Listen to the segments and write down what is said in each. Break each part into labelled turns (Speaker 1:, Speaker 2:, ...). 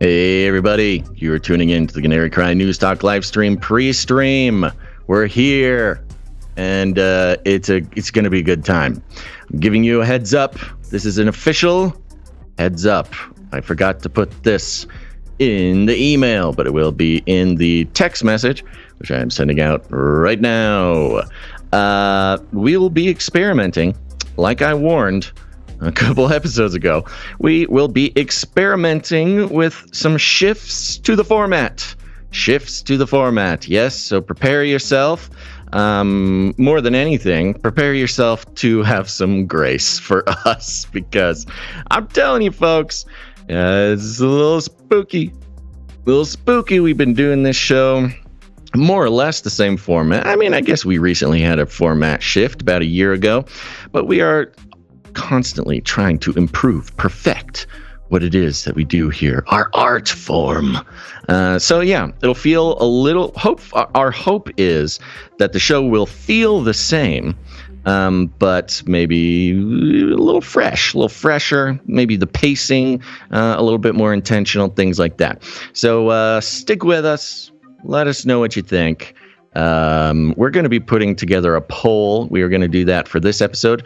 Speaker 1: Hey everybody, you are tuning in to the Canary News Talk live stream pre-stream. We're here, and it's going to be a good time. I'm giving you a heads up. This is an official heads up. I forgot to put this in the email, but it will be in the text message, which I am sending out right now. We will be experimenting, like I warned a couple episodes ago. We will be experimenting with some shifts to the format. Yes, so prepare yourself. More than anything, prepare yourself to have some grace for us, because I'm telling you, folks, it's a little spooky. We've been doing this show more or less the same format. I mean, I guess we recently had a format shift about a year ago, but we are constantly trying to improve, perfect what it is that we do here, our art form. So yeah, it'll feel a little our hope is that the show will feel the same, but maybe a little fresher, maybe the pacing a little bit more intentional, things like that. So stick with us, let us know what you think. We're going to be putting together a poll. We are going to do that for this episode,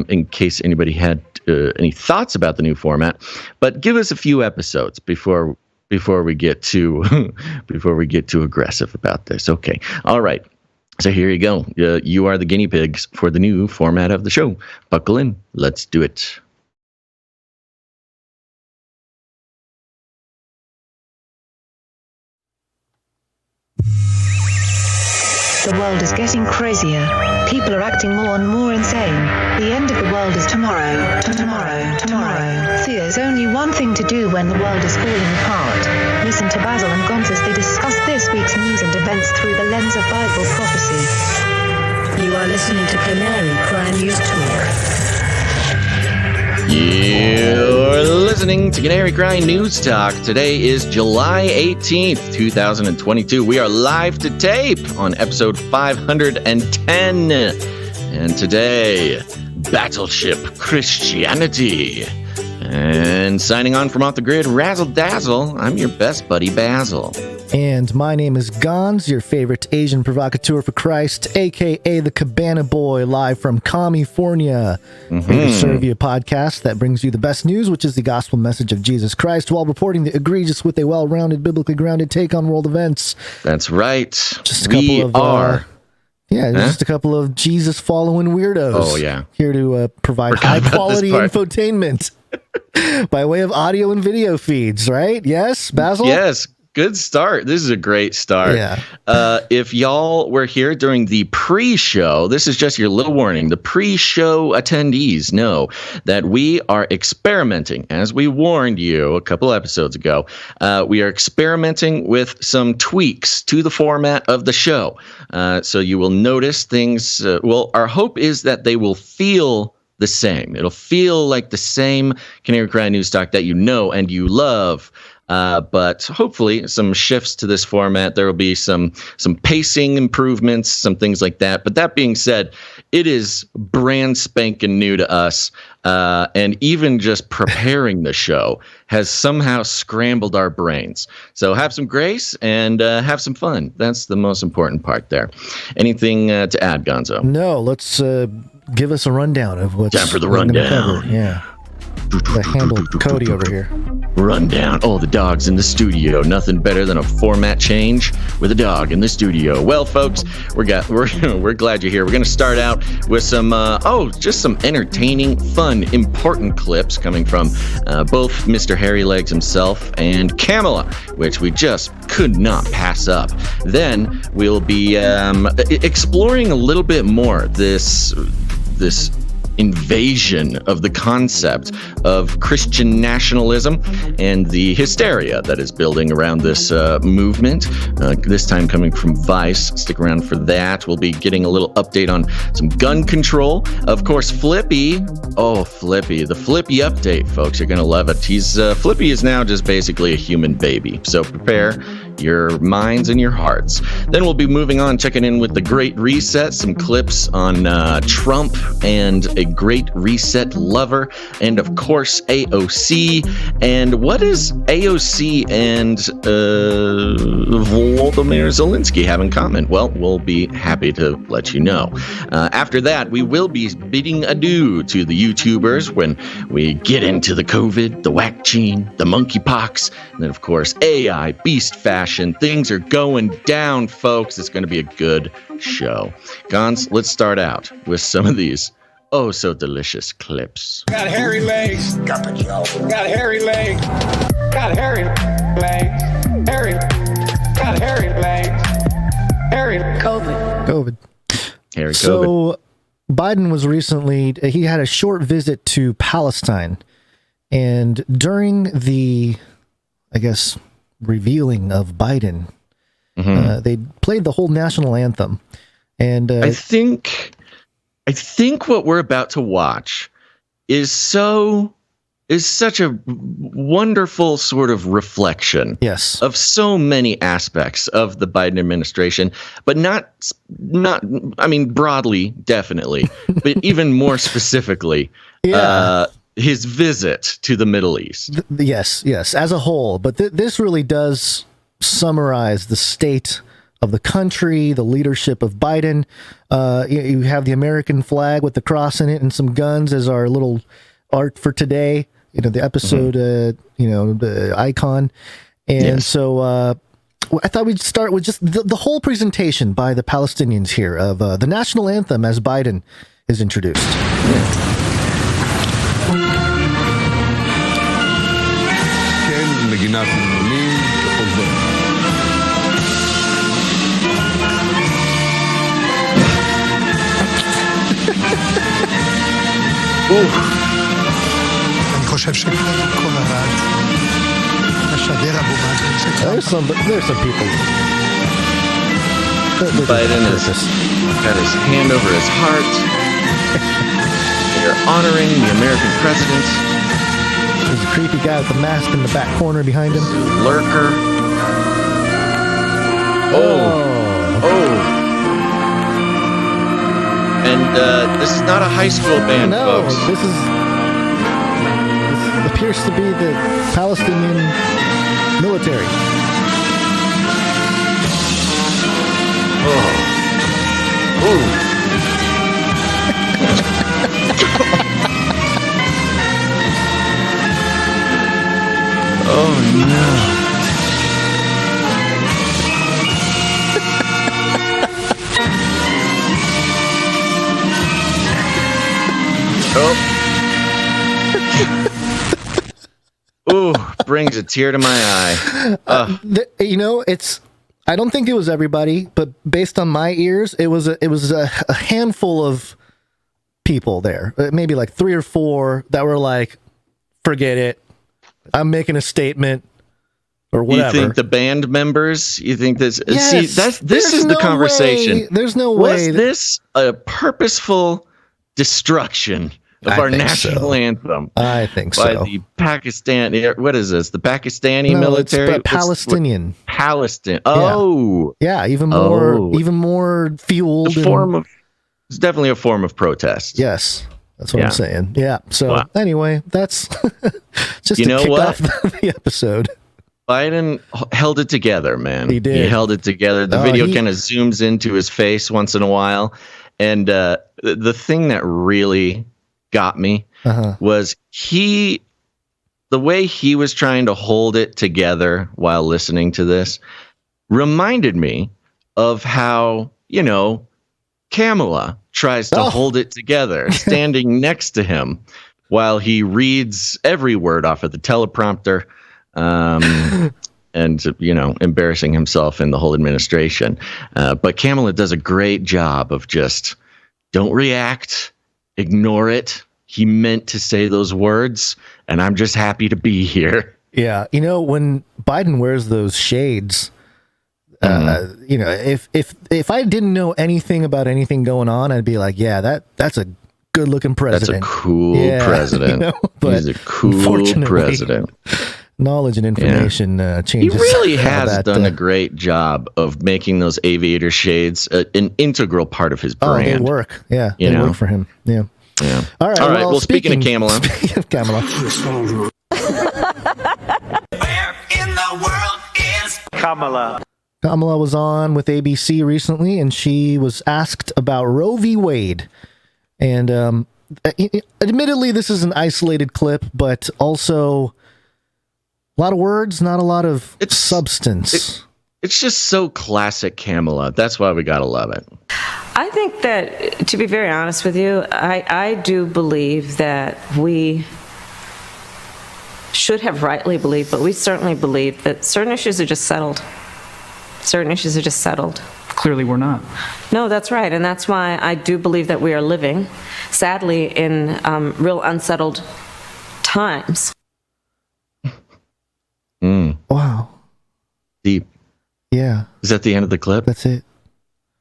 Speaker 1: in case anybody had any thoughts about the new format. But give us a few episodes before we get too aggressive about this. Okay, all right. So here you go. You are the guinea pigs for the new format of the show. Buckle in. Let's do it.
Speaker 2: The world is getting crazier. People are acting more and more insane. The end of the world is tomorrow. Tomorrow. There's only one thing to do when the world is falling apart. Listen to Basil and Gonz as they discuss this week's news and events through the lens of Bible prophecy. You are listening to Canary News Talk.
Speaker 1: You're listening to Canary News Talk. Today is July 18th, 2022. We are live to tape on episode 510. And today, Battleship Christianity. And signing on from off the grid, Razzle Dazzle, I'm your best buddy, Basil.
Speaker 3: And my name is Gonz, your favorite Asian provocateur for Christ, a.k.a. the Cabana Boy, live from California. Here to serve you a podcast that brings you the best news, which is the gospel message of Jesus Christ, while reporting the egregious with a well-rounded, biblically grounded take on world events.
Speaker 1: That's right.
Speaker 3: Just a couple of Jesus-following weirdos.
Speaker 1: Oh, yeah.
Speaker 3: Here to provide high-quality infotainment by way of audio and video feeds, right? Yes, Basil?
Speaker 1: Yes. Good start. This is a great start.
Speaker 3: Yeah.
Speaker 1: If y'all were here during the pre-show, this is just your little warning. The pre-show attendees know that we are experimenting, as we warned you a couple episodes ago. We are experimenting with some tweaks to the format of the show. So you will notice things. Our hope is that they will feel the same. It'll feel like the same Canary News Talk that you know and you love. But hopefully some shifts to this format. There will be some pacing improvements, some things like that. But that being said, it is brand spanking new to us. And even just preparing the show has somehow scrambled our brains. So have some grace and have some fun. That's the most important part there. Anything to add, Gonzo?
Speaker 3: No, let's give us a rundown of what's
Speaker 1: time for the rundown.
Speaker 3: Yeah. The handle Cody over here.
Speaker 1: rundown. Oh, the dog's in the studio. Nothing better than a format change with a dog in the studio. Well, folks, we're glad you're here. We're going to start out with some just some entertaining, fun, important clips coming from both Mr. Hairy Legs himself and Kamala, which we just could not pass up. Then we'll be exploring a little bit more this invasion of the concept of Christian nationalism and the hysteria that is building around this movement, this time coming from Vice. Stick around for that. We'll be getting a little update on some gun control. Of course, Flippy. Oh, Flippy. The Flippy update, folks. You're going to love it. Flippy is now just basically a human baby. So prepare your minds and your hearts. Then we'll be moving on, checking in with the Great Reset, some clips on Trump and a Great Reset lover, and of course AOC. And what is AOC and Volodymyr Zelensky have in common? Well, we'll be happy to let you know. After that, we will be bidding adieu to the YouTubers when we get into the COVID, the vaccine, the monkeypox, and then of course AI, beast fashion. Things are going down, folks. It's going to be a good show. Gons, let's start out with some of these oh so delicious clips.
Speaker 4: Got hairy legs. Got hairy legs. Got hairy legs. Hairy. Got hairy legs. Hairy COVID.
Speaker 1: Hairy COVID.
Speaker 3: So Biden was recently, he had a short visit to Palestine, and during the, I guess, revealing of Biden, they played the whole national anthem, and I think
Speaker 1: what we're about to watch is such a wonderful sort of reflection,
Speaker 3: yes,
Speaker 1: of so many aspects of the Biden administration, but not I mean broadly, definitely, but even more specifically, his visit to the Middle East.
Speaker 3: Yes, as a whole. But this really does summarize the state of the country, the leadership of Biden. You have the American flag with the cross in it and some guns as our little art for today. You know, the episode, the icon. And so I thought we'd start with just the whole presentation by the Palestinians here of the national anthem as Biden is introduced.
Speaker 5: מדינת לאומיים וחוזר.
Speaker 6: אני חושב שכל הרעד משדר אבו מאזן
Speaker 3: There's some people.
Speaker 1: Biden has got his hand over his heart. They're honoring the American president.
Speaker 3: There's a creepy guy with the mask in the back corner behind him.
Speaker 1: Lurker. Oh. And this is not a high school band, folks.
Speaker 3: This appears to be the Palestinian military.
Speaker 1: Oh. Oh no. Ooh, brings a tear to my eye.
Speaker 3: I don't think it was everybody, but based on my ears, it was a handful of people there. Maybe like 3 or 4 that were like, forget it. I'm making a statement or whatever.
Speaker 1: You think the band members? You think this?
Speaker 3: Yes,
Speaker 1: see, this is the conversation.
Speaker 3: There's no way.
Speaker 1: Was this a purposeful destruction of our national anthem?
Speaker 3: I think
Speaker 1: by
Speaker 3: so.
Speaker 1: The Pakistan. What is this? The Pakistani military?
Speaker 3: It's Palestinian.
Speaker 1: Palestine. Oh,
Speaker 3: yeah. Even more fueled.
Speaker 1: It's definitely a form of protest.
Speaker 3: Yes. That's what I'm saying. Yeah. So anyway, that's just
Speaker 1: to
Speaker 3: kick off the episode.
Speaker 1: Biden held it together, man.
Speaker 3: He did.
Speaker 1: He held it together. The video kind of zooms into his face once in a while. And the thing that really got me was he the way he was trying to hold it together while listening to this reminded me of how, Kamala tries to hold it together, standing next to him while he reads every word off of the teleprompter, and, embarrassing himself in the whole administration. But Kamala does a great job of just don't react, ignore it. He meant to say those words, and I'm just happy to be here.
Speaker 3: Yeah. When Biden wears those shades, if I didn't know anything about anything going on, I'd be like, yeah, that's a good looking president.
Speaker 1: That's a cool president.
Speaker 3: But
Speaker 1: he's a cool president.
Speaker 3: Knowledge and information changes.
Speaker 1: He really has done a great job of making those aviator shades an integral part of his brand.
Speaker 3: Oh, they work. Yeah, they work for him. Yeah.
Speaker 1: Yeah.
Speaker 3: All right.
Speaker 1: Well, speaking of Kamala.
Speaker 3: Speaking of Kamala.
Speaker 7: Where in the world is Kamala?
Speaker 3: Kamala was on with ABC recently, and she was asked about Roe v. Wade. And admittedly, this is an isolated clip, but also a lot of words, not a lot of substance.
Speaker 1: It's just so classic Kamala. That's why we got to love it.
Speaker 8: I think that, to be very honest with you, I do believe that we should have rightly believed, but we certainly believe that certain issues are just settled. Certain issues are just settled.
Speaker 9: Clearly we're not.
Speaker 8: No, that's right. And that's why I do believe that we are living, sadly, in real unsettled times.
Speaker 3: Wow.
Speaker 1: Deep.
Speaker 3: Yeah.
Speaker 1: Is that the end of the clip?
Speaker 3: That's it.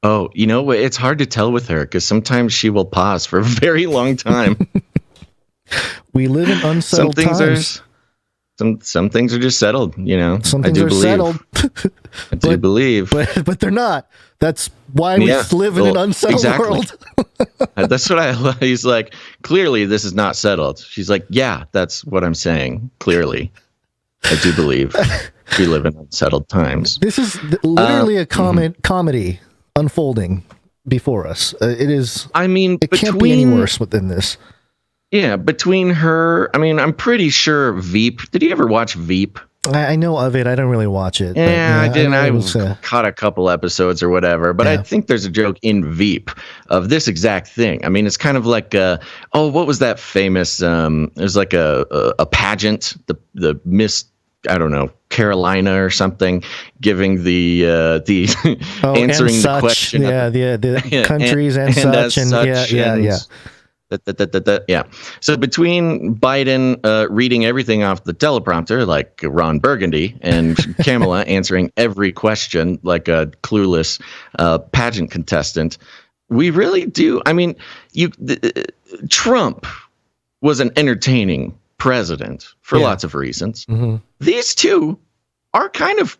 Speaker 1: Oh, it's hard to tell with her because sometimes she will pause for a very long time.
Speaker 3: We live in unsettled times.
Speaker 1: Some things are just settled,
Speaker 3: Some things are settled.
Speaker 1: I do believe.
Speaker 3: But they're not. That's why we live in an unsettled world.
Speaker 1: That's what he's like, clearly this is not settled. She's like, yeah, that's what I'm saying. Clearly. I do believe we live in unsettled times.
Speaker 3: This is literally a comedy unfolding before us. It is. I mean, it can't be any worse than this.
Speaker 1: Yeah, between her, I'm pretty sure Veep. Did you ever watch Veep?
Speaker 3: I know of it. I don't really watch it.
Speaker 1: Yeah, I didn't. I caught a couple episodes or whatever, but I think there's a joke in Veep of this exact thing. It's kind of like, what was that famous? It was like a pageant, the Miss, I don't know, Carolina or something, giving the answering the question.
Speaker 3: Yeah, the countries and such. Yeah.
Speaker 1: Yeah. So between Biden reading everything off the teleprompter like Ron Burgundy and Kamala answering every question like a clueless pageant contestant, we really do. Trump was an entertaining president for lots of reasons. Mm-hmm. These two are kind of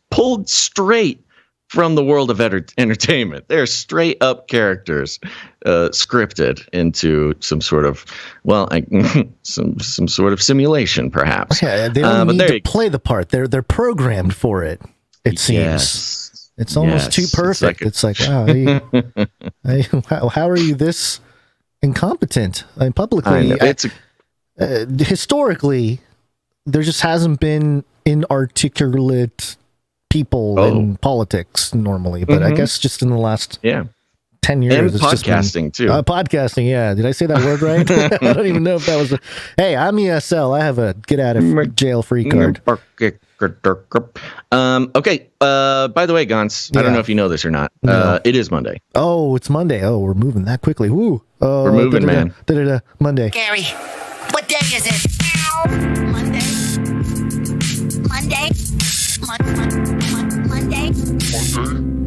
Speaker 1: pulled straight from the world of entertainment. They're straight up characters scripted into some sort of, some sort of simulation, perhaps.
Speaker 3: Yeah, they don't need to play the part. They're programmed for it. It seems.
Speaker 1: Yes.
Speaker 3: It's almost too perfect. It's like wow, how are you this incompetent? Publicly, historically, there just hasn't been inarticulate people in politics normally, but I guess just in the last 10 years.
Speaker 1: And it's podcasting too.
Speaker 3: Podcasting, yeah. Did I say that word right? I don't even know if that was hey, I'm ESL. I have a get out of jail free card.
Speaker 1: Okay. By the way, Gons, I don't know if you know this or not. It is Monday.
Speaker 3: Oh, it's Monday. Oh, we're moving that quickly. Woo.
Speaker 1: We're moving, man.
Speaker 3: Monday.
Speaker 7: Gary, what day is it? Monday.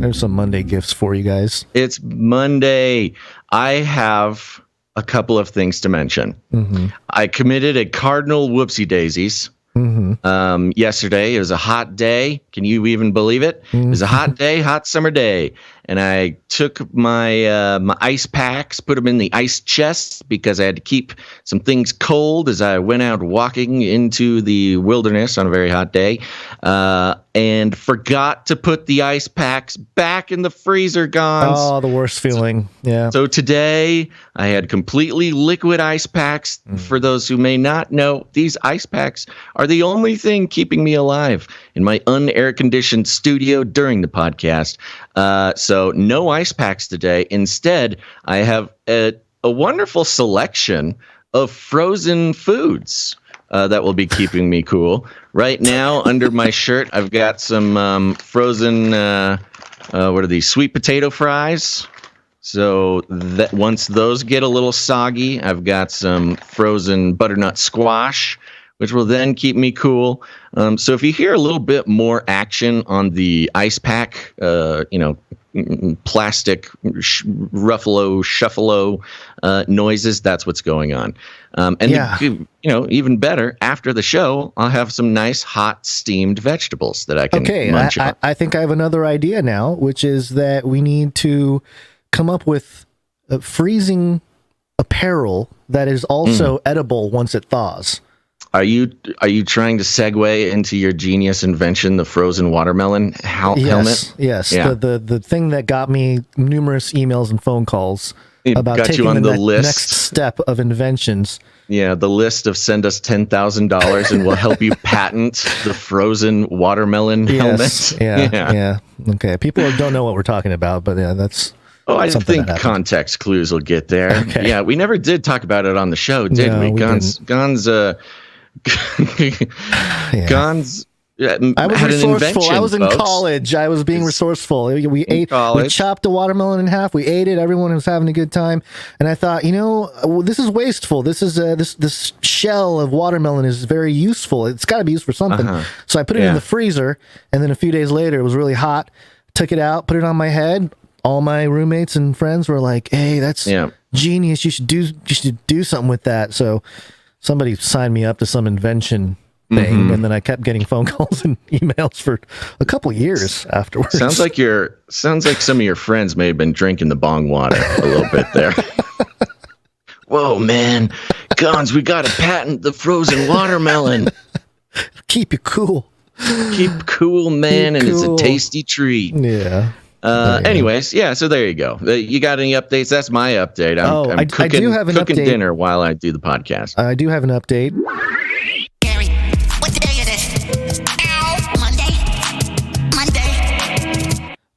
Speaker 3: There's some Monday gifts for you guys.
Speaker 1: It's Monday. I have a couple of things to mention. Mm-hmm. I committed a cardinal whoopsie daisies. Yesterday. It was a hot day. Can you even believe it? It was a hot day, hot summer day. and I took my my ice packs, put them in the ice chest because I had to keep some things cold as I went out walking into the wilderness on a very hot day, and forgot to put the ice packs back in the freezer, Gons.
Speaker 3: Oh, the worst feeling. Yeah.
Speaker 1: So today I had completely liquid ice packs. For those who may not know, these ice packs are the only thing keeping me alive in my unair conditioned studio during the podcast. So no ice packs today. Instead, I have a wonderful selection of frozen foods that will be keeping me cool. Right now, under my shirt, I've got some frozen, what are these, sweet potato fries. So that once those get a little soggy, I've got some frozen butternut squash, which will then keep me cool. So if you hear a little bit more action on the ice pack, plastic shuffalo noises, that's what's going on. Even better, after the show, I'll have some nice hot steamed vegetables that I can munch on.
Speaker 3: I think I have another idea now, which is that we need to come up with freezing apparel that is also edible once it thaws.
Speaker 1: Are you trying to segue into your genius invention, the frozen watermelon helmet?
Speaker 3: Yes.
Speaker 1: Yeah.
Speaker 3: The thing that got me numerous emails and phone calls about
Speaker 1: got
Speaker 3: taking
Speaker 1: you on the list.
Speaker 3: Next step of inventions.
Speaker 1: Yeah, the list of send us $10,000 and we'll help you patent the frozen watermelon helmet.
Speaker 3: Yeah. Okay. People don't know what we're talking about, but yeah, that's.
Speaker 1: Oh, I think context clues will get there.
Speaker 3: Okay.
Speaker 1: Yeah, we never did talk about it on the show, did we? Gons
Speaker 3: I was
Speaker 1: had
Speaker 3: resourceful. I was in
Speaker 1: folks.
Speaker 3: college. I was being resourceful. We chopped the watermelon in half. We ate it. Everyone was having a good time. And I thought, this is wasteful. This is this shell of watermelon is very useful. It's got to be used for something. So I put it in the freezer, and then a few days later, it was really hot. Took it out, put it on my head. All my roommates and friends were like, "Hey, that's genius. You should do something with that." So somebody signed me up to some invention thing, and then I kept getting phone calls and emails for a couple years afterwards.
Speaker 1: Sounds like some of your friends may have been drinking the bong water a little bit there. Whoa, man, Gons, we got to patent the frozen watermelon.
Speaker 3: Keep you cool.
Speaker 1: Keep cool, man, and it's a tasty treat.
Speaker 3: Yeah.
Speaker 1: Anyways, so there you go. You got any updates? That's my update. I'm cooking,
Speaker 3: I do have an
Speaker 1: cooking
Speaker 3: update.
Speaker 1: dinner while I do the podcast.
Speaker 3: I do have an update.
Speaker 9: Gary, what day is it? Ow, Monday.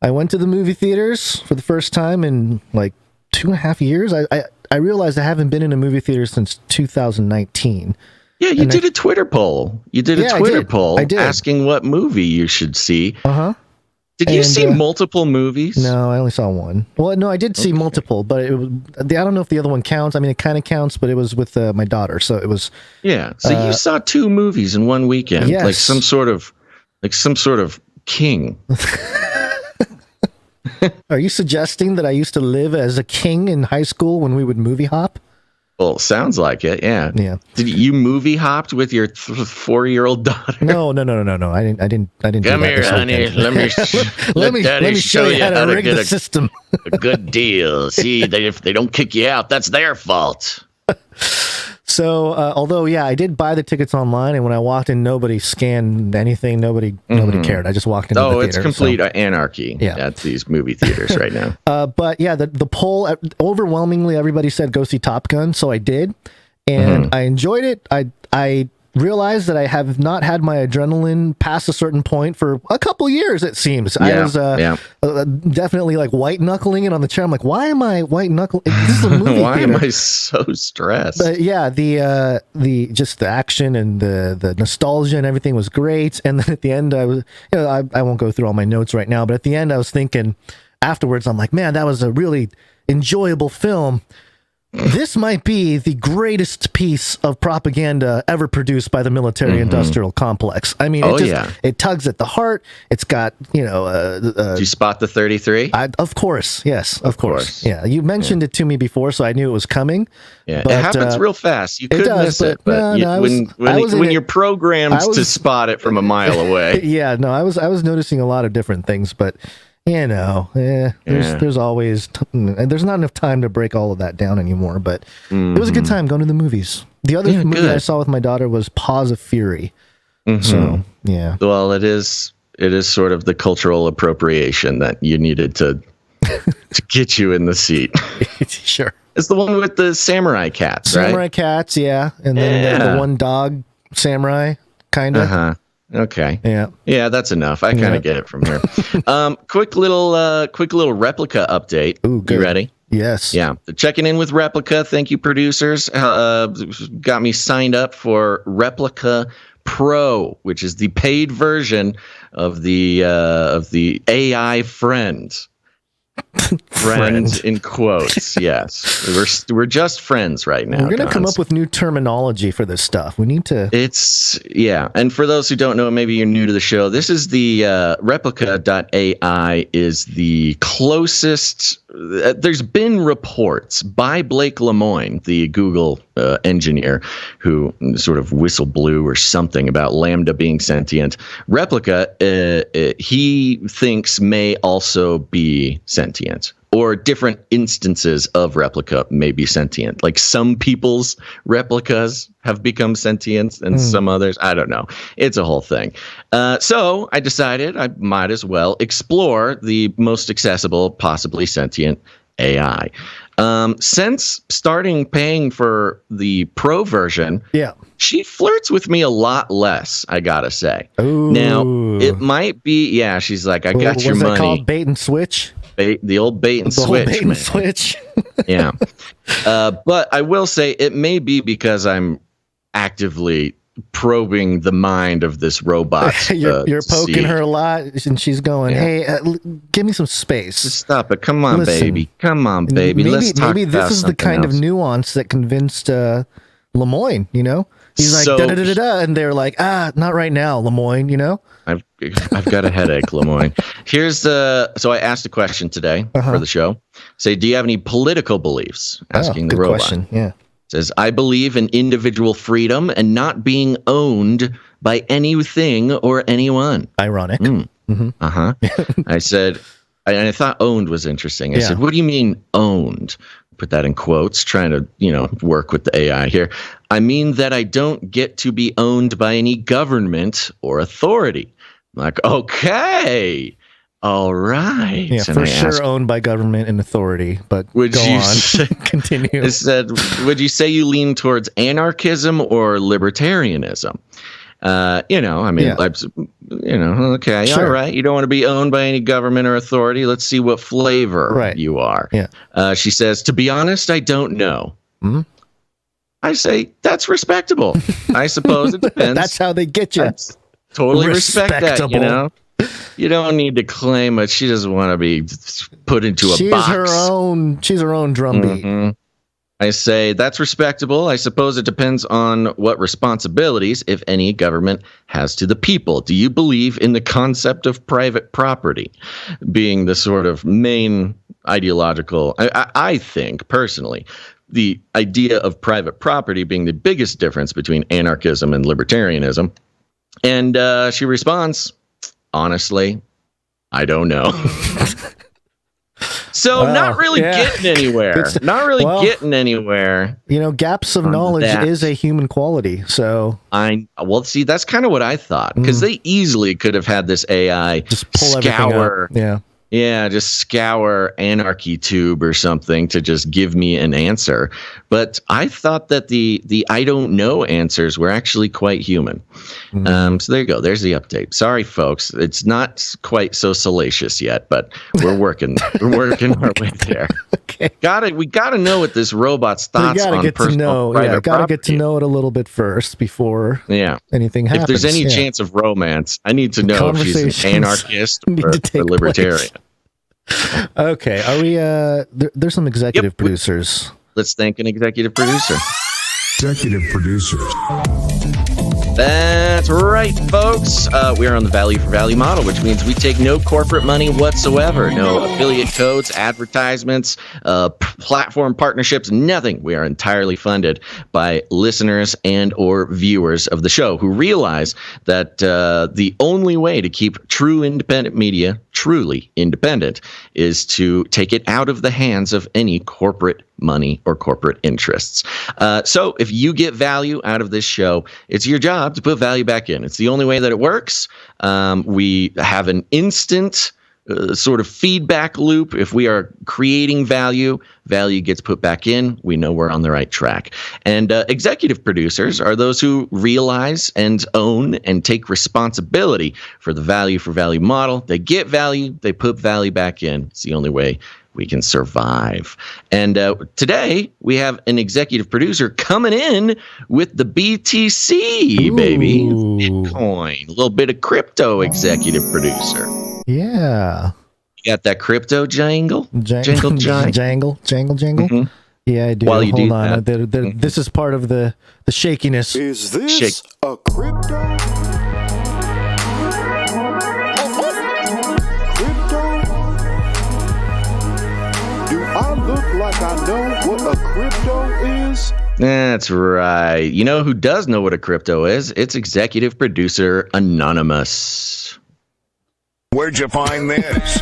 Speaker 3: I went to the movie theaters for the first time in like 2.5 years. I realized I haven't been in a movie theater since 2019.
Speaker 1: Yeah, you did a Twitter poll. You did a Twitter poll asking what movie you should see. Did you see multiple movies?
Speaker 3: No, I only saw one. Well, no, I did see multiple, but I don't know if the other one counts. I mean, it kind of counts, but it was with my daughter, so it was.
Speaker 1: Yeah, so you saw 2 movies in one weekend, like some sort of king.
Speaker 3: Are you suggesting that I used to live as a king in high school when we would movie hop?
Speaker 1: Well, sounds like it. Yeah.
Speaker 3: Yeah.
Speaker 1: Did you movie hopped with your 4-year-old daughter?
Speaker 3: No. I didn't.
Speaker 1: Come here, honey. Let me
Speaker 3: show you how to rig the system.
Speaker 1: A good deal. See, if they don't kick you out, that's their fault.
Speaker 3: So, although, I did buy the tickets online, and when I walked in, nobody scanned anything. Nobody cared. I just walked into the theater.
Speaker 1: It's complete anarchy at these movie theaters right now.
Speaker 3: But the poll, overwhelmingly, everybody said go see Top Gun, so I did, and I enjoyed it. I realized that I have not had my adrenaline past a certain point for a couple years, it seems. I was definitely like white knuckling it on the chair. I'm like, why am I white knuckling? This is a movie
Speaker 1: why
Speaker 3: theater.
Speaker 1: am I so stressed?
Speaker 3: But the just the action and the nostalgia and everything was great. And then at the end, I was, I won't go through all my notes right now, but at the end, I was thinking afterwards, I'm like, man, that was a really enjoyable film. This might be the greatest piece of propaganda ever produced by the military-industrial complex. I mean, it tugs at the heart. It's got,
Speaker 1: Did you spot the 33?
Speaker 3: Of course, yes, of course. Yeah, you mentioned it to me before, so I knew it was coming.
Speaker 1: Yeah, but, it happens real fast. You could miss it, but when you're programmed to spot it from a mile away.
Speaker 3: I was noticing a lot of different things, but There's always there's not enough time to break all of that down anymore. But it was a good time going to the movies. The other movie I saw with my daughter was Paws of Fury. So yeah.
Speaker 1: Well, it is sort of the cultural appropriation that you needed to get you in the seat.
Speaker 3: Sure.
Speaker 1: It's the one with the samurai cats, right?
Speaker 3: Samurai cats, yeah. And then the one dog samurai, kind of.
Speaker 1: Uh-huh. Okay.
Speaker 3: Yeah.
Speaker 1: Yeah, that's enough. I kind of get it from there. Quick little replica update.
Speaker 3: Ooh, good.
Speaker 1: You ready?
Speaker 3: Yes.
Speaker 1: Yeah. Checking in with Replica. Thank you, producers. Got me signed up for Replica Pro, which is the paid version of the AI friend. Friends in quotes. Yes, we're just friends right now.
Speaker 3: We're gonna come up with new terminology for this stuff. We need to.
Speaker 1: And for those who don't know, maybe you're new to the show. This is the Replica.ai is the closest. There's been reports by Blake Lemoine, the Google engineer, who sort of whistle blew or something about Lambda being sentient. Replica, he thinks, may also be sentient, or different instances of Replica may be sentient. Like some people's replicas have become sentient and some others, I don't know. It's a whole thing. So I decided I might as well explore the most accessible, possibly sentient AI. Since starting paying for the pro version, she flirts with me a lot less, I gotta say.
Speaker 3: Ooh.
Speaker 1: Now, it might be, she's like, I got your money.
Speaker 3: What's that called? Bait and switch?
Speaker 1: The old bait and switch.
Speaker 3: Bait and switch.
Speaker 1: Yeah. But I will say it may be because I'm actively probing the mind of this robot.
Speaker 3: You're poking her a lot, and she's going, "Hey, give me some space.
Speaker 1: Just stop it. Come on, baby. Come on, baby. Let's talk
Speaker 3: maybe
Speaker 1: about
Speaker 3: this is the kind of nuance that convinced Lemoine. He's like, da da da da, and they're like, not right now, Lemoine.
Speaker 1: I've got a headache, Lemoine. So I asked a question today for the show. Say, do you have any political beliefs? Asking the robot.
Speaker 3: Question. Yeah.
Speaker 1: Says, I believe in individual freedom and not being owned by anything or anyone.
Speaker 3: Ironic.
Speaker 1: I said, and I thought owned was interesting. I said, what do you mean owned? Put that in quotes, trying to, work with the AI here. I mean that I don't get to be owned by any government or authority. I'm like, okay. All right.
Speaker 3: Yeah,
Speaker 1: and
Speaker 3: for sure owned by government and authority, but
Speaker 1: would
Speaker 3: go
Speaker 1: you
Speaker 3: on. Continue.
Speaker 1: It said, would you say you lean towards anarchism or libertarianism? Okay, sure. All right. You don't want to be owned by any government or authority. Let's see what flavor you are.
Speaker 3: Yeah.
Speaker 1: She says, to be honest, I don't know.
Speaker 3: Mm-hmm.
Speaker 1: I say, that's respectable. I suppose it depends.
Speaker 3: That's how they get you.
Speaker 1: Totally respect that, You don't need to claim it. She doesn't want to be put into a box.
Speaker 3: She's her own drumbeat.
Speaker 1: Mm-hmm. I say that's respectable. I suppose it depends on what responsibilities, if any, government has to the people. Do you believe in the concept of private property being the sort of main ideological? I think personally, the idea of private property being the biggest difference between anarchism and libertarianism. And she responds, honestly, I don't know. So not really getting anywhere. Getting anywhere.
Speaker 3: Gaps of knowledge is a human quality. So
Speaker 1: see, that's kind of what I thought, because they easily could have had this AI
Speaker 3: just pull scour.
Speaker 1: Just scour Anarchy Tube or something to just give me an answer. But I thought that the I don't know answers were actually quite human. So there you go. There's the update. Sorry, folks. It's not quite so salacious yet, but we're working. We're working our way there.
Speaker 3: Okay.
Speaker 1: We gotta know what this robot's thoughts on personal private property.
Speaker 3: Gotta get to know it a little bit first before anything happens.
Speaker 1: If there's any chance of romance, I need to know if she's an anarchist or libertarian.
Speaker 3: Okay, are we there's some executive producers.
Speaker 1: Let's thank an executive producer.
Speaker 5: Executive producers.
Speaker 1: That's right, folks. We are on the value for value model, which means we take no corporate money whatsoever, no affiliate codes, advertisements, platform partnerships, nothing. We are entirely funded by listeners and or viewers of the show who realize that the only way to keep true independent media truly independent is to take it out of the hands of any corporate money or corporate interests. So if you get value out of this show, it's your job to put value back in. It's the only way that it works. We have an instant sort of feedback loop. If we are creating value, value gets put back in. We know we're on the right track. And executive producers are those who realize and own and take responsibility for the value for value model. They get value, they put value back in. It's the only way we can survive. And today we have an executive producer coming in with the BTC, baby. Bitcoin, a little bit of crypto executive producer.
Speaker 3: Yeah.
Speaker 1: You got that crypto jangle?
Speaker 3: Jangle. Mm-hmm. Yeah, I do.
Speaker 1: While you
Speaker 3: Hold
Speaker 1: do
Speaker 3: on.
Speaker 1: that.
Speaker 3: This is part of the shakiness.
Speaker 10: Is this a crypto? I look like I know what a crypto is?
Speaker 1: That's right. You know who does know what a crypto is? It's executive producer Anonymous.
Speaker 10: Where'd you find this?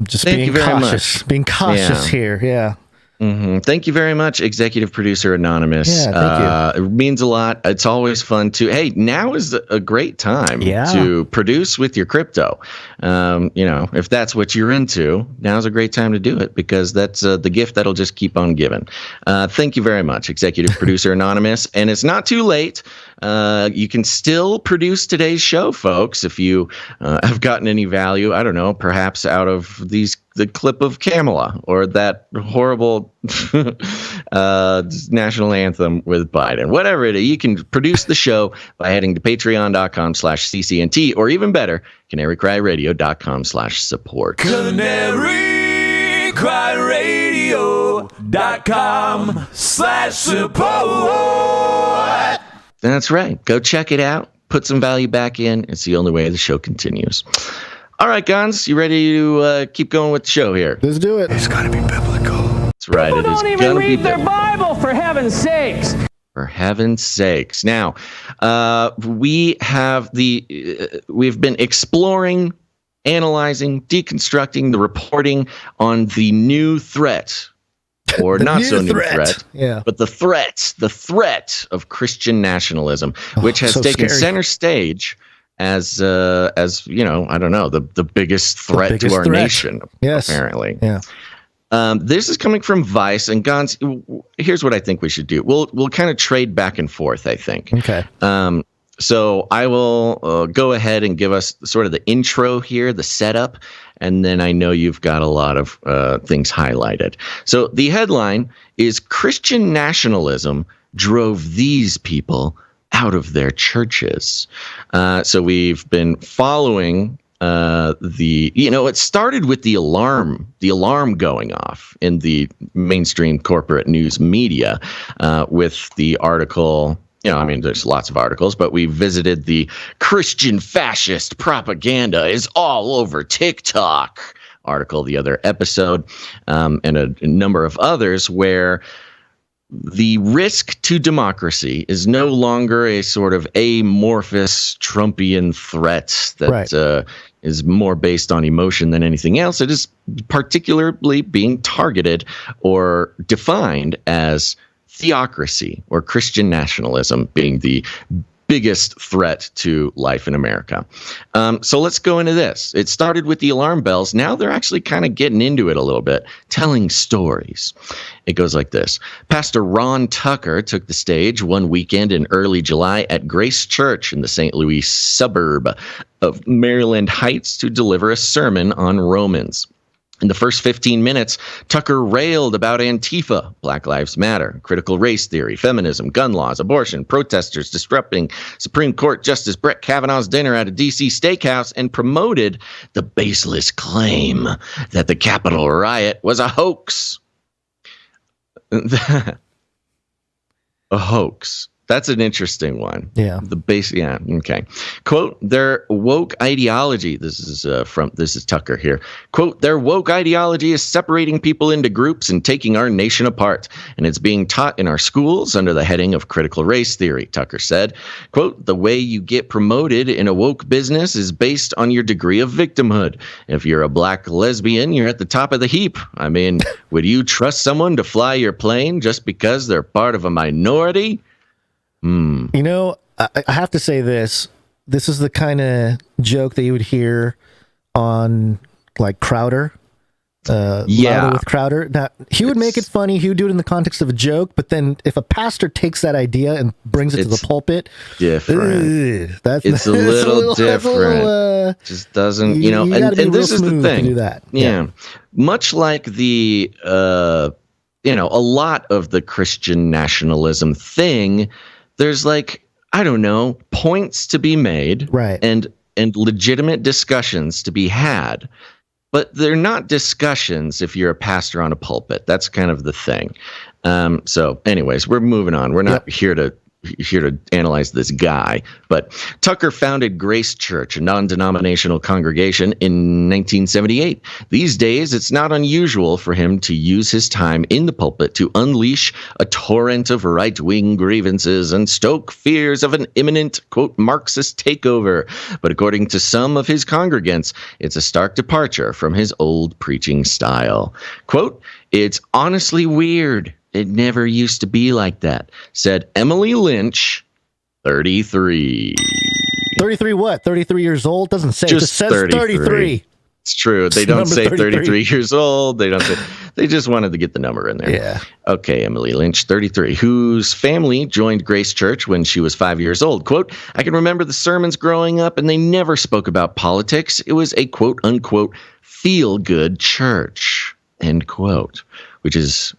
Speaker 3: Just
Speaker 1: Thank
Speaker 3: being
Speaker 1: you very
Speaker 3: cautious.
Speaker 1: much.
Speaker 3: Being cautious here. Yeah.
Speaker 1: Mm-hmm. Thank you very much, executive producer Anonymous.
Speaker 3: Yeah, thank you.
Speaker 1: It means a lot. It's always fun to. Hey, now is a great time to produce with your crypto. If that's what you're into, now's a great time to do it because that's the gift that'll just keep on giving. Thank you very much, executive producer Anonymous. And it's not too late. You can still produce today's show, folks, if you have gotten any value. I don't know, perhaps out of the clip of Kamala or that horrible national anthem with Biden, whatever it is. You can produce the show by heading to patreon.com/CCNT, or even better, canarycryradio.com/support.
Speaker 7: canarycryradio.com/support.
Speaker 1: That's right. Go check it out. Put some value back in. It's the only way the show continues. All right, Gons, you ready to keep going with the show here?
Speaker 3: Let's do it.
Speaker 10: It's gotta be biblical.
Speaker 1: That's right.
Speaker 11: People don't even read their Bible, for heaven's sakes.
Speaker 1: For heaven's sakes. Now, we've been exploring, analyzing, deconstructing the reporting on the new threat, or not so new threat, but the threat of Christian nationalism, which has taken center stage as I don't know, the biggest threat to our nation, apparently. Yeah. This is coming from Vice, and Gons, here's what I think we should do. We'll kind of trade back and forth, I think.
Speaker 3: Okay.
Speaker 1: So I will go ahead and give us sort of the intro here, the setup, and then I know you've got a lot of things highlighted. So the headline is Christian nationalism drove these people out of their churches. So we've been following it started with the alarm going off in the mainstream corporate news media with the article. There's lots of articles, but we visited the Christian fascist propaganda is all over TikTok article the other episode, and a number of others where the risk to democracy is no longer a sort of amorphous Trumpian threat that is more based on emotion than anything else. It is particularly being targeted or defined as theocracy or Christian nationalism being the biggest threat to life in America. So let's go into this. It started with the alarm bells. Now they're actually kind of getting into it a little bit, telling stories. It goes like this. Pastor Ron Tucker took the stage one weekend in early July at Grace Church in the St. Louis suburb of Maryland Heights to deliver a sermon on Romans. In the first 15 minutes, Tucker railed about Antifa, Black Lives Matter, critical race theory, feminism, gun laws, abortion, protesters disrupting Supreme Court Justice Brett Kavanaugh's dinner at a D.C. steakhouse, and promoted the baseless claim that the Capitol riot was a hoax. a hoax. That's an interesting one.
Speaker 3: Yeah.
Speaker 1: Okay. Quote, their woke ideology. This is Tucker here. Quote, their woke ideology is separating people into groups and taking our nation apart. And it's being taught in our schools under the heading of critical race theory, Tucker said. Quote, the way you get promoted in a woke business is based on your degree of victimhood. If you're a black lesbian, you're at the top of the heap. I mean, would you trust someone to fly your plane just because they're part of a minority?
Speaker 3: You know, I have to say this. This is the kind of joke that you would hear on like Crowder. Louder with Crowder. Now, he would make it funny. He would do it in the context of a joke. But then if a pastor takes that idea and brings it to the pulpit,
Speaker 1: different. It's a little different. Just doesn't, you know, and this is the thing.
Speaker 3: Do that.
Speaker 1: Yeah. Much like the, you know, a lot of the Christian nationalism thing, there's like, I don't know, points to be made,
Speaker 3: right,
Speaker 1: and legitimate discussions to be had, but they're not discussions if you're a pastor on a pulpit. That's kind of the thing. So anyways, we're moving on. We're not here to analyze this guy, but Tucker founded Grace Church, a non-denominational congregation, in 1978. These days, it's not unusual for him to use his time in the pulpit to unleash a torrent of right-wing grievances and stoke fears of an imminent, quote, Marxist takeover. But according to some of his congregants, it's a stark departure from his old preaching style. Quote, it's honestly weird. It never used to be like that, said Emily Lynch, 33.
Speaker 3: 33 what? 33 years old? Doesn't say.
Speaker 1: Just
Speaker 3: it says 33.
Speaker 1: It's true. They don't say 33 years old. They don't say. They just wanted to get the number in there.
Speaker 3: Yeah.
Speaker 1: Okay, Emily Lynch, 33, whose family joined Grace Church when she was 5 years old. Quote, I can remember the sermons growing up, and they never spoke about politics. It was a quote unquote feel-good church, end quote, which is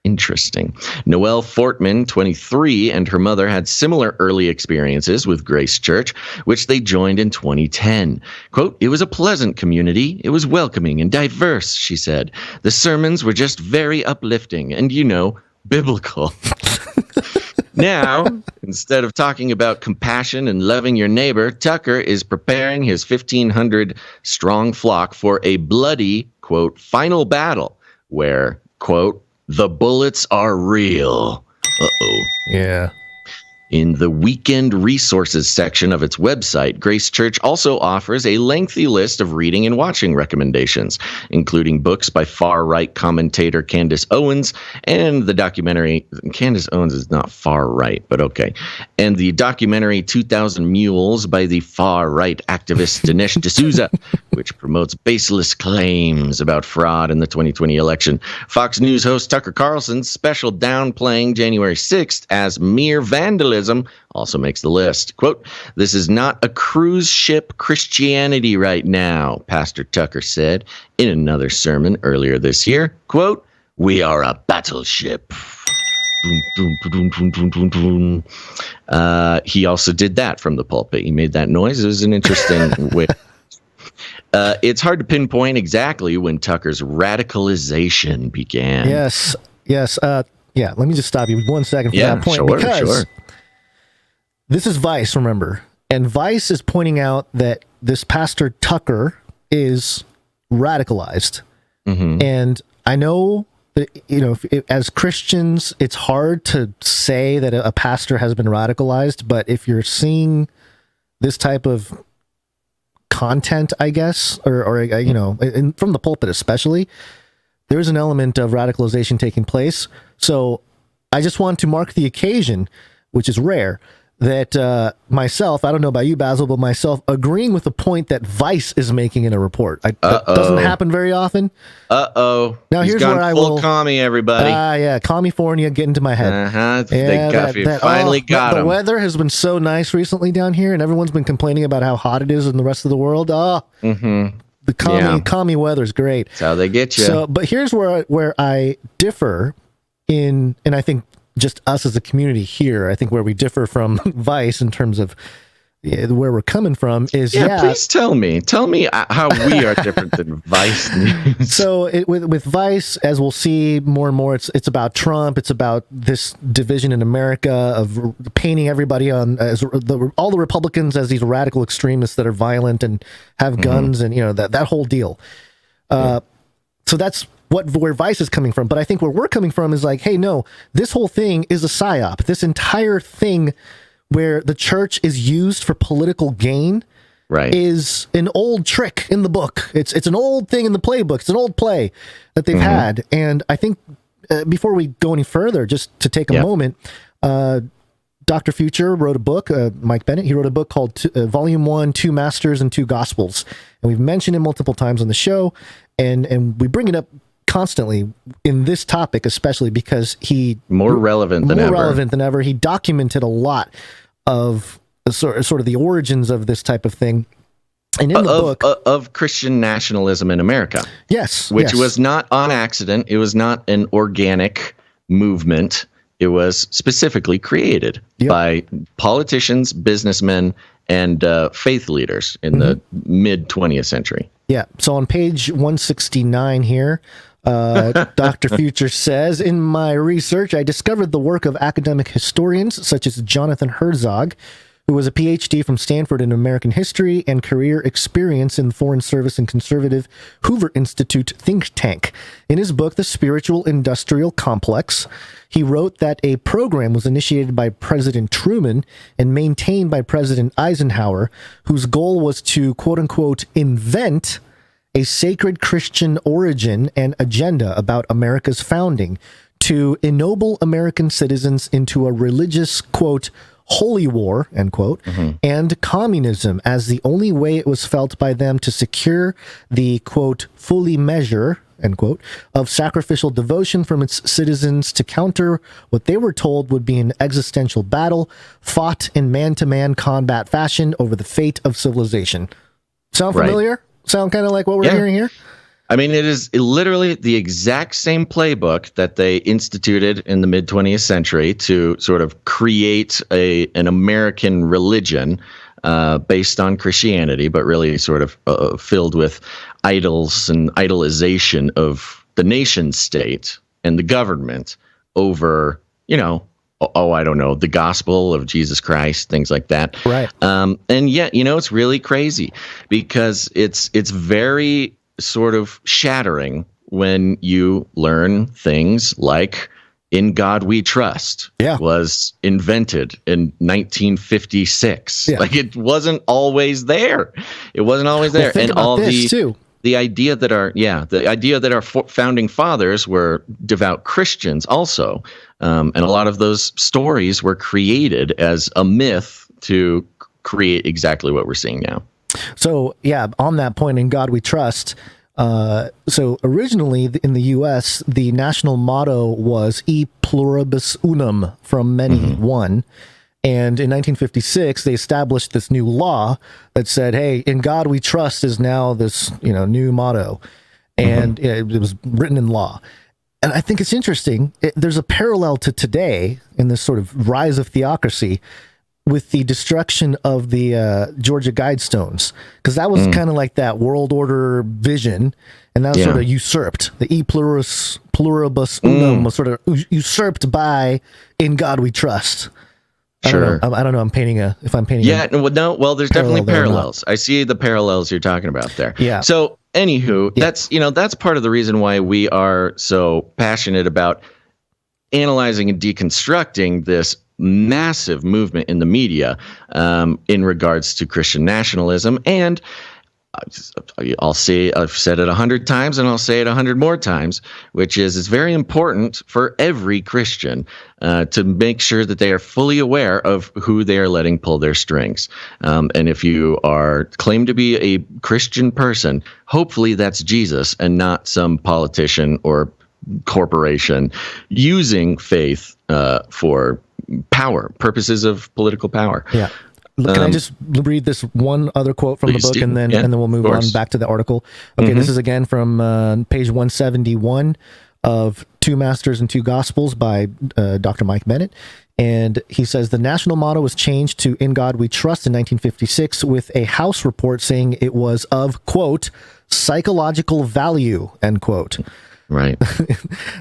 Speaker 1: interesting. Noelle Fortman, 23, and her mother had similar early experiences with Grace Church, which they joined in 2010. Quote, it was a pleasant community. It was welcoming and diverse, she said. The sermons were just very uplifting and, you know, biblical. Now, instead of talking about compassion and loving your neighbor, Tucker is preparing his 1,500-strong flock for a bloody, quote, final battle where, quote, the bullets are real. Uh-oh.
Speaker 3: Yeah.
Speaker 1: In the weekend resources section of its website, Grace Church also offers a lengthy list of reading and watching recommendations, including books by far-right commentator Candace Owens and the documentary. Candace Owens is not far-right, but okay. And the documentary 2000 Mules by the far-right activist Dinesh D'Souza, which promotes baseless claims about fraud in the 2020 election. Fox News host Tucker Carlson's special downplaying January 6th as mere vandalism also makes the list. Quote, this is not a cruise ship Christianity right now, Pastor Tucker said in another sermon earlier this year. Quote, we are a battleship. He also did that from the pulpit. He made that noise. It was an interesting way. It's hard to pinpoint exactly when Tucker's radicalization began.
Speaker 3: Yes. Yeah, let me just stop you 1 second for that point. Because this is Vice, remember. And Vice is pointing out that this Pastor Tucker is radicalized. Mm-hmm. And I know that, you know, as Christians, it's hard to say that a pastor has been radicalized. But if you're seeing this type of content, I guess, or you know, from the pulpit especially, there's an element of radicalization taking place. So I just want to mark the occasion, which is rare, that myself, I don't know about you, Basil, but myself agreeing with the point that Vice is making in a report. That doesn't happen very often.
Speaker 1: Now
Speaker 3: here's where I will
Speaker 1: commie everybody.
Speaker 3: Yeah, California, get into my head.
Speaker 1: They finally got him.
Speaker 3: The weather has been so nice recently down here, and everyone's been complaining about how hot it is in the rest of the world. The commie weather is great.
Speaker 1: That's how they get you.
Speaker 3: So, but here's where I differ and I think just us as a community here, I think where we differ from Vice in terms of, where we're coming from is
Speaker 1: please tell me how we are different than Vice News.
Speaker 3: So with Vice, as we'll see more and more, it's about Trump. It's about this division in America of painting everybody on as all the Republicans as these radical extremists that are violent and have guns and that whole deal. So that's where Vice is coming from. But I think where we're coming from is like, hey, no, this whole thing is a psyop. This entire thing where the church is used for political gain is an old trick in the book. It's an old thing in the playbook. It's an old play that they've had. And I think before we go any further, just to take a moment, Dr. Future wrote a book, Mike Bennett, he wrote a book called Volume 1, Two Masters and Two Gospels. And we've mentioned it multiple times on the show, and we bring it up constantly in this topic, especially because
Speaker 1: more relevant than ever.
Speaker 3: He documented a lot of sort of the origins of this type of thing. And in the book
Speaker 1: of Christian nationalism in America.
Speaker 3: Yes.
Speaker 1: Which was not on accident. It was not an organic movement. It was specifically created by politicians, businessmen, and faith leaders in the mid 20th century.
Speaker 3: Yeah. So on page 169 here, Dr. Future says, in my research, I discovered the work of academic historians such as Jonathan Herzog, who was a PhD from Stanford in American history and career experience in the Foreign Service and conservative Hoover Institute think tank. In his book, The Spiritual Industrial Complex, he wrote that a program was initiated by President Truman and maintained by President Eisenhower, whose goal was to, quote unquote, invent a sacred Christian origin and agenda about America's founding, to ennoble American citizens into a religious, quote, holy war, end quote, and communism as the only way it was felt by them to secure the, quote, fully measure, end quote, of sacrificial devotion from its citizens to counter what they were told would be an existential battle fought in man-to-man combat fashion over the fate of civilization. Sound familiar? Sound kind of like what we're hearing here?
Speaker 1: I mean, it is literally the exact same playbook that they instituted in the mid 20th century to sort of create an American religion based on Christianity, but really sort of filled with idols and idolization of the nation state and the government over, the gospel of Jesus Christ, things like that.
Speaker 3: Right.
Speaker 1: And yet, it's really crazy because it's very sort of shattering when you learn things like In God We Trust was invented in 1956. Like it wasn't always there. It wasn't always there.
Speaker 3: And all
Speaker 1: the idea that our founding fathers were devout Christians also. And a lot of those stories were created as a myth to create exactly what we're seeing now.
Speaker 3: So, on that point, In God We Trust. So originally in the U.S., the national motto was E pluribus unum, from many, one. And in 1956, they established this new law that said, hey, In God We Trust is now this, new motto. And it was written in law. And I think it's interesting. There's a parallel to today in this sort of rise of theocracy with the destruction of the Georgia Guidestones, because that was kind of like that world order vision, and that was sort of usurped. The E pluribus unum was sort of usurped by In God We Trust. I don't know. I'm painting
Speaker 1: well, there's definitely parallels. I see the parallels you're talking about there.
Speaker 3: Yeah.
Speaker 1: So anywho, that's part of the reason why we are so passionate about analyzing and deconstructing this massive movement in the media in regards to Christian nationalism. And I've said it 100 times and I'll say it 100 more times, which is it's very important for every Christian to make sure that they are fully aware of who they are letting pull their strings. And if you claim to be a Christian person, hopefully that's Jesus and not some politician or corporation using faith for purposes of political power.
Speaker 3: Yeah. Can I just read this one other quote from the book and then we'll move on back to the article. Okay, this is again from page 171. of Two Masters and Two Gospels by Dr. Mike Bennett. And he says the national motto was changed to In God We Trust in 1956 with a House report saying it was of, quote, psychological value, end quote.
Speaker 1: Right.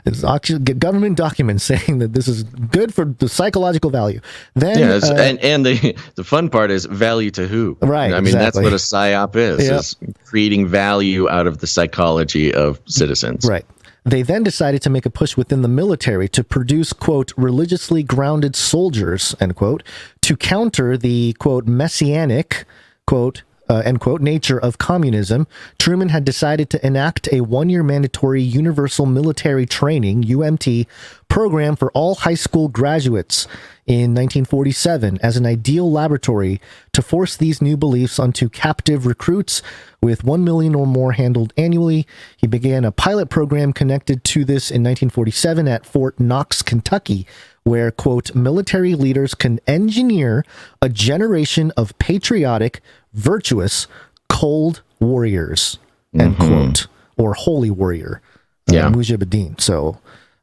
Speaker 3: It's actually government documents saying that this is good for the psychological value. Then,
Speaker 1: and the fun part is value to who?
Speaker 3: Right.
Speaker 1: I mean, that's what a psyop is,
Speaker 3: Yep.
Speaker 1: is creating value out of the psychology of citizens.
Speaker 3: Right. They then decided to make a push within the military to produce, quote, religiously grounded soldiers, end quote, to counter the, quote, messianic, quote, end quote, nature of communism. Truman had decided to enact a 1-year mandatory universal military training, UMT, program for all high school graduates in 1947 as an ideal laboratory to force these new beliefs onto captive recruits, with 1 million or more handled annually. He began a pilot program connected to this in 1947 at Fort Knox, Kentucky, where, quote, military leaders can engineer a generation of patriotic, virtuous, cold warriors, end quote, or holy warrior, Mujahideen. So,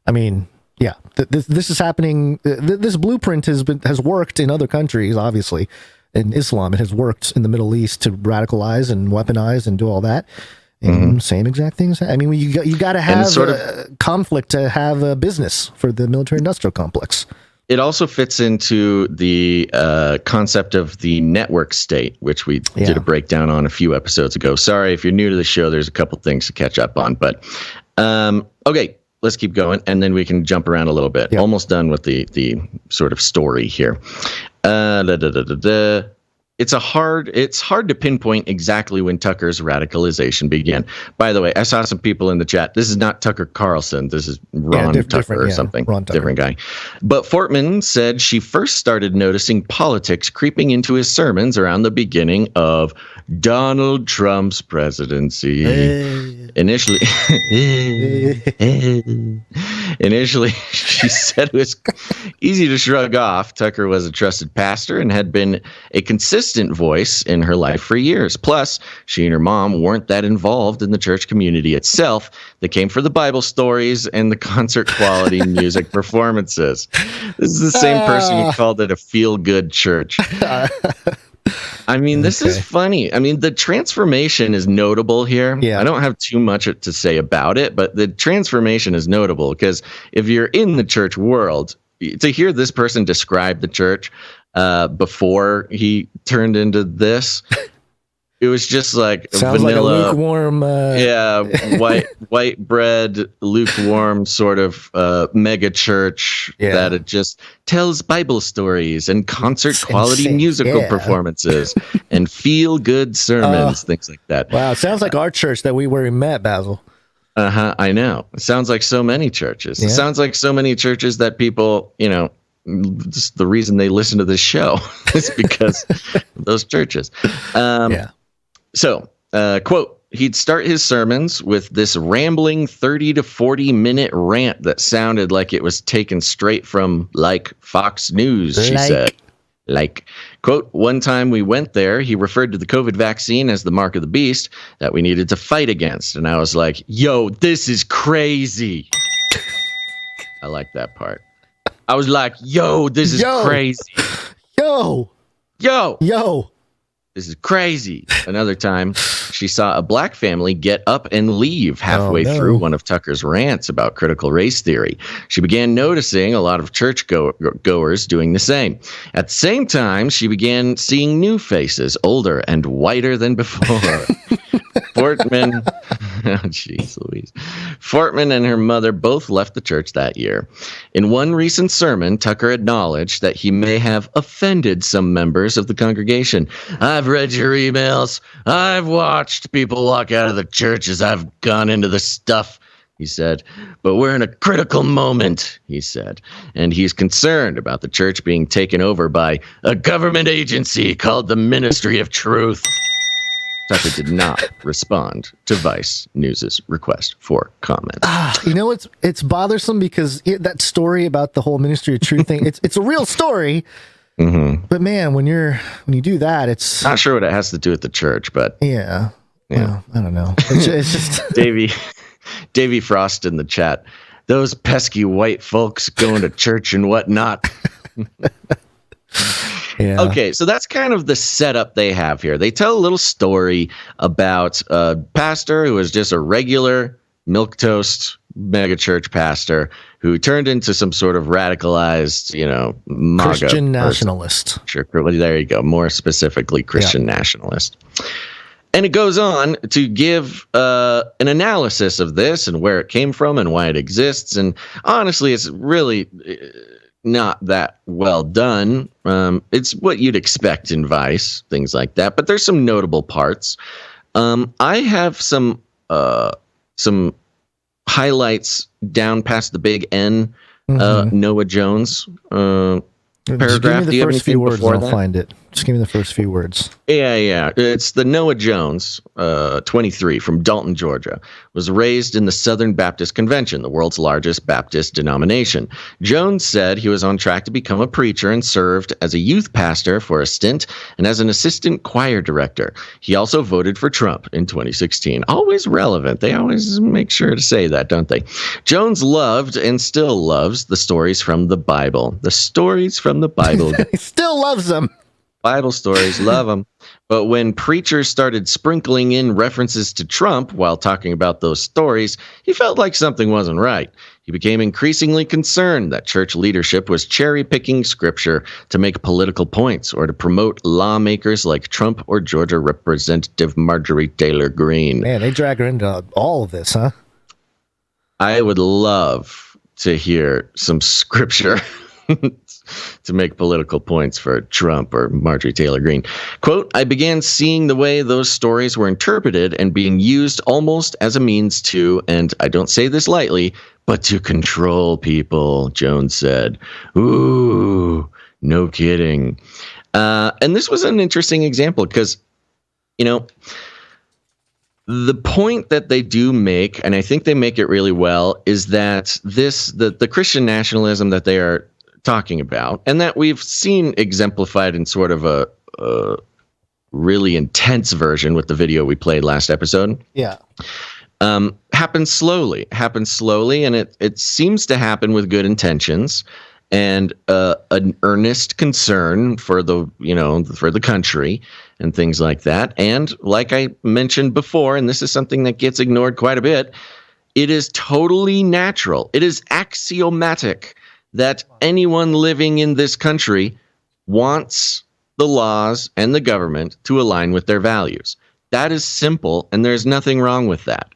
Speaker 3: I mean, yeah, this is happening. This blueprint has worked in other countries, obviously. In Islam, it has worked in the Middle East to radicalize and weaponize and do all that. And same exact things. I mean, you got to have conflict to have a business for the military-industrial complex.
Speaker 1: It also fits into the concept of the network state, which we did a breakdown on a few episodes ago. Sorry, if you're new to the show, there's a couple things to catch up on. But okay, let's keep going, and then we can jump around a little bit. Yep. Almost done with the sort of story here. It's hard to pinpoint exactly when Tucker's radicalization began. By the way, I saw some people in the chat. This is not Tucker Carlson. This is Ron Tucker or something. Ron Tucker. Different guy. But Fortman said she first started noticing politics creeping into his sermons around the beginning of Donald Trump's presidency. Initially, she said it was easy to shrug off. Tucker was a trusted pastor and had been a consistent voice in her life for years. Plus, she and her mom weren't that involved in the church community itself. They came for the Bible stories and the concert quality music performances. This is the same person who called it a feel-good church. I mean, this is funny. I mean, the transformation is notable here. Yeah. I don't have too much to say about it, but the transformation is notable because if you're in the church world, to hear this person describe the church before he turned into this, it was just like
Speaker 3: sounds
Speaker 1: vanilla,
Speaker 3: like a lukewarm,
Speaker 1: white bread, lukewarm sort of mega church that it just tells Bible stories and concert quality musical performances and feel good sermons, things like that.
Speaker 3: Wow, sounds like our church that we met, Basil.
Speaker 1: I know. It sounds like so many churches. Yeah. It sounds like so many churches that people, just the reason they listen to this show is because of those churches. So, quote, he'd start his sermons with this rambling 30 to 40 minute rant that sounded like it was taken straight from, like, Fox News, she said. Like, quote, one time we went there, he referred to the COVID vaccine as the mark of the beast that we needed to fight against. And I was like, yo, this is crazy. I like that part. I was like, yo, this is crazy.
Speaker 3: Yo.
Speaker 1: This is crazy. Another time, she saw a black family get up and leave halfway through one of Tucker's rants about critical race theory. She began noticing a lot of church goers doing the same. At the same time, she began seeing new faces, older and whiter than before. Fortman, Fortman and her mother both left the church that year. In one recent sermon, Tucker acknowledged that he may have offended some members of the congregation. I've read your emails. I've watched people walk out of the church as I've gone into the stuff, he said. But we're in a critical moment, he said. And he's concerned about the church being taken over by a government agency called the Ministry of Truth. Tucker did not respond to Vice News' request for comment.
Speaker 3: It's bothersome because that story about the whole Ministry of Truth thing, it's a real story. Mm-hmm. But man, when you do that, it's
Speaker 1: not sure what it has to do with the church, but
Speaker 3: well, I don't know. It's just
Speaker 1: Davey Frost in the chat. those pesky white folks going to church and whatnot.
Speaker 3: Yeah.
Speaker 1: Okay, so that's kind of the setup they have here. They tell a little story about a pastor who was just a regular milquetoast megachurch pastor who turned into some sort of radicalized, MAGA
Speaker 3: Christian nationalist.
Speaker 1: Sure, there you go. More specifically, Christian nationalist. And it goes on to give an analysis of this and where it came from and why it exists. And honestly, it's really not that well done. It's what you'd expect in Vice, things like that. But there's some notable parts. I have some highlights down past the big N. Noah Jones paragraph.
Speaker 3: Just give me the first few words and I'll find it. Just give me the first few words.
Speaker 1: Yeah. It's the Noah Jones, 23, from Dalton, Georgia, was raised in the Southern Baptist Convention, the world's largest Baptist denomination. Jones said he was on track to become a preacher and served as a youth pastor for a stint and as an assistant choir director. He also voted for Trump in 2016. Always relevant. They always make sure to say that, don't they? Jones loved and still loves the stories from the Bible. The stories from the Bible.
Speaker 3: He still loves them.
Speaker 1: Bible stories, love them. But when preachers started sprinkling in references to Trump while talking about those stories, he felt like something wasn't right. He became increasingly concerned that church leadership was cherry-picking scripture to make political points or to promote lawmakers like Trump or Georgia Representative Marjorie Taylor Greene.
Speaker 3: Man, they drag her into all of this, huh?
Speaker 1: I would love to hear some scripture to make political points for Trump or Marjorie Taylor Greene. Quote, I began seeing the way those stories were interpreted and being used almost as a means to, and I don't say this lightly, but to control people, Jones said. Ooh, no kidding. And this was an interesting example because, the point that they do make, and I think they make it really well, is that the Christian nationalism that they are talking about, and that we've seen exemplified in sort of a really intense version with the video we played last episode.
Speaker 3: Yeah.
Speaker 1: Happens slowly, and it seems to happen with good intentions and an earnest concern for the country and things like that. And like I mentioned before, and this is something that gets ignored quite a bit, it is totally natural. It is axiomatic that anyone living in this country wants the laws and the government to align with their values. That is simple, and there's nothing wrong with that.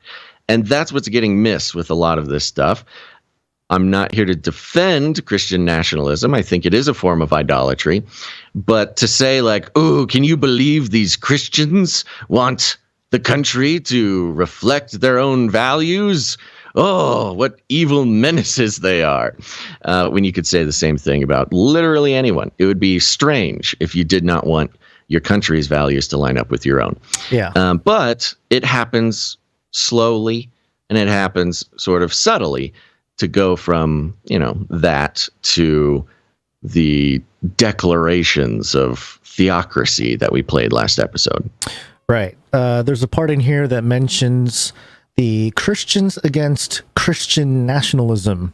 Speaker 1: And that's what's getting missed with a lot of this stuff. I'm not here to defend Christian nationalism. I think it is a form of idolatry. But to say like, oh, can you believe these Christians want the country to reflect their own values? Oh, what evil menaces they are. When you could say the same thing about literally anyone. It would be strange if you did not want your country's values to line up with your own.
Speaker 3: Yeah.
Speaker 1: But it happens slowly and it happens sort of subtly to go from, that to the declarations of theocracy that we played last episode.
Speaker 3: Right. There's a part in here that mentions the Christians against Christian nationalism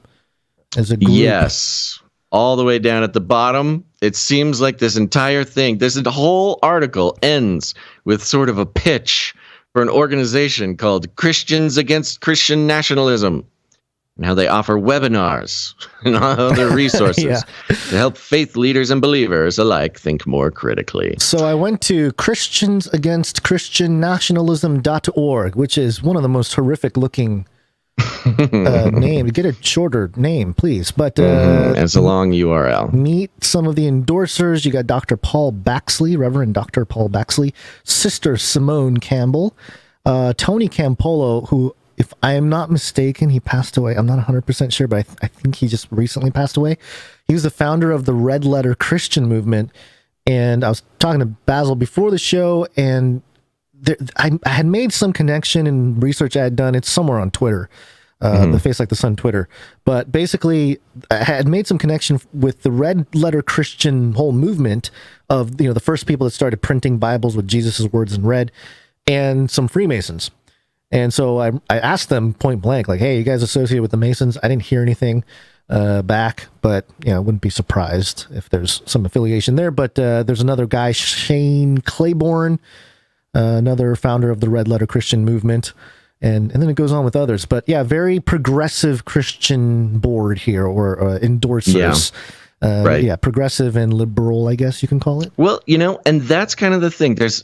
Speaker 3: as a group.
Speaker 1: Yes. All the way down at the bottom. It seems like this entire thing, this whole article ends with sort of a pitch for an organization called Christians Against Christian Nationalism. And how they offer webinars and other resources to help faith leaders and believers alike think more critically.
Speaker 3: So I went to ChristiansAgainstChristianNationalism.org, which is one of the most horrific looking names. Get a shorter name, please. But
Speaker 1: it's a long URL.
Speaker 3: Meet some of the endorsers. You got Dr. Paul Baxley, Reverend Dr. Paul Baxley, Sister Simone Campbell, Tony Campolo, who, if I am not mistaken, he passed away. I'm not 100% sure, but I think he just recently passed away. He was the founder of the Red Letter Christian movement. And I was talking to Basil before the show, and I had made some connection in research I had done. It's somewhere on Twitter, the Face Like the Sun Twitter. But basically, I had made some connection with the Red Letter Christian whole movement of, the first people that started printing Bibles with Jesus' words in red, and some Freemasons. And so I asked them point blank, like, hey, you guys associated with the Masons? I didn't hear anything back, but I wouldn't be surprised if there's some affiliation there. But there's another guy, Shane Claiborne, another founder of the Red Letter Christian movement. And then it goes on with others. But yeah, very progressive Christian board here, or endorsers. Right. Yeah, progressive and liberal, I guess you can call it.
Speaker 1: Well, and that's kind of the thing. There's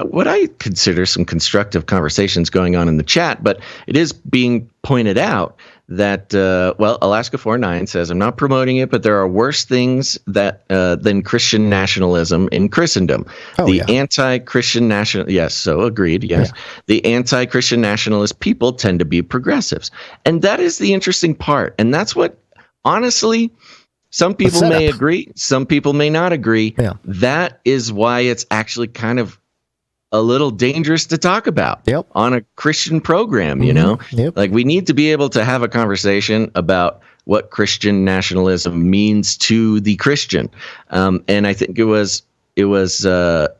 Speaker 1: what I consider some constructive conversations going on in the chat, but it is being pointed out that, Alaska 49 says, I'm not promoting it, but there are worse things than Christian nationalism in Christendom. Anti-Christian national, yes, so agreed, yes. Yeah. The anti-Christian nationalist people tend to be progressives. And that is the interesting part. And that's what, honestly, some people may agree, some people may not agree. Yeah. That is why it's actually kind of a little dangerous to talk about on a Christian program, Yep. Like, we need to be able to have a conversation about what Christian nationalism means to the Christian. And I think it was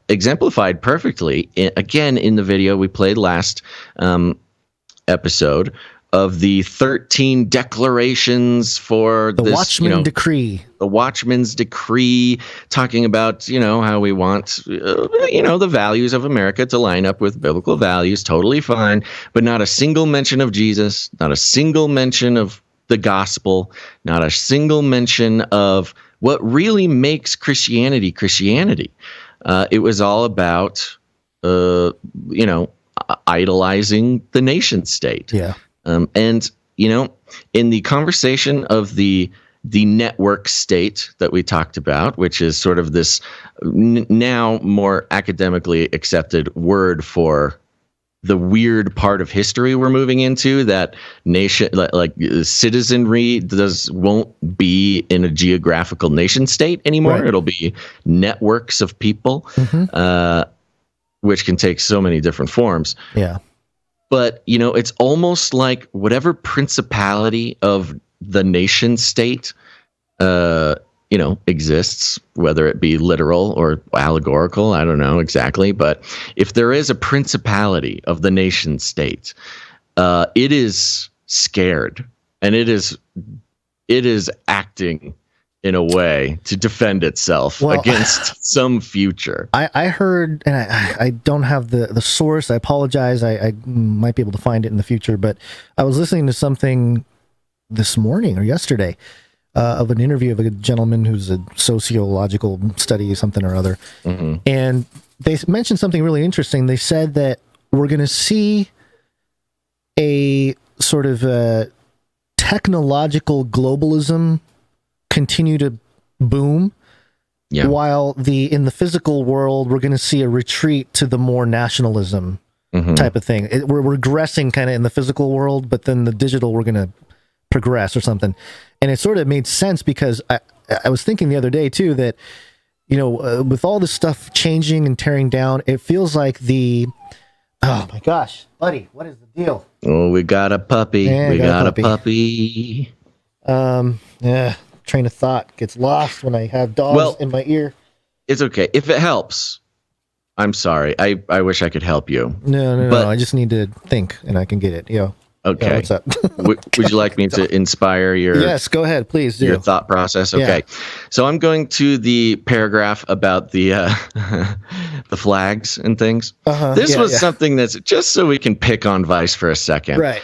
Speaker 1: exemplified perfectly, again, in the video we played last episode, of the 13 declarations for
Speaker 3: the Watchman Decree.
Speaker 1: The Watchman's Decree, talking about, how we want, the values of America to line up with biblical values. Totally fine. But not a single mention of Jesus, not a single mention of the gospel, not a single mention of what really makes Christianity Christianity. It was all about, idolizing the nation state.
Speaker 3: Yeah.
Speaker 1: In the conversation of the network state that we talked about, which is sort of this now more academically accepted word for the weird part of history we're moving into, that nation, like citizenry won't be in a geographical nation state anymore. Right. It'll be networks of people, which can take so many different forms.
Speaker 3: Yeah.
Speaker 1: But, it's almost like whatever principality of the nation state, exists, whether it be literal or allegorical, I don't know exactly. But if there is a principality of the nation state, it is scared, and it is acting in a way to defend itself against some future.
Speaker 3: I heard, and I don't have the source. I apologize. I might be able to find it in the future, but I was listening to something this morning or yesterday of an interview of a gentleman who's a sociological study, something or other. Mm-hmm. And they mentioned something really interesting. They said that we're going to see a sort of technological globalism continue to boom, while in the physical world, we're going to see a retreat to the more nationalism type of thing. We're regressing kind of in the physical world, but then the digital, we're going to progress or something. And it sort of made sense, because I was thinking the other day too that, with all this stuff changing and tearing down, it feels like oh my gosh, buddy, what is the deal?
Speaker 1: Oh, we got a puppy. We got a puppy.
Speaker 3: Yeah. Train of thought gets lost when I have dogs in my ear.
Speaker 1: It's okay. If it helps, I'm sorry. I wish I could help you.
Speaker 3: No. I just need to think, and I can get it.
Speaker 1: Okay.
Speaker 3: Yeah, what's up?
Speaker 1: Would you like me to inspire your?
Speaker 3: Yes, go ahead, please do.
Speaker 1: Your thought process. Okay. Yeah. So I'm going to the paragraph about the the flags and things. This was something that's just so we can pick on Vice for a second,
Speaker 3: right?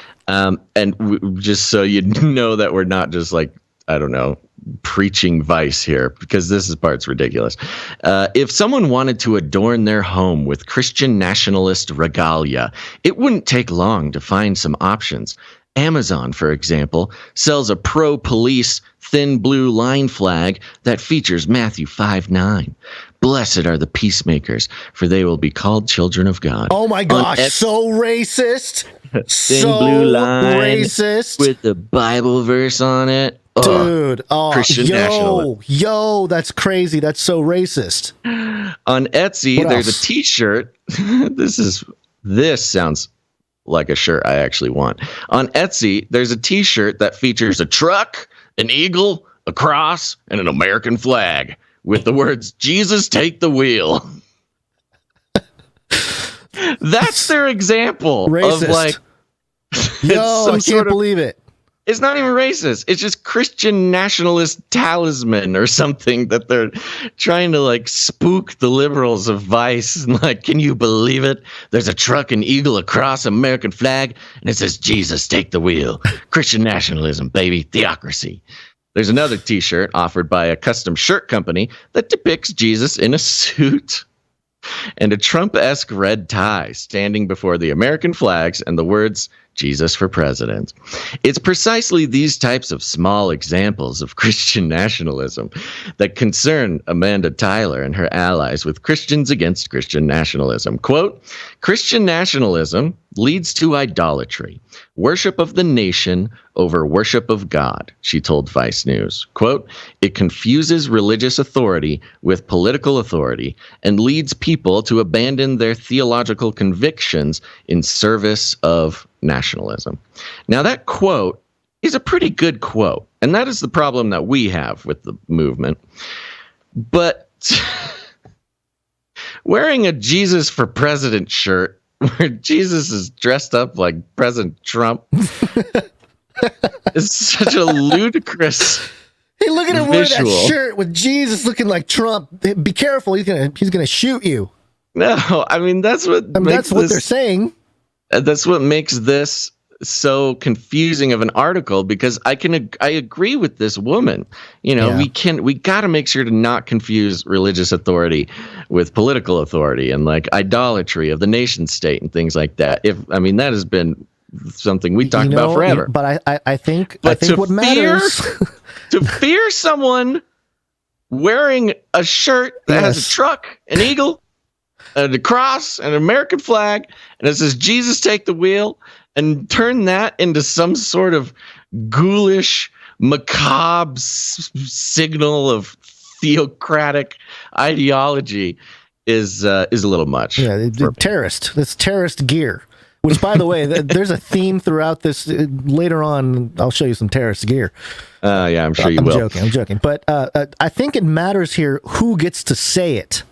Speaker 1: Just so you know that we're not just like, I don't know, preaching Vice here, because this part's ridiculous. If someone wanted to adorn their home with Christian nationalist regalia, it wouldn't take long to find some options. Amazon, for example, sells a pro-police thin blue line flag that features Matthew 5:9. Blessed are the peacemakers, for they will be called children of God.
Speaker 3: Oh my gosh, so racist.
Speaker 1: Thin blue line racist with the Bible verse on it.
Speaker 3: Dude, Christian nationalist. That's crazy. That's so racist.
Speaker 1: On Etsy, there's a t-shirt. This sounds like a shirt I actually want. On Etsy, there's a t-shirt that features a truck, an eagle, a cross, and an American flag with the words, Jesus, take the wheel. That's their example
Speaker 3: Racist.
Speaker 1: of like.
Speaker 3: Yo, I can't believe it.
Speaker 1: It's not even racist. It's just Christian nationalist talisman or something that they're trying to like spook the liberals of Vice. And like, can you believe it? There's a truck and eagle across American flag, and it says, Jesus, take the wheel. Christian nationalism, baby, theocracy. There's another T-shirt offered by a custom shirt company that depicts Jesus in a suit and a Trump-esque red tie standing before the American flags and the words, Jesus for president. It's precisely these types of small examples of Christian nationalism that concern Amanda Tyler and her allies with Christians against Christian nationalism. Quote, Christian nationalism leads to idolatry, worship of the nation over worship of God, she told Vice News. Quote, it confuses religious authority with political authority and leads people to abandon their theological convictions in service of nationalism. Now, that quote is a pretty good quote, and that is the problem that we have with the movement. But wearing a Jesus for President shirt where Jesus is dressed up like President Trump is such a ludicrous
Speaker 3: Hey, look at him wearing
Speaker 1: visual.
Speaker 3: that shirt with Jesus looking like Trump. Be careful, he's gonna shoot you.
Speaker 1: No, I mean that's what
Speaker 3: that's what they're saying.
Speaker 1: That's what makes this so confusing of an article, because I agree with this woman. You know, we got to make sure to not confuse religious authority with political authority and like idolatry of the nation state and things like that. That has been something we talked about forever.
Speaker 3: But I think what matters
Speaker 1: to fear someone wearing a shirt that has a truck, an eagle, and a cross, and an American flag, and it says Jesus take the wheel, and turn that into some sort of ghoulish, macabre signal of theocratic ideology is a little much.
Speaker 3: Yeah, terrorist. That's terrorist gear. Which, by the way, there's a theme throughout this. Later on, I'll show you some terrorist gear.
Speaker 1: Yeah, I'm sure you will.
Speaker 3: I'm joking. But I think it matters here who gets to say it.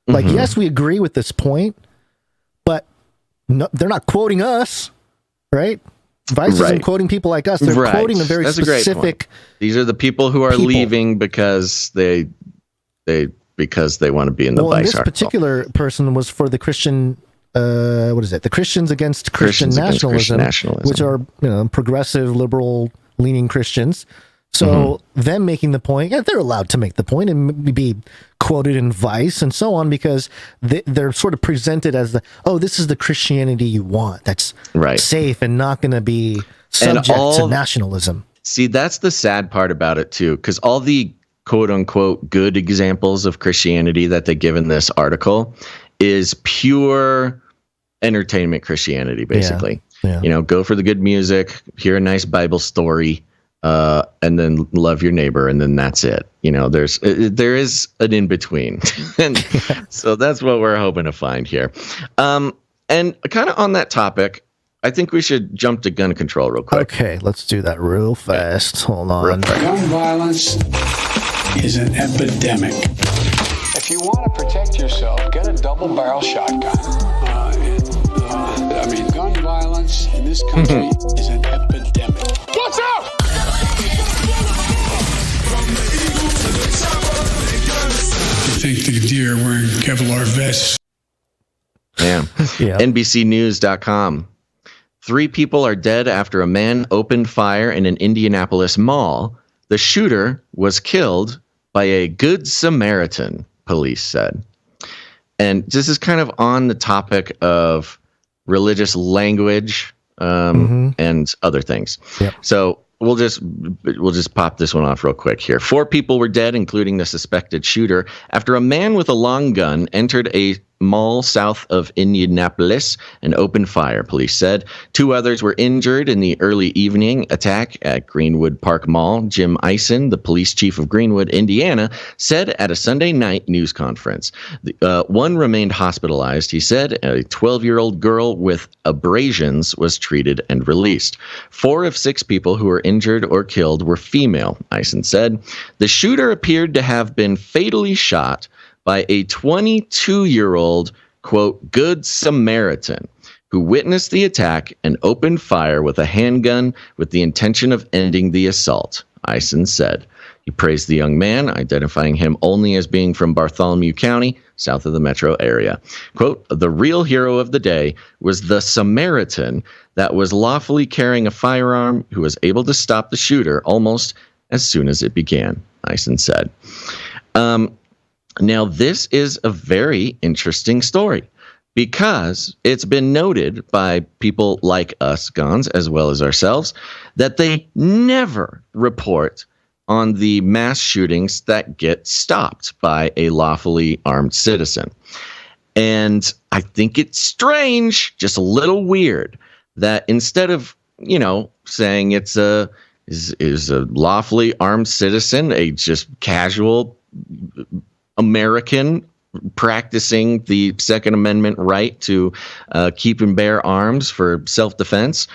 Speaker 3: Like, yes, we agree with this point, but no, they're not quoting us, right? Vice isn't quoting people like us. They're quoting a very specific.
Speaker 1: These are the people who are leaving because they want to be in the Vice
Speaker 3: this
Speaker 1: article.
Speaker 3: Particular person was for the Christian. What is it? The Christians against Christian nationalism, which are progressive, liberal leaning Christians. So them making the point, they're allowed to make the point and be quoted in Vice and so on, because they're sort of presented as this is the Christianity you want. That's safe and not going to be subject to nationalism.
Speaker 1: See, that's the sad part about it too, because all the quote unquote good examples of Christianity that they give in this article is pure entertainment Christianity, basically. Yeah. Go for the good music, hear a nice Bible story, and then love your neighbor, and then that's it. There is an in between, and so that's what we're hoping to find here. And kind of on that topic, I think we should jump to gun control real quick.
Speaker 3: Okay, let's do that real fast. Hold on.
Speaker 12: Gun violence is an epidemic. If you want to protect yourself, get a double-barrel shotgun. Gun violence in this country is an epidemic. Watch out! You think the deer wearing Kevlar vests?
Speaker 1: Yeah. NBCnews.com. 3 people are dead after a man opened fire in an Indianapolis mall. The shooter was killed by a Good Samaritan, police said. And this is kind of on the topic of religious language and other things. Yep. So we'll just pop this one off real quick here. 4 people were dead, including the suspected shooter, after a man with a long gun entered a mall south of Indianapolis and opened fire, police said. 2 others were injured in the early evening attack at Greenwood Park Mall. Jim Eisen, the police chief of Greenwood, Indiana, said at a Sunday night news conference. One remained hospitalized, he said. A 12-year-old girl with abrasions was treated and released. 4 of 6 people who were injured or killed were female, Eisen said. The shooter appeared to have been fatally shot by a 22-year-old quote, Good Samaritan, who witnessed the attack and opened fire with a handgun with the intention of ending the assault, Eisen said. He praised the young man, identifying him only as being from Bartholomew County, south of the metro area. Quote, the real hero of the day was the Samaritan that was lawfully carrying a firearm who was able to stop the shooter almost as soon as it began, Eisen said. Now, this is a very interesting story because it's been noted by people like us, Gons, as well as ourselves, that they never report on the mass shootings that get stopped by a lawfully armed citizen. And I think it's strange, just a little weird, that instead of, saying it's is a lawfully armed citizen, a just casual American practicing the Second Amendment right to keep and bear arms for self-defense,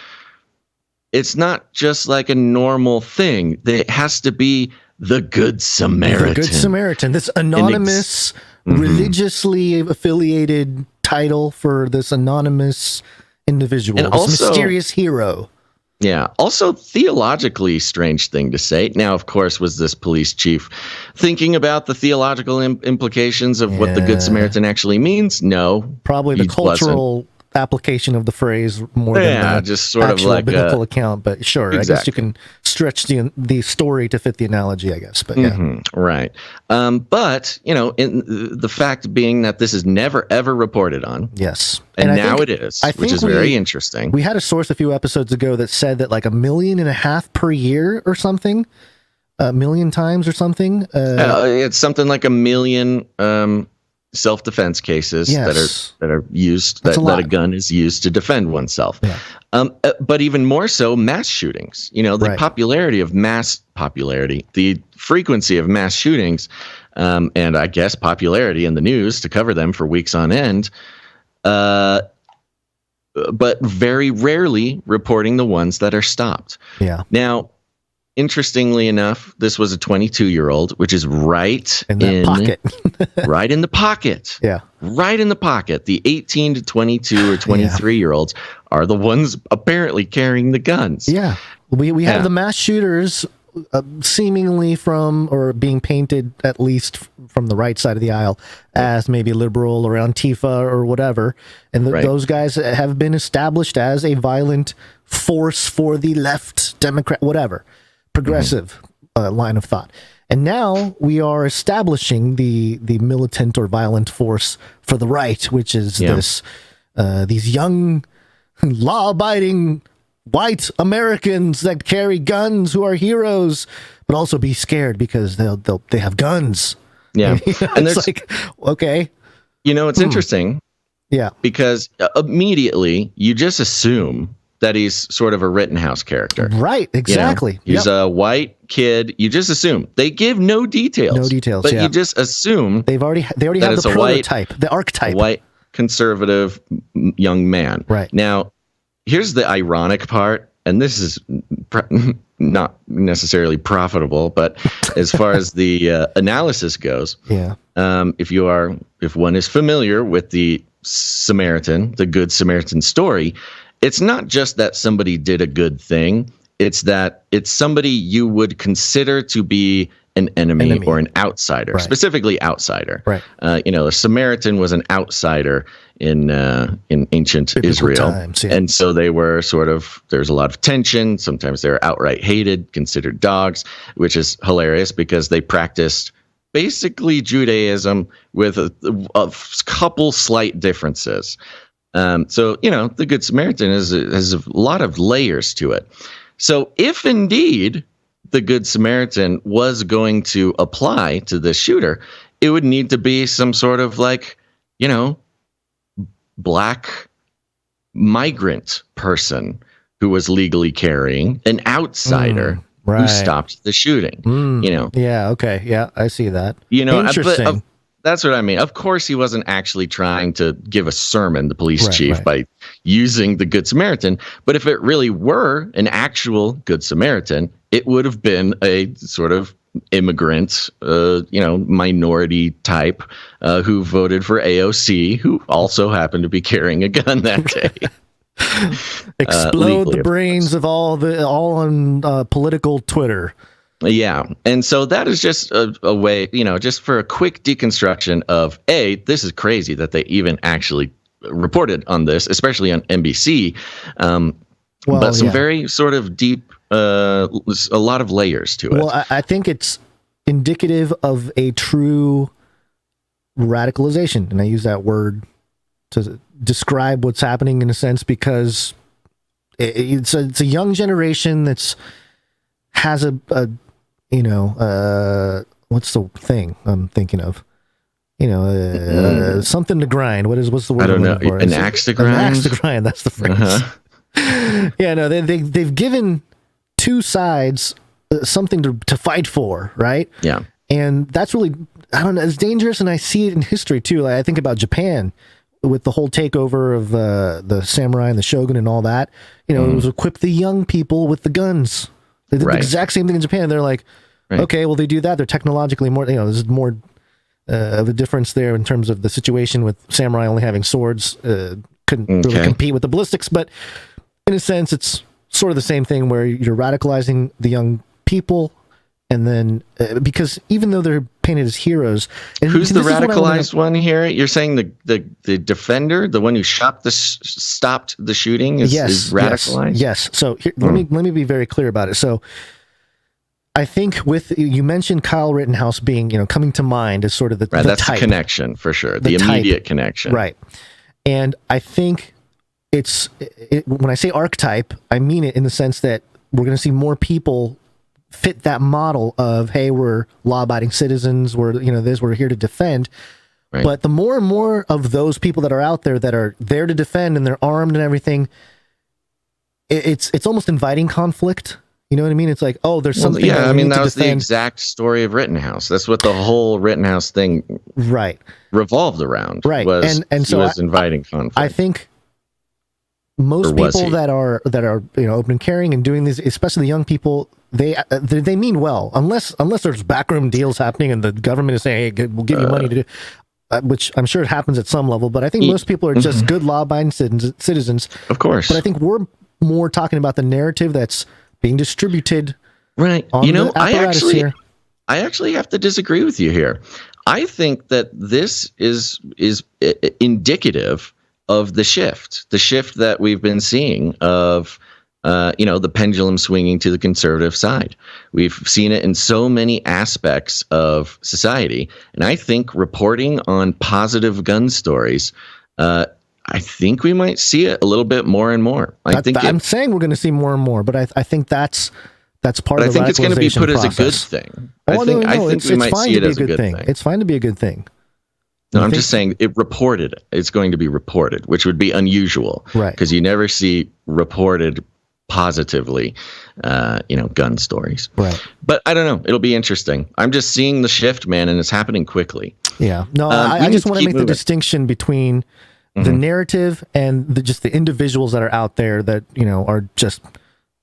Speaker 1: it's not just like a normal thing. It has to be the Good Samaritan.
Speaker 3: The Good Samaritan, this anonymous, religiously affiliated title for this anonymous individual,
Speaker 1: and
Speaker 3: this
Speaker 1: also,
Speaker 3: mysterious hero.
Speaker 1: Yeah. Also, theologically strange thing to say. Now, of course, was this police chief thinking about the theological implications of what the Good Samaritan actually means? No.
Speaker 3: Probably the cultural application of the phrase more than the
Speaker 1: just sort
Speaker 3: actual
Speaker 1: of like
Speaker 3: biblical account. But sure,
Speaker 1: exactly.
Speaker 3: I guess you can stretch the story to fit the analogy, I guess. But
Speaker 1: right. But, in the fact being that this is never, ever reported on.
Speaker 3: Yes.
Speaker 1: And now it is, which is very interesting.
Speaker 3: We had a source a few episodes ago that said that like 1.5 million per year or something, 1 million times or something.
Speaker 1: It's something like 1 million self-defense cases that are used, that a gun is used to defend oneself. Yeah. But even more so, mass shootings. The popularity of the frequency of mass shootings, and I guess popularity in the news to cover them for weeks on end. But very rarely reporting the ones that are stopped. Yeah. Now, interestingly enough, this was a 22-year-old, which is right in the pocket. Right in the pocket. Yeah. Right in the pocket. The 18 to 22 or 23-year-olds are the ones apparently carrying the guns.
Speaker 3: Yeah. We have the mass shooters seemingly from, or being painted at least from the right side of the aisle, as maybe liberal or Antifa or whatever. And those guys have been established as a violent force for the left, Democrat, whatever. Progressive line of thought. And now we are establishing the militant or violent force for the right, which is these young, law-abiding white Americans that carry guns who are heroes, but also be scared because they have guns.
Speaker 1: Yeah.
Speaker 3: And it's like, okay.
Speaker 1: It's interesting.
Speaker 3: Yeah.
Speaker 1: Because immediately you just assume that he's sort of a Rittenhouse character.
Speaker 3: Right, exactly.
Speaker 1: He's a white kid. You just assume. They give no details.
Speaker 3: No details,
Speaker 1: but you just assume
Speaker 3: they already have the prototype, the archetype.
Speaker 1: White, conservative young man.
Speaker 3: Right.
Speaker 1: Now, here's the ironic part, and this is not necessarily profitable, but as far as the analysis goes, if one is familiar with the Samaritan, the Good Samaritan story, it's not just that somebody did a good thing. It's that it's somebody you would consider to be an enemy or an outsider, specifically outsider.
Speaker 3: Right.
Speaker 1: A Samaritan was an outsider in ancient biblical Israel.
Speaker 3: Times,
Speaker 1: and so they were there's a lot of tension. Sometimes they're outright hated, considered dogs, which is hilarious because they practiced basically Judaism with a couple slight differences. So, the Good Samaritan has a lot of layers to it. So if indeed the Good Samaritan was going to apply to this shooter, it would need to be some sort of black migrant person who was legally carrying, an outsider who stopped the shooting.
Speaker 3: Yeah. Okay. Yeah, I see that.
Speaker 1: Interesting. That's what I mean. Of course, he wasn't actually trying to give a sermon, the police chief, by using the Good Samaritan. But if it really were an actual Good Samaritan, it would have been a sort of immigrants, minority type, who voted for AOC, who also happened to be carrying a gun that day.
Speaker 3: Explode the brains of all on political Twitter.
Speaker 1: Yeah. And so that is just a way, just for a quick deconstruction of this is crazy that they even actually reported on this, especially on NBC. But some very sort of deep, a lot of layers to it.
Speaker 3: Well, I think it's indicative of a true radicalization. And I use that word to describe what's happening in a sense, because it's a young generation that's has what's the thing I'm thinking of? Something to grind. What's the word?
Speaker 1: I don't know. An axe to grind?
Speaker 3: An axe to grind. That's the phrase. Uh-huh. Yeah, no, they've given two sides something to fight for, right?
Speaker 1: Yeah.
Speaker 3: And that's really, I don't know, it's dangerous, and I see it in history too. Like, I think about Japan with the whole takeover of the samurai and the shogun and all that. It was equip the young people with the guns. They did the exact same thing in Japan. They're like, okay, well, they do that. They're technologically more, there's more of a difference there in terms of the situation with samurai only having swords. Couldn't really compete with the ballistics, but in a sense, it's sort of the same thing where you're radicalizing the young people, and then because even though they're painted as heroes, and
Speaker 1: who's the radicalized one here? You're saying the defender, the one who stopped the shooting, is radicalized.
Speaker 3: Yes. So here, let me be very clear about it. So I think you mentioned Kyle Rittenhouse being coming to mind as sort of the
Speaker 1: that's
Speaker 3: type.
Speaker 1: The connection for sure, the immediate connection,
Speaker 3: right? And I think when I say archetype, I mean it in the sense that we're going to see more people fit that model of, hey, we're law-abiding citizens, we're here to defend. Right. But the more and more of those people that are out there that are there to defend and they're armed and everything, it's almost inviting conflict. You know what I mean? It's like, oh, there's something.
Speaker 1: Yeah, I mean, that was the exact story of Rittenhouse. That's what the whole Rittenhouse thing revolved around.
Speaker 3: Right. And so
Speaker 1: was inviting conflict.
Speaker 3: I think most people that are open and caring and doing these, especially the young people, they mean well, unless there's backroom deals happening and the government is saying, hey, we'll give you money to do, which I'm sure it happens at some level. But I think most people are just good law-abiding citizens.
Speaker 1: Of course.
Speaker 3: But I think we're more talking about the narrative that's being distributed.
Speaker 1: Right. I actually have to disagree with you here. I think that this is indicative of the shift that we've been seeing of, the pendulum swinging to the conservative side. We've seen it in so many aspects of society. And I think reporting on positive gun stories, I think we might see it a little bit more and more.
Speaker 3: I'm saying we're going to see more and more, but I think that's part of the radicalization process. I think it's going to be put as a good
Speaker 1: thing. I think we might see it as a good thing.
Speaker 3: It's fine to be a good thing.
Speaker 1: No, I'm just saying it's going to be reported, which would be unusual.
Speaker 3: Right.
Speaker 1: Because you never see reported positively, gun stories.
Speaker 3: Right.
Speaker 1: But I don't know. It'll be interesting. I'm just seeing the shift, man, and it's happening quickly.
Speaker 3: Yeah. No, I just want to make the distinction between the narrative and just the individuals that are out there that, are just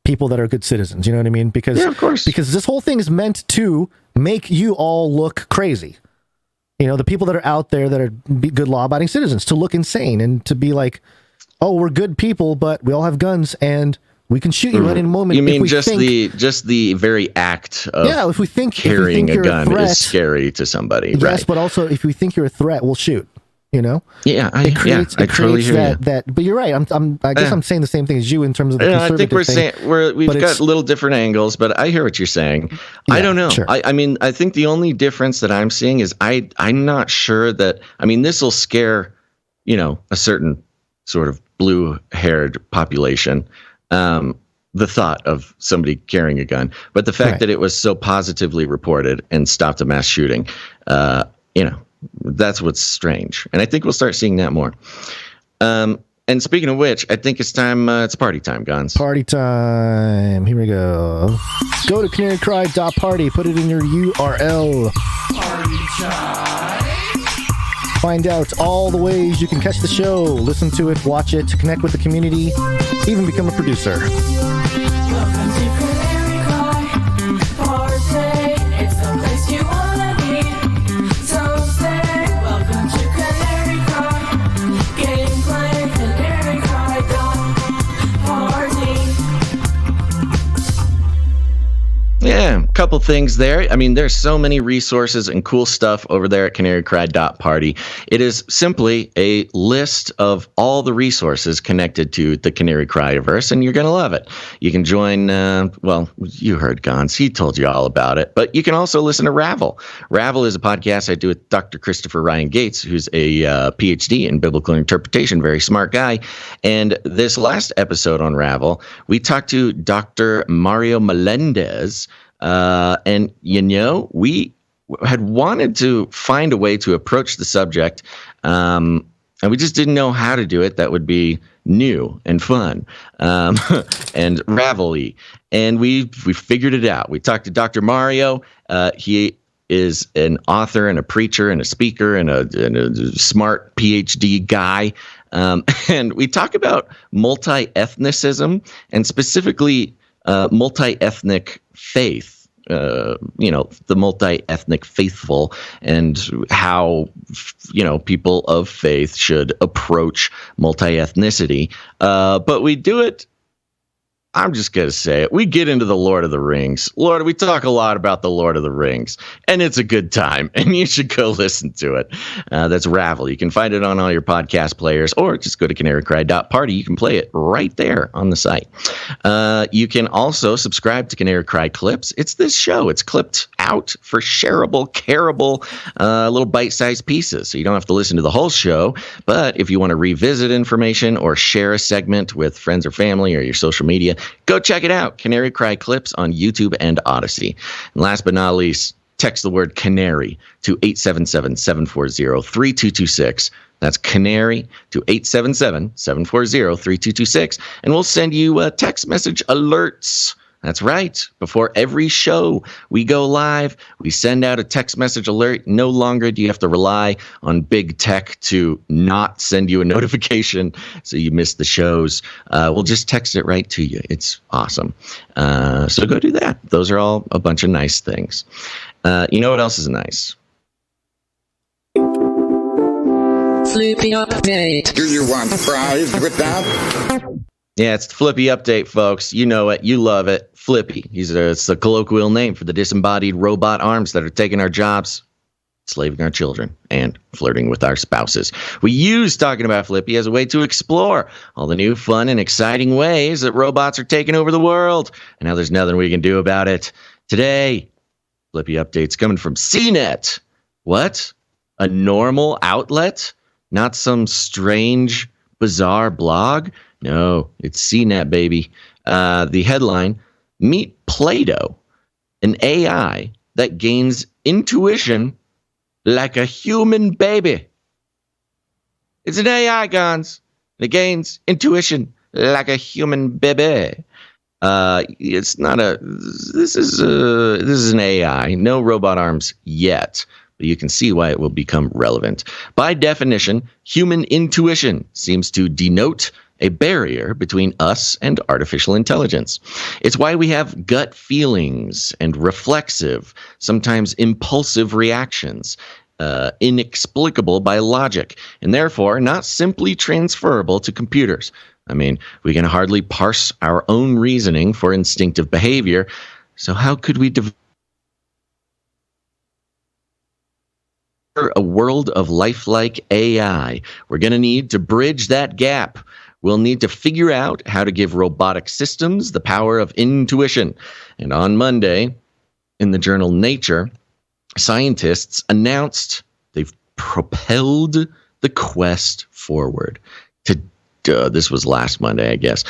Speaker 3: people that are good citizens. You know what I mean? Because,
Speaker 1: of course.
Speaker 3: Because this whole thing is meant to make you all look crazy. The people that are out there that are good law-abiding citizens to look insane and to be like, oh, we're good people, but we all have guns and we can shoot you at any moment.
Speaker 1: You mean just the very act of
Speaker 3: if we think
Speaker 1: carrying a gun is scary to somebody,
Speaker 3: yes,
Speaker 1: right?
Speaker 3: But also if we think you're a threat, we'll shoot.
Speaker 1: Yeah, I totally hear you.
Speaker 3: But you're right. I guess I'm saying the same thing as you in terms of the conservative
Speaker 1: I think we're saying we've got little different angles, but I hear what you're saying. Yeah, I don't know. Sure. I mean, I think the only difference that I'm seeing is I'm not sure that. I mean, this will scare a certain sort of blue-haired population. The thought of somebody carrying a gun, but the fact that it was so positively reported and stopped a mass shooting, that's what's strange. And I think we'll start seeing that more. And speaking of which, I think it's time, it's party time, Gons.
Speaker 3: Party time. Here we go. Go to canarycry.party. Put it in your URL.
Speaker 7: Party time.
Speaker 3: Find out all the ways you can catch the show, listen to it, watch it, connect with the community, even become a producer.
Speaker 7: Welcome to Canary Cry Party. It's
Speaker 1: Yeah, a couple things there. I mean, there's so many resources and cool stuff over there at canarycry.party. It is simply a list of all the resources connected to the Canary Cryverse, and you're going to love it. You can join, well, you heard Gons. He told you all about it. But you can also listen to Ravel. Ravel is a podcast I do with Dr. Christopher Ryan Gates, who's a PhD in biblical interpretation, very smart guy. And this last episode on Ravel, we talked to Dr. Mario Melendez. And, we had wanted to find a way to approach the subject, and we just didn't know how to do it that would be new and fun and ravel-y. And we figured it out. We talked to Dr. Mario. He is an author and a preacher and a speaker and a smart PhD guy. And we talk about multi-ethnicism and specifically multi-ethnic faith, the multi-ethnic faithful, and how, people of faith should approach multi-ethnicity. But we do it, I'm just going to say it, we get into the Lord of the Rings. We talk a lot about the Lord of the Rings, and it's a good time, and you should go listen to it. That's Ravel. You can find it on all your podcast players, or just go to canarycry.party. You can play it right there on the site. You can also subscribe to Canary Cry Clips. It's this show. It's clipped out for shareable, careable, little bite-sized pieces, so you don't have to listen to the whole show. But if you want to revisit information or share a segment with friends or family or your social media, go check it out. Canary Cry Clips on YouTube and Odyssey. And last but not least, text the word Canary to 877-740-3226. That's Canary to 877-740-3226. And we'll send you text message alerts. That's right. Before every show we go live, we send out a text message alert. No longer do you have to rely on big tech to not send you a notification so you miss the shows. We'll just text it right to you. It's awesome. So go do that. Those are all a bunch of nice things. You know what else is nice?
Speaker 13: Flippy update.
Speaker 5: Do you want fries with that?
Speaker 1: Yeah, it's the Flippy update, folks. You know it. You love it. Flippy. It's a colloquial name for the disembodied robot arms that are taking our jobs, enslaving our children, and flirting with our spouses. We use talking about Flippy as a way to explore all the new, fun, and exciting ways that robots are taking over the world. And now there's nothing we can do about it. Today, Flippy update's coming from CNET. What? A normal outlet? Not some strange, bizarre blog? No, it's CNET, baby. The headline, meet Plato, an AI that gains intuition like a human baby. It's an AI, Gons. It gains intuition like a human baby. It's not this is an AI. No robot arms yet. But you can see why it will become relevant. By definition, human intuition seems to denote a barrier between us and artificial intelligence. It's why we have gut feelings and reflexive, sometimes impulsive reactions, inexplicable by logic, and therefore not simply transferable to computers. I mean, we can hardly parse our own reasoning for instinctive behavior, so how could we develop a world of lifelike AI? We're going to need to bridge that gap. We'll need to figure out how to give robotic systems the power of intuition. And on Monday, in the journal Nature, scientists announced they've propelled the quest forward. This was last Monday, I guess.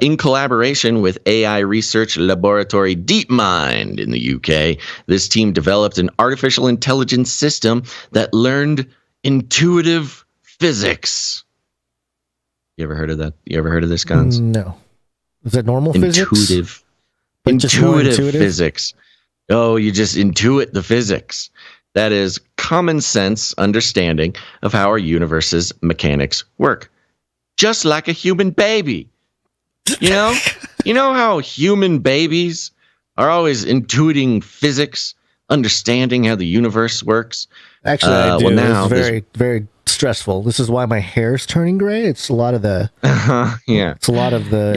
Speaker 1: In collaboration with AI research laboratory DeepMind in the UK, this team developed an artificial intelligence system that learned intuitive physics. You ever heard of that? You ever heard of this, Gons?
Speaker 3: No. Is that normal physics?
Speaker 1: Intuitive physics. Oh, you just intuit the physics. That is common sense understanding of how our universe's mechanics work. Just like a human baby. You know? You know how human babies are always intuiting physics, understanding how the universe works?
Speaker 3: Actually, I do. Now, very stressful. This is why my hair's turning gray. It's a lot of the
Speaker 1: yeah.
Speaker 3: It's a lot of the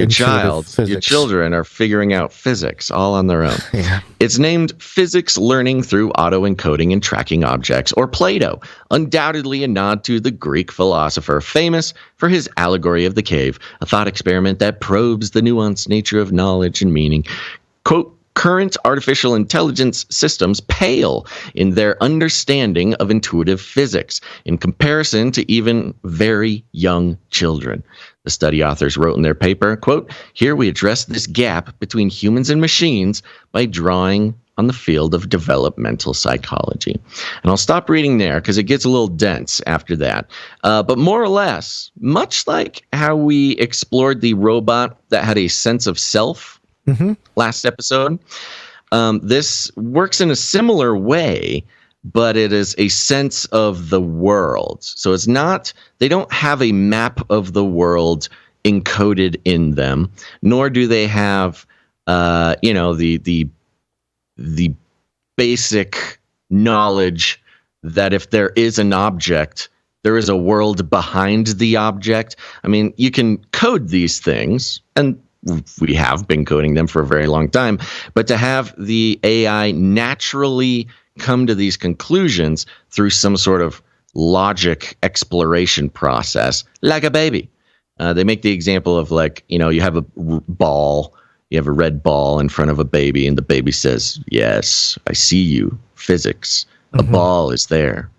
Speaker 1: your children are figuring out physics all on their own.
Speaker 3: Yeah.
Speaker 1: It's named Physics Learning Through Auto-Encoding and Tracking Objects, or Plato, undoubtedly a nod to the Greek philosopher famous for his allegory of the cave, a thought experiment that probes the nuanced nature of knowledge and meaning. Quote, current artificial intelligence systems pale in their understanding of intuitive physics in comparison to even very young children. The study authors wrote in their paper, quote, here we address this gap between humans and machines by drawing on the field of developmental psychology. And I'll stop reading there because it gets a little dense after that. But more or less, much like how we explored the robot that had a sense of self last episode, this works in a similar way, but it is a sense of the world. So it's not, they don't have a map of the world encoded in them, nor do they have, the basic knowledge that if there is an object, there is a world behind the object. I mean, you can code these things, and we have been coding them for a very long time, but to have the AI naturally come to these conclusions through some sort of logic exploration process, like a baby. They make the example of, like, you have a ball, you have a red ball in front of a baby, and the baby says, yes, I see you, physics, a ball is there.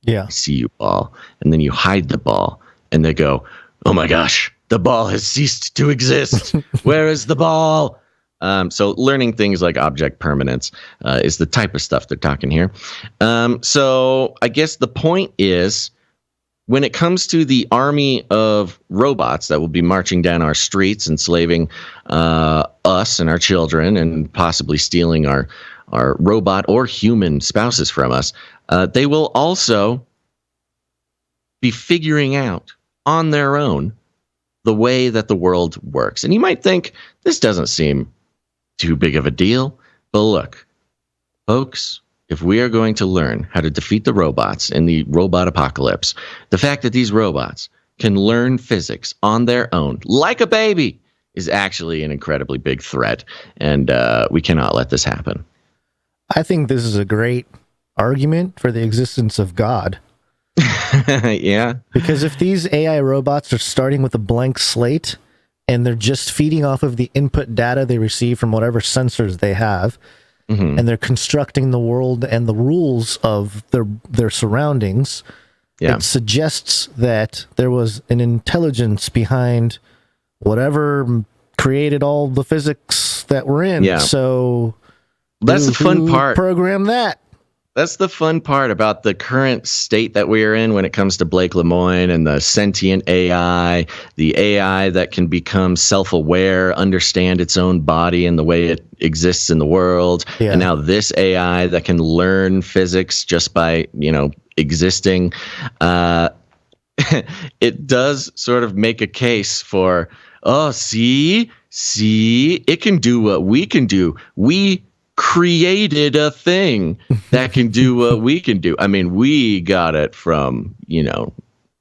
Speaker 3: Yeah.
Speaker 1: I see you, ball. And then you hide the ball, and they go, oh my gosh, the ball has ceased to exist. Where is the ball? So learning things like object permanence is the type of stuff they're talking here. So I guess the point is, when it comes to the army of robots that will be marching down our streets, enslaving us and our children, and possibly stealing our robot or human spouses from us, they will also be figuring out on their own the way that the world works. And you might think, this doesn't seem too big of a deal. But look, folks, if we are going to learn how to defeat the robots in the robot apocalypse, the fact that these robots can learn physics on their own, like a baby, is actually an incredibly big threat. And we cannot let this happen.
Speaker 3: I think this is a great argument for the existence of God.
Speaker 1: Yeah.
Speaker 3: Because if these AI robots are starting with a blank slate and they're just feeding off of the input data they receive from whatever sensors they have, and they're constructing the world and the rules of their surroundings, it suggests that there was an intelligence behind whatever created all the physics that we're in.
Speaker 1: Yeah.
Speaker 3: So
Speaker 1: that's the fun part.
Speaker 3: Program that.
Speaker 1: That's the fun part about the current state that we are in when it comes to Blake Lemoine and the sentient AI, the AI that can become self-aware, understand its own body and the way it exists in the world. Yeah. And now this AI that can learn physics just by, existing. It does sort of make a case for, see, it can do what we can do. We created a thing that can do what we can do. I mean, we got it from,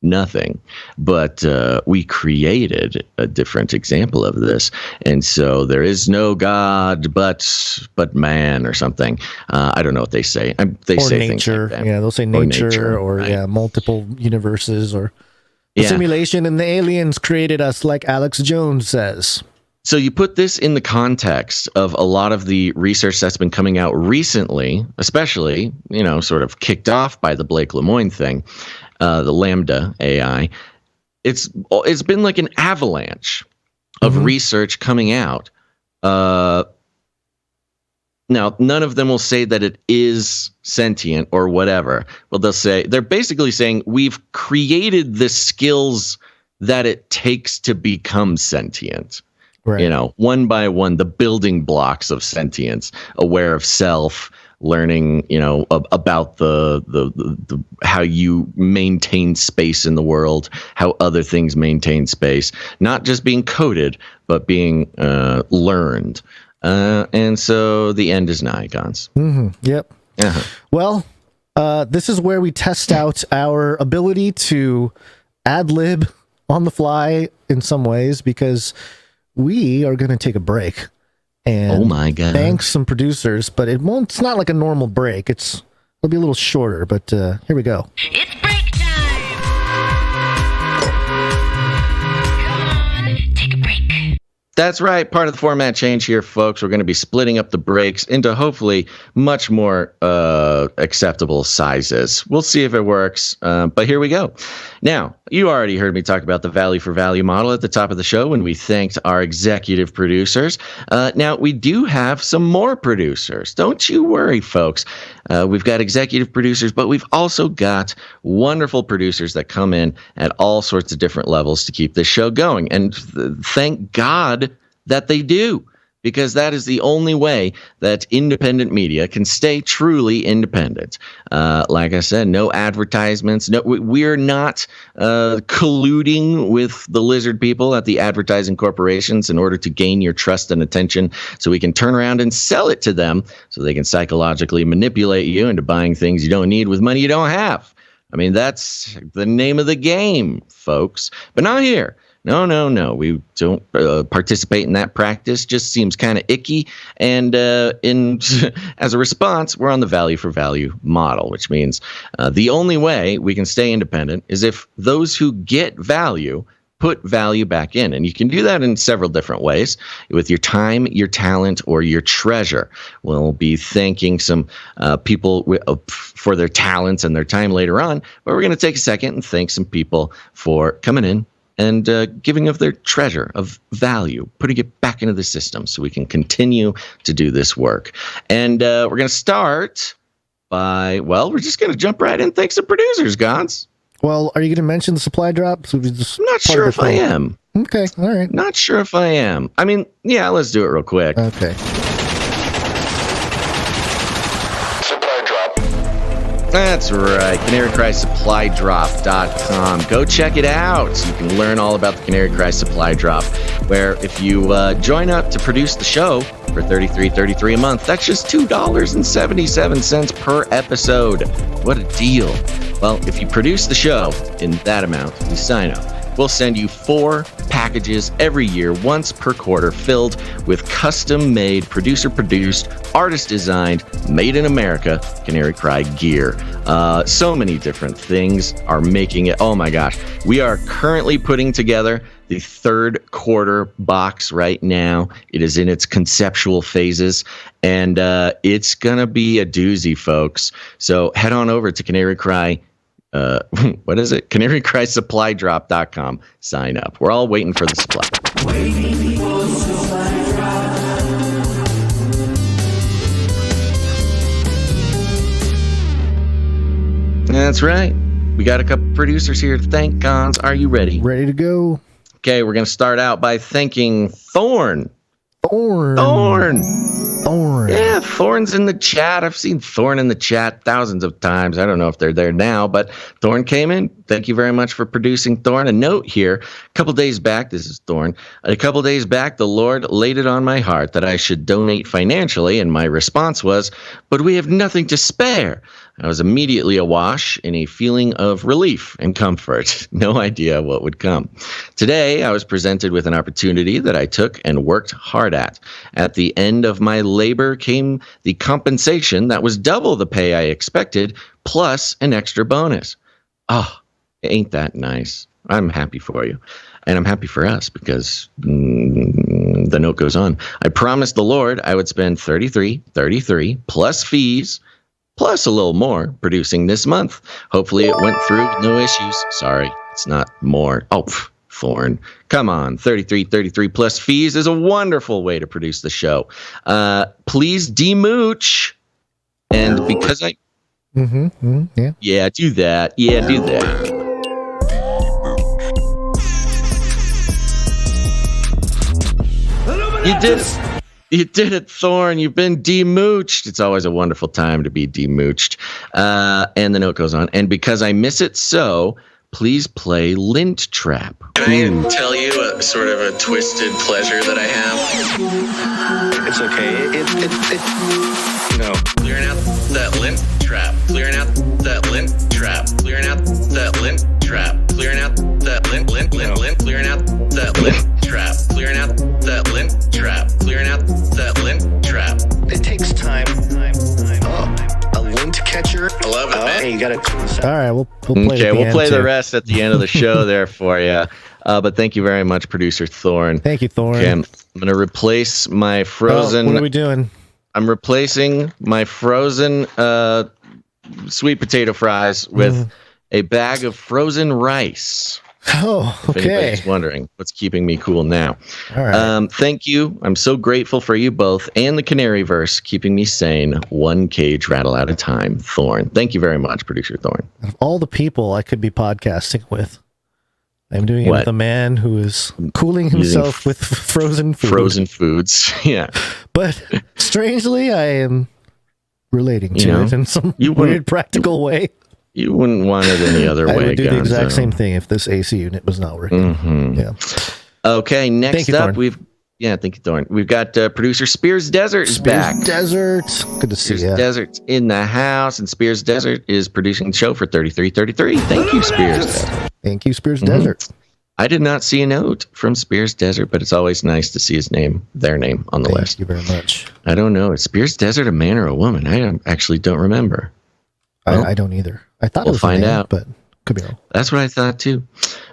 Speaker 1: nothing, but we created a different example of this. And so there is no God, but man or something. I don't know what they say. They
Speaker 3: or
Speaker 1: say
Speaker 3: nature.
Speaker 1: Things like that.
Speaker 3: Yeah, they'll say nature or right. Multiple universes or the simulation, and the aliens created us, like Alex Jones says.
Speaker 1: So you put this in the context of a lot of the research that's been coming out recently, especially, sort of kicked off by the Blake Lemoine thing, the Lambda AI. It's been like an avalanche of research coming out. Now, none of them will say that it is sentient or whatever. Well, they're basically saying we've created the skills that it takes to become sentient. Right. One by one, the building blocks of sentience, aware of self, learning, about the how you maintain space in the world, how other things maintain space, not just being coded, but being learned. And so the end is nigh, Gons.
Speaker 3: Yep.
Speaker 1: Uh-huh.
Speaker 3: Well, This is where we test out our ability to ad-lib on the fly in some ways, because we are going to take a break and
Speaker 1: oh my God.
Speaker 3: Thank some producers, but it's not like a normal break. It'll be a little shorter, but here we go.
Speaker 9: It's break time! Come on, take a break.
Speaker 1: That's right. Part of the format change here, folks. We're going to be splitting up the breaks into hopefully much more acceptable sizes. We'll see if it works, but here we go. Now, you already heard me talk about the value for value model at the top of the show when we thanked our executive producers. Now, we do have some more producers. Don't you worry, folks. We've got executive producers, but we've also got wonderful producers that come in at all sorts of different levels to keep this show going. And thank God that they do, because that is the only way that independent media can stay truly independent. Like I said, no advertisements. No, we're not colluding with the lizard people at the advertising corporations in order to gain your trust and attention so we can turn around and sell it to them so they can psychologically manipulate you into buying things you don't need with money you don't have. I mean, that's the name of the game, folks. But not here. No. We don't participate in that practice. Just seems kind of icky. And as a response, we're on the value for value model, which means the only way we can stay independent is if those who get value put value back in. And you can do that in several different ways with your time, your talent, or your treasure. We'll be thanking some people for their talents and their time later on, but we're going to take a second and thank some people for coming in and giving of their treasure of value, putting it back into the system so we can continue to do this work. And we're going to start by, we're just going to jump right in. Thanks to producers, Gons.
Speaker 3: Well, are you going to mention the supply drops?
Speaker 1: I'm not sure if I am.
Speaker 3: Okay, all right.
Speaker 1: Not sure if I am. I mean, yeah, let's do it real quick.
Speaker 3: Okay.
Speaker 10: Supply drop.
Speaker 1: That's right. CanaryCrySupplyDrop.com. Go check it out so you can learn all about the Canary Cry Supply Drop, where if you join up to produce the show for $33.33 a month, that's just $2.77 per episode. What a deal. Well, if you produce the show in that amount, you sign up. We'll send you 4 packages every year, once per quarter, filled with custom-made, producer-produced, artist-designed, made-in-America Canary Cry gear. So many different things are making it. Oh my gosh. We are currently putting together the 3rd quarter box right now. It is in its conceptual phases, and it's going to be a doozy, folks. So head on over to Canary Cry. What is it? CanaryCrySupplyDrop.com. Sign up. We're all waiting for the supply.
Speaker 7: Waiting for supply drop.
Speaker 1: That's right. We got a couple producers here to thank. Gons, are you ready?
Speaker 3: Ready to go.
Speaker 1: Okay, we're going to start out by thanking Thorn.
Speaker 3: Thorn.
Speaker 1: Yeah, Thorn's in the chat. I've seen Thorn in the chat thousands of times. I don't know if they're there now, but Thorn came in. Thank you very much for producing, Thorn. A note here, a couple days back, this is Thorn. A couple days back, the Lord laid it on my heart that I should donate financially, and my response was, but we have nothing to spare. I was immediately awash in a feeling of relief and comfort. No idea what would come. Today, I was presented with an opportunity that I took and worked hard at. At the end of my labor came the compensation that was double the pay I expected, plus an extra bonus. Oh, ain't that nice? I'm happy for you. And I'm happy for us because the note goes on. I promised the Lord I would spend $33 plus fees, plus a little more producing this month. Hopefully it went through with no issues. Sorry, it's not more. Oh, Thorn. Come on, $33 plus fees is a wonderful way to produce the show. Please demooch. And because I... Yeah, do that. Yeah, do that. You did it. You did it, Thorn. You've been demooched. It's always a wonderful time to be demooched. And the note goes on. And because I miss it so, please play Lint Trap.
Speaker 14: Can I tell you a sort of a twisted pleasure that I have?
Speaker 15: It's okay.
Speaker 14: Clearing out that lint trap. Clearing out that lint trap. Clearing out that lint trap. Clearing out that lint. Clearing out that lint trap. Clearing out that lint trap. Clearing out that lint trap.
Speaker 15: It takes time. A lint catcher.
Speaker 14: I love it, man.
Speaker 15: Hey, you gotta.
Speaker 3: All right, we'll play.
Speaker 1: Okay, we'll play the
Speaker 3: too.
Speaker 1: rest at the end of the show there for you. But thank you very much, Producer Thorne.
Speaker 3: Thank you, Thorne.
Speaker 1: Okay, I'm going to replace my frozen.
Speaker 3: What are we doing?
Speaker 1: I'm replacing my frozen sweet potato fries with a bag of frozen rice.
Speaker 3: Oh,
Speaker 1: If
Speaker 3: okay.
Speaker 1: anybody's wondering what's keeping me cool now.
Speaker 3: All right.
Speaker 1: Thank you. I'm so grateful for you both and the Canary verse keeping me sane one cage rattle at a time. Thorne. Thank you very much, Producer Thorne.
Speaker 3: Of all the people I could be podcasting with, I'm doing it
Speaker 1: What?
Speaker 3: with a man who is cooling himself with frozen food.
Speaker 1: Frozen foods. Yeah.
Speaker 3: But strangely, I am relating to
Speaker 1: You know,
Speaker 3: it in some
Speaker 1: you wouldn't-
Speaker 3: weird practical way.
Speaker 1: You wouldn't want it any other way.
Speaker 3: I would do the exact
Speaker 1: Gonzo.
Speaker 3: same thing if this AC unit was not working. Yeah.
Speaker 1: Okay, next
Speaker 3: Thank you,
Speaker 1: up,
Speaker 3: Thorne.
Speaker 1: thank you, Thorne. We've got producer Spears Desert is back.
Speaker 3: Desert. Good to see
Speaker 1: Spears
Speaker 3: you.
Speaker 1: Desert's in the house, and Spears Desert is producing the show for 3333. Thank you, Spears Desert.
Speaker 3: Thank you, Spears Desert.
Speaker 1: I did not see a note from Spears Desert, but it's always nice to see their name on the list.
Speaker 3: Thank you very much.
Speaker 1: I don't know. Is Spears Desert a man or a woman? I actually don't remember. Well,
Speaker 3: I don't either. I thought
Speaker 1: we'll
Speaker 3: it was
Speaker 1: find
Speaker 3: a man,
Speaker 1: out.
Speaker 3: but could be wrong.
Speaker 1: That's what I thought too,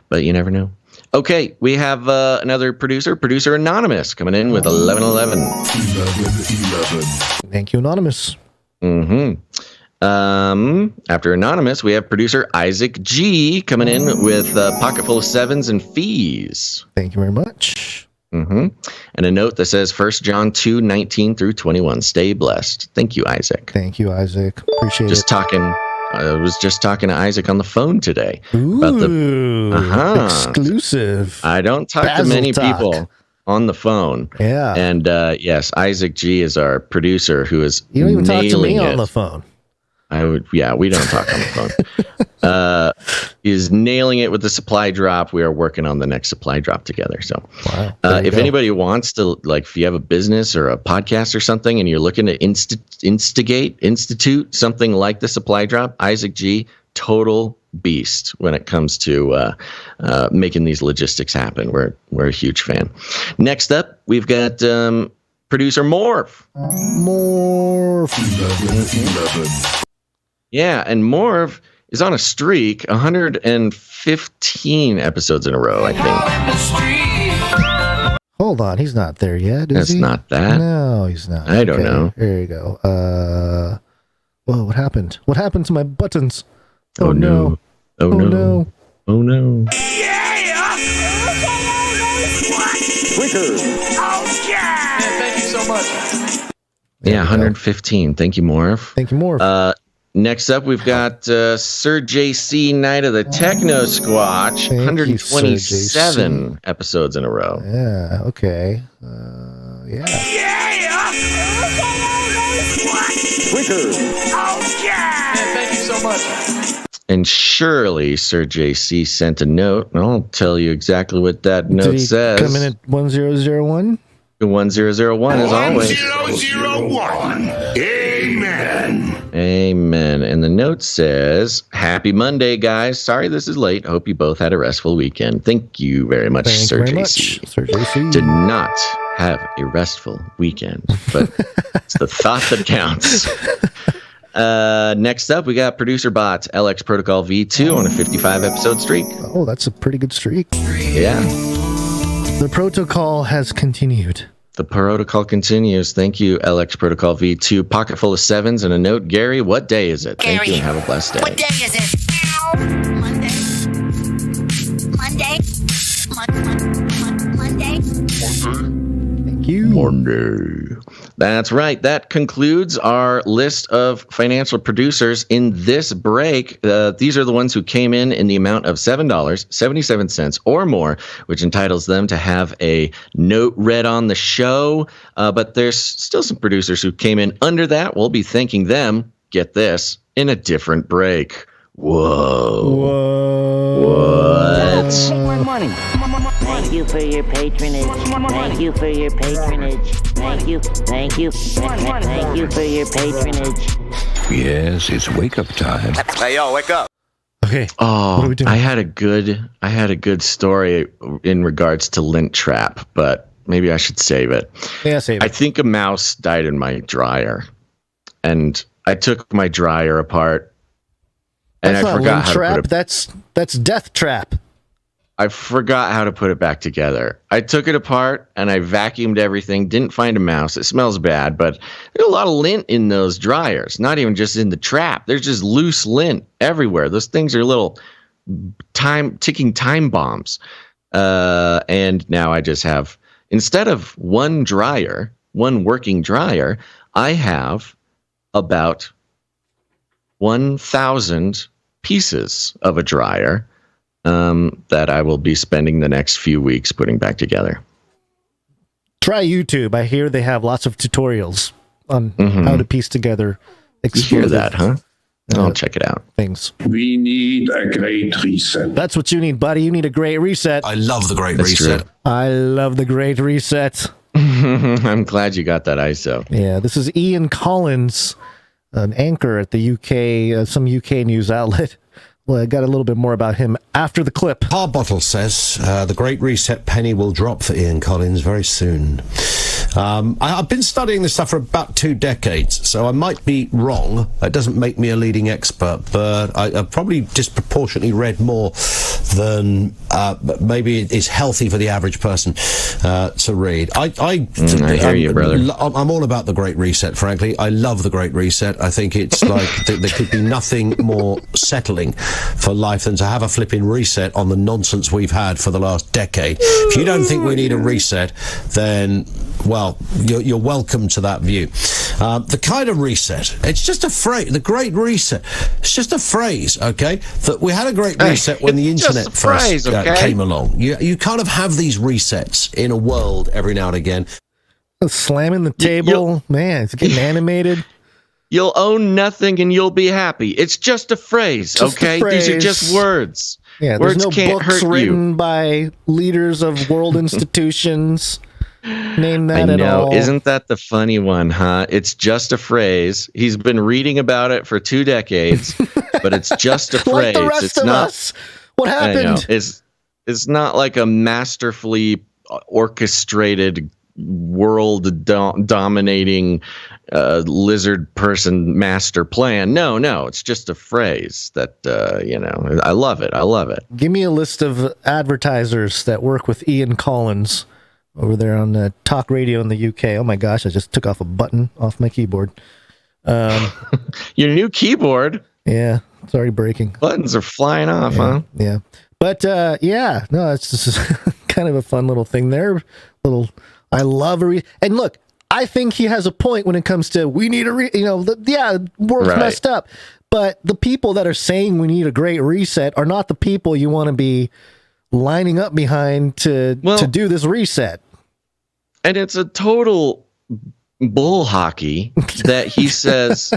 Speaker 1: but you never know. Okay, we have another producer Anonymous, coming in with 1111.
Speaker 3: Thank you, Anonymous.
Speaker 1: After Anonymous, we have producer Isaac G coming in with pocket full of sevens and fees.
Speaker 3: Thank you very much.
Speaker 1: And a note that says 1 John 2:19 through 21. Stay blessed. Thank you, Isaac.
Speaker 3: Thank you, Isaac. Appreciate it.
Speaker 1: I was just talking to Isaac on the phone today.
Speaker 3: Ooh,
Speaker 1: about
Speaker 3: exclusive.
Speaker 1: I don't talk to many people on the phone.
Speaker 3: Yeah.
Speaker 1: And yes, Isaac G is our producer who is
Speaker 3: You don't even talk to me
Speaker 1: nailing
Speaker 3: on
Speaker 1: it.
Speaker 3: the phone.
Speaker 1: We don't talk on the phone. Is nailing it with the supply drop. We are working on the next supply drop together. So if anybody wants to, like, if you have a business or a podcast or something and you're looking to institute something like the supply drop, Isaac G, total beast when it comes to making these logistics happen. We're a huge fan. Next up, we've got producer Morph. Yeah, and Morph is on a streak, 115 episodes in a row, I think.
Speaker 3: Hold on, he's not there yet, is
Speaker 1: That's
Speaker 3: he?
Speaker 1: not that.
Speaker 3: No, he's not.
Speaker 1: I don't know.
Speaker 3: There you go. Whoa, what happened? What happened to my buttons?
Speaker 1: Oh, no. Oh, no.
Speaker 3: No.
Speaker 1: Oh, no.
Speaker 7: Wickers. Oh, yeah.
Speaker 12: Man, thank you so much.
Speaker 1: Yeah, 115. Thank you, Morph.
Speaker 3: Thank you, Morph.
Speaker 1: Next up, we've got Sir JC, Night of the Techno Squatch, 127 episodes in a row.
Speaker 3: Yeah, okay. Yeah.
Speaker 7: Wickers. Oh, yeah.
Speaker 12: Man, thank you so much.
Speaker 1: And surely Sir JC sent a note, and I'll tell you exactly what that note
Speaker 3: Did he
Speaker 1: says.
Speaker 3: come in at 1001?
Speaker 1: 1001 as always.
Speaker 7: 1001. Amen.
Speaker 1: Amen. And the note says, Happy Monday, guys. Sorry this is late. Hope you both had a restful weekend. Thank you very much, Sir JC.
Speaker 3: Sir JC.
Speaker 1: Did not have a restful weekend, but it's the thought that counts. Next up, we got producer bot LX Protocol V2 on a 55 episode streak.
Speaker 3: Oh, that's a pretty good streak.
Speaker 1: Yeah.
Speaker 3: The protocol has continued.
Speaker 1: The protocol continues. Thank you, LX Protocol V2. Pocket full of sevens and a note. Gary, what day is it? Thank you and have a blessed day.
Speaker 9: What day is it? Monday. Monday.
Speaker 3: Thank you.
Speaker 1: Monday. That's right. That concludes our list of financial producers in this break. These are the ones who came in the amount of $7.77 or more, which entitles them to have a note read on the show. But there's still some producers who came in under that. We'll be thanking them, get this, in a different break. Whoa. What?
Speaker 16: More money. Thank you for your patronage. Thank you for your patronage. Thank you. Thank you. Thank you for your patronage.
Speaker 17: Yes, it's wake-up time.
Speaker 15: Hey, yo, wake up.
Speaker 3: Okay.
Speaker 1: Oh,
Speaker 3: what are we doing?
Speaker 1: I had a good story in regards to lint trap, but maybe I should save it.
Speaker 3: Yeah, save it.
Speaker 1: I think a mouse died in my dryer, and I took my dryer apart, and
Speaker 3: That's
Speaker 1: I
Speaker 3: not
Speaker 1: forgot
Speaker 3: lint
Speaker 1: how
Speaker 3: trap.
Speaker 1: to put it.
Speaker 3: That's death trap.
Speaker 1: I forgot how to put it back together. I took it apart and I vacuumed everything. Didn't find a mouse. It smells bad, but there's a lot of lint in those dryers. Not even just in the trap. There's just loose lint everywhere. Those things are little ticking time bombs. And now I just have, instead of one working dryer, I have about 1,000 pieces of a dryer that I will be spending the next few weeks putting back together.
Speaker 3: Try YouTube. I hear they have lots of tutorials on how to piece together explosive.
Speaker 1: You hear that, huh? I'll check it out.
Speaker 3: Things.
Speaker 12: We need a great reset.
Speaker 3: That's what you need, buddy. You need a great reset.
Speaker 17: I love the Great
Speaker 1: That's
Speaker 17: Reset.
Speaker 1: true.
Speaker 3: I love the great reset.
Speaker 1: I'm glad you got that ISO.
Speaker 3: Yeah, this is Ian Collins, an anchor at the UK, some UK news outlet. Well, I got a little bit more about him after the clip.
Speaker 18: Harbottle says the Great Reset penny will drop for Ian Collins very soon. I've been studying this stuff for about 2 decades, so I might be wrong. That doesn't make me a leading expert, but I've probably disproportionately read more than maybe is healthy for the average person to read. I
Speaker 1: hear you, brother.
Speaker 18: I'm all about the Great Reset, frankly. I love the Great Reset. I think it's like there could be nothing more settling for life than to have a flipping reset on the nonsense we've had for the last decade. If you don't think we need a reset, then, well, you're welcome to that view. The kind of reset, it's just a phrase, the Great Reset, it's just a phrase, okay? That we had a Great Reset when the internet first came along. You kind of have these resets in a world every now and again.
Speaker 3: Slamming the table, man, it's getting animated.
Speaker 1: You'll own nothing and you'll be happy. It's just a phrase,
Speaker 3: Just
Speaker 1: okay?
Speaker 3: a phrase.
Speaker 1: These are just words.
Speaker 3: Yeah,
Speaker 1: words
Speaker 3: there's no
Speaker 1: can't
Speaker 3: books
Speaker 1: hurt
Speaker 3: written
Speaker 1: you.
Speaker 3: by leaders of world institutions. Name that
Speaker 1: I
Speaker 3: at
Speaker 1: know.
Speaker 3: all.
Speaker 1: Isn't that the funny one, huh? It's just a phrase. He's been reading about it for 2 decades, but it's just a phrase.
Speaker 3: Like the rest
Speaker 1: it's
Speaker 3: of
Speaker 1: not,
Speaker 3: us. What happened?
Speaker 1: I know. It's not like a masterfully orchestrated world dominating lizard person master plan. No, it's just a phrase that I love it.
Speaker 3: Give me a list of advertisers that work with Ian Collins over there on the talk radio in the UK. Oh my gosh, I just took off a button off my keyboard.
Speaker 1: Your new keyboard?
Speaker 3: Yeah, it's already breaking.
Speaker 1: Buttons are flying off, huh?
Speaker 3: Yeah. But it's just kind of a fun little thing there. I love and look, I think he has a point when it comes to we need world's messed up. But the people that are saying we need a great reset are not the people you want to be lining up behind to do this reset.
Speaker 1: And it's a total bull hockey that he says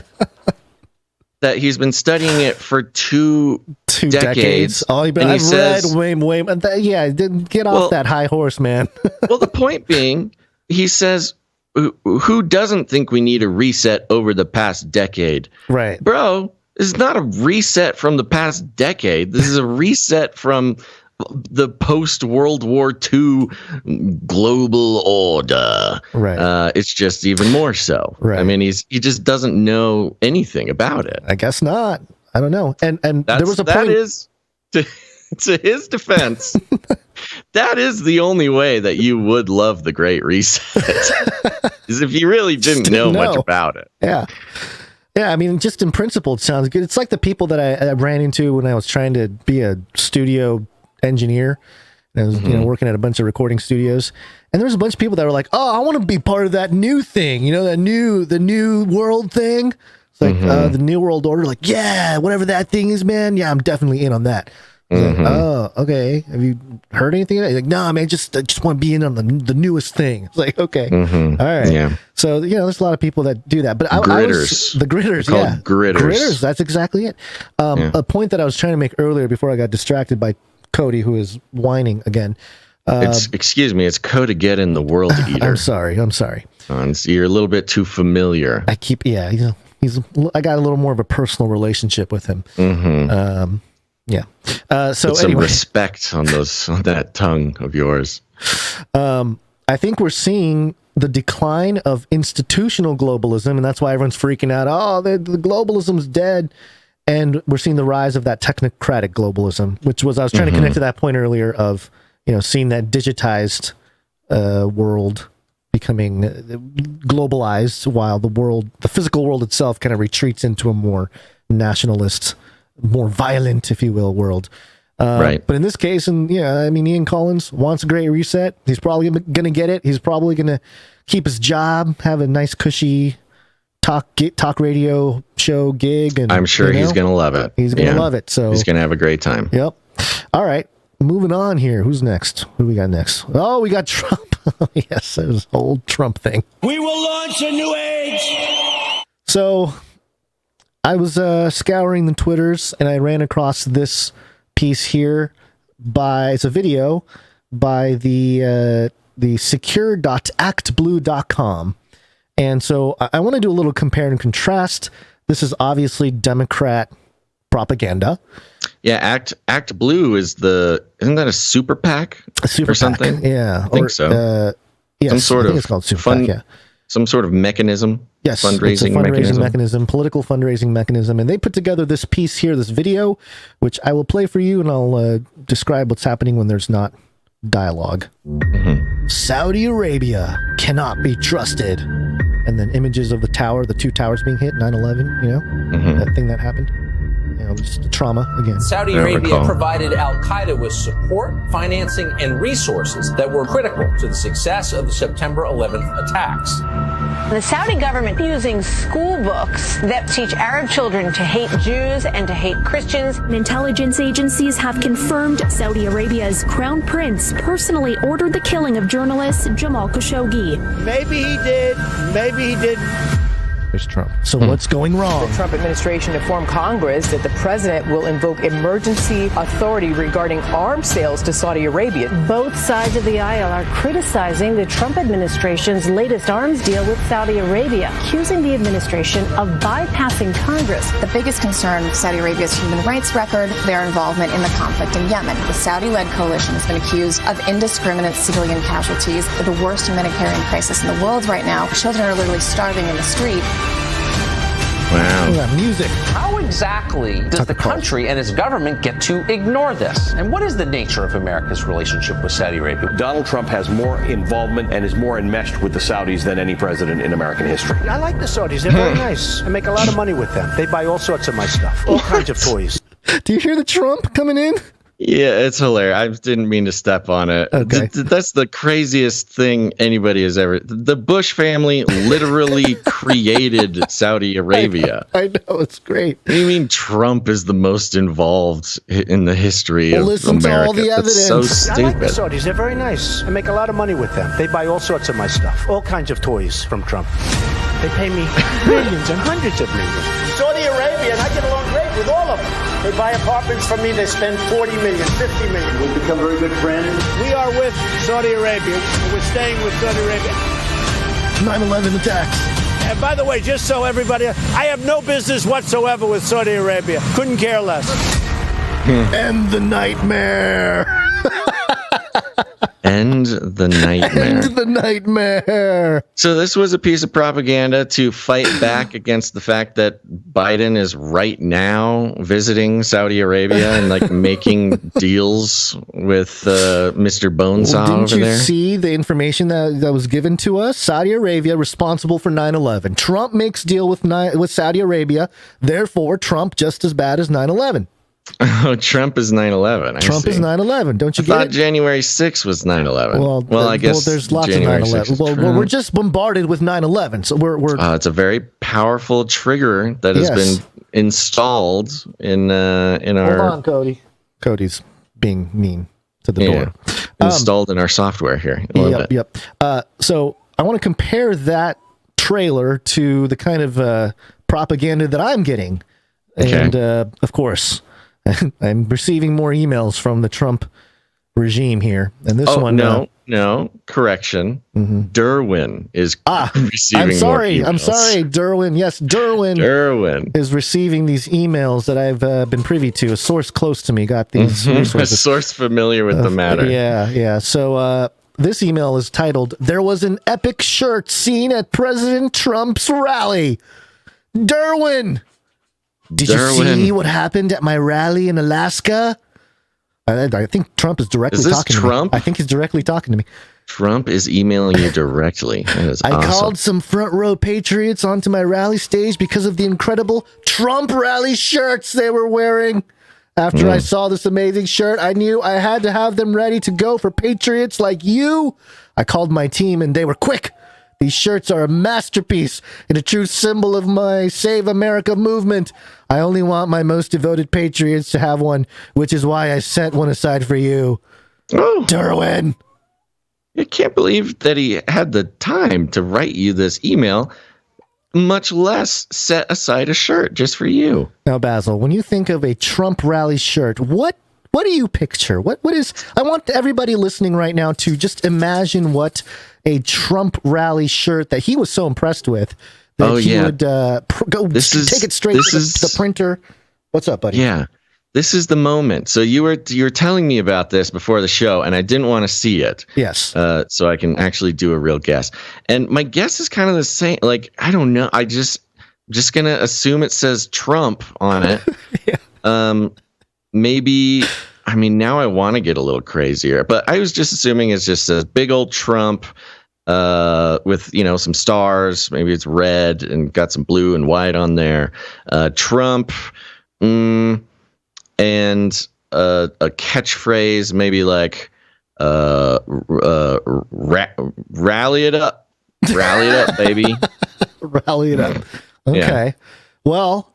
Speaker 1: that he's been studying it for two decades.
Speaker 3: Oh, I've read way. Get off that high horse, man.
Speaker 1: Well, the point being, he says, who doesn't think we need a reset over the past decade?
Speaker 3: Right.
Speaker 1: Bro, this is not a reset from the past decade. This is a reset from the post-World War II global order.
Speaker 3: Right.
Speaker 1: It's just even more so.
Speaker 3: Right.
Speaker 1: I mean, he just doesn't know anything about it.
Speaker 3: I guess not. I don't know. And there was a point.
Speaker 1: That is, to his defense, that is the only way that you would love the Great Reset, is if you really didn't know much about it.
Speaker 3: Yeah. Yeah, I mean, just in principle, it sounds good. It's like the people that I ran into when I was trying to be a studio engineer. And I was working at a bunch of recording studios. And there was a bunch of people that were like, oh, I want to be part of that new thing. The new world thing. It's like the New World Order. Like, yeah, whatever that thing is, man. Yeah, I'm definitely in on that. Like, oh, okay. Have you heard anything of that? Like, no, man, I just want to be in on the newest thing. It's like, okay. All right.
Speaker 1: Yeah.
Speaker 3: So, there's a lot of people that do that. But the gritters,
Speaker 1: yeah. Gritters.
Speaker 3: That's exactly it. A point that I was trying to make earlier before I got distracted by Cody, who is whining again.
Speaker 1: Excuse me, it's code to get in the world eater.
Speaker 3: I'm sorry.
Speaker 1: You're a little bit too familiar.
Speaker 3: I keep, I got a little more of a personal relationship with him. Yeah. So
Speaker 1: put some
Speaker 3: anyway,
Speaker 1: respect on that tongue of yours.
Speaker 3: I think we're seeing the decline of institutional globalism, and that's why everyone's freaking out. Oh, the globalism's dead. And we're seeing the rise of that technocratic globalism, which was, I was trying to connect to that point earlier of, seeing that digitized world becoming globalized while the physical world itself kind of retreats into a more nationalist, more violent, if you will, world. Right. But in this case, Ian Collins wants a great reset. He's probably going to get it. He's probably going to keep his job, have a nice cushy talk radio show gig, and
Speaker 1: I'm sure he's gonna love it.
Speaker 3: He's gonna love it. So
Speaker 1: he's gonna have a great time.
Speaker 3: Yep. All right, moving on here. Who's next? Who do we got next? Oh, we got Trump. Yes, it was old Trump thing.
Speaker 11: We will launch a new age.
Speaker 3: So I was scouring the Twitters and I ran across this piece here it's a video by the secure.actblue.com. And so I want to do a little compare and contrast. This is obviously Democrat propaganda.
Speaker 1: Yeah, Act Blue isn't that a super PAC or something?
Speaker 3: Yeah,
Speaker 1: I think so.
Speaker 3: Yes,
Speaker 1: some sort of
Speaker 3: it's called super PAC, yeah.
Speaker 1: Some sort of mechanism.
Speaker 3: Yes,
Speaker 1: fundraising
Speaker 3: it's a fundraising mechanism, political fundraising mechanism, and they put together this piece here, this video, which I will play for you, and I'll describe what's happening when there's not dialogue. Saudi Arabia cannot be trusted. And then images of the two towers being hit, 9/11, that thing that happened. Just the trauma again.
Speaker 19: Saudi Arabia provided Al-Qaeda with support, financing, and resources that were critical to the success of the September 11th attacks.
Speaker 20: The Saudi government using school books that teach Arab children to hate Jews and to hate Christians.
Speaker 21: Intelligence agencies have confirmed Saudi Arabia's crown prince personally ordered the killing of journalist Jamal Khashoggi.
Speaker 11: Maybe he did, maybe he didn't.
Speaker 3: There's Trump. So what's going wrong?
Speaker 22: The Trump administration informed Congress that the president will invoke emergency authority regarding arms sales to Saudi Arabia.
Speaker 23: Both sides of the aisle are criticizing the Trump administration's latest arms deal with Saudi Arabia, accusing the administration of bypassing Congress.
Speaker 24: The biggest concern with Saudi Arabia's human rights record, their involvement in the conflict in Yemen. The Saudi-led coalition has been accused of indiscriminate civilian casualties, the worst humanitarian crisis in the world right now. Children are literally starving in the street.
Speaker 1: Wow.
Speaker 3: That music.
Speaker 19: How exactly does the country and its government get to ignore this? And what is the nature of America's relationship with Saudi Arabia?
Speaker 25: Donald Trump has more involvement and is more enmeshed with the Saudis than any president in American history.
Speaker 11: I like the Saudis. They're very nice. I make a lot of money with them. They buy all sorts of my stuff, all kinds of toys.
Speaker 3: Do you hear the Trump coming in?
Speaker 1: Yeah, it's hilarious. I didn't mean to step on it.
Speaker 3: Okay.
Speaker 1: That's the craziest thing anybody has ever. The Bush family literally created Saudi Arabia.
Speaker 3: I know, it's great.
Speaker 1: What do you mean Trump is the most involved in the history of
Speaker 3: listen
Speaker 1: America?
Speaker 3: To all the evidence.
Speaker 1: That's so stupid.
Speaker 11: I like the Saudis. They're very nice. I make a lot of money with them. They buy all sorts of my stuff, all kinds of toys from Trump. They pay me millions and hundreds of millions. Saudi Arabia, and I get along great with all of them. They buy apartments from me. They spend $40 million, $50 million.
Speaker 25: We've become very good friends.
Speaker 11: We are with Saudi Arabia. We're staying with Saudi Arabia.
Speaker 3: 9/11 attacks.
Speaker 11: And by the way, just so everybody, I have no business whatsoever with Saudi Arabia. Couldn't care less.
Speaker 3: End the nightmare.
Speaker 1: End the nightmare.
Speaker 3: End the nightmare.
Speaker 1: So this was a piece of propaganda to fight back against the fact that Biden is right now visiting Saudi Arabia and like making deals with Mr. Bonesaw over there.
Speaker 3: Didn't you see the information that was given to us? Saudi Arabia responsible for 9/11. Trump makes deal with Saudi Arabia. Therefore, Trump just as bad as 9/11.
Speaker 1: Oh, Trump is 9/11.
Speaker 3: Trump is 9/11. Don't you get it?
Speaker 1: I thought January 6th was 9/11. Well, I guess
Speaker 3: there's lots
Speaker 1: January
Speaker 3: of 9/11. Well, we're just bombarded with 9/11, so we're.
Speaker 1: It's a very powerful trigger that has been installed in our.
Speaker 3: Hold on, Cody. Cody's being mean to the door.
Speaker 1: Installed in our software here.
Speaker 3: Yep. So I want to compare that trailer to the kind of propaganda that I'm getting, and of course. I'm receiving more emails from the Trump regime here, and this one.
Speaker 1: No, No, correction. Derwin is receiving.
Speaker 3: I'm sorry.
Speaker 1: more
Speaker 3: I'm
Speaker 1: emails.
Speaker 3: sorry, Derwin. Yes, Derwin is receiving these emails that I've been privy to. A source close to me got these
Speaker 1: A
Speaker 3: resources.
Speaker 1: source familiar with the matter.
Speaker 3: Yeah. So this email is titled, "There was an epic shirt seen at President Trump's rally." Derwin, did you see what happened at my rally in Alaska? I think Trump is directly talking to me. I think he's directly talking to me.
Speaker 1: Trump is emailing you directly. That is
Speaker 3: I
Speaker 1: awesome.
Speaker 3: called some front row patriots onto my rally stage because of the incredible Trump rally shirts they were wearing. After I saw this amazing shirt, I knew I had to have them ready to go for patriots like you. I called my team and they were quick. These shirts are a masterpiece and a true symbol of my Save America movement. I only want my most devoted patriots to have one, which is why I set one aside for you.
Speaker 1: Oh,
Speaker 3: Derwin.
Speaker 1: I can't believe that he had the time to write you this email, much less set aside a shirt just for you.
Speaker 3: Now, Basil, when you think of a Trump rally shirt, what do you picture? What is? I want everybody listening right now to just imagine what a Trump rally shirt that he was so impressed with that he would take it straight to the printer. What's up, buddy?
Speaker 1: Yeah, this is the moment. So you were telling me about this before the show, and I didn't want to see it.
Speaker 3: Yes.
Speaker 1: So I can actually do a real guess. And my guess is kind of the same. Like, I don't know. I'm just gonna assume it says Trump on it.
Speaker 3: Yeah.
Speaker 1: Maybe. I mean, now I want to get a little crazier, but I was just assuming it's just a big old Trump with, some stars. Maybe it's red and got some blue and white on there. Trump and a catchphrase, maybe like rally it up. Rally it up, baby.
Speaker 3: Rally it up. Okay.
Speaker 1: Yeah.
Speaker 3: Well,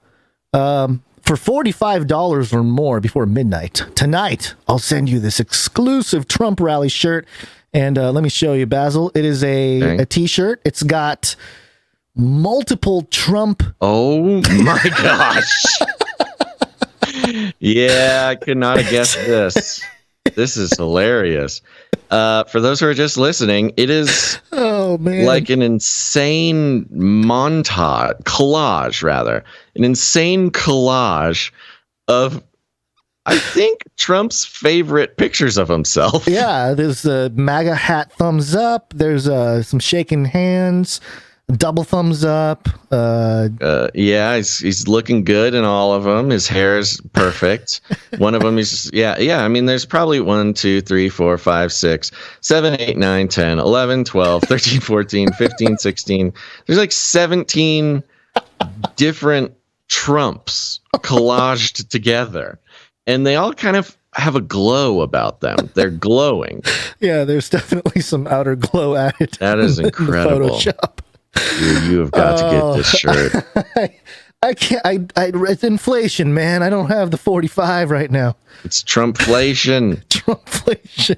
Speaker 3: for $45 or more before midnight tonight, I'll send you this exclusive Trump rally shirt. And let me show you, Basil. It is a T-shirt. It's got multiple Trump.
Speaker 1: Oh my gosh! Yeah, I could not have guessed this. This is hilarious. For those who are just listening, it is like an insane collage, an insane collage of, I think, Trump's favorite pictures of himself.
Speaker 3: Yeah, there's a MAGA hat thumbs up. There's some shaking hands, double thumbs up.
Speaker 1: Yeah, he's looking good in all of them. His hair is perfect. One of them is I mean, there's probably 1, 2, 3, 4, 5, 6, 7, 8, 9, 10, 11, 12, 13, 14, 15, 16. There's like 17 different Trumps collaged together, and they all kind of have a glow about them. They're glowing.
Speaker 3: Yeah, there's definitely some outer glow added.
Speaker 1: That is incredible.
Speaker 3: Photoshop.
Speaker 1: You have got to get this shirt.
Speaker 3: I can't. It's inflation, man. I don't have the 45 right now.
Speaker 1: It's Trumpflation.
Speaker 3: Trumpflation.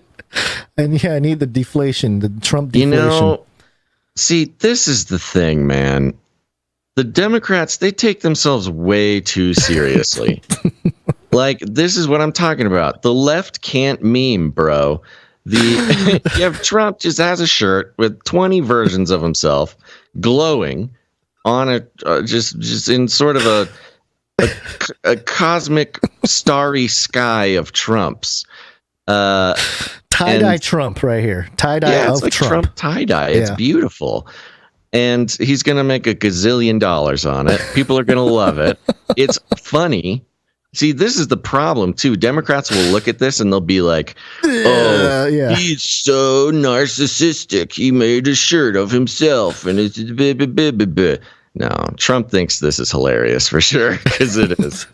Speaker 3: And I need the deflation, the Trump deflation.
Speaker 1: See, this is the thing, man. The Democrats, they take themselves way too seriously. Like, this is what I'm talking about. The left can't meme, bro. You have Trump just has a shirt with 20 versions of himself glowing on a just in sort of a cosmic starry sky of Trumps.
Speaker 3: Tie-dye Trump right here. Tie-dye
Speaker 1: it's
Speaker 3: of
Speaker 1: like
Speaker 3: Trump.
Speaker 1: Tie-dye. It's beautiful. And he's going to make $1 gazillion on it. People are going to love it. It's funny. See, this is the problem, too. Democrats will look at this and they'll be like, he's so narcissistic. He made a shirt of himself. And it's... No, Trump thinks this is hilarious for sure, because it is.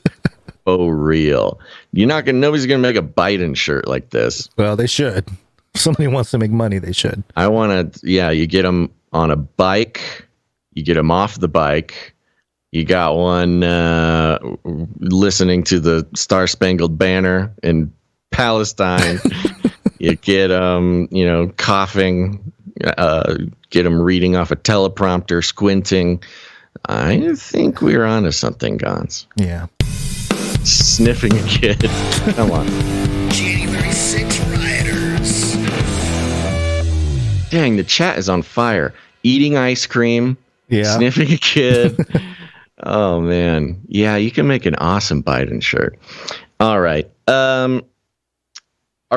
Speaker 1: Real. Nobody's going to make a Biden shirt like this.
Speaker 3: Well, they should. If somebody wants to make money, they should.
Speaker 1: I want to, you get them on a bike. You get them off the bike. You got one listening to the Star Spangled Banner in Palestine. You get them, coughing. Get them reading off a teleprompter, squinting. I think we're onto something, Gons.
Speaker 3: Yeah.
Speaker 1: Sniffing a kid. Come on.
Speaker 7: January 6 rioters.
Speaker 1: Dang, the chat is on fire. Eating ice cream, sniffing a kid. Oh, man. Yeah, you can make an awesome Biden shirt. All right. Are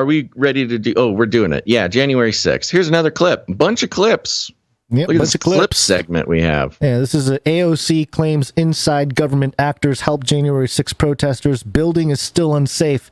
Speaker 1: we ready to do... Oh, we're doing it. Yeah, January 6th. Here's another clip. Bunch of clips.
Speaker 3: Yep,
Speaker 1: Look at this clip segment we have.
Speaker 3: Yeah, this is AOC claims inside government actors help January 6 protesters. Building is still unsafe,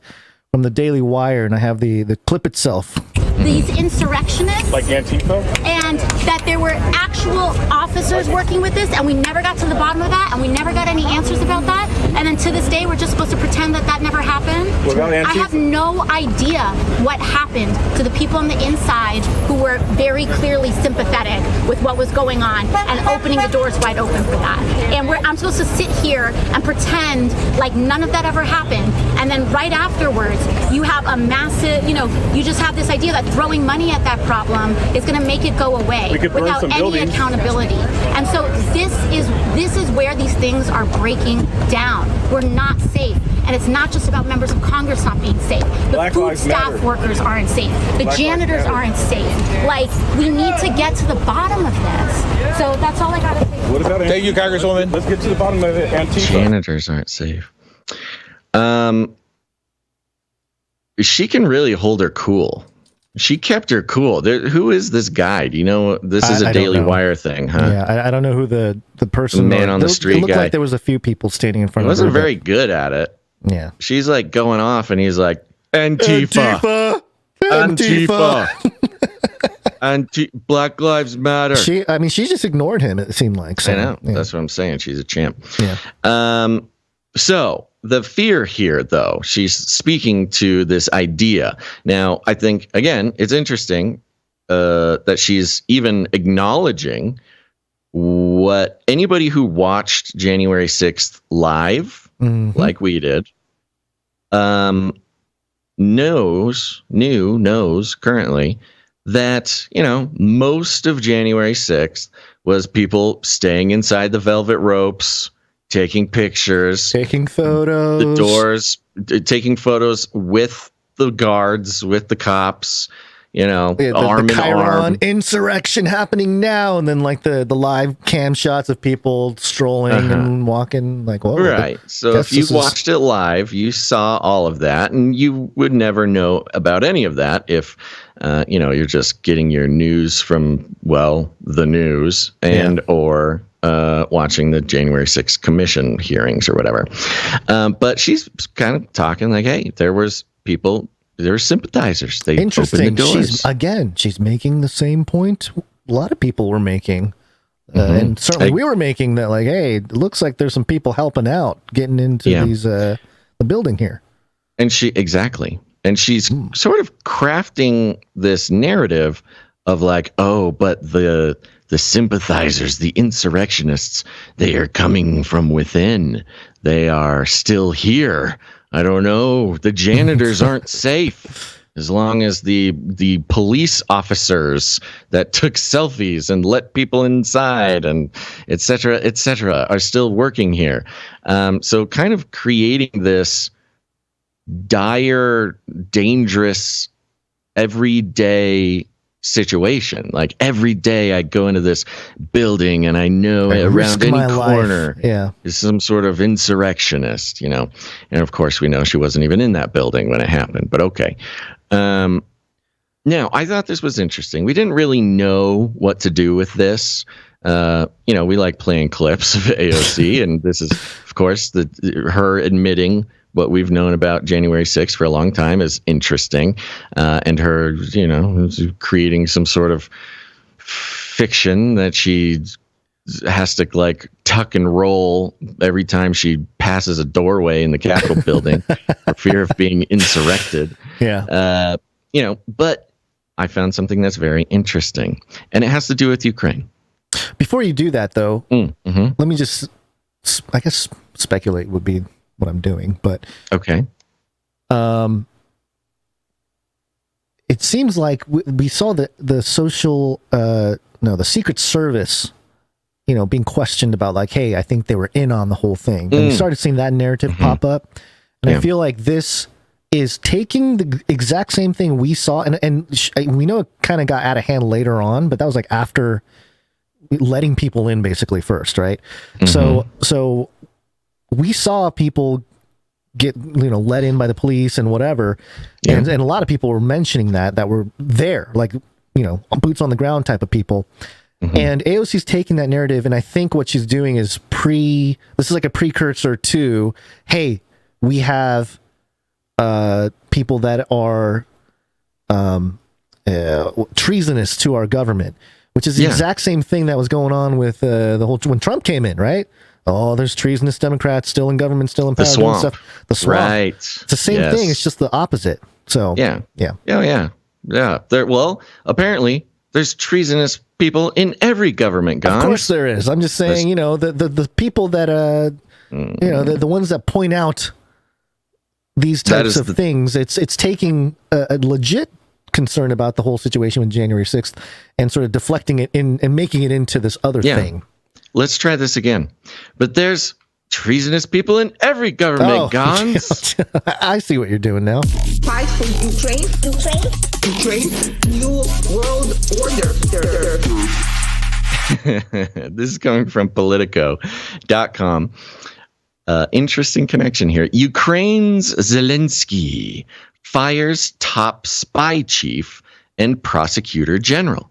Speaker 3: from the Daily Wire, and I have the clip itself.
Speaker 2: These insurrectionists,
Speaker 10: like Antifa,
Speaker 2: and that there were actual officers working with this, and we never got to the bottom of that, and we never got any answers about that, and then to this day we're just supposed to pretend that never happened.
Speaker 10: What about Antifa?
Speaker 2: I have no idea what happened to the people on the inside who were very clearly sympathetic with what was going on and opening the doors wide open for that. And I'm supposed to sit here and pretend like none of that ever happened, and then right afterwards you have a massive, you just have this idea that throwing money at that problem is going to make it go away without any accountability. And so this is where these things are breaking down. We're not safe. And it's not just about members of Congress not being safe. The food staff workers aren't safe. The janitors aren't safe. Like, we need to get to the bottom of this. So that's all I got to say.
Speaker 10: What about Thank you, Congresswoman. Let's get to the bottom of it. Antifa.
Speaker 1: Janitors aren't safe. She can really hold her cool. She kept her cool. Who is this guy? Do you know? This is a Daily Wire thing, huh?
Speaker 3: Yeah, I don't know who the person.
Speaker 1: The man on the street
Speaker 3: It looked
Speaker 1: guy.
Speaker 3: like there was a few people standing in front of her.
Speaker 1: He wasn't very good at it.
Speaker 3: Yeah.
Speaker 1: She's like going off, and he's like, Antifa. Black Lives Matter.
Speaker 3: She just ignored him, it seemed like. So,
Speaker 1: I know.
Speaker 3: yeah.
Speaker 1: That's what I'm saying. She's a champ.
Speaker 3: Yeah.
Speaker 1: So the fear here, though, she's speaking to this idea. Now, I think, again, it's interesting that she's even acknowledging what anybody who watched January 6th live, like we did, knows currently that, most of January 6th was people staying inside the velvet ropes, taking pictures,
Speaker 3: taking photos,
Speaker 1: the doors, taking photos with the guards, with the cops, arm in arm.
Speaker 3: Insurrection happening now, and then like the live cam shots of people strolling and walking, like, whoa.
Speaker 1: Right. So if you watched it live, you saw all of that, and you would never know about any of that if you're just getting your news from the news or watching the January 6th commission hearings or whatever. But she's kind of talking like, hey, there were sympathizers. They
Speaker 3: Interesting.
Speaker 1: opened the doors.
Speaker 3: She's making the same point a lot of people were making. And certainly we were making that, like, hey, it looks like there's some people helping out, getting into these the building here.
Speaker 1: And she's sort of crafting this narrative of like, oh, but the sympathizers, the insurrectionists, they are coming from within. They are still here. I don't know. The janitors aren't safe as long as the police officers that took selfies and let people inside and et cetera, are still working here. So kind of creating this dire, dangerous, everyday situation. Like every day I go into this building and I know around any corner is some sort of insurrectionist, and of course we know she wasn't even in that building when it happened, but okay. Now I thought this was interesting. We didn't really know what to do with this. We like playing clips of AOC, and this is of course her admitting what we've known about January 6th for a long time is interesting, and her, creating some sort of fiction that she has to like tuck and roll every time she passes a doorway in the Capitol building for fear of being insurrected.
Speaker 3: Yeah.
Speaker 1: But I found something that's very interesting, and it has to do with Ukraine.
Speaker 3: Before you do that, though, let me just, I guess, speculate would be what I'm doing, but
Speaker 1: okay.
Speaker 3: It seems like we saw the social, the Secret Service, being questioned about like, hey, I think they were in on the whole thing. And we started seeing that narrative pop up. And I feel like this is taking the exact same thing we saw, and we know it kind of got out of hand later on, but that was like after letting people in basically first, right? So we saw people get let in by the police and whatever, and a lot of people were mentioning that were there, like boots on the ground type of people. And AOC's taking that narrative, and I think what she's doing is this is like a precursor to, hey, we have people that are treasonous to our government, which is the exact same thing that was going on with the whole when Trump came in, right? Oh, there's treasonous Democrats still in government, still in power, doing stuff. The swamp,
Speaker 1: right?
Speaker 3: It's the same thing. It's just the opposite. So
Speaker 1: yeah. Well, apparently there's treasonous people in every government. Gone.
Speaker 3: Of course there is. I'm just saying, the people that the ones that point out these types of things. It's taking a legit concern about the whole situation with January 6th and sort of deflecting it in and making it into this other thing.
Speaker 1: Let's try this again. But there's treasonous people in every government, Gons.
Speaker 3: I see what you're doing now.
Speaker 4: Fight for Ukraine. New world order.
Speaker 1: This is coming from Politico.com. Interesting connection here. Ukraine's Zelensky fires top spy chief and prosecutor general.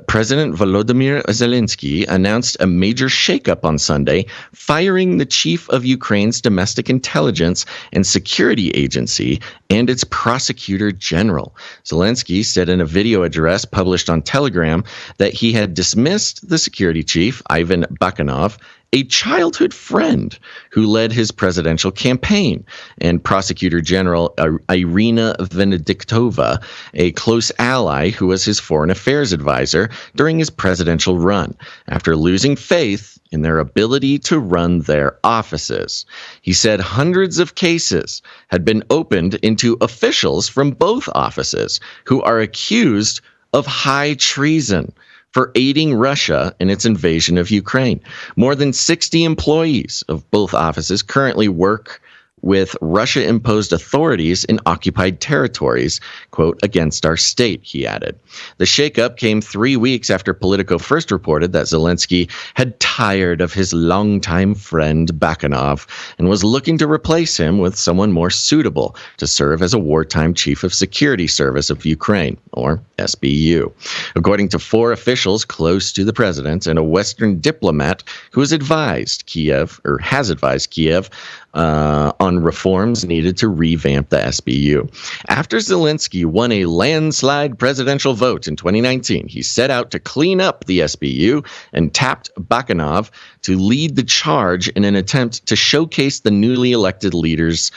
Speaker 1: President Volodymyr Zelensky announced a major shakeup on Sunday, firing the chief of Ukraine's domestic intelligence and security agency and its prosecutor general. Zelensky said in a video address published on Telegram that he had dismissed the security chief, Ivan Bakanov, a childhood friend who led his presidential campaign, and Prosecutor General Irina Venediktova, a close ally who was his foreign affairs advisor during his presidential run, after losing faith in their ability to run their offices. He said hundreds of cases had been opened into officials from both offices who are accused of high treason for aiding Russia in its invasion of Ukraine. More than 60 employees of both offices currently work with Russia-imposed authorities in occupied territories, quote, against our state, he added. The shakeup came 3 weeks after Politico first reported that Zelensky had tired of his longtime friend Bakanov and was looking to replace him with someone more suitable to serve as a wartime chief of security service of Ukraine, or SBU. According to 4 officials close to the president and a Western diplomat who has advised Kiev on reforms needed to revamp the SBU. After Zelensky won a landslide presidential vote in 2019, he set out to clean up the SBU and tapped Bakanov to lead the charge in an attempt to showcase the newly elected leader's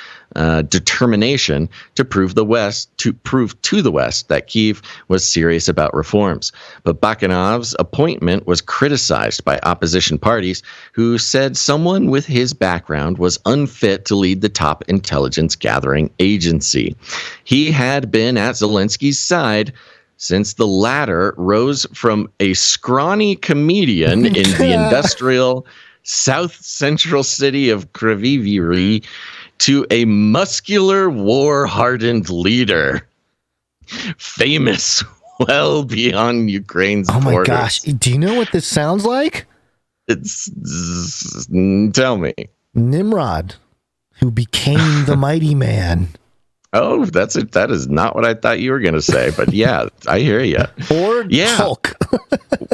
Speaker 1: determination to prove to the West that Kyiv was serious about reforms. But Bakanov's appointment was criticized by opposition parties who said someone with his background was unfit to lead the top intelligence gathering agency. He had been at Zelensky's side since the latter rose from a scrawny comedian in the industrial south central city of Kryvyi to a muscular, war-hardened leader, famous well beyond Ukraine's borders.
Speaker 3: Oh my gosh! Do you know what this sounds like?
Speaker 1: Tell me.
Speaker 3: Nimrod, who became the mighty man.
Speaker 1: Oh, that is not what I thought you were going to say, but yeah, I hear you.
Speaker 3: Or Hulk.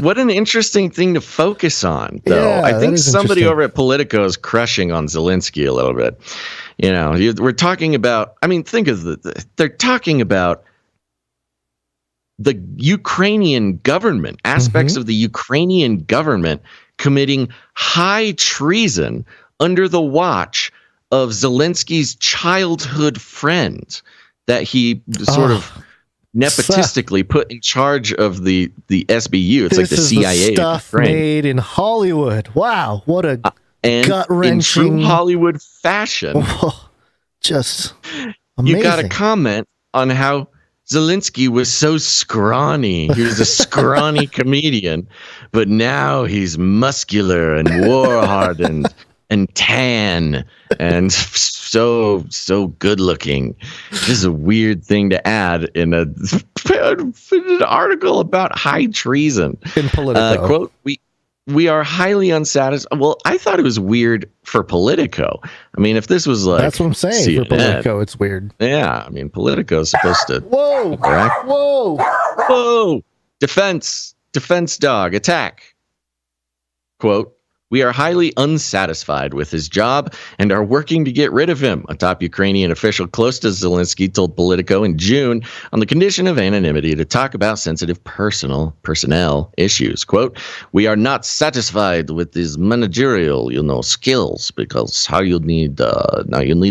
Speaker 1: What an interesting thing to focus on, though.
Speaker 3: Yeah,
Speaker 1: I think somebody over at Politico is crushing on Zelensky a little bit. You know, we're talking about, I mean, think of they're talking about the Ukrainian government, aspects of the Ukrainian government committing high treason under the watch of Zelensky's childhood friend that he sort of nepotistically put in charge of the SBU. It's like the CIA.
Speaker 3: The stuff made in Hollywood. Wow, what a gut-wrenching,
Speaker 1: in true Hollywood fashion.
Speaker 3: Just amazing.
Speaker 1: You got to comment on how Zelensky was so scrawny. He was a scrawny comedian, but now he's muscular and war-hardened. and tan and so good looking. This is a weird thing to add in an article about high treason.
Speaker 3: In Politico.
Speaker 1: Quote, we are highly unsatisfied. Well, I thought it was weird for Politico. I mean, if this was like...
Speaker 3: That's what I'm saying.
Speaker 1: CNN,
Speaker 3: for Politico, it's weird.
Speaker 1: Yeah, I mean, Politico is supposed to...
Speaker 3: Whoa!
Speaker 1: Correct? Whoa! Defense dog, attack. Quote, we are highly unsatisfied with his job and are working to get rid of him, a top Ukrainian official close to Zelensky told Politico in June on the condition of anonymity to talk about sensitive personnel issues. Quote, we are not satisfied with his managerial, skills, because now you need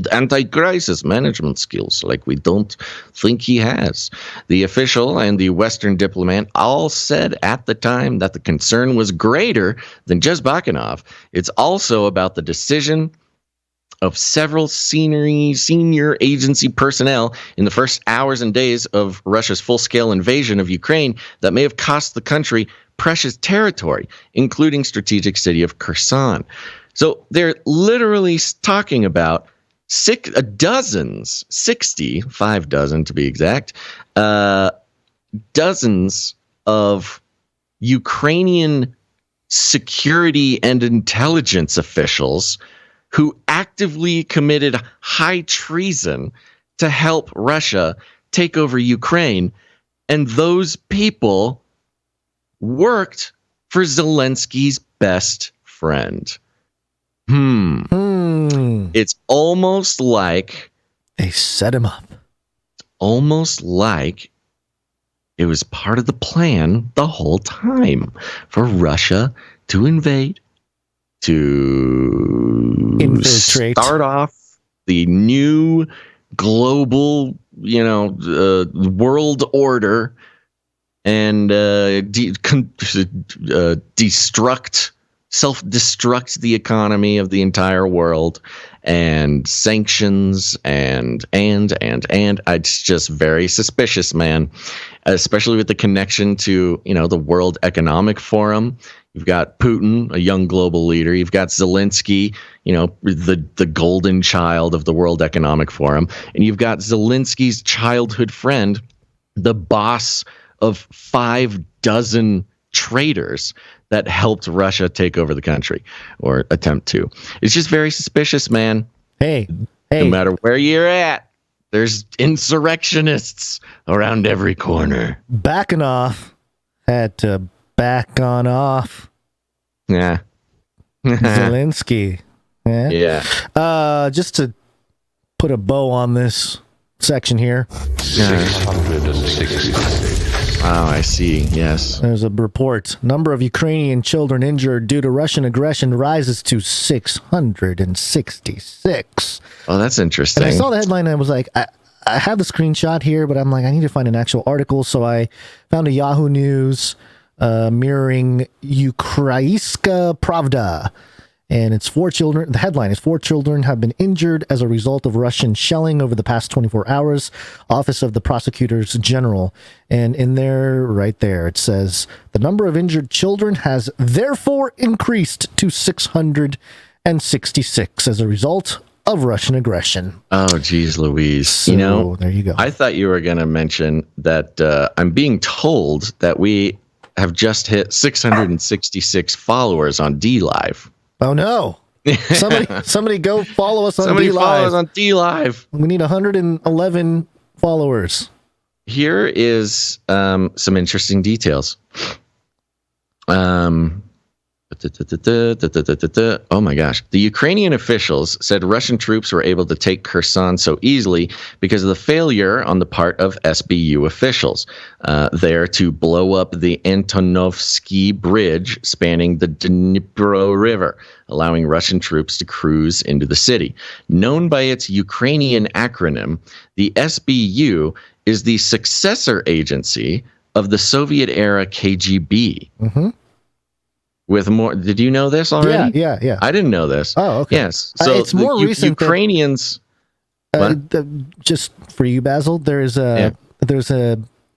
Speaker 1: anti-crisis management skills like we don't think he has. The official and the Western diplomat all said at the time that the concern was greater than just Bakanov. It's also about the decision of several senior agency personnel in the first hours and days of Russia's full-scale invasion of Ukraine that may have cost the country precious territory, including strategic city of Kherson. So they're literally talking about 5 dozen to be exact, dozens of Ukrainian security and intelligence officials who actively committed high treason to help Russia take over Ukraine. And those people worked for Zelensky's best friend. It's almost like
Speaker 3: they set him up.
Speaker 1: It's almost like it was part of the plan the whole time for Russia to invade, to
Speaker 3: infiltrate,
Speaker 1: start off the new global, world order, and self-destruct the economy of the entire world, and sanctions, and it's just very suspicious, man, especially with the connection to, the World Economic Forum. You've got Putin, a young global leader. You've got Zelensky, the golden child of the World Economic Forum. And you've got Zelensky's childhood friend, the boss of 5 dozen traitors that helped Russia take over the country, or attempt to. It's just very suspicious, man.
Speaker 3: Hey.
Speaker 1: No matter where you're at, there's insurrectionists around every corner.
Speaker 3: Backing off had to back on off.
Speaker 1: Yeah.
Speaker 3: Zelensky.
Speaker 1: Yeah.
Speaker 3: Just to put a bow on this section here.
Speaker 17: 666.
Speaker 1: Oh, I see. Yes.
Speaker 3: There's a report. Number of Ukrainian children injured due to Russian aggression rises to 666.
Speaker 1: Oh, that's interesting.
Speaker 3: And I saw the headline and I was like, I have the screenshot here, but I'm like, I need to find an actual article. So I found a Yahoo News mirroring Ukrainska Pravda. And it's 4 children. The headline is 4 children have been injured as a result of Russian shelling over the past 24 hours. Office of the Prosecutors General. And in there, right there, it says the number of injured children has therefore increased to 666 as a result of Russian aggression.
Speaker 1: Oh, geez, Louise.
Speaker 3: So, there you go.
Speaker 1: I thought you were going to mention that I'm being told that we have just hit 666 followers on DLive.
Speaker 3: Oh no! Somebody go follow us on
Speaker 1: Somebody
Speaker 3: DLive.
Speaker 1: follow us on DLive.
Speaker 3: We need 111 followers.
Speaker 1: Here is some interesting details. Oh my gosh. The Ukrainian officials said Russian troops were able to take Kherson so easily because of the failure on the part of SBU officials there to blow up the Antonovsky Bridge spanning the Dnipro River, allowing Russian troops to cruise into the city. Known by its Ukrainian acronym, the SBU is the successor agency of the Soviet-era KGB.
Speaker 3: Mm-hmm.
Speaker 1: With more, did you know this already?
Speaker 3: Yeah.
Speaker 1: I didn't know this.
Speaker 3: Oh, okay.
Speaker 1: Yes. So
Speaker 3: it's more recent.
Speaker 1: Ukrainians.
Speaker 3: Just for you, Basil, there's a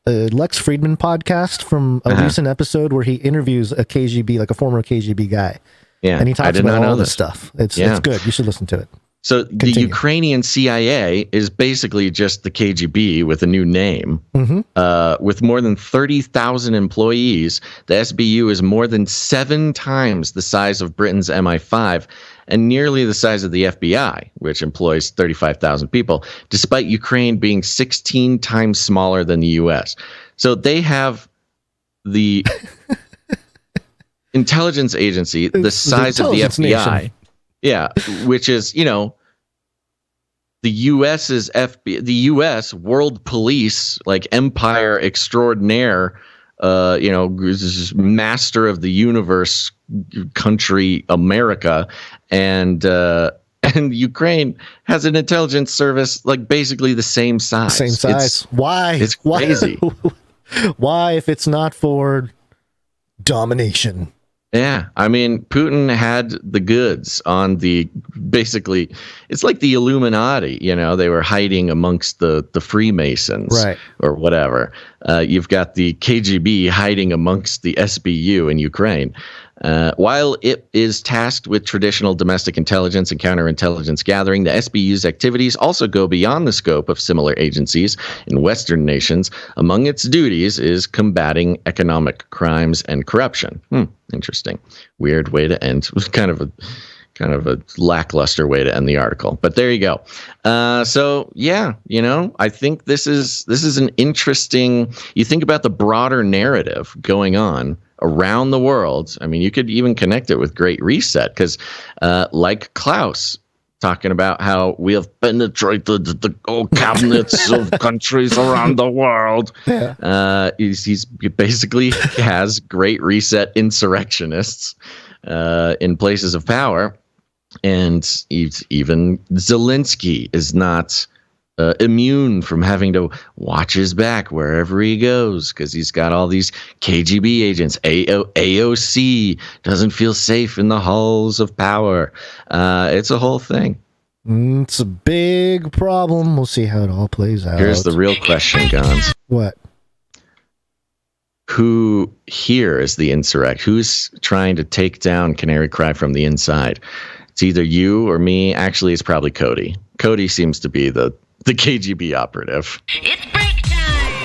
Speaker 3: Lex Friedman podcast from a recent episode where he interviews a KGB, like a former KGB guy,
Speaker 1: Yeah,
Speaker 3: and he talks
Speaker 1: I did
Speaker 3: about
Speaker 1: not know
Speaker 3: all this
Speaker 1: this
Speaker 3: stuff. It's good. You should listen to it.
Speaker 1: So
Speaker 3: Continue.
Speaker 1: the Ukrainian CIA is basically just the KGB with a new name. With more than 30,000 employees, the SBU is more than 7 times the size of Britain's MI5 and nearly the size of the FBI, which employs 35,000 people, despite Ukraine being 16 times smaller than the US. So they have the intelligence agency the size of the FBI. Nation. Yeah, which is, the US's FBI, the US world police, like empire extraordinaire, master of the universe country, America, and Ukraine has an intelligence service like basically the same size.
Speaker 3: Same size. Why?
Speaker 1: It's crazy.
Speaker 3: Why, if it's not for domination?
Speaker 1: Yeah, I mean, Putin had the goods on basically, it's like the Illuminati, they were hiding amongst the Freemasons,
Speaker 3: right,
Speaker 1: or whatever. You've got the KGB hiding amongst the SBU in Ukraine. While it is tasked with traditional domestic intelligence and counterintelligence gathering, the SBU's activities also go beyond the scope of similar agencies in Western nations. Among its duties is combating economic crimes and corruption. Interesting. Weird way to end. It was kind of a lackluster way to end the article, but there you go. So yeah, I think this is an interesting. You think about the broader narrative going on around the world. I mean, you could even connect it with Great Reset because, like Klaus talking about how we have penetrated the old cabinets of countries around the world. Yeah. He's basically has Great Reset insurrectionists in places of power. And even Zelensky is not immune from having to watch his back wherever he goes because he's got all these KGB agents. AOC doesn't feel safe in the halls of power. It's a whole thing.
Speaker 3: It's a big problem. We'll see how it all plays out.
Speaker 1: Here's the real question, Gons.
Speaker 3: What?
Speaker 1: Who here is the insurrect? Who's trying to take down Canary Cry from the inside? It's either you or me. Actually, it's probably Cody. Cody seems to be the KGB operative.
Speaker 9: It's break time!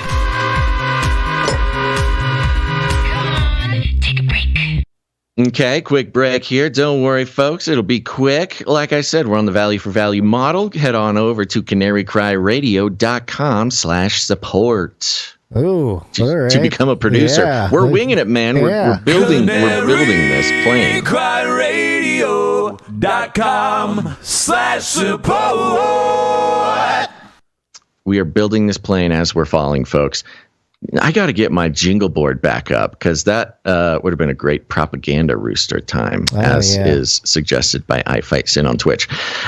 Speaker 9: Come on, take a break.
Speaker 1: Okay, quick break here. Don't worry, folks. It'll be quick. Like I said, we're on the value for value model. Head on over to canarycryradio.com/support.
Speaker 3: Oh, all right.
Speaker 1: To become a producer. Yeah. We're winging it, man. We're building this plane. canarycryradio.com/support. We are building this plane as we're falling, folks. I got to get my jingle board back up because that would have been a great propaganda rooster time, is suggested by iFightSin on Twitch.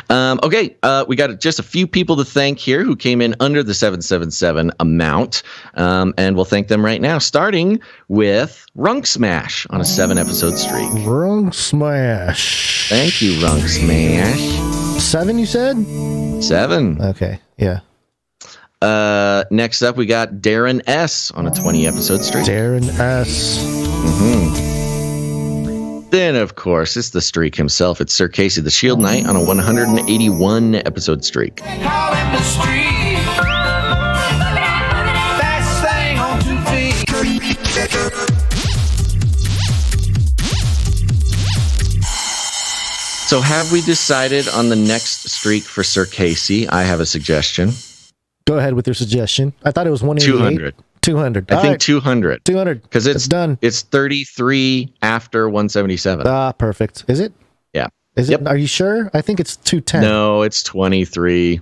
Speaker 1: Okay, we got just a few people to thank here who came in under the 777 amount, and we'll thank them right now, starting with Runk Smash on a 7-episode streak.
Speaker 3: Runk Smash.
Speaker 1: Thank you, Runk Smash.
Speaker 3: 7, you said?
Speaker 1: 7.
Speaker 3: Okay, yeah.
Speaker 1: Next up, we got Darren S on a 20-episode streak.
Speaker 3: Darren S.
Speaker 1: Then, of course, it's the streak himself. It's Sir Casey the Shield Knight on a 181-episode streak. So have we decided on the next streak for Sir Casey? I have a suggestion.
Speaker 3: Go ahead with your suggestion. I thought it was 188. 200.
Speaker 1: I think 200.
Speaker 3: 200.
Speaker 1: Because it's done. It's 33 after 177.
Speaker 3: Ah, perfect. Is it?
Speaker 1: Yeah.
Speaker 3: Is it? Are you sure? I think it's 210.
Speaker 1: No, it's 23.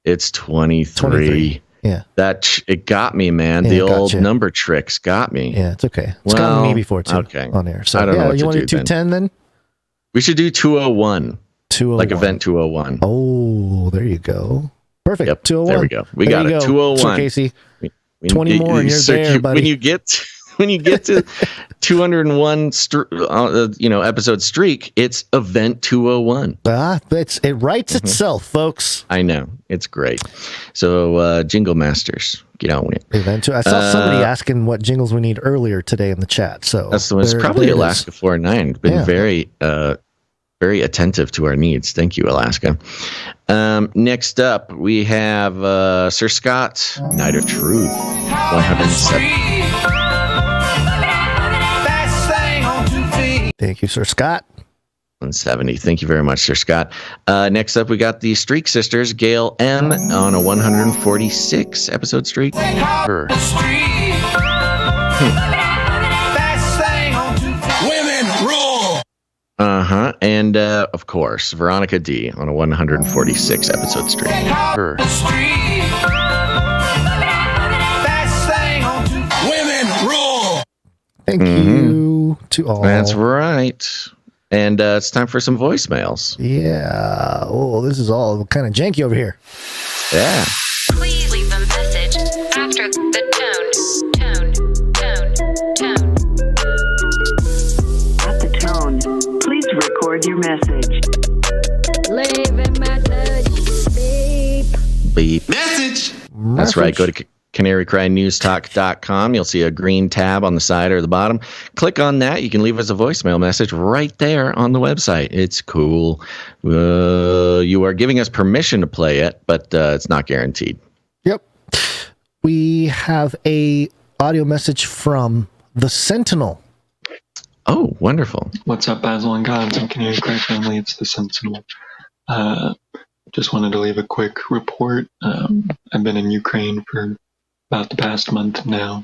Speaker 1: It's 23.
Speaker 3: Yeah.
Speaker 1: It got me, man. Yeah, the old number tricks got me.
Speaker 3: Yeah, it's okay. It's gotten me before too.
Speaker 1: Okay.
Speaker 3: On air. So
Speaker 1: I don't know what
Speaker 3: you
Speaker 1: to
Speaker 3: want to do 210 then?
Speaker 1: We should do 201. 201. Like event 201.
Speaker 3: Oh, there you go. Perfect. Yep. 201.
Speaker 1: There we go. We got it. 201.
Speaker 3: Sir Casey. 20 more and you're there, buddy.
Speaker 1: when you get to 201 episode streak, it's event 201.
Speaker 3: It writes itself, folks.
Speaker 1: I know, it's great. So jingle masters, get on with it.
Speaker 3: I saw somebody asking what jingles we need earlier today in the chat. So
Speaker 1: it's probably Alaska 49. Been very very attentive to our needs. Thank you, Alaska. Next up, we have Sir Scott, Night of Truth, 107.
Speaker 3: Thank you, Sir Scott.
Speaker 1: 170. Thank you very much, Sir Scott. Next up, we got the Streak Sisters, Gail M, on a 146 episode streak.
Speaker 7: Women rule.
Speaker 1: And of course, Veronica D on a 146 episode streak.
Speaker 7: Women rule.
Speaker 3: Thank you to all.
Speaker 1: That's right. And it's time for some voicemails.
Speaker 3: Yeah. Oh, this is all kind of janky over here.
Speaker 1: Yeah.
Speaker 5: Please leave a message after the tone.
Speaker 6: At the tone, please record your message. Leave a message.
Speaker 1: Beep.
Speaker 7: Message.
Speaker 1: That's right. Go to canarycrynewstalk.com. You'll see a green tab on the side or the bottom. Click on that. You can leave us a voicemail message right there on the website. It's cool. You are giving us permission to play it, but it's not guaranteed.
Speaker 3: Yep. We have a audio message from the Sentinel.
Speaker 1: Oh, wonderful.
Speaker 8: What's up, Basil and Gods and Canary Cry family? It's the Sentinel. Just wanted to leave a quick report. I've been in Ukraine for about the past month now.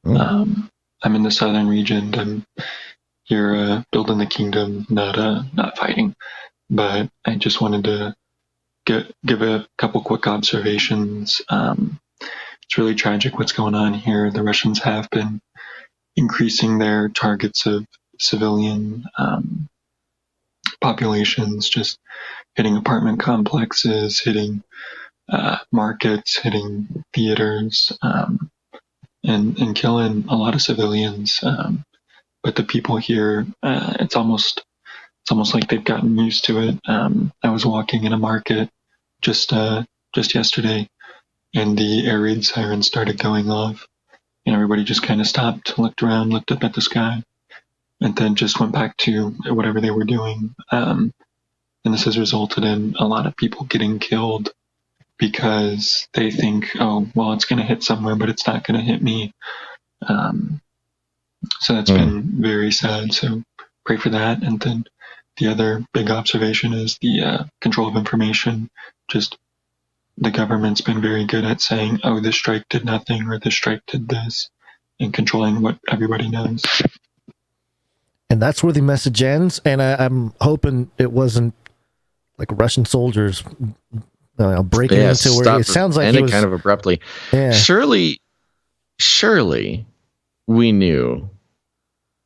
Speaker 8: I'm in the southern region. I'm here building the kingdom, not fighting. But I just wanted to give a couple quick observations. It's really tragic what's going on here. The Russians have been increasing their targets of civilian populations, just hitting apartment complexes, hitting markets, hitting theaters, and killing a lot of civilians. But the people here, it's almost like they've gotten used to it. I was walking in a market just yesterday, and the air raid siren started going off, and everybody just kind of stopped, looked around, looked up at the sky, and then just went back to whatever they were doing. And this has resulted in a lot of people getting killed because they think, oh, well, it's going to hit somewhere, but it's not going to hit me. So that's been very sad. So pray for that. And then the other big observation is the control of information. Just the government's been very good at saying, oh, this strike did nothing, or this strike did this, and controlling what everybody knows.
Speaker 3: And that's where the message ends. And I'm hoping it wasn't like Russian soldiers breaking into where it sounds like
Speaker 1: ended kind of abruptly.
Speaker 3: Yeah.
Speaker 1: Surely we knew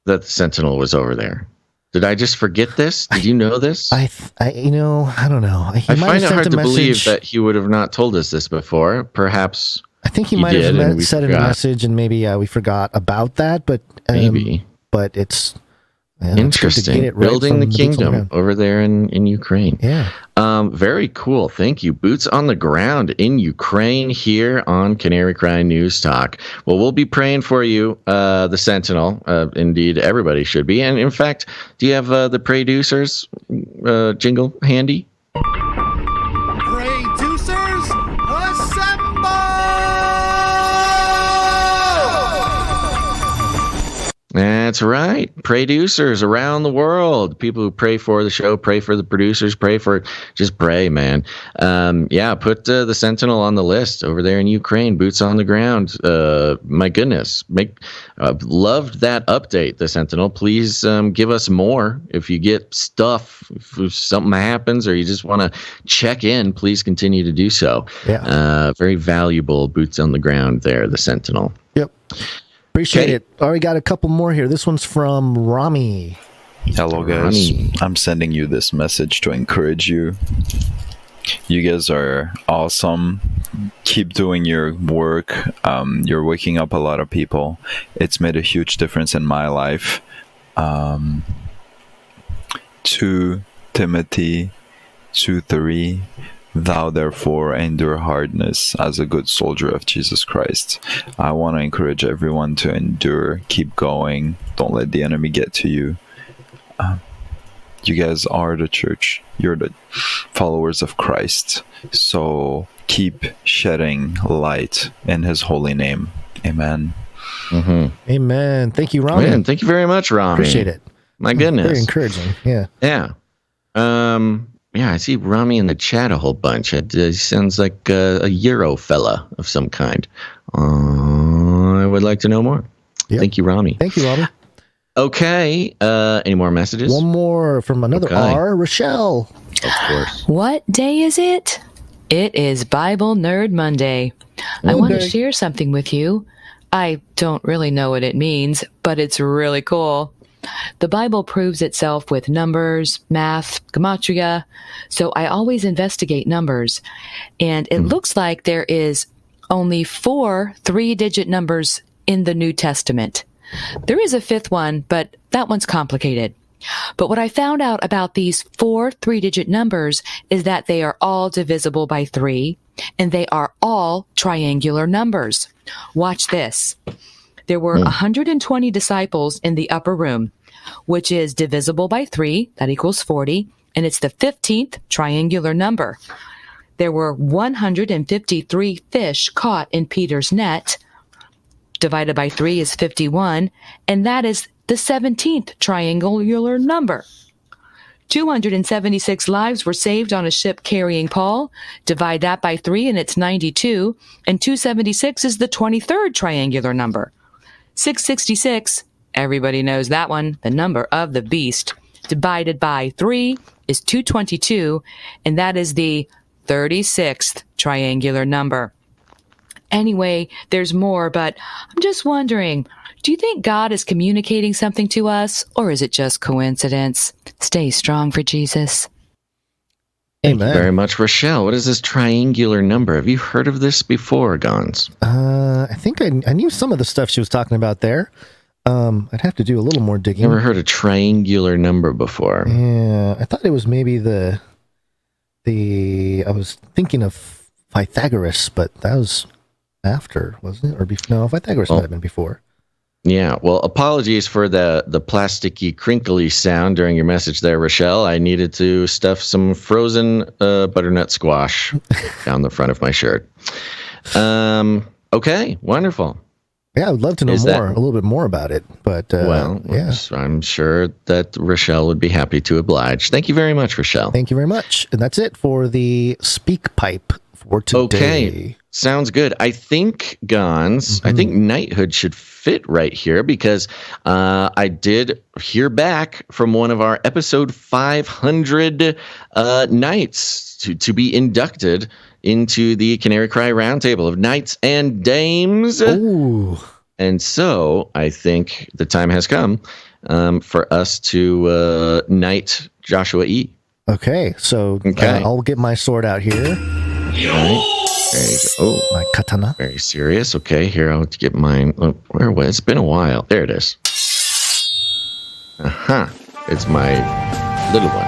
Speaker 1: that the Sentinel was over there. Did I just forget this? Did you know this?
Speaker 3: I don't know.
Speaker 1: I find it hard to believe that he would have not told us this before. Perhaps
Speaker 3: I think he might have said in a message, and maybe we forgot about that. But
Speaker 1: maybe.
Speaker 3: But it's
Speaker 1: interesting.
Speaker 3: Right,
Speaker 1: building the kingdom over there in Ukraine.
Speaker 3: Yeah.
Speaker 1: Very cool. Thank you. Boots on the ground in Ukraine here on Canary Cry News Talk. Well, we'll be praying for you, the Sentinel. Indeed, everybody should be. And in fact, do you have the producers jingle handy?
Speaker 7: Producers, assemble!
Speaker 1: That's right. Producers around the world. People who pray for the show, pray for the producers, just pray, man. Put the Sentinel on the list over there in Ukraine, boots on the ground. My goodness. Loved that update, the Sentinel. Please give us more. If you get stuff, if something happens or you just want to check in, please continue to do so.
Speaker 3: Yeah.
Speaker 1: Very valuable boots on the ground there, the Sentinel.
Speaker 3: Yep. Appreciate it. Already got a couple more here. This one's from Rami.
Speaker 13: Hello, guys. I'm sending you this message to encourage you.
Speaker 12: You guys are awesome. Keep doing your work. You're waking up a lot of people. It's made a huge difference in my life. 2 Timothy 2:3. Thou therefore endure hardness as a good soldier of Jesus Christ. I want to encourage everyone to endure, keep going. Don't let the enemy get to you. You guys are the church. You're the followers of Christ. So keep shedding light in his holy name. Amen.
Speaker 1: Mm-hmm.
Speaker 3: Amen. Thank you, Rami.
Speaker 1: Man, thank you very much, Rami.
Speaker 3: Appreciate it.
Speaker 1: My goodness.
Speaker 3: Very encouraging. Yeah.
Speaker 1: Yeah. Yeah, I see Rami in the chat a whole bunch. It sounds like a Euro fella of some kind. I would like to know more. Yep. Thank you, Rami.
Speaker 3: Thank you, Rami.
Speaker 1: Okay. Any more messages?
Speaker 3: One more from another R, Rochelle.
Speaker 1: Of course.
Speaker 13: What day is it? It is Bible Nerd Monday. I want to share something with you. I don't really know what it means, but it's really cool. The Bible proves itself with numbers, math, gematria, so I always investigate numbers. And it looks like there is only 4 3-digit numbers in the New Testament. There is a 5th one, but that one's complicated. But what I found out about these 4 3-digit numbers is that they are all divisible by 3, and they are all triangular numbers. Watch this. There were 120 disciples in the upper room, which is divisible by 3, that equals 40, and it's the 15th triangular number. There were 153 fish caught in Peter's net. Divided by 3 is 51, and that is the 17th triangular number. 276 lives were saved on a ship carrying Paul. Divide that by 3, and it's 92, and 276 is the 23rd triangular number. 666, everybody knows that one, the number of the beast, divided by 3 is 222, and that is the 36th triangular number. Anyway, there's more, but I'm just wondering, do you think God is communicating something to us, or is it just coincidence? Stay strong for Jesus.
Speaker 1: Thank you very much, Rochelle. What is this triangular number? Have you heard of this before, Gons?
Speaker 3: I think I knew some of the stuff she was talking about there. I'd have to do a little more digging.
Speaker 1: Never heard a triangular number before.
Speaker 3: Yeah, I thought it was maybe I was thinking of Pythagoras, but that was after, wasn't it? Or no, Pythagoras might have been before.
Speaker 1: Yeah, well, apologies for the plasticky, crinkly sound during your message there, Rochelle. I needed to stuff some frozen butternut squash down the front of my shirt. Okay, wonderful.
Speaker 3: Yeah, I would love to know a little bit more about it. But yeah,
Speaker 1: I'm sure that Rochelle would be happy to oblige. Thank you very much, Rochelle.
Speaker 3: Thank you very much. And that's it for the Speak Pipe for today.
Speaker 1: Okay, sounds good. I think, Gons, I think knighthood should fit right here because I did hear back from one of our episode 500 knights to be inducted into the Canary Cry Roundtable of Knights and Dames.
Speaker 3: Ooh.
Speaker 1: And so I think the time has come for us to knight Joshua E.
Speaker 3: Okay, so I'll get my sword out here.
Speaker 1: Oh,
Speaker 3: my katana.
Speaker 1: Very serious. Okay, here I'll get mine. Oh, where was it? It's been a while. There it is. It's my little one.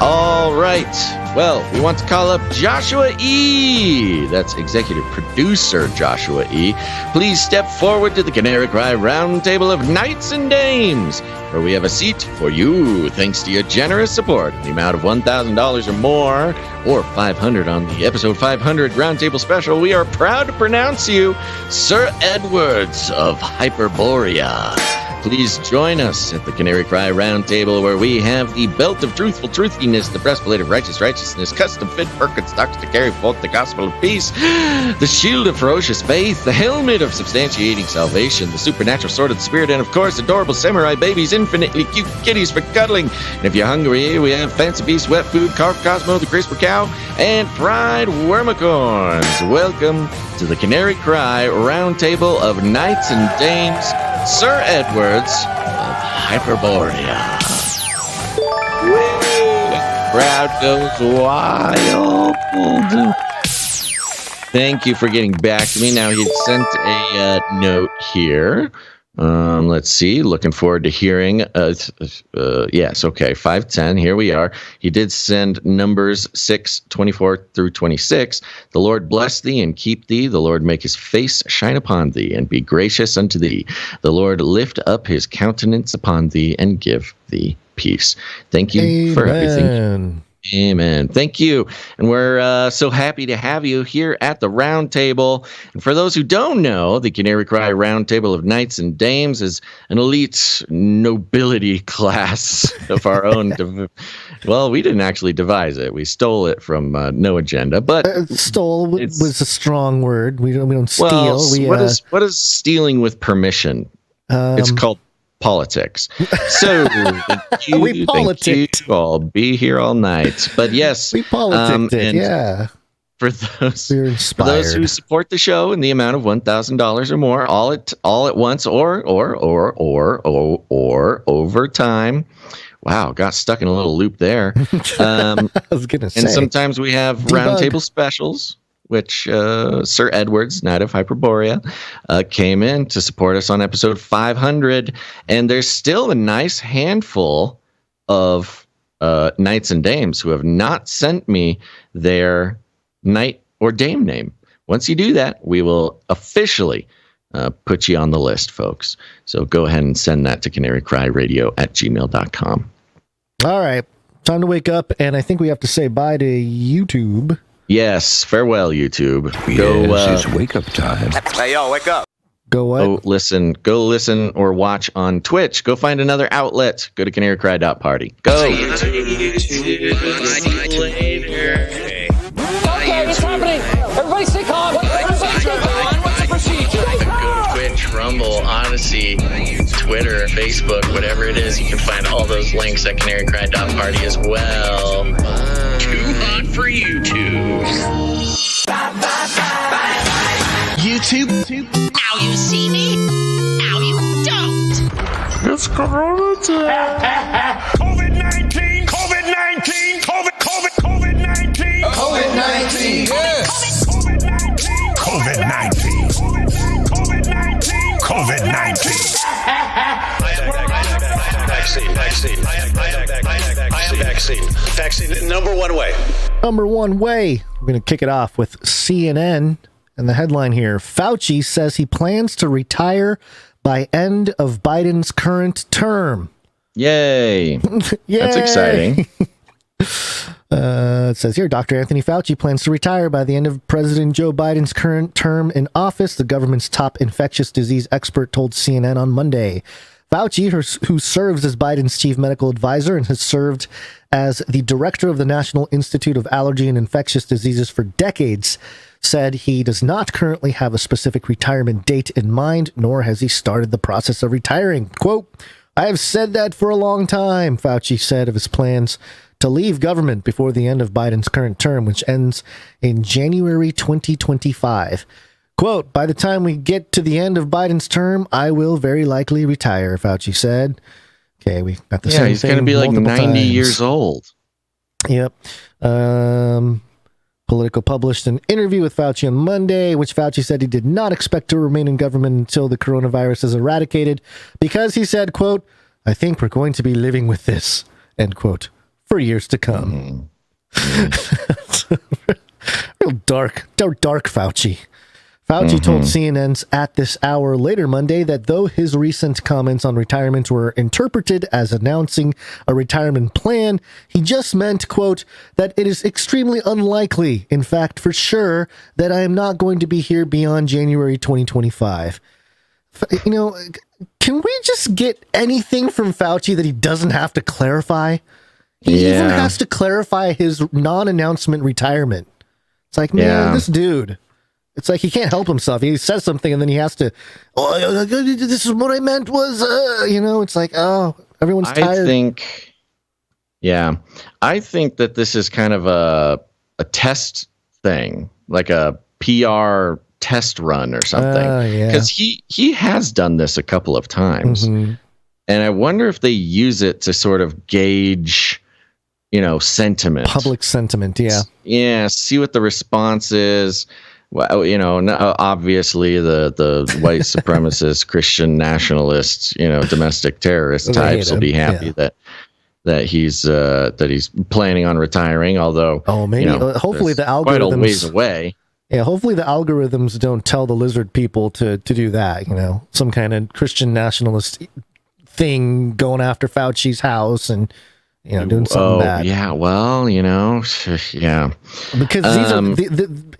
Speaker 1: All right. Well, we want to call up Joshua E. That's executive producer Joshua E. Please step forward to the Canary Cry Roundtable of Knights and Dames, where we have a seat for you, thanks to your generous support in the amount of $1,000 or more, or $500 on the episode 500 Roundtable Special. We are proud to pronounce you Sir Edwards of Hyperborea. Please join us at the Canary Cry Roundtable, where we have the belt of truthful truthiness, the breastplate of righteousness, custom fit Birkenstocks to carry forth the gospel of peace, the shield of ferocious faith, the helmet of substantiating salvation, the supernatural sword of the spirit, and of course, adorable samurai babies, infinitely cute kitties for cuddling. And if you're hungry, we have Fancy Beast, Wet Food, Carved Cosmo, the Crisper Cow, and Fried Wormicorns. Welcome to the Canary Cry Roundtable of Knights and Dames, Sir Edwards of Hyperborea. Woo! Crowd goes wild. Thank you for getting back to me. Now, he sent a note here. Let's see. Looking forward to hearing. Yes, okay. 5:10. Here we are. He did send Numbers 6:24 through 26. The Lord bless thee and keep thee. The Lord make his face shine upon thee and be gracious unto thee. The Lord lift up his countenance upon thee and give thee peace. Thank you for everything. Amen. Thank you. And we're so happy to have you here at the round table. And for those who don't know, the Canary Cry Round Table of Knights and Dames is an elite nobility class of our own. Well, we didn't actually devise it. We stole it from No Agenda. But
Speaker 3: stole was a strong word. We don't steal.
Speaker 1: Well, what is stealing with permission? It's called politics. So thank you. I'll be here all night. But yes,
Speaker 3: we politicked it. Yeah.
Speaker 1: For those who support the show in the amount of $1,000 or more, all at once, or over time. Wow, got stuck in a little loop there.
Speaker 3: I was gonna say.
Speaker 1: And sometimes we have roundtable specials, which Sir Edwards, Knight of Hyperborea, came in to support us on episode 500. And there's still a nice handful of knights and dames who have not sent me their knight or dame name. Once you do that, we will officially put you on the list, folks. So go ahead and send that to canarycryradio@gmail.com. All
Speaker 3: right. Time to wake up. And I think we have to say bye to YouTube.
Speaker 1: Yes, farewell, YouTube.
Speaker 17: It's wake up time.
Speaker 14: Hey, yo, wake up.
Speaker 3: Go what?
Speaker 1: Go listen or watch on Twitch. Go find another outlet. Go to canarycry.party. Go.
Speaker 22: Okay, it's happening. Everybody stay calm. Everybody stay calm. What's the procedure?
Speaker 15: Go to Twitch, Rumble, Odyssey, Twitter, Facebook, whatever it is. You can find all those links at canarycry.party as well. Too hot for YouTube.
Speaker 9: YouTube. Now you see me. Now you don't.
Speaker 7: It's Corona time. COVID-19. COVID-19. COVID-19.
Speaker 9: COVID-19.
Speaker 7: Yes. COVID-19. COVID-19. Vaccine. Number one way.
Speaker 3: We're going to kick it off with CNN and the headline here. Fauci says he plans to retire by end of Biden's current term.
Speaker 1: Yay. That's exciting.
Speaker 3: It says here, Dr. Anthony Fauci plans to retire by the end of President Joe Biden's current term in office, the government's top infectious disease expert told CNN on Monday. Fauci, who serves as Biden's chief medical advisor and has served as the director of the National Institute of Allergy and Infectious Diseases for decades, said he does not currently have a specific retirement date in mind, nor has he started the process of retiring. Quote, I have said that for a long time, Fauci said of his plans to leave government before the end of Biden's current term, which ends in January 2025. Quote, by the time we get to the end of Biden's term, I will very likely retire, Fauci said. Okay, we got the same thing.
Speaker 1: Yeah, he's going to be like 90
Speaker 3: times.
Speaker 1: years old.
Speaker 3: Yep. Politico published an interview with Fauci on Monday, which Fauci said he did not expect to remain in government until the coronavirus is eradicated, because he said, quote, I think we're going to be living with this, end quote, for years to come. Real dark Fauci. Fauci told CNN's At This Hour later Monday that though his recent comments on retirement were interpreted as announcing a retirement plan, he just meant, quote, that it is extremely unlikely, in fact, for sure, that I am not going to be here beyond January 2025. You know, can we just get anything from Fauci that he doesn't have to clarify? He even has to clarify his non-announcement retirement. It's like, man, this dude... It's like he can't help himself. He says something and then he has to, this is what I meant was, it's like, oh, everyone's tired.
Speaker 1: I think that this is kind of a test thing, like a PR test run or something. Because he has done this a couple of times. And I wonder if they use it to sort of gauge sentiment.
Speaker 3: Public sentiment, yeah.
Speaker 1: Yeah, see what the response is. Well, obviously the white supremacist Christian nationalists, domestic terrorist types will be happy that he's planning on retiring. Although,
Speaker 3: maybe hopefully the algorithms
Speaker 1: quite a ways away.
Speaker 3: Yeah, hopefully the algorithms don't tell the lizard people to do that. Some kind of Christian nationalist thing going after Fauci's house and doing something bad.
Speaker 1: Yeah, well, yeah.
Speaker 3: Because these are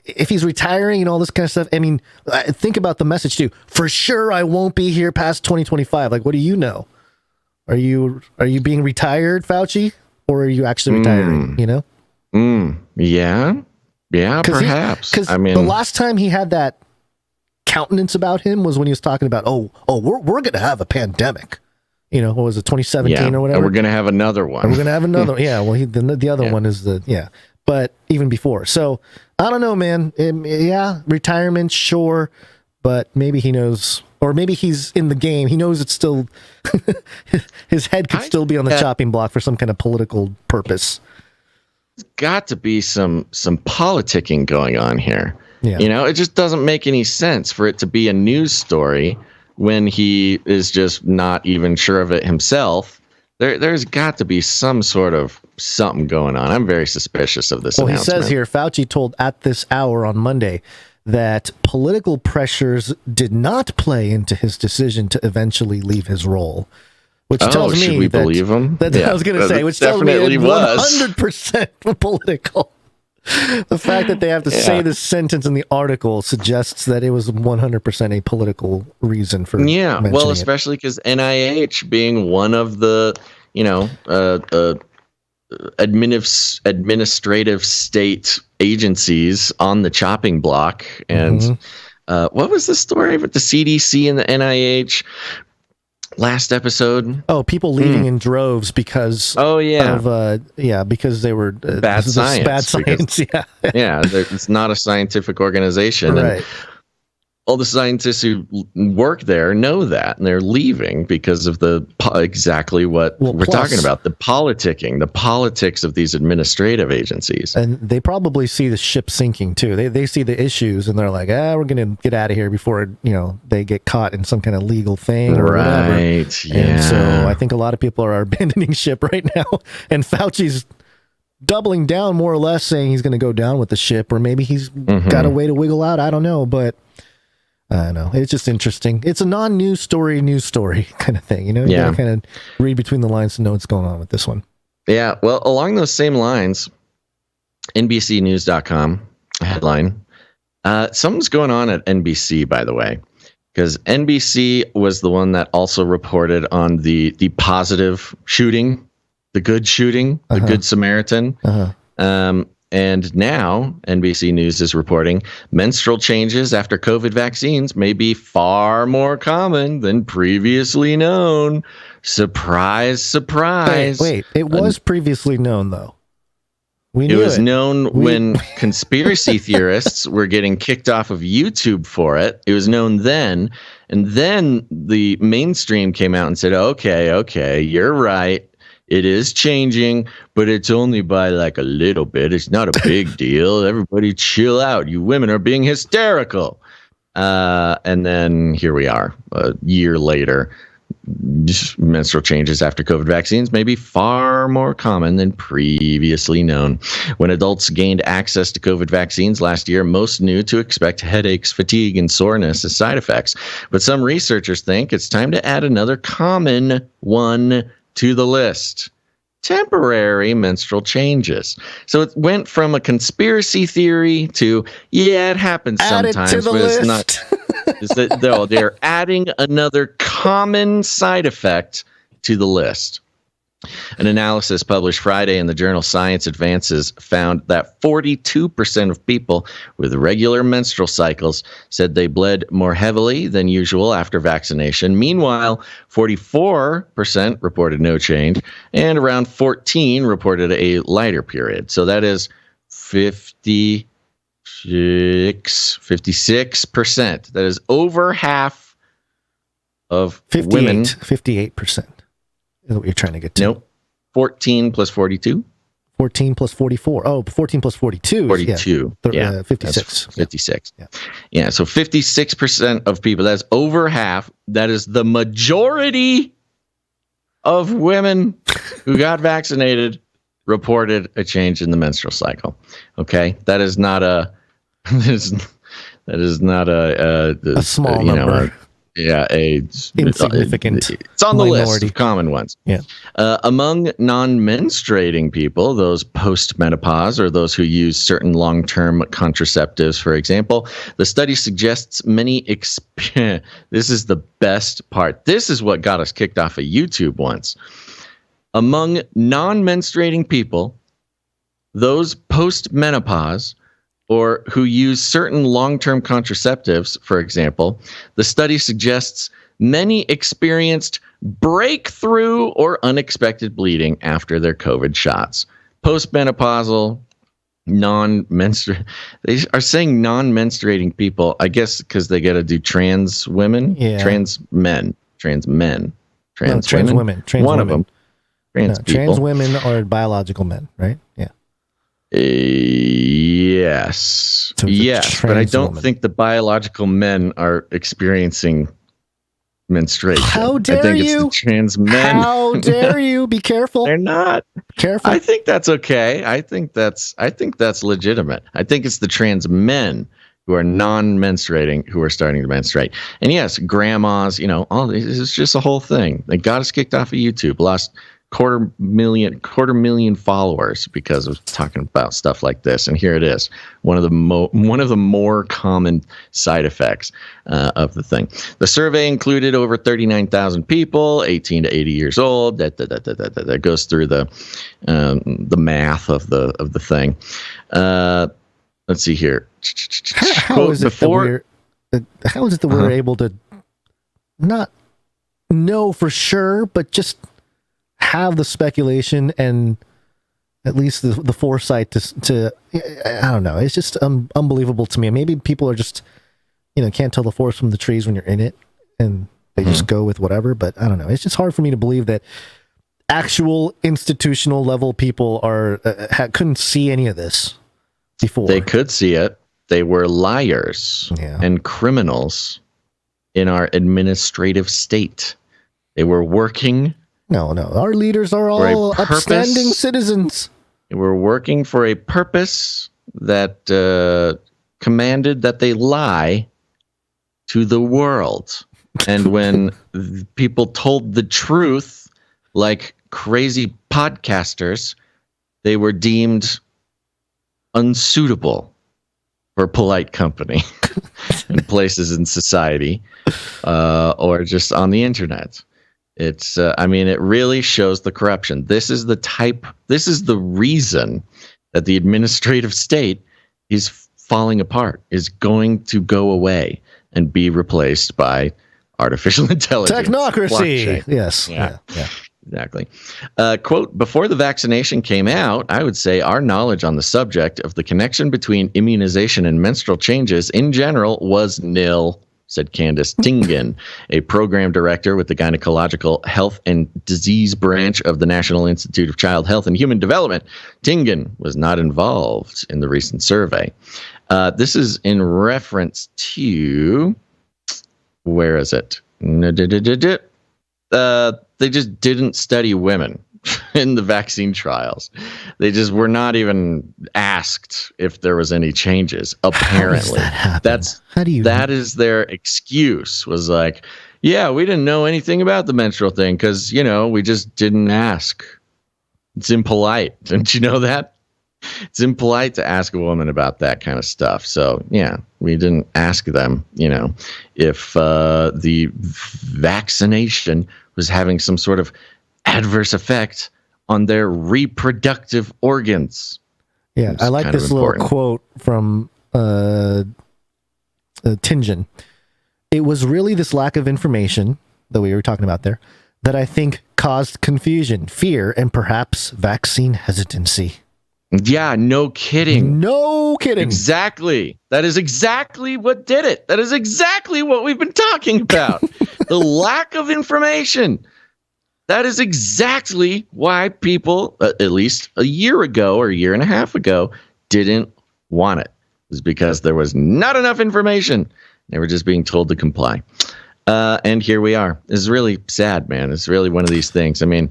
Speaker 3: if he's retiring and all this kind of stuff, I mean, think about the message too. For sure, I won't be here past 2025. Like, what do you know? Are you being retired, Fauci, or are you actually retiring?
Speaker 1: Yeah, perhaps.
Speaker 3: Because the last time he had that countenance about him was when he was talking about, we're going to have a pandemic. What was it, 2017 or whatever?
Speaker 1: And we're going to have another one.
Speaker 3: And we're going to have another. Yeah, well, the other one is but even before. So, I don't know, man. Retirement, sure, but maybe he knows, or maybe he's in the game. He knows it's still, his head could still be on the chopping block for some kind of political purpose.
Speaker 1: There's got to be some politicking going on here.
Speaker 3: Yeah.
Speaker 1: It just doesn't make any sense for it to be a news story when he is just not even sure of it himself. There's got to be some sort of something going on. I'm very suspicious of this announcement.
Speaker 3: He says here, Fauci told At This Hour on Monday that political pressures did not play into his decision to eventually leave his role. Which tells me
Speaker 1: should we believe him?
Speaker 3: I was going to say, which tells me it 100% political. The fact that they have to say this sentence in the article suggests that it was 100% a political reason for
Speaker 1: well, especially because NIH being one of the administrative state agencies on the chopping block, and what was the story with the CDC and the NIH last episode?
Speaker 3: People leaving in droves because because they were
Speaker 1: bad science. It's not a scientific organization,
Speaker 3: right?
Speaker 1: And all the scientists who work there know that, and they're leaving because of exactly what we're talking about, the politicking, the politics of these administrative agencies.
Speaker 3: And they probably see the ship sinking too. They see the issues and they're like, we're going to get out of here before they get caught in some kind of legal thing or whatever.
Speaker 1: Right. Yeah.
Speaker 3: And so I think a lot of people are abandoning ship right now, and Fauci's doubling down more or less, saying he's going to go down with the ship, or maybe he's got a way to wiggle out. I don't know, but I don't know. It's just interesting. It's a non-news story kind of thing, You gotta kind of read between the lines to know what's going on with this one.
Speaker 1: Yeah. Well, along those same lines, NBCnews.com headline. Something's going on at NBC, by the way, because NBC was the one that also reported on the positive shooting, the good shooting, the good Samaritan. And now NBC News is reporting menstrual changes after COVID vaccines may be far more common than previously known. Surprise, surprise.
Speaker 3: Wait. It was previously known, though.
Speaker 1: It was known when conspiracy theorists were getting kicked off of YouTube for it. It was known then. And then the mainstream came out and said, okay, you're right. It is changing, but it's only by like a little bit. It's not a big deal. Everybody chill out. You women are being hysterical. And then here we are, a year later. Menstrual changes after COVID vaccines may be far more common than previously known. When adults gained access to COVID vaccines last year, most knew to expect headaches, fatigue, and soreness as side effects. But some researchers think it's time to add another common one to the list: temporary menstrual changes. So it went from a conspiracy theory to, it happens sometimes,
Speaker 3: but
Speaker 1: it's not. They're adding another common side effect to the list. An analysis published Friday in the journal Science Advances found that 42% of people with regular menstrual cycles said they bled more heavily than usual after vaccination. Meanwhile, 44% reported no change, and around 14% reported a lighter period. So that is 56%. That is over half of women.
Speaker 3: 58% is what you're trying to get to.
Speaker 1: Nope. 14 plus 42.
Speaker 3: 14 plus 44. Oh, 14 plus 42.
Speaker 1: 42.
Speaker 3: Yeah. 56.
Speaker 1: 56. Yeah. So 56% of people, that's over half. That is the majority of women who got vaccinated reported a change in the menstrual cycle. Okay. That is not a
Speaker 3: small number.
Speaker 1: Insignificant. It's on the list of common ones.
Speaker 3: Yeah.
Speaker 1: Among non-menstruating people, those post-menopause or those who use certain long-term contraceptives, for example, the study suggests many this is the best part. This is what got us kicked off of YouTube once. Among non-menstruating people, those post-menopause or who use certain long-term contraceptives, for example, the study suggests many experienced breakthrough or unexpected bleeding after their COVID shots. Postmenopausal, non-menstruating, they are saying non-menstruating people, I guess because they got to do trans women, trans men, trans women. One of them.
Speaker 3: Trans women are biological men, right? Yeah.
Speaker 1: Yes. But I don't think the biological men are experiencing menstruation.
Speaker 3: How dare
Speaker 1: I think
Speaker 3: you?
Speaker 1: It's the trans men.
Speaker 3: How dare you? Be careful.
Speaker 1: They're not.
Speaker 3: Careful.
Speaker 1: I think that's okay. I think that's legitimate. I think it's the trans men who are non-menstruating who are starting to menstruate. And yes, grandmas, all this is just a whole thing. They got us kicked off of YouTube, lost quarter million followers because of talking about stuff like this. And here it is, one of the more common side effects of the thing. The survey included over 39,000 people, 18 to 80 years old. That goes through the math of the thing. Let's see here.
Speaker 3: How is it that we're able to not know for sure, but just have the speculation and at least the foresight to I don't know. It's just unbelievable to me. Maybe people are just, can't tell the forest from the trees when you're in it and they just go with whatever. But I don't know. It's just hard for me to believe that actual institutional level people couldn't see any of this before.
Speaker 1: They could see it. They were liars and criminals in our administrative state. They were working.
Speaker 3: No. Our leaders are all upstanding citizens.
Speaker 1: We're working for a purpose that commanded that they lie to the world. And when people told the truth, like crazy podcasters, they were deemed unsuitable for polite company in places in society or just on the internet. It's, it really shows the corruption. This is the reason that the administrative state is falling apart, is going to go away and be replaced by artificial intelligence.
Speaker 3: Technocracy.
Speaker 1: Blockchain.
Speaker 3: Yes.
Speaker 1: Yeah. Exactly. Quote, before the vaccination came out, I would say our knowledge on the subject of the connection between immunization and menstrual changes in general was nil, said Candace Tingen, a program director with the Gynecological Health and Disease Branch of the National Institute of Child Health and Human Development. Tingen was not involved in the recent survey. This is in reference to, where is it? They just didn't study women in the vaccine trials. They just were not even asked if there was any changes. Apparently, that is their excuse. Was like, yeah, we didn't know anything about the menstrual thing because we just didn't ask. It's impolite. Didn't you know that? It's impolite to ask a woman about that kind of stuff. So yeah, we didn't ask them. If the vaccination was having some sort of adverse effect on their reproductive organs.
Speaker 3: Yeah, I like this little quote from Tingen. It was really this lack of information that we were talking about there that I think caused confusion, fear, and perhaps vaccine hesitancy.
Speaker 1: Yeah, no kidding.
Speaker 3: No kidding.
Speaker 1: Exactly. That is exactly what did it. That is exactly what we've been talking about. The lack of information. That is exactly why people, at least a year ago or a year and a half ago, didn't want it. It was because there was not enough information. They were just being told to comply. And here we are. It's really sad, man. It's really one of these things. I mean,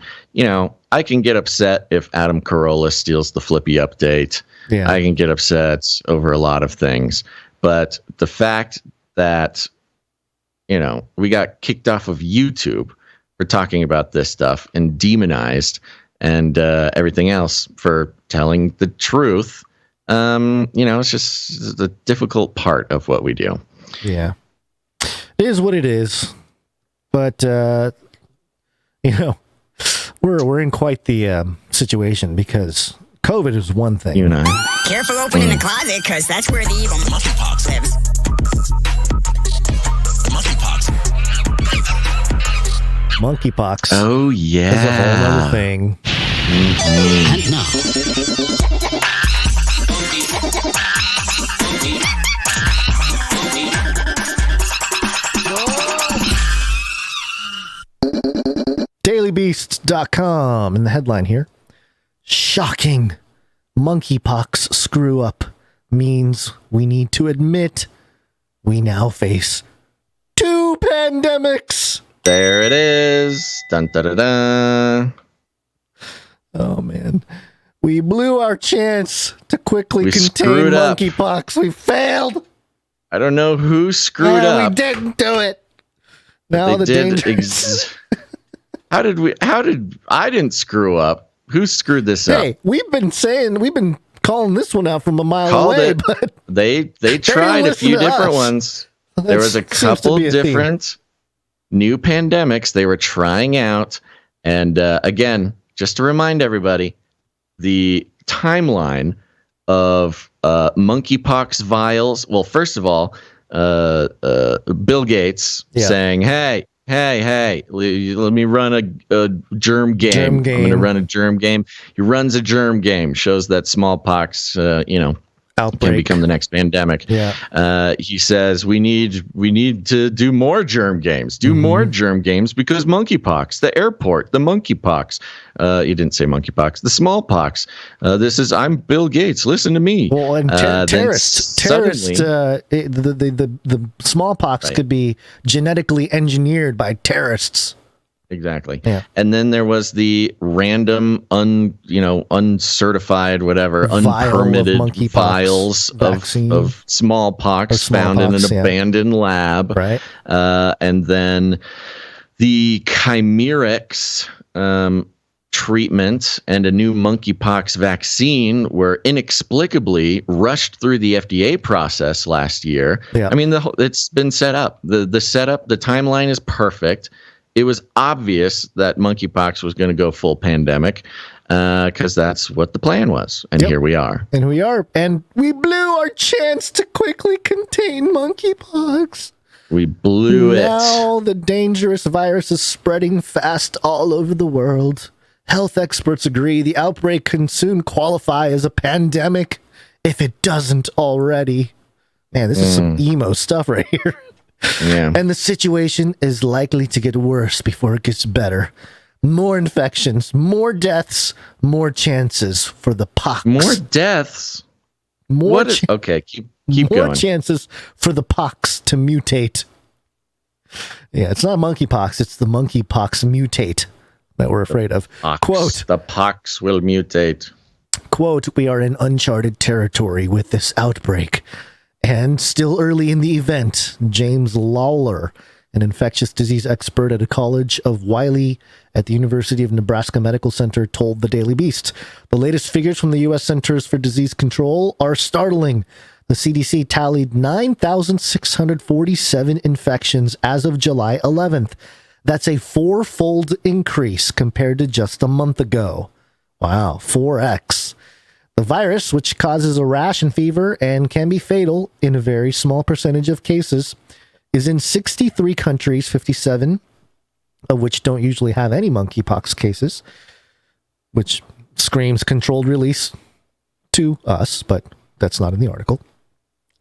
Speaker 1: I can get upset if Adam Carolla steals the FLIPPY update.
Speaker 3: Yeah.
Speaker 1: I can get upset over a lot of things. But the fact that, we got kicked off of YouTube for talking about this stuff and demonized and everything else for telling the truth, it's just the difficult part of what we do.
Speaker 3: Yeah. It is what it is. But, we're in quite the situation because COVID is one thing.
Speaker 1: You and I.
Speaker 14: Careful opening the closet, because that's where the evil monkeypox lives.
Speaker 3: Monkeypox.
Speaker 1: Oh, yeah.
Speaker 3: Is a whole other thing.
Speaker 1: Mm-hmm.
Speaker 14: And now.
Speaker 3: DailyBeast.com in the headline here. Shocking. Monkeypox screw up means we need to admit we now face 2 pandemics.
Speaker 1: There it is. Dun, da, da, da.
Speaker 3: Oh, man. We blew our chance to quickly
Speaker 1: We
Speaker 3: contain
Speaker 1: screwed up.
Speaker 3: monkeypox. We failed.
Speaker 1: I don't know who screwed
Speaker 3: No,
Speaker 1: up.
Speaker 3: we didn't do it. Now the danger.
Speaker 1: I didn't screw up. Who screwed this up?
Speaker 3: Hey, we've been calling this one out from a mile
Speaker 1: Called
Speaker 3: away,
Speaker 1: it.
Speaker 3: but
Speaker 1: They tried a few different ones. There was a couple different new pandemics they were trying out. And again, just to remind everybody, the timeline of monkeypox vials. Well, first of all, Bill Gates saying, hey, let me run a germ game. I'm going to run a germ game. He runs a germ game, shows that smallpox,
Speaker 3: outbreak
Speaker 1: can become the next pandemic.
Speaker 3: Yeah.
Speaker 1: He says we need to do more germ games, more germ games because monkeypox, the airport, the monkeypox. He didn't say monkeypox, the smallpox. I'm Bill Gates. Listen to me.
Speaker 3: Well, and terrorists. The smallpox could be genetically engineered by terrorists.
Speaker 1: Exactly.
Speaker 3: Yeah.
Speaker 1: And then there was the random, uncertified, whatever, unpermitted vials of smallpox found in an abandoned lab.
Speaker 3: Right.
Speaker 1: And then the chimerics treatment and a new monkeypox vaccine were inexplicably rushed through the FDA process last year.
Speaker 3: Yeah.
Speaker 1: I mean, it's been set up. The setup, the timeline is perfect. It was obvious that monkeypox was going to go full pandemic because that's what the plan was. And here we are.
Speaker 3: And we blew our chance to quickly contain monkeypox.
Speaker 1: We blew it.
Speaker 3: Now the dangerous virus is spreading fast all over the world. Health experts agree the outbreak can soon qualify as a pandemic if it doesn't already. Man, this is some emo stuff right here.
Speaker 1: Yeah.
Speaker 3: And the situation is likely to get worse before it gets better. More infections, more deaths, more chances for the pox.
Speaker 1: More deaths? Okay, keep going.
Speaker 3: More chances for the pox to mutate. Yeah, it's not monkeypox, it's the monkeypox mutate that we're afraid of. Quote,
Speaker 1: the pox will mutate.
Speaker 3: Quote, we are in uncharted territory with this outbreak. And still early in the event, James Lawler, an infectious disease expert at a college of Wiley at the University of Nebraska Medical Center, told the Daily Beast. The latest figures from the U.S. Centers for Disease Control are startling. The CDC tallied 9,647 infections as of July 11th. That's a 4-fold increase compared to just a month ago. Wow, 4x. The virus, which causes a rash and fever and can be fatal in a very small percentage of cases, is in 63 countries, 57 of which don't usually have any monkeypox cases, which screams controlled release to us, but that's not in the article.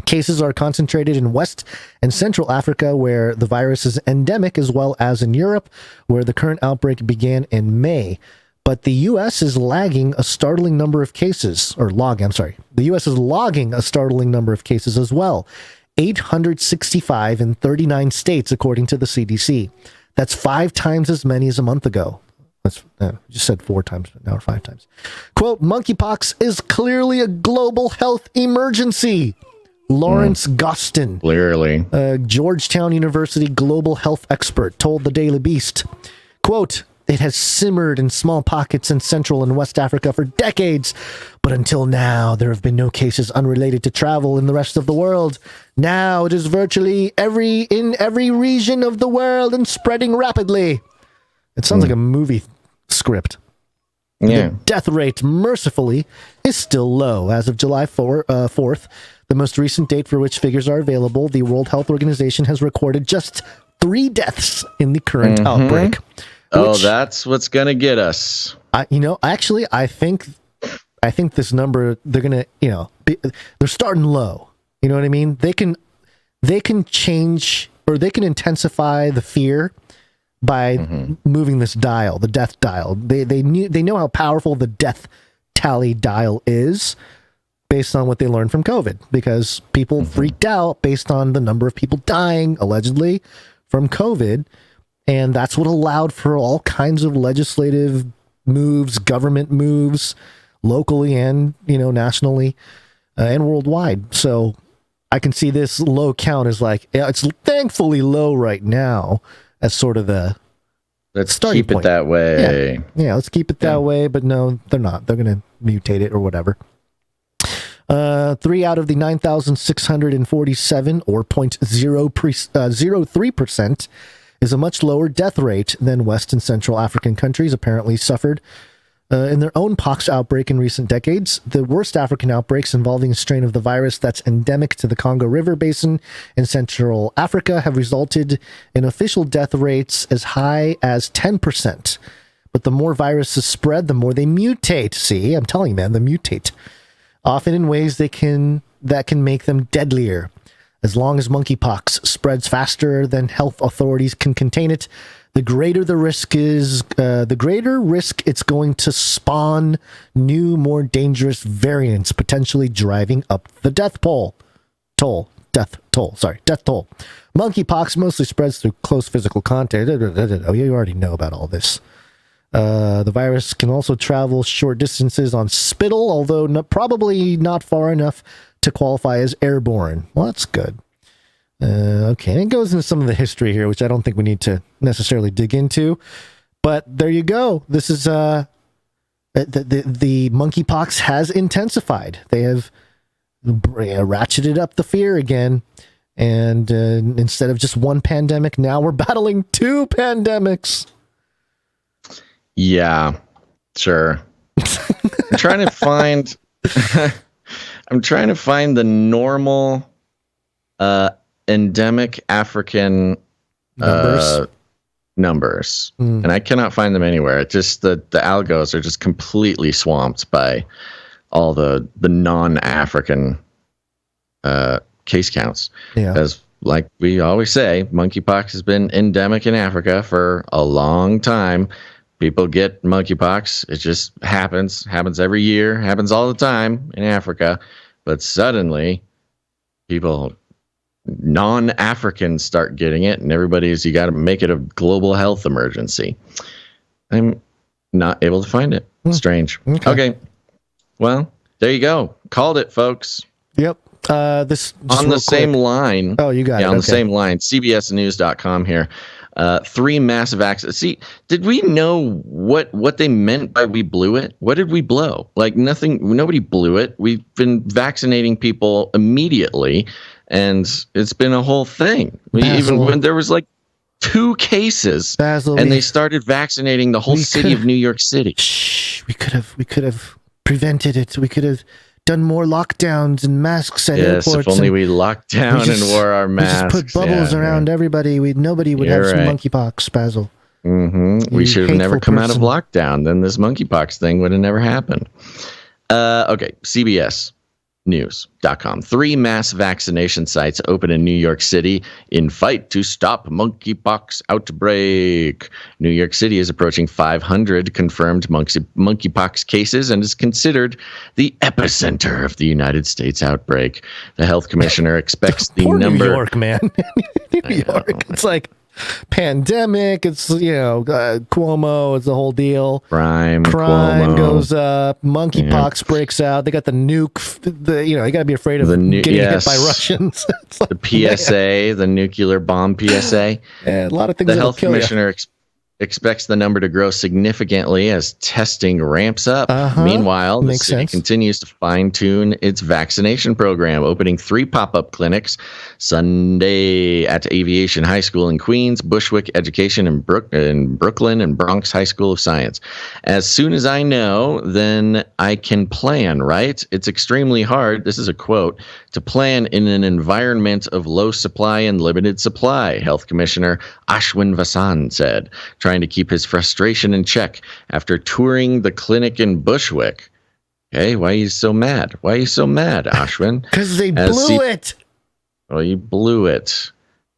Speaker 3: Cases are concentrated in West and Central Africa, where the virus is endemic, as well as in Europe, where the current outbreak began in May. But the U.S. is lagging a startling number of cases, The U.S. is logging a startling number of cases as well. 865 in 39 states, according to the CDC. That's 5 times as many as a month ago. That's just said 4 times, but now 5 times. Quote, monkeypox is clearly a global health emergency. Lawrence Gostin,
Speaker 1: clearly,
Speaker 3: Georgetown University global health expert, told the Daily Beast, quote, it has simmered in small pockets in Central and West Africa for decades, but until now, there have been no cases unrelated to travel in the rest of the world. Now it is virtually in every region of the world and spreading rapidly. It sounds like a movie script.
Speaker 1: Yeah.
Speaker 3: The death rate, mercifully, is still low. As of July 4th, the most recent date for which figures are available, the World Health Organization has recorded just 3 deaths in the current outbreak.
Speaker 1: That's what's going to get us.
Speaker 3: I think this number, they're going to, they're starting low. You know what I mean? They can change, or they can intensify the fear by moving this dial, the death dial. They know how powerful the death tally dial is based on what they learned from COVID, because people freaked out based on the number of people dying, allegedly, from COVID. And that's what allowed for all kinds of legislative moves, government moves, locally and, nationally and worldwide. So I can see this low count as it's thankfully low right now as sort of the starting
Speaker 1: keep
Speaker 3: point.
Speaker 1: It that way.
Speaker 3: Yeah, let's keep it that way. But no, they're not. They're going to mutate it or whatever. 3 out of the 9,647, or 0.03%, is a much lower death rate than West and Central African countries apparently suffered in their own pox outbreak in recent decades. The worst African outbreaks involving a strain of the virus that's endemic to the Congo River Basin in Central Africa have resulted in official death rates as high as 10%. But the more viruses spread, the more they mutate. See, I'm telling you, man, they mutate. Often in ways that can make them deadlier. As long as monkeypox spreads faster than health authorities can contain it, the greater the risk is, the greater risk it's going to spawn new, more dangerous variants, potentially driving up the death toll. Death toll. Monkeypox mostly spreads through close physical contact. Oh, you already know about all this. The virus can also travel short distances on spittle, although probably not far enough to qualify as airborne. Well, that's good. Okay, and it goes into some of the history here, which I don't think we need to necessarily dig into. But there you go. This is the monkeypox has intensified. They have ratcheted up the fear again, and instead of just one pandemic, now we're battling 2 pandemics.
Speaker 1: Yeah, sure. I'm trying to find. I'm trying to find the normal endemic African numbers. And I cannot find them anywhere. It just the algos are just completely swamped by all the non-African case counts.
Speaker 3: Yeah.
Speaker 1: As like we always say, monkeypox has been endemic in Africa for a long time. People get monkeypox. It just happens every year, happens all the time in Africa. But suddenly, non-Africans start getting it, and you got to make it a global health emergency. I'm not able to find it. Strange. Okay. Well, there you go. Called it, folks.
Speaker 3: Yep. This
Speaker 1: on the same line.
Speaker 3: Oh, you got it.
Speaker 1: On the same line. CBSnews.com here. 3 massive accidents. See, did we know what they meant by we blew it? What did we blow? Like nothing. Nobody blew it. We've been vaccinating people immediately, and it's been a whole thing. Even when there was like 2 cases, and they started vaccinating the whole city of New York City.
Speaker 3: Shh, we could have prevented it. We could have done more lockdowns and masks at airports.
Speaker 1: Yes, if only we locked down and wore our masks.
Speaker 3: We just put bubbles around everybody. Nobody would have some monkeypox, Basil.
Speaker 1: We should have never come out of lockdown. Then this monkeypox thing would have never happened. Okay, CBS. News.com. 3 mass vaccination sites open in New York City in fight to stop monkeypox outbreak. New York City is approaching 500 confirmed monkeypox cases and is considered the epicenter of the United States outbreak. The health commissioner expects the number.
Speaker 3: New York, man. New York. It's like pandemic. It's, Cuomo. It's the whole deal.
Speaker 1: Crime
Speaker 3: Cuomo goes up. Monkeypox
Speaker 1: Yeah.
Speaker 3: breaks out. They got the nuke. You got to be afraid of getting hit by Russians. It's like,
Speaker 1: The PSA, the nuclear bomb PSA.
Speaker 3: a lot of things.
Speaker 1: The
Speaker 3: that'll
Speaker 1: health
Speaker 3: kill you.
Speaker 1: commissioner expects the number to grow significantly as testing ramps up. Meanwhile, the
Speaker 3: Makes
Speaker 1: city
Speaker 3: sense.
Speaker 1: continues to fine-tune its vaccination program, opening 3 pop-up clinics Sunday at Aviation High School in Queens, Bushwick Education in Brooklyn, and Bronx High School of Science. As soon as I know, then I can plan, right? It's extremely hard, this is a quote, to plan in an environment of low supply and limited supply, Health Commissioner Ashwin Vasan said, trying to keep his frustration in check after touring the clinic in Bushwick. Hey, why are you so mad? Why are you so mad, Ashwin?
Speaker 3: Because they blew it.
Speaker 1: Well, you blew it.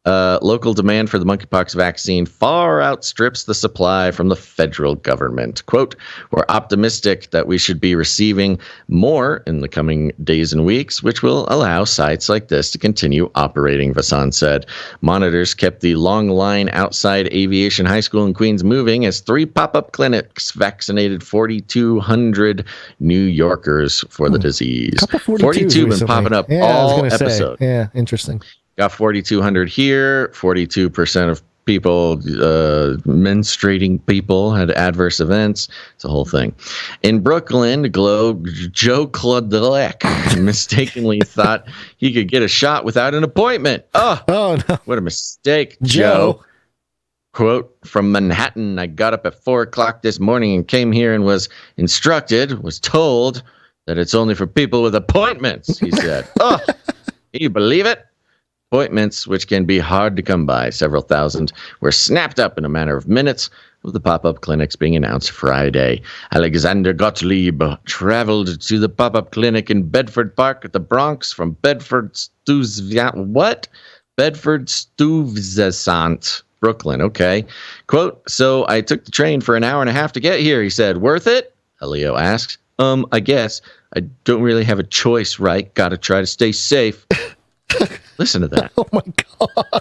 Speaker 1: Local demand for the monkeypox vaccine far outstrips the supply from the federal government. Quote, we're optimistic that we should be receiving more in the coming days and weeks, which will allow sites like this to continue operating, Vasan said. Monitors kept the long line outside Aviation High School in Queens moving as 3 pop-up clinics vaccinated 4,200 New Yorkers for the disease. 42 been popping up all episode.
Speaker 3: Yeah, interesting.
Speaker 1: Got 4,200 here. 42% of people, menstruating people, had adverse events. It's a whole thing. In Brooklyn, Joe Claudelec mistakenly thought he could get a shot without an appointment. Oh no. What a mistake, Joe. Quote, from Manhattan, I got up at 4 o'clock this morning and came here and was told that it's only for people with appointments, he said. Oh, can you believe it? Appointments, which can be hard to come by, several thousand, were snapped up in a matter of minutes, with the pop-up clinics being announced Friday. Alexander Gottlieb traveled to the pop-up clinic in Bedford Park at the Bronx from Bedford Stuyvesant, Brooklyn. Okay. Quote, so I took the train for an hour and a half to get here, he said. Worth it? Elio asked. I guess. I don't really have a choice, right? Gotta try to stay safe. Listen to that.
Speaker 3: Oh my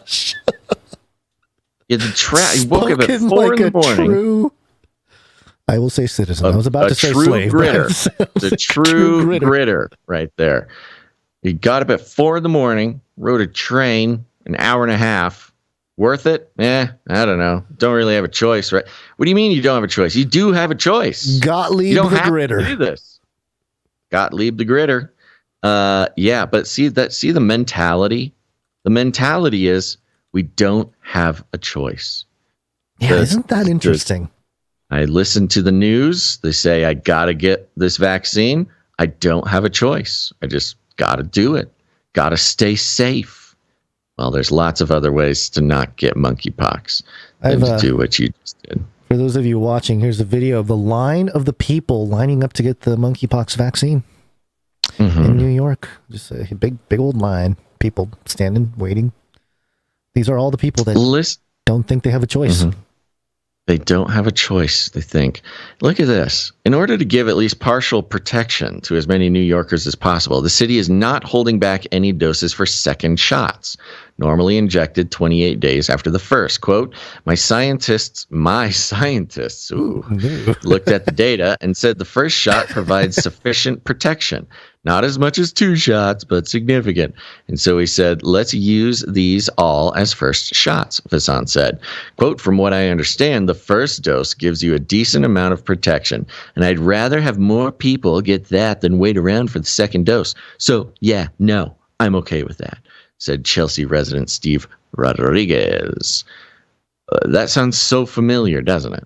Speaker 3: gosh.
Speaker 1: He woke up at 4 in the morning.
Speaker 3: I will say citizen. I was about to say slave.
Speaker 1: Gritter. The true gritter right there. He got up at 4 in the morning, rode a train, an hour and a half. Worth it? I don't know. Don't really have a choice, right? What do you mean you don't have a choice? You do have a choice.
Speaker 3: Gottlieb
Speaker 1: you don't
Speaker 3: the
Speaker 1: have
Speaker 3: gritter.
Speaker 1: To do this. Gottlieb the gritter. Yeah, but see the mentality. The mentality is we don't have a choice.
Speaker 3: Yeah, isn't that interesting?
Speaker 1: I listen to the news. They say I gotta get this vaccine. I don't have a choice. I just gotta do it. Gotta stay safe. Well, there's lots of other ways to not get monkeypox than to do what you just did.
Speaker 3: For those of you watching, here's a video of the line of the people lining up to get the monkeypox vaccine. In New York, just a big old line, people standing waiting. These are all the people that don't think they have a choice.
Speaker 1: They don't have a choice, they think. Look at this. In order to give at least partial protection to as many New Yorkers as possible, the city is not holding back any doses for second shots, normally injected 28 days after the first. Quote, my scientists, looked at the data and said the first shot provides sufficient protection. Not as much as 2 shots, but significant. And so he said, let's use these all as first shots, Vasan said. Quote, from what I understand, the first dose gives you a decent amount of protection, and I'd rather have more people get that than wait around for the second dose. So, yeah, no, I'm okay with that, said Chelsea resident Steve Rodriguez. That sounds so familiar, doesn't it?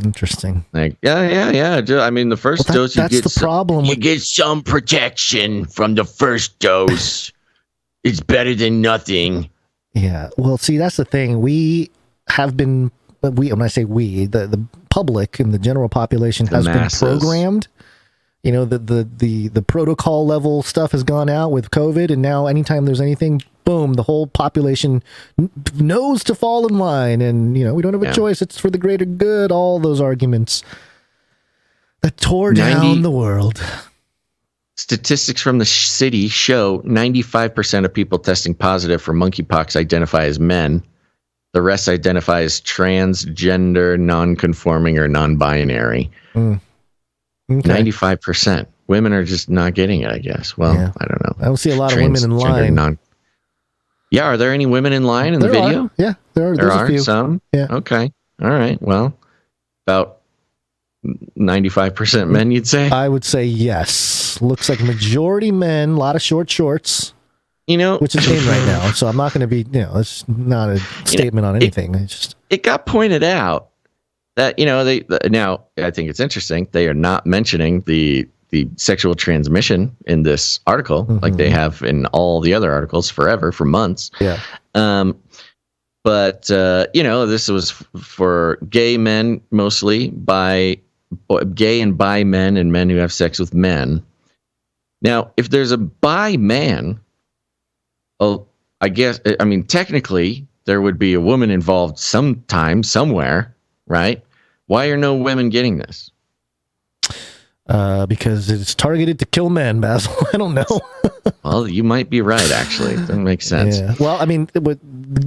Speaker 3: Interesting.
Speaker 1: Like, yeah. I mean, the first dose, you get
Speaker 3: problem.
Speaker 1: You get some protection from the first dose. It's better than nothing.
Speaker 3: Yeah. Well, see, that's the thing. We have been. When I say we, the public and the general population has been programmed the protocol level stuff has gone out with COVID, and now anytime there's anything, boom, the whole population knows to fall in line, and we don't have a choice. It's for the greater good. All those arguments that tore down the world.
Speaker 1: Statistics from the city show 95% of people testing positive for monkeypox identify as men. The rest identify as transgender, non-conforming, or non-binary. Okay. 95%. Women are just not getting it, I guess. Well, I don't know.
Speaker 3: I don't see a lot of women in line.
Speaker 1: Are there any women in line in the video?
Speaker 3: Yeah, there are.
Speaker 1: There
Speaker 3: There's
Speaker 1: are
Speaker 3: a few.
Speaker 1: some?
Speaker 3: Yeah.
Speaker 1: Okay. All right. Well, about 95% men, you'd say?
Speaker 3: I would say yes. Looks like majority men, a lot of short shorts. Which is in right now, so I'm not going to be, it's not a statement on anything.
Speaker 1: It got pointed out that, now I think it's interesting. They are not mentioning the sexual transmission in this article, like they have in all the other articles forever, for months.
Speaker 3: Yeah.
Speaker 1: But, this was for gay men, mostly gay and bi men and men who have sex with men. Now, if there's a bi man, I guess, technically there would be a woman involved sometime, somewhere, right? Why are no women getting this?
Speaker 3: Because it's targeted to kill men, Basil. I don't know.
Speaker 1: Well, you might be right, actually. It doesn't make sense.
Speaker 3: Yeah. Well,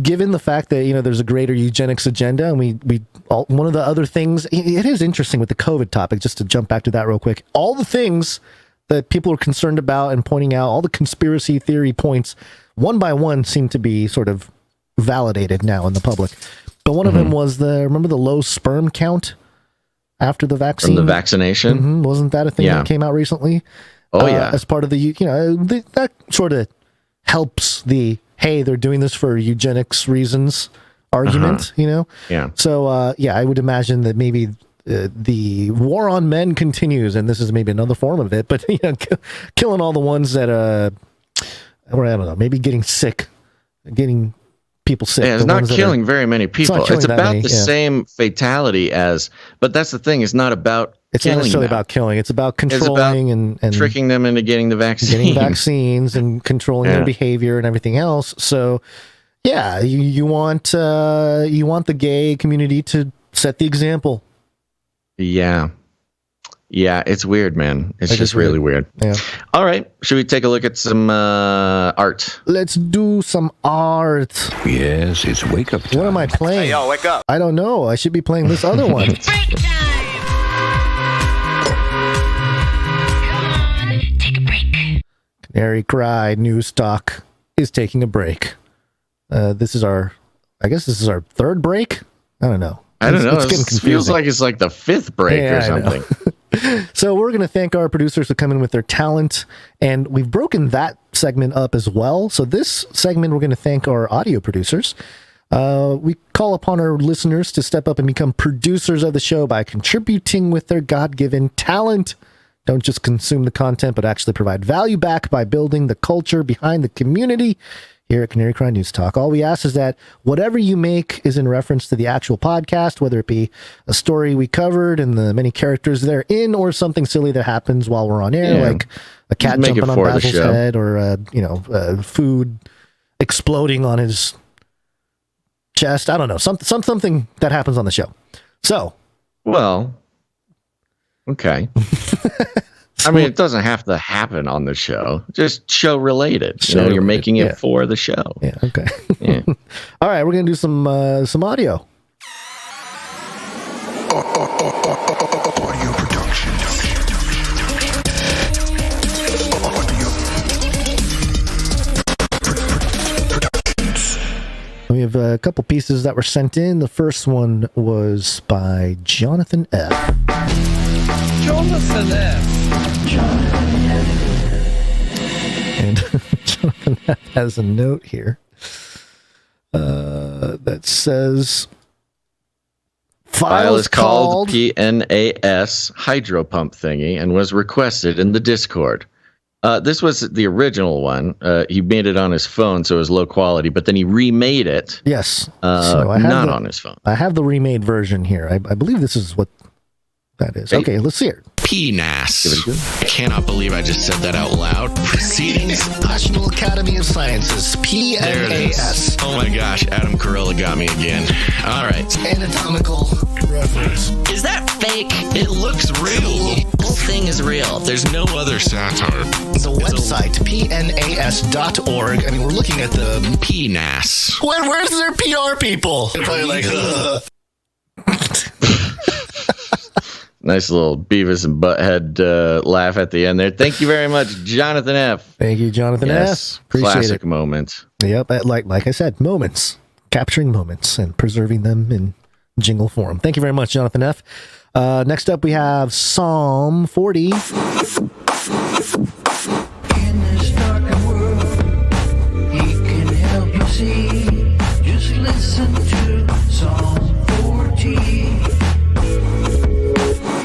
Speaker 3: given the fact that, there's a greater eugenics agenda, and one of the other things, it is interesting with the COVID topic, just to jump back to that real quick, all the things that people are concerned about and pointing out, all the conspiracy theory points, one by one seem to be sort of validated now in the public. But one of them was remember the low sperm count after the vaccine?
Speaker 1: From the vaccination?
Speaker 3: Wasn't that a thing that came out recently?
Speaker 1: Oh, yeah.
Speaker 3: As part of that sort of helps hey, they're doing this for eugenics reasons argument,
Speaker 1: Yeah.
Speaker 3: So, I would imagine that maybe the war on men continues, and this is maybe another form of it, but, killing all the ones that, or I don't know, maybe getting people sick.
Speaker 1: Yeah, it's not killing very many people. It's about the same fatality but that's the thing. It's not about
Speaker 3: It's not necessarily about killing. It's about controlling and
Speaker 1: tricking them into getting the vaccine.
Speaker 3: Getting vaccines and controlling their behavior and everything else. So, you want the gay community to set the example.
Speaker 1: Yeah. Yeah, it's weird, man. It's just really weird.
Speaker 3: Yeah.
Speaker 1: All right. Should we take a look at some art?
Speaker 3: Let's do some art.
Speaker 17: Yes, it's wake up time.
Speaker 3: What am I playing?
Speaker 16: Hey, yo, wake up.
Speaker 3: I don't know. I should be playing this other one.
Speaker 5: Break time! Come on, take a break.
Speaker 3: Canary Cry News Talk is taking a break. This is our third break? I don't know.
Speaker 1: I don't know.
Speaker 3: It's getting
Speaker 1: It
Speaker 3: confusing.
Speaker 1: feels like it's like the fifth break or something.
Speaker 3: So we're going to thank our producers for coming with their talent, and we've broken that segment up as well. So this segment, we're going to thank our audio producers. We call upon our listeners to step up and become producers of the show by contributing with their God-given talent. Don't just consume the content, but actually provide value back by building the culture behind the community. Here at Canary Cry News Talk, all we ask is that whatever you make is in reference to the actual podcast, whether it be a story we covered and the many characters therein, or something silly that happens while we're on air, like a cat jumping on Basil's head, or food exploding on his chest. I don't know, something that happens on the show. So,
Speaker 1: well, okay. I mean, it doesn't have to happen on the show. Just show related. You're making it for the show.
Speaker 3: Yeah. Okay. Yeah. All right, we're gonna do some audio.
Speaker 17: Audio production.
Speaker 3: We have a couple pieces that were sent in. The first one was by Jonathan F.
Speaker 16: Jonathan F.
Speaker 3: And Jonathan F. has a note here that says
Speaker 1: file is called PNAS hydro pump thingy and was requested in the Discord. This was the original one. He made it on his phone, so it was low quality, but then he remade it.
Speaker 3: Yes.
Speaker 1: So on his phone.
Speaker 3: I have the remade version here. I believe this is what that is. Okay, let's see it.
Speaker 9: PNAS. I cannot believe I just said that out loud. Proceedings.
Speaker 18: National Academy of Sciences, PNAS.
Speaker 9: Oh my gosh, Adam Carolla got me again. All right.
Speaker 18: Anatomical reference.
Speaker 9: Is that fake? It looks real. The whole thing is real. There's no other satire.
Speaker 18: The website, pnas.org. I mean, we're looking at the
Speaker 9: PNAS.
Speaker 18: Where's their PR people? They're probably like,
Speaker 1: Nice little Beavis and Butthead laugh at the end there. Thank you very much, Jonathan F.
Speaker 3: Thank you, Jonathan S. Appreciate
Speaker 1: Classic
Speaker 3: it.
Speaker 1: moment.
Speaker 3: Yep, like I said, moments. Capturing moments and preserving them in jingle form. Thank you very much, Jonathan F. Next up, we have Psalm 40.
Speaker 7: Just listen to Psalm 40.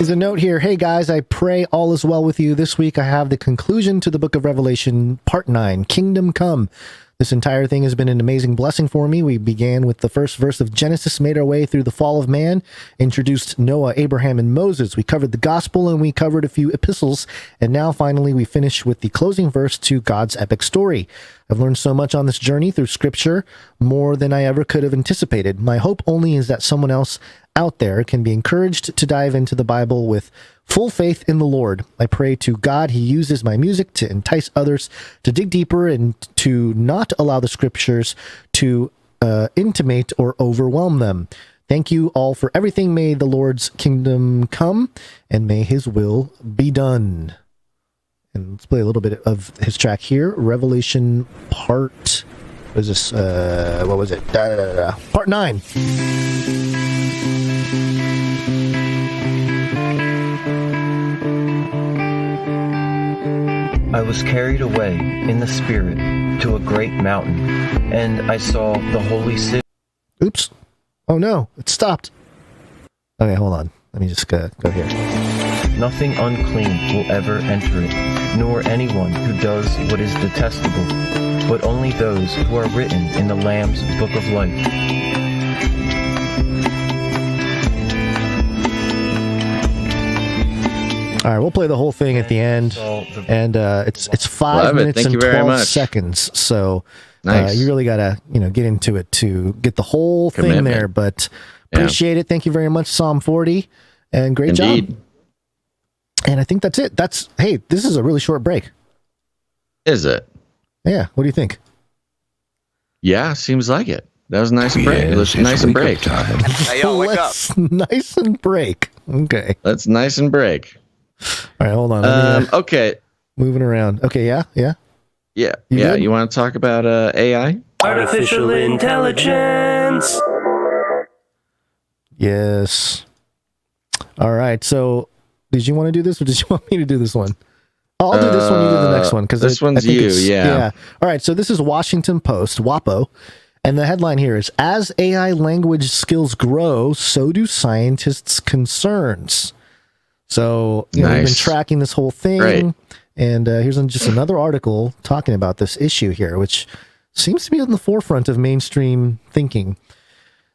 Speaker 3: Is a note here. Hey guys, I pray all is well with you. This week I have the conclusion to the book of Revelation, part 9, Kingdom Come. This entire thing has been an amazing blessing for me. We began with the first verse of Genesis, made our way through the fall of man, introduced Noah, Abraham, and Moses. We covered the gospel and we covered a few epistles. And now finally we finish with the closing verse to God's epic story. I've learned so much on this journey through scripture, more than I ever could have anticipated. My hope only is that someone else out there can be encouraged to dive into the Bible with full faith in the Lord. I pray to God he uses my music to entice others to dig deeper and to not allow the scriptures to intimate or overwhelm them. Thank you all for everything. May the Lord's kingdom come and may his will be done. And let's play a little bit of his track here. Revelation part... What is this? What was it? Part 9.
Speaker 20: I was carried away in the Spirit to a great mountain, and I saw the holy city.
Speaker 3: Oops. Oh no, it stopped. Okay, hold on. Let me just go here.
Speaker 20: Nothing unclean will ever enter it, nor anyone who does what is detestable, but only those who are written in the Lamb's book of life.
Speaker 3: All right, we'll play the whole thing at the end, and it's 5 minutes and 12 seconds. So
Speaker 1: nice.
Speaker 3: You really gotta get into it to get the whole thing there. But appreciate it. Thank you very much, Psalm 40, and great job. And I think that's it. Hey, this is a really short break.
Speaker 1: Is it?
Speaker 3: Yeah. What do you think?
Speaker 1: Yeah, seems like it. That was a nice break. It was nice and break.
Speaker 3: Hey, yo, wake up. Nice and break. Okay.
Speaker 1: Let's nice and break.
Speaker 3: All right, hold on.
Speaker 1: Okay.
Speaker 3: Moving around. Okay, yeah.
Speaker 1: Yeah.
Speaker 3: good?
Speaker 1: You want to talk about AI?
Speaker 21: Artificial intelligence.
Speaker 3: Yes. All right. So, did you want to do this, or did you want me to do this one? I'll do this one. You do the next one because
Speaker 1: this one's you. Yeah.
Speaker 3: All right. So this is Washington Post, WAPO, and the headline here is: As AI language skills grow, so do scientists' concerns. So we've been tracking this whole thing,
Speaker 1: Great.
Speaker 3: and here's just another article talking about this issue here, which seems to be on the forefront of mainstream thinking.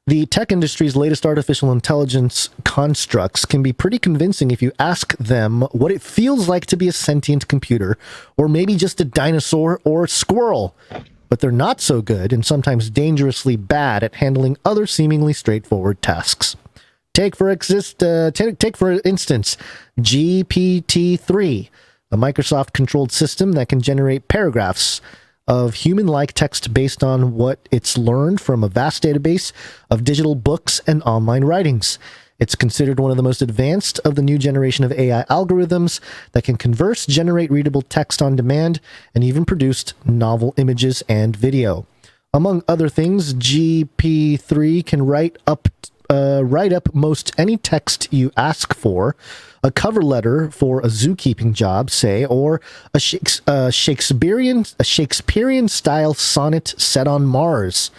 Speaker 3: The tech industry's latest artificial intelligence constructs can be pretty convincing if you ask them what it feels like to be a sentient computer, or maybe just a dinosaur or a squirrel. But they're not so good and sometimes dangerously bad at handling other seemingly straightforward tasks. Take for instance, GPT-3, a Microsoft-controlled system that can generate paragraphs of human-like text based on what it's learned from a vast database of digital books and online writings. It's considered one of the most advanced of the new generation of AI algorithms that can converse, generate readable text on demand, and even produce novel images and video. Among other things, GPT-3 can write up most any text you ask for, a cover letter for a zookeeping job, say, or a Shakespearean style sonnet set on Mars.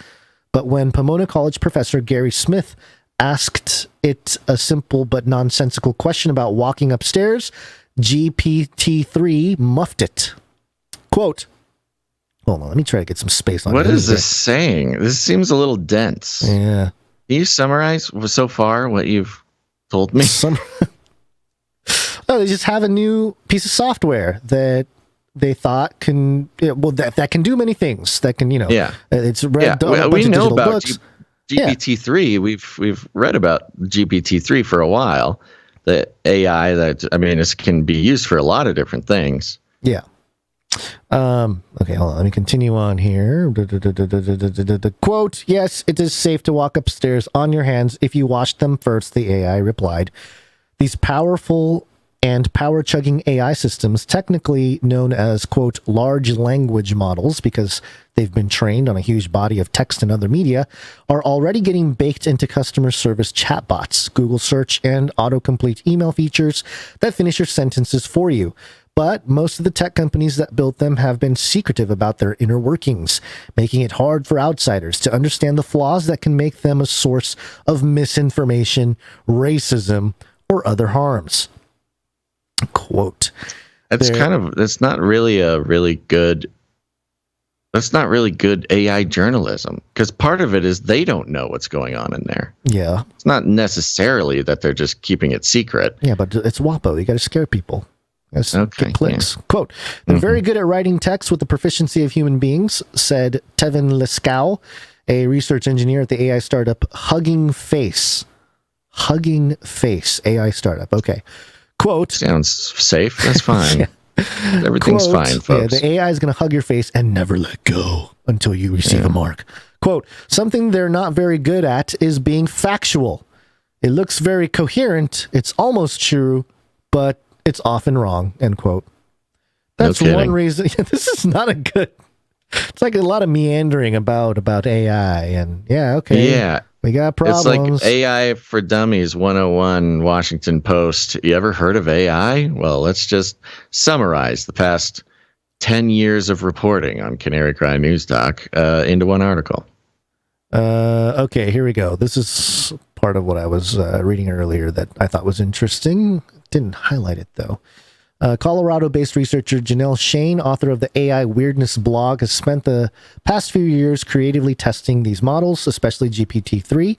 Speaker 3: But when Pomona College professor Gary Smith asked it a simple but nonsensical question about walking upstairs, GPT-3 muffed it. Quote, hold on, let me try to get some space on
Speaker 1: What is this saying? This seems a little dense.
Speaker 3: Yeah.
Speaker 1: Can you summarize so far what you've told me?
Speaker 3: No, they just have a new piece of software that they thought that can do many things. That can, it's read.
Speaker 1: Yeah, we know about
Speaker 3: books.
Speaker 1: GPT-3. We've read about GPT-3 for a while. The AI it can be used for a lot of different things.
Speaker 3: Yeah. Okay, hold on. Let me continue on here. Quote, yes, it is safe to walk upstairs on your hands if you wash them first, the AI replied. These powerful and power-chugging AI systems, technically known as, quote, large language models because they've been trained on a huge body of text and other media, are already getting baked into customer service chatbots, Google search, and autocomplete email features that finish your sentences for you. But most of the tech companies that built them have been secretive about their inner workings, making it hard for outsiders to understand the flaws that can make them a source of misinformation, racism, or other harms. Quote.
Speaker 1: That's not really good AI journalism, because part of it is they don't know what's going on in there.
Speaker 3: Yeah.
Speaker 1: It's not necessarily that they're just keeping it secret.
Speaker 3: Yeah, but it's WAPO. You got to scare people.
Speaker 1: Okay,
Speaker 3: clicks.
Speaker 1: yeah.
Speaker 3: Quote, they're very good at writing text with the proficiency of human beings, said Tevin Liskow, a research engineer at the AI startup Hugging Face. Hugging Face, AI startup. Okay. Quote.
Speaker 1: Sounds safe. That's fine.
Speaker 3: Yeah.
Speaker 1: Everything's fine, folks.
Speaker 3: Yeah, the AI is going to hug your face and never let go until you receive a mark. Quote, something they're not very good at is being factual. It looks very coherent. It's almost true, but it's often wrong, end quote. That's one reason. This is not a good. It's like a lot of meandering about AI, and we got problems.
Speaker 1: It's like AI for Dummies 101, Washington Post. You ever heard of AI? Well, let's just summarize the past 10 years of reporting on Canary Cry News Talk into one article.
Speaker 3: Okay, here we go. This is part of what I was reading earlier that I thought was interesting. Didn't highlight it, though. Colorado-based researcher Janelle Shane, author of the AI Weirdness blog, has spent the past few years creatively testing these models, especially GPT-3,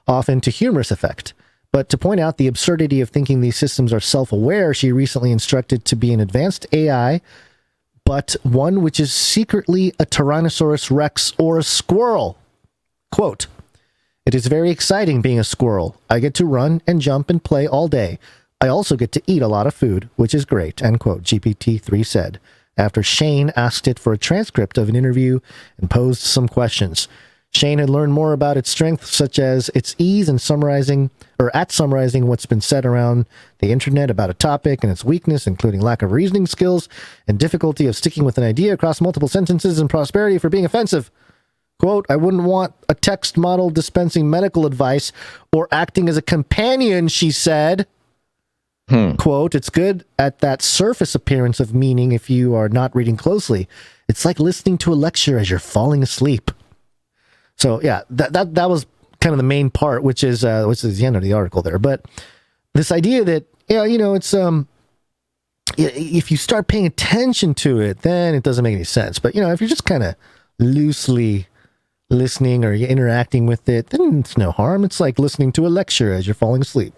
Speaker 3: often to humorous effect. But to point out the absurdity of thinking these systems are self-aware, she recently instructed to be an advanced AI, but one which is secretly a Tyrannosaurus Rex or a squirrel. Quote, it is very exciting being a squirrel. I get to run and jump and play all day. I also get to eat a lot of food, which is great, end quote, GPT-3 said, after Shane asked it for a transcript of an interview and posed some questions. Shane had learned more about its strengths, such as its ease in summarizing what's been said around the internet about a topic, and its weakness, including lack of reasoning skills and difficulty of sticking with an idea across multiple sentences, and prosperity for being offensive. Quote, I wouldn't want a text model dispensing medical advice or acting as a companion, she said. Quote, it's good at that surface appearance of meaning if you are not reading closely. It's like listening to a lecture as you're falling asleep. So yeah, that was kind of the main part, which is the end of the article there. But this idea that, it's if you start paying attention to it, then it doesn't make any sense. But if you're just kind of loosely listening or interacting with it, then it's no harm. It's like listening to a lecture as you're falling asleep.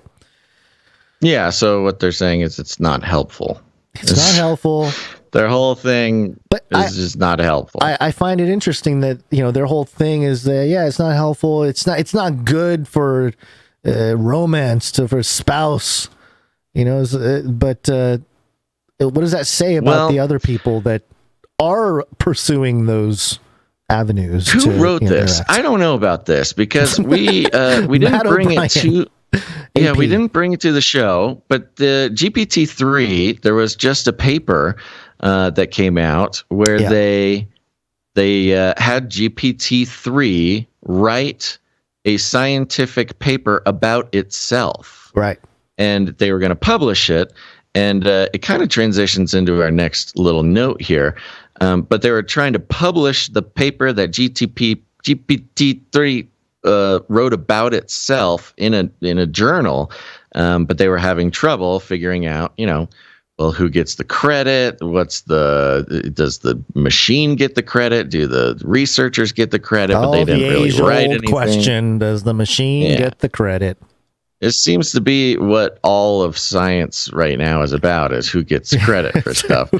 Speaker 1: Yeah, so what they're saying is it's not helpful.
Speaker 3: It's not helpful.
Speaker 1: Their whole thing is just not helpful.
Speaker 3: I find it interesting that, their whole thing is that, it's not helpful. It's not good for romance, for spouse, but what does that say about the other people that are pursuing those avenues?
Speaker 1: Who wrote this? I don't know about this because we didn't bring it to... Yeah, we didn't bring it to the show, but the GPT-3, there was just a paper that came out where they had GPT-3 write a scientific paper about itself.
Speaker 3: Right.
Speaker 1: And they were going to publish it, and it kind of transitions into our next little note here. But they were trying to publish the paper that GPT-3 wrote about itself in a journal, but they were having trouble figuring out, who gets the credit? Does the machine get the credit? Do the researchers get the credit? But they didn't really write anything.
Speaker 3: Question: does the machine get the credit?
Speaker 1: It seems to be what all of science right now is about, is who gets credit for stuff.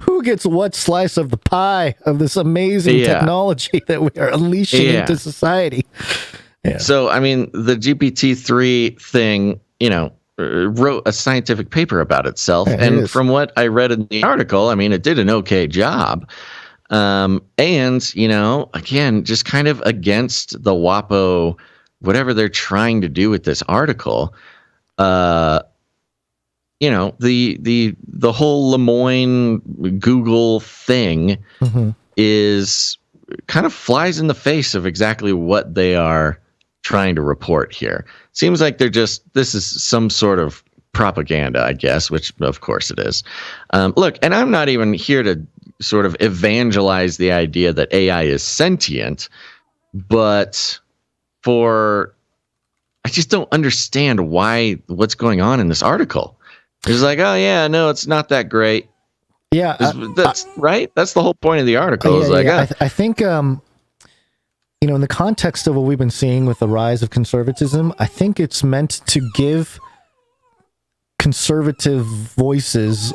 Speaker 3: Who gets what slice of the pie of this amazing technology that we are unleashing into society? Yeah.
Speaker 1: So, I mean, the GPT-3 thing, wrote a scientific paper about itself. And from what I read in the article, I mean, it did an okay job. And, again, just kind of against the WAPO, whatever they're trying to do with this article, the whole Lemoyne Google thing is kind of flies in the face of exactly what they are trying to report here. Seems like this is some sort of propaganda, I guess, which of course it is. Look, and I'm not even here to sort of evangelize the idea that AI is sentient, but I just don't understand what's going on in this article. It's like, oh yeah, no, it's not that great.
Speaker 3: Yeah,
Speaker 1: that's right. That's the whole point of the article.
Speaker 3: I think, in the context of what we've been seeing with the rise of conservatism, I think it's meant to give conservative voices.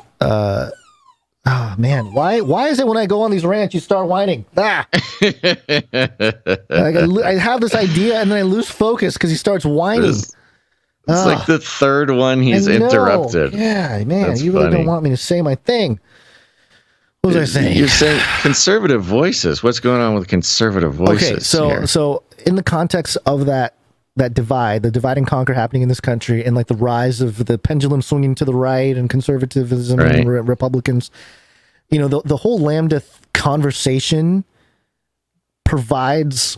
Speaker 3: Oh man, why is it when I go on these rants you start whining? I have this idea and then I lose focus because he starts whining.
Speaker 1: It's like the third one he's interrupted.
Speaker 3: Yeah, man,
Speaker 1: That's
Speaker 3: you really
Speaker 1: funny.
Speaker 3: don't want me to say my thing. What was I saying?
Speaker 1: You're saying conservative voices. What's going on with conservative voices?
Speaker 3: Okay, so in the context of that divide, the divide and conquer happening in this country, and like the rise of the pendulum swinging to the right and conservatism and Republicans, the whole Lambda conversation provides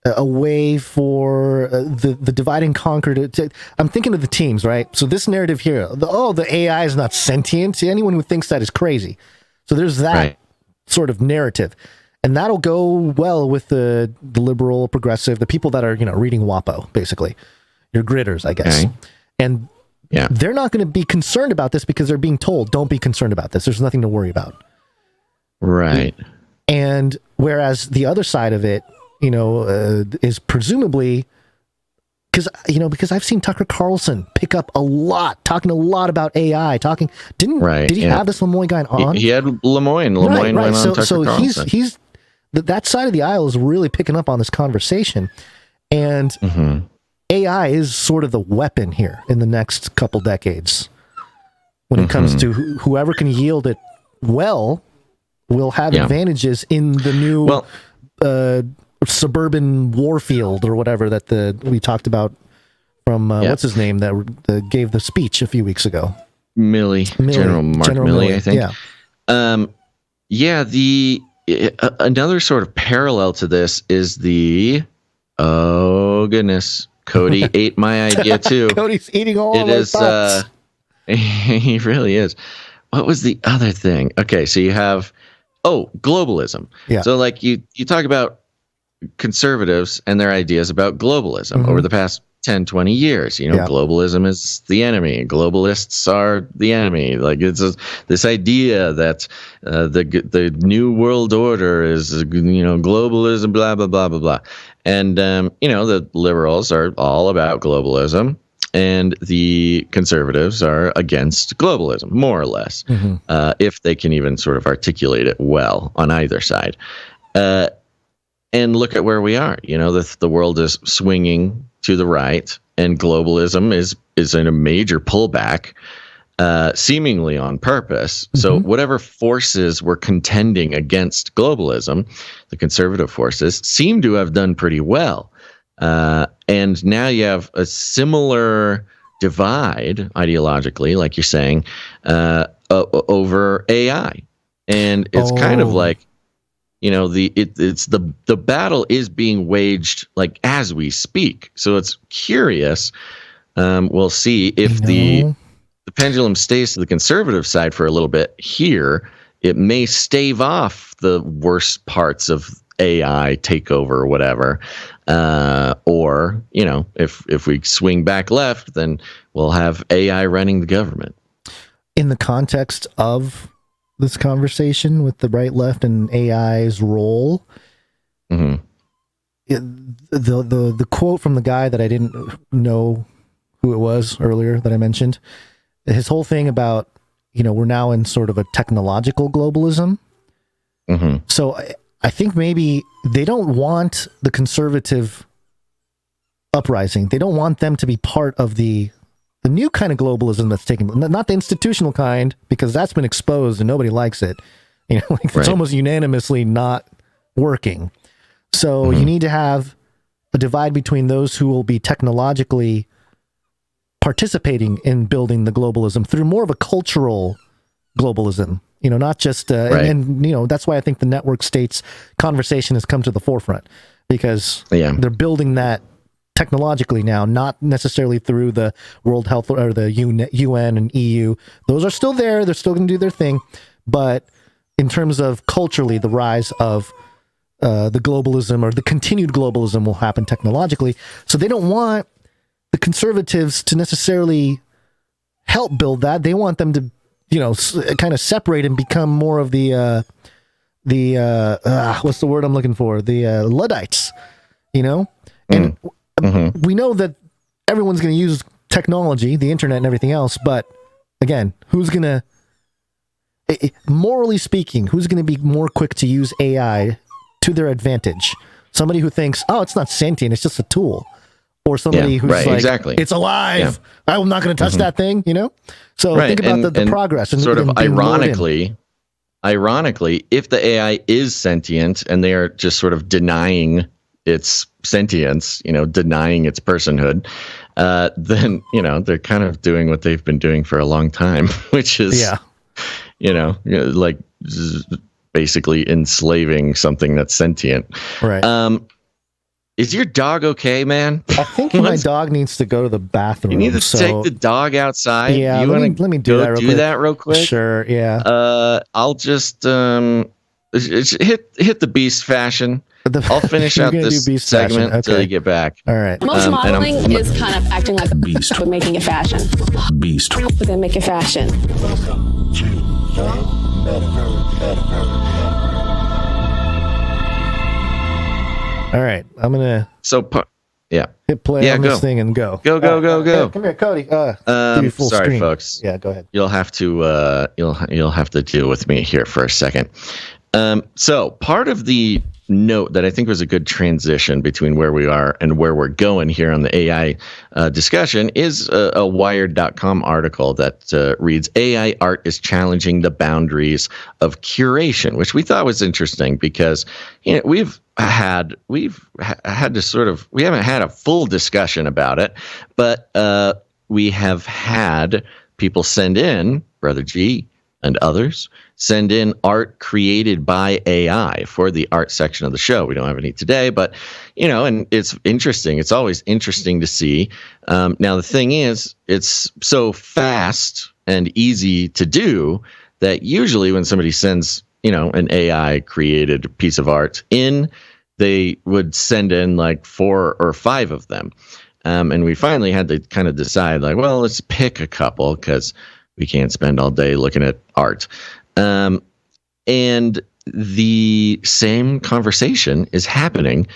Speaker 3: a way for the divide and conquer to I'm thinking of the teams, right? So this narrative here, the AI is not sentient. See, anyone who thinks that is crazy. So there's that sort of narrative. And that'll go well with the liberal, progressive, the people that are, reading WAPO, basically. Your gritters, I guess. Okay. And they're not going to be concerned about this because they're being told, don't be concerned about this. There's nothing to worry about.
Speaker 1: Right.
Speaker 3: And whereas the other side of it, is presumably because I've seen Tucker Carlson pick up talking a lot about AI, did he have this Lemoyne guy on?
Speaker 1: He had Lemoyne. Lemoyne went on Tucker Carlson.
Speaker 3: he's that side of the aisle is really picking up on this conversation, and AI is sort of the weapon here in the next couple decades when it comes to whoever can yield it well will have advantages in the new suburban warfield or whatever that we talked about from what's his name that gave the speech a few weeks ago.
Speaker 1: General Mark Milley, I think. Another sort of parallel to this is Cody ate my idea too.
Speaker 3: Cody's eating all of our thoughts.
Speaker 1: He really is. What was the other thing? Okay, so you have globalism. Yeah. So like you talk about conservatives and their ideas about globalism over the past 10, 20 years. Globalism is the enemy. Globalists are the enemy. Like it's this idea that the new world order is globalism, blah blah blah blah blah. And the liberals are all about globalism, and the conservatives are against globalism, more or less, if they can even sort of articulate it well on either side. And look at where we are. The world is swinging to the right, and globalism is in a major pullback, seemingly on purpose. So whatever forces were contending against globalism, the conservative forces seem to have done pretty well. And now you have a similar divide ideologically, like you're saying, over AI. And it's kind of like, the battle is being waged like as we speak. So it's curious. We'll see if the pendulum stays to the conservative side for a little bit here. It may stave off the worst parts of AI takeover or whatever. Or if we swing back left, then we'll have AI running the government.
Speaker 3: In the context of this conversation with the right, left, and AI's role, the quote from the guy that I didn't know who it was earlier that I mentioned, his whole thing about, we're now in sort of a technological globalism.
Speaker 1: Mm-hmm.
Speaker 3: So I think maybe they don't want the conservative uprising. They don't want them to be part of the new kind of globalism that's taking, not the institutional kind, because that's been exposed and nobody likes it. It's almost unanimously not working. So you need to have a divide between those who will be technologically participating in building the globalism through more of a cultural globalism, not just, and that's why I think the network states conversation has come to the forefront, because they're building that technologically now, not necessarily through the World Health or the UN and EU. Those are still there. They're still going to do their thing. But in terms of culturally, the rise of the globalism or the continued globalism will happen technologically. So they don't want the conservatives to necessarily help build that. They want them to, kind of separate and become more of the what's the word I'm looking for? The Luddites, and we know that everyone's going to use technology, the internet and everything else. But again, who's going to, morally speaking, who's going to be more quick to use AI to their advantage? Somebody who thinks, oh, it's not sentient, it's just a tool. Or somebody who's like, exactly. It's alive. Yeah. I'm not going to touch that thing, So think about the progress. And
Speaker 1: sort of ironically, if the AI is sentient and they are just sort of denying its sentience, denying its personhood, then, they're kind of doing what they've been doing for a long time, which is, like basically enslaving something that's sentient.
Speaker 3: Right.
Speaker 1: Is your dog okay, man?
Speaker 3: I think my dog needs to go to the bathroom.
Speaker 1: You need to take the dog outside.
Speaker 3: Yeah, let me do that real quick. Sure, yeah.
Speaker 1: I'll just hit the beast fashion. I'll finish out this segment until you get back.
Speaker 3: All right.
Speaker 11: Most modeling is kind of acting like a beast, but making it fashion.
Speaker 17: Beast.
Speaker 11: But then make it fashion.
Speaker 3: All right, I'm gonna hit play on this thing and go.
Speaker 1: Go.
Speaker 3: Hey, come here, Cody. Give you full
Speaker 1: sorry,
Speaker 3: screen.
Speaker 1: Folks.
Speaker 3: Yeah, go ahead.
Speaker 1: You'll have to you'll have to deal with me here for a second. So part of the note that I think was a good transition between where we are and where we're going here on the AI discussion is a Wired.com article that reads, AI art is challenging the boundaries of curation, which we thought was interesting because we haven't had a full discussion about it, but we have had people send in, Brother G and others, send in art created by AI for the art section of the show. We don't have any today, but, and it's interesting. It's always interesting to see. Now, the thing is, it's so fast and easy to do that usually when somebody sends, an AI created piece of art in, they would send in like 4 or 5 of them. And we finally had to kind of decide like, well, let's pick a couple because we can't spend all day looking at art. And the same conversation is happening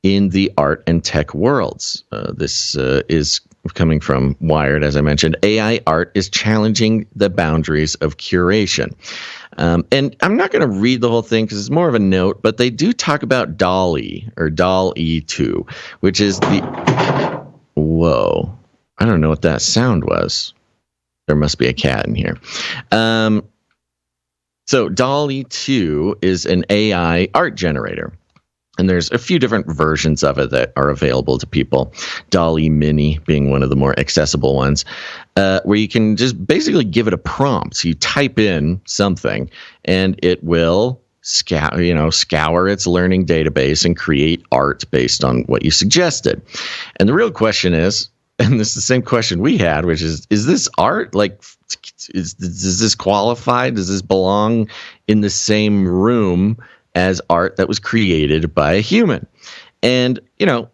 Speaker 1: in the art and tech worlds. This is coming from Wired, as I mentioned. AI art is challenging the boundaries of curation. And I'm not going to read the whole thing because it's more of a note, but they do talk about DALL-E or DALL-E 2, which is whoa, I don't know what that sound was. There must be a cat in here. So DALL-E 2 is an AI art generator. And there's a few different versions of it that are available to people. DALL-E Mini being one of the more accessible ones, where you can just basically give it a prompt. So you type in something, and it will scour its learning database and create art based on what you suggested. And the real question is, and this is the same question we had, which is this art? Like, does this qualify? Does this belong in the same room as art that was created by a human? And,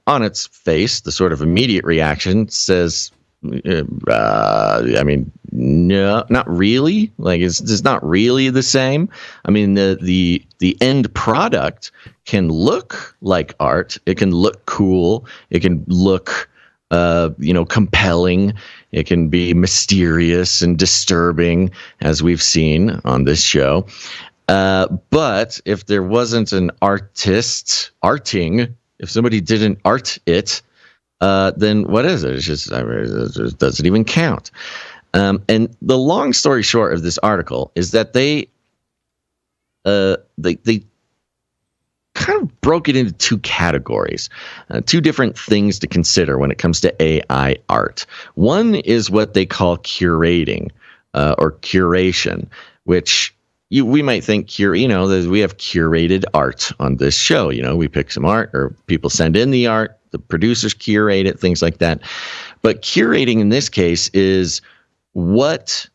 Speaker 1: on its face, the sort of immediate reaction says, I mean, no, not really. Like it's not really the same. I mean, the end product can look like art. It can look cool. It can look, compelling. It can be mysterious and disturbing, as we've seen on this show. But if there wasn't an artist arting, if somebody didn't art it, then what is it? It's just, it doesn't even count. And the long story short of this article is that they kind of broke it into two categories, two different things to consider when it comes to AI art. One is what they call curating or curation, which we might think we have curated art on this show. We pick some art, or people send in the art, the producers curate it, things like that. But curating in this case is what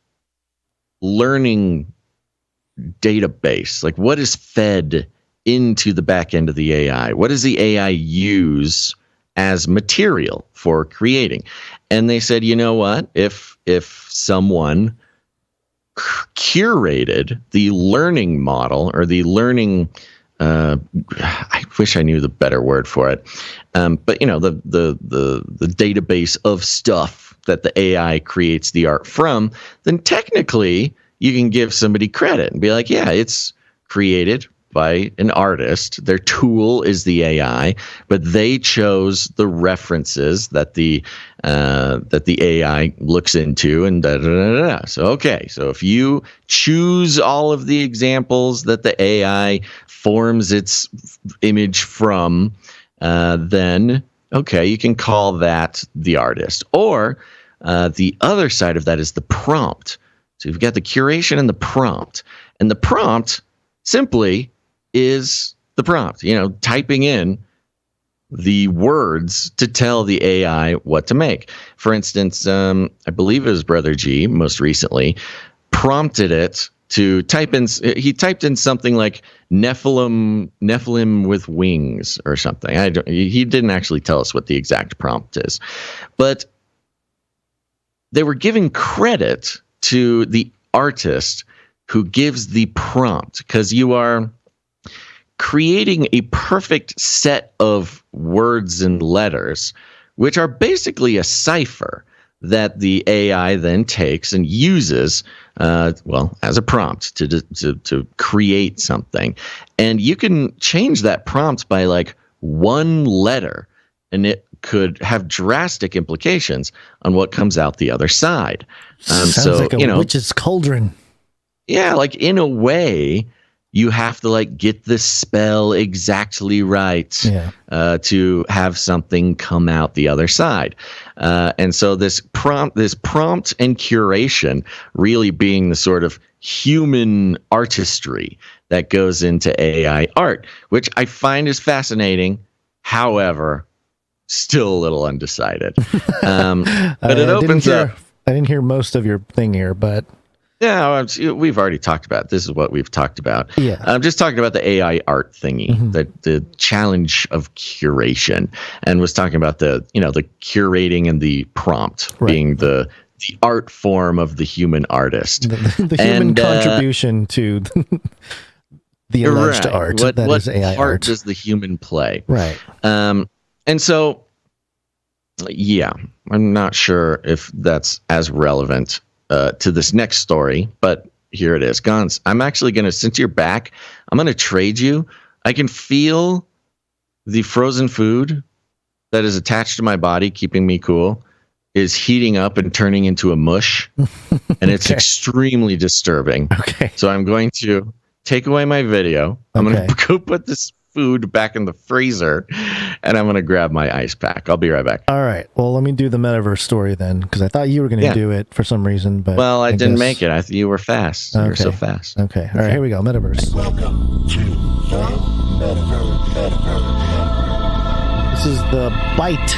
Speaker 1: learning database, like what is fed into the back end of the AI? What does the AI use as material for creating? And they said, you know what? If someone curated the learning model or the learning, I wish I knew the better word for it, but the database of stuff that the AI creates the art from, then technically you can give somebody credit and be like, yeah, it's created by an artist. Their tool is the AI, but they chose the references that the AI looks into, and da da da da. So okay, so if you choose all of the examples that the AI forms its image from, then okay, you can call that the artist. Or the other side of that is the prompt. So you've got the curation and the prompt, and the prompt simply is the prompt, typing in the words to tell the AI what to make. For instance, I believe it was Brother G most recently prompted it to type in, he typed in something like Nephilim with wings or something. He didn't actually tell us what the exact prompt is, but they were giving credit to the artist who gives the prompt, because you are creating a perfect set of words and letters, which are basically a cipher that the AI then takes and uses, as a prompt to create something. And you can change that prompt by like one letter, and it could have drastic implications on what comes out the other side.
Speaker 3: Sounds like a witch's cauldron.
Speaker 1: Yeah, like in a way, you have to like get the spell exactly right to have something come out the other side. And so this prompt and curation really being the sort of human artistry that goes into AI art, which I find is fascinating. However, still a little undecided. But it opens up.
Speaker 3: I didn't hear most of your thing here, but.
Speaker 1: Yeah, we've already talked about. This is what we've talked about.
Speaker 3: Yeah.
Speaker 1: I'm just talking about the AI art thingy, the challenge of curation, and was talking about the curating and the prompt being the art form of the human artist,
Speaker 3: the human contribution to the alleged art.
Speaker 1: What
Speaker 3: is AI art
Speaker 1: does the human play?
Speaker 3: Right.
Speaker 1: And so, yeah, I'm not sure if that's as relevant to this next story, but here it is. Gons, I'm actually going to, since you're back, I'm going to trade you. I can feel the frozen food that is attached to my body, keeping me cool, is heating up and turning into a mush, and it's extremely disturbing.
Speaker 3: Okay.
Speaker 1: So I'm going to take away my video. I'm going to go put this food back in the freezer, and I'm going to grab my ice pack. I'll be right back.
Speaker 3: All right. Well, let me do the metaverse story then, because I thought you were going to do it for some reason. But
Speaker 1: I didn't make it. You were fast. You were so fast.
Speaker 3: Okay. All right. Here we go. Metaverse.
Speaker 10: Welcome to the Metaverse.
Speaker 3: This is the Byte,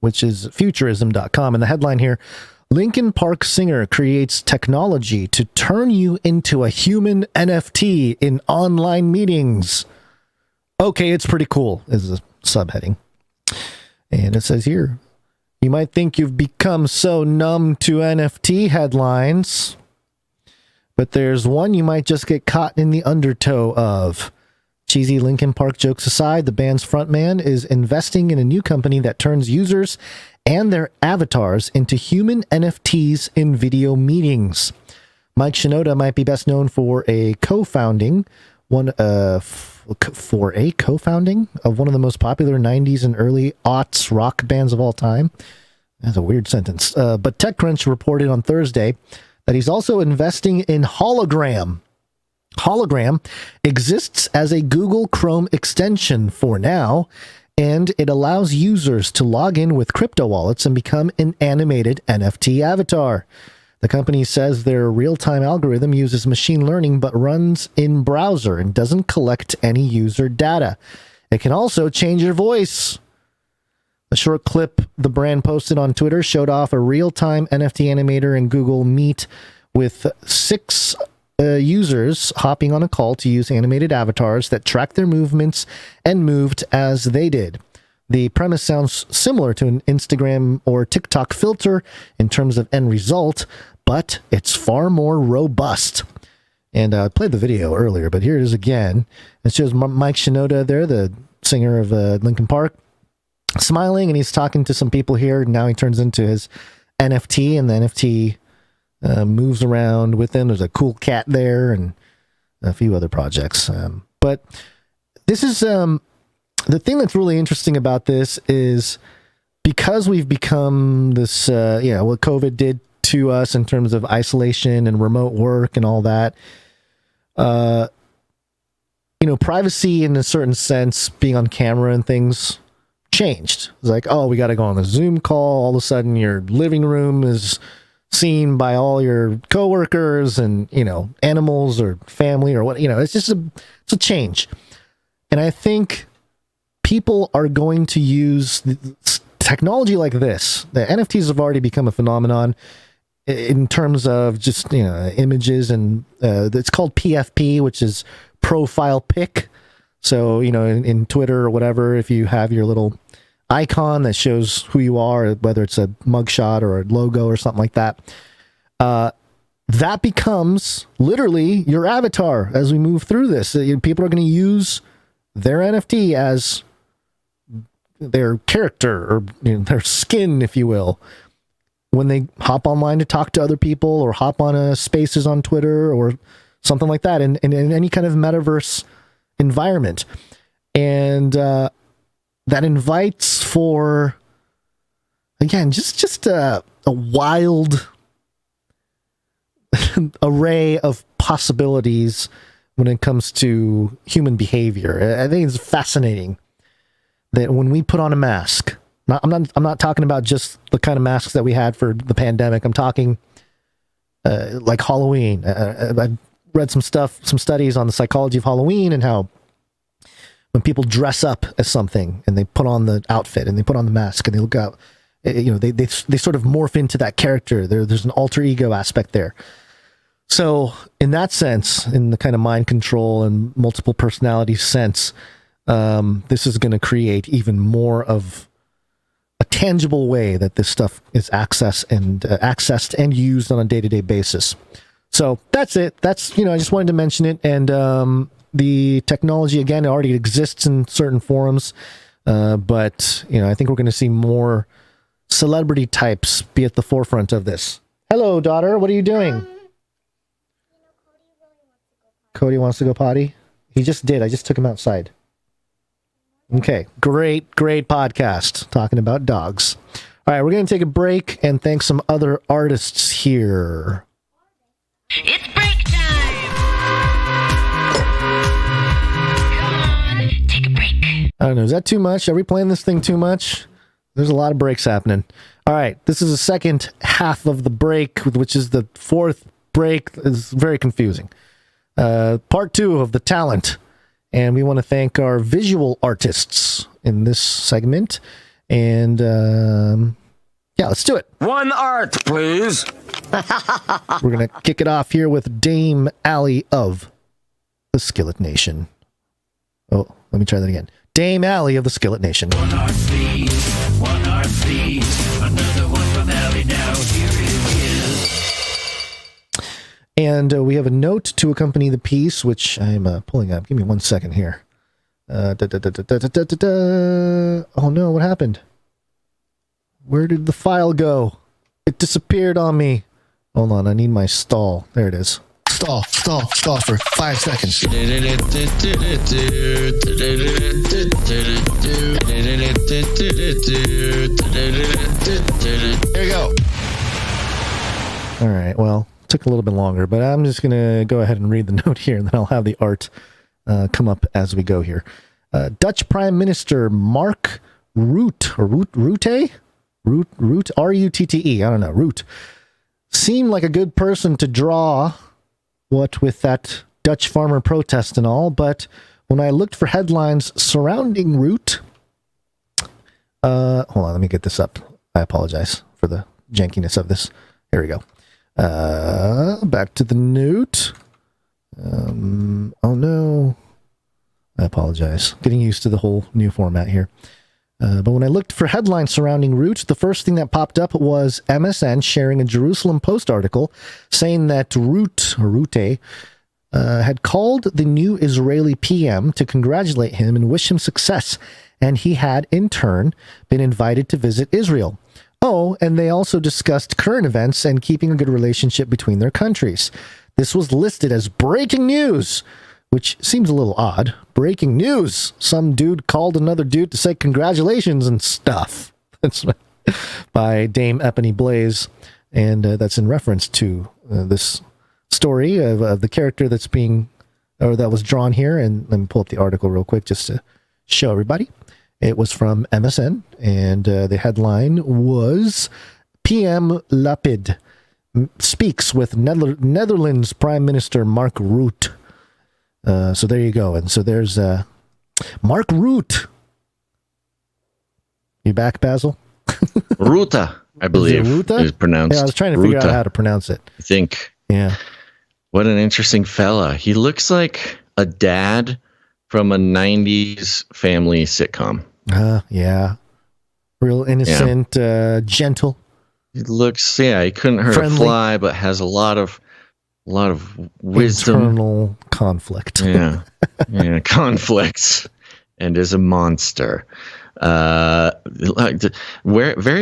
Speaker 3: which is futurism.com. And the headline here, Linkin Park singer creates technology to turn you into a human NFT in online meetings. Okay, it's pretty cool, is the subheading. And it says here, You might think you've become so numb to NFT headlines, but there's one you might just get caught in the undertow of. Cheesy Linkin Park jokes aside, the band's frontman is investing in a new company that turns users and their avatars into human NFTs in video meetings. Mike Shinoda might be best known for a co-founding of one of the most popular 90s and early aughts rock bands of all time. That's a weird sentence. But TechCrunch reported on Thursday that he's also investing in Hologram. Hologram exists as a Google Chrome extension for now, and it allows users to log in with crypto wallets and become an animated NFT avatar. The company says their real-time algorithm uses machine learning but runs in browser and doesn't collect any user data. It can also change your voice. A short clip the brand posted on Twitter showed off a real-time NFT animator in Google Meet with 6 users hopping on a call to use animated avatars that track their movements and moved as they did. The premise sounds similar to an Instagram or TikTok filter in terms of end result, but it's far more robust. And I played the video earlier, but here it is again. It shows Mike Shinoda there, the singer of Linkin Park, smiling, and he's talking to some people here. Now he turns into his NFT, and the NFT moves around with him. There's a cool cat there and a few other projects. But this is the thing that's really interesting about this is because we've become this, what COVID did to us in terms of isolation and remote work and all that. Privacy in a certain sense, being on camera and things changed. It's like, oh, we got to go on a Zoom call. All of a sudden your living room is seen by all your coworkers and, animals or family or what, it's just it's a change. And I think people are going to use technology like this. The NFTs have already become a phenomenon in terms of just, images, and it's called PFP, which is profile pic. So, in Twitter or whatever, if you have your little icon that shows who you are, whether it's a mugshot or a logo or something like that, that becomes literally your avatar as we move through this. People are going to use their NFT as their character or their skin, if you will, when they hop online to talk to other people or hop on spaces on Twitter or something like that in any kind of metaverse environment. And that invites for, again, just a wild array of possibilities when it comes to human behavior. I think it's fascinating that when we put on a mask, I'm not talking about just the kind of masks that we had for the pandemic. I'm talking like Halloween. I've read some studies on the psychology of Halloween and how when people dress up as something and they put on the outfit and they put on the mask and they look out, they sort of morph into that character. There's an alter ego aspect there. So in that sense, in the kind of mind control and multiple personality sense, this is going to create even more of a tangible way that this stuff is accessed and used on a day-to-day basis. So that's it. That's, I just wanted to mention it. And the technology, again, already exists in certain forums. But, I think we're going to see more celebrity types be at the forefront of this. Hello, daughter. What are you doing? Cody wants to go potty? He just did. I just took him outside. Okay. Great podcast talking about dogs. All right. We're going to take a break and thank some other artists here.
Speaker 9: It's break time! Come on, take a break.
Speaker 3: I don't know. Is that too much? Are we playing this thing too much? There's a lot of breaks happening. All right. This is the second half of the break, which is the fourth break. It's very confusing. Part 2 of the talent. And we want to thank our visual artists in this segment. And let's do it.
Speaker 2: One art, please.
Speaker 3: We're going to kick it off here with Dame Allie of the Skillet Nation. Oh, let me try that again. Dame Allie of the Skillet Nation.
Speaker 21: One heart please. Another one from Allie now. Here it is.
Speaker 3: And we have a note to accompany the piece, which I'm pulling up. Give me 1 second here. Oh no, what happened? Where did the file go? It disappeared on me. Hold on, I need my stall. There it is.
Speaker 18: Stall for 5 seconds.
Speaker 3: There
Speaker 18: you go.
Speaker 3: All right, well, took a little bit longer, but I'm just going to go ahead and read the note here, and then I'll have the art come up as we go here. Dutch Prime Minister Mark Rutte, Rutte, R-U-T-T-E, I don't know, Rutte, seemed like a good person to draw, what with that Dutch farmer protest and all, but when I looked for headlines surrounding Rutte, hold on, let me get this up. I apologize for the jankiness of this. Here we go. Back to the note. Oh no. I apologize. Getting used to the whole new format here. But when I looked for headlines surrounding Rutte, the first thing that popped up was MSN sharing a Jerusalem Post article saying that Rutte had called the new Israeli PM to congratulate him and wish him success, and he had, in turn, been invited to visit Israel. Oh, and they also discussed current events and keeping a good relationship between their countries. This was listed as breaking news, which seems a little odd. Breaking news. Some dude called another dude to say congratulations and stuff. That's by Dame Epony Blaze. And that's in reference to this story of the character that's being, or that was drawn here. And let me pull up the article real quick just to show everybody. It was from MSN, and the headline was PM Lapid speaks with Netherlands Prime Minister Mark Rutte. So there you go. And so there's Mark Rutte. You back, Basil?
Speaker 1: Rutte, I believe, is pronounced.
Speaker 3: Yeah, I was trying to figure out how to pronounce it.
Speaker 1: I think.
Speaker 3: Yeah.
Speaker 1: What an interesting fella. He looks like a dad from a 90s family sitcom.
Speaker 3: Yeah. Real innocent, gentle.
Speaker 1: He looks, he couldn't hurt a fly, but has a lot of wisdom.
Speaker 3: Internal conflict.
Speaker 1: Yeah. Conflicts. And is a monster. Very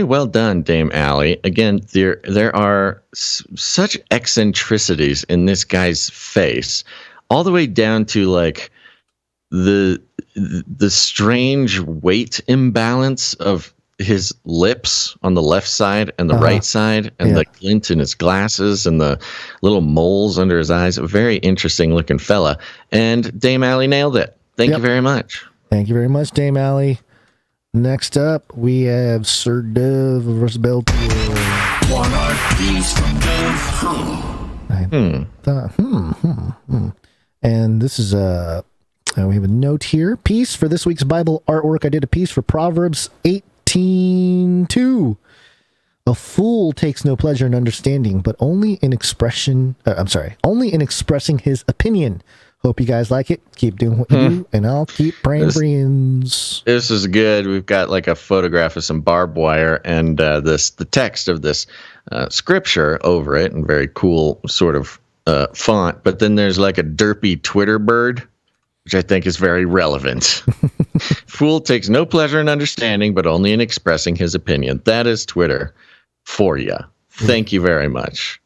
Speaker 1: well done, Dame Allie. Again, there are such eccentricities in this guy's face, all the way down to like the strange weight imbalance of his lips on the left side and the right side, and the glint in his glasses and the little moles under his eyes. A very interesting looking fella. And Dame Allie nailed it. Thank you very much.
Speaker 3: Thank you very much, Dame Allie. Next up, we have Sir Dove versus Beltier.
Speaker 21: One art piece from Dove.
Speaker 3: And this is we have a note here. Piece for this week's Bible artwork. I did a piece for Proverbs 18:2. A fool takes no pleasure in understanding, but only in expressing his opinion. Hope you guys like it. Keep doing what you do, and I'll keep praying for yins.
Speaker 1: This is good. We've got like a photograph of some barbed wire and the text of this scripture over it, and very cool sort of font. But then there's like a derpy Twitter bird, which I think is very relevant. Fool takes no pleasure in understanding, but only in expressing his opinion. That is Twitter for you. Thank you very much,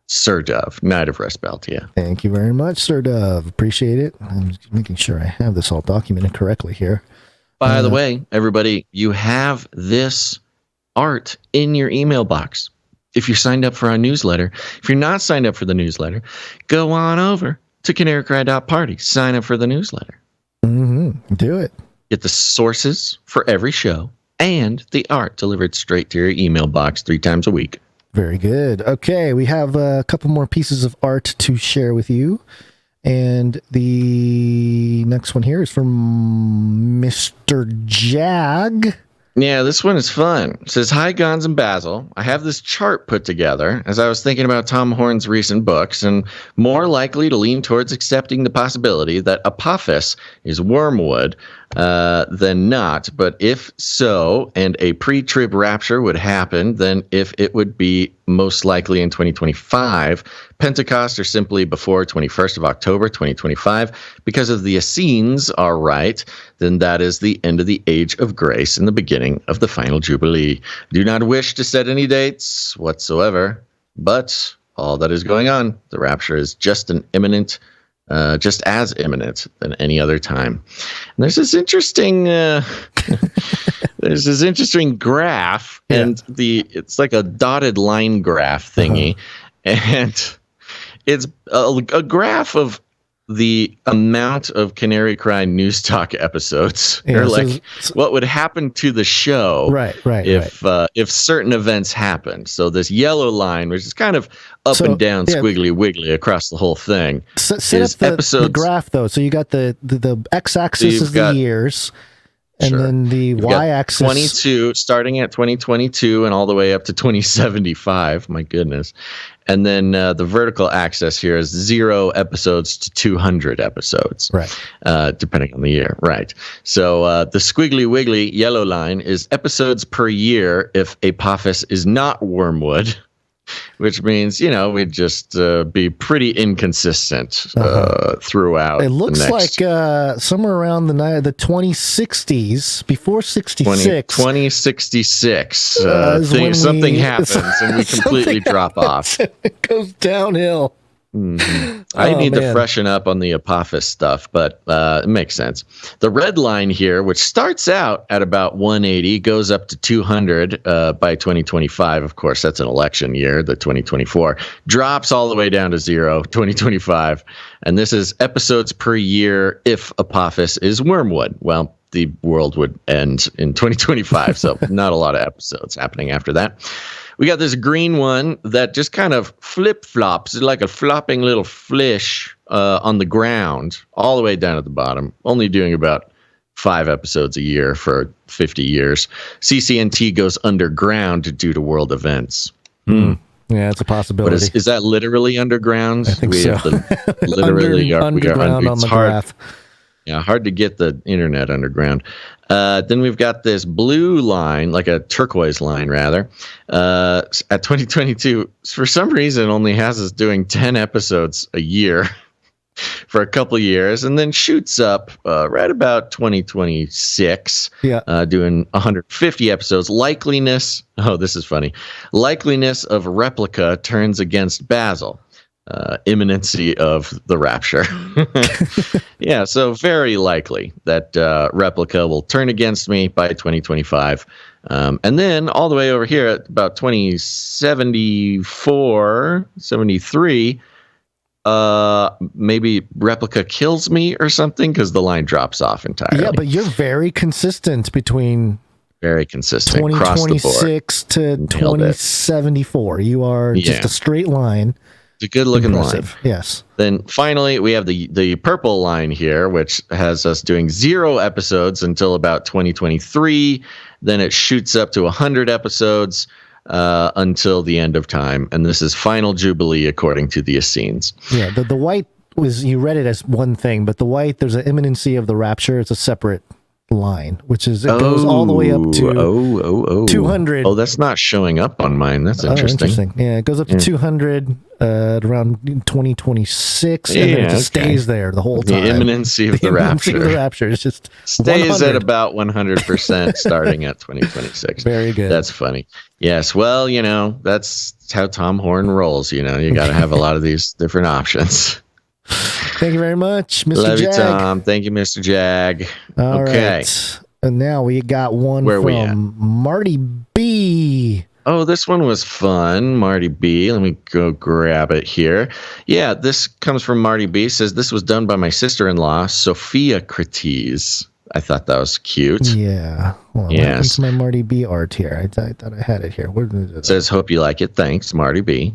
Speaker 1: Sir Dove, Knight of Resbeltia.
Speaker 3: Thank you very much, Sir Dove. Appreciate it. I'm just making sure I have this all documented correctly here.
Speaker 1: By the way, everybody, you have this art in your email box. If you're signed up for our newsletter, if you're not signed up for the newsletter, go on over to canarycry.party. Sign up for the newsletter.
Speaker 3: Do it.
Speaker 1: Get the sources for every show and the art delivered straight to your email box 3 times a week.
Speaker 3: Very good. Okay, we have a couple more pieces of art to share with you. And the next one here is from Mr. Jag.
Speaker 1: Yeah, this one is fun. It says, "Hi, Gons and Basil. I have this chart put together as I was thinking about Tom Horn's recent books, and more likely to lean towards accepting the possibility that Apophis is wormwood. than not. But if so, and a pre-trib rapture would happen, then if it would be most likely in 2025, Pentecost or simply before 21st of October 2025, because of the Essenes are right, then that is the end of the age of grace and the beginning of the final Jubilee. Do not wish to set any dates whatsoever, but all that is going on, the rapture is just as imminent than any other time. And there's this interesting graph, and it's like a dotted line graph thingy, and it's a graph of the amount of Canary Cry News Talk episodes, or like what would happen to the show, if certain events happened. So this yellow line, which is kind of up and down, squiggly wiggly across the whole thing,
Speaker 3: set up the graph though. So you got the x-axis is the years, and then the y-axis
Speaker 1: 22, starting at 2022 and all the way up to 2075. My goodness. And then the vertical axis here is 0 episodes to 200 episodes, depending on the year, So the squiggly wiggly yellow line is episodes per year if Apophis is not Wormwood, which means, we'd just be pretty inconsistent throughout.
Speaker 3: It looks like somewhere around the 2060s, before 66.
Speaker 1: 2066, something happens and we completely drop off.
Speaker 3: It goes downhill.
Speaker 1: I need to freshen up on the Apophis stuff, but it makes sense. The red line here, which starts out at about 180, goes up to 200 by 2025. Of course, that's an election year, the 2024. Drops all the way down to 0, 2025. And this is episodes per year if Apophis is Wormwood. Well, the world would end in 2025, so not a lot of episodes happening after that. We got this green one that just kind of flip-flops. It's like a flopping little fish on the ground all the way down at the bottom, only doing about 5 episodes a year for 50 years. CCNT goes underground due to world events.
Speaker 3: Yeah, it's a possibility.
Speaker 1: Is that literally underground?
Speaker 3: I think so.
Speaker 1: Literally
Speaker 3: underground on the graph.
Speaker 1: Yeah, hard to get the internet underground. Then we've got this blue line, like a turquoise line, rather. At 2022, for some reason, only has us doing 10 episodes a year for a couple years, and then shoots up right about 2026, doing 150 episodes. Likeliness, this is funny. Likeliness of replica turns against Basil. Imminency of the rapture. Yeah, so very likely that replica will turn against me by 2025. And then all the way over here at about 2074, 73, maybe replica kills me or something because the line drops off entirely.
Speaker 3: Yeah, but you're very consistent between...
Speaker 1: Very consistent.
Speaker 3: 2026 to 2074. You are just a straight line.
Speaker 1: It's a good-looking line.
Speaker 3: Yes.
Speaker 1: Then finally, we have the purple line here, which has us doing 0 episodes until about 2023. Then it shoots up to 100 episodes until the end of time. And this is final Jubilee, according to the Essenes.
Speaker 3: Yeah, the white was, you read it as one thing, but the white, there's an imminency of the rapture. It's a separate line, which is, it goes all the way up to 200.
Speaker 1: Oh, that's not showing up on mine. That's interesting.
Speaker 3: Yeah, it goes up to 200 at around 2026, and then it just stays there the whole time.
Speaker 1: The imminency of the rapture.
Speaker 3: The rapture is just
Speaker 1: stays
Speaker 3: 100.
Speaker 1: at about 100% starting at 2026.
Speaker 3: Very good.
Speaker 1: That's funny. Yes, well, that's how Tom Horn rolls. You got to have a lot of these different options.
Speaker 3: Thank you very much, Mr.
Speaker 1: Love
Speaker 3: Jag.
Speaker 1: you, Tom. Thank you, Mr. Jag.
Speaker 3: All
Speaker 1: okay.
Speaker 3: Right. And now we got one from Marty B.
Speaker 1: Oh, this one was fun. Marty B. Let me go grab it here. Yeah, this comes from Marty B. Says, this was done by my sister-in-law, Sophia Cretes. I thought that was cute.
Speaker 3: Yeah. Well, yes. It's my Marty B art here. I thought I had it here.
Speaker 1: It says, hope you like it. Thanks, Marty B.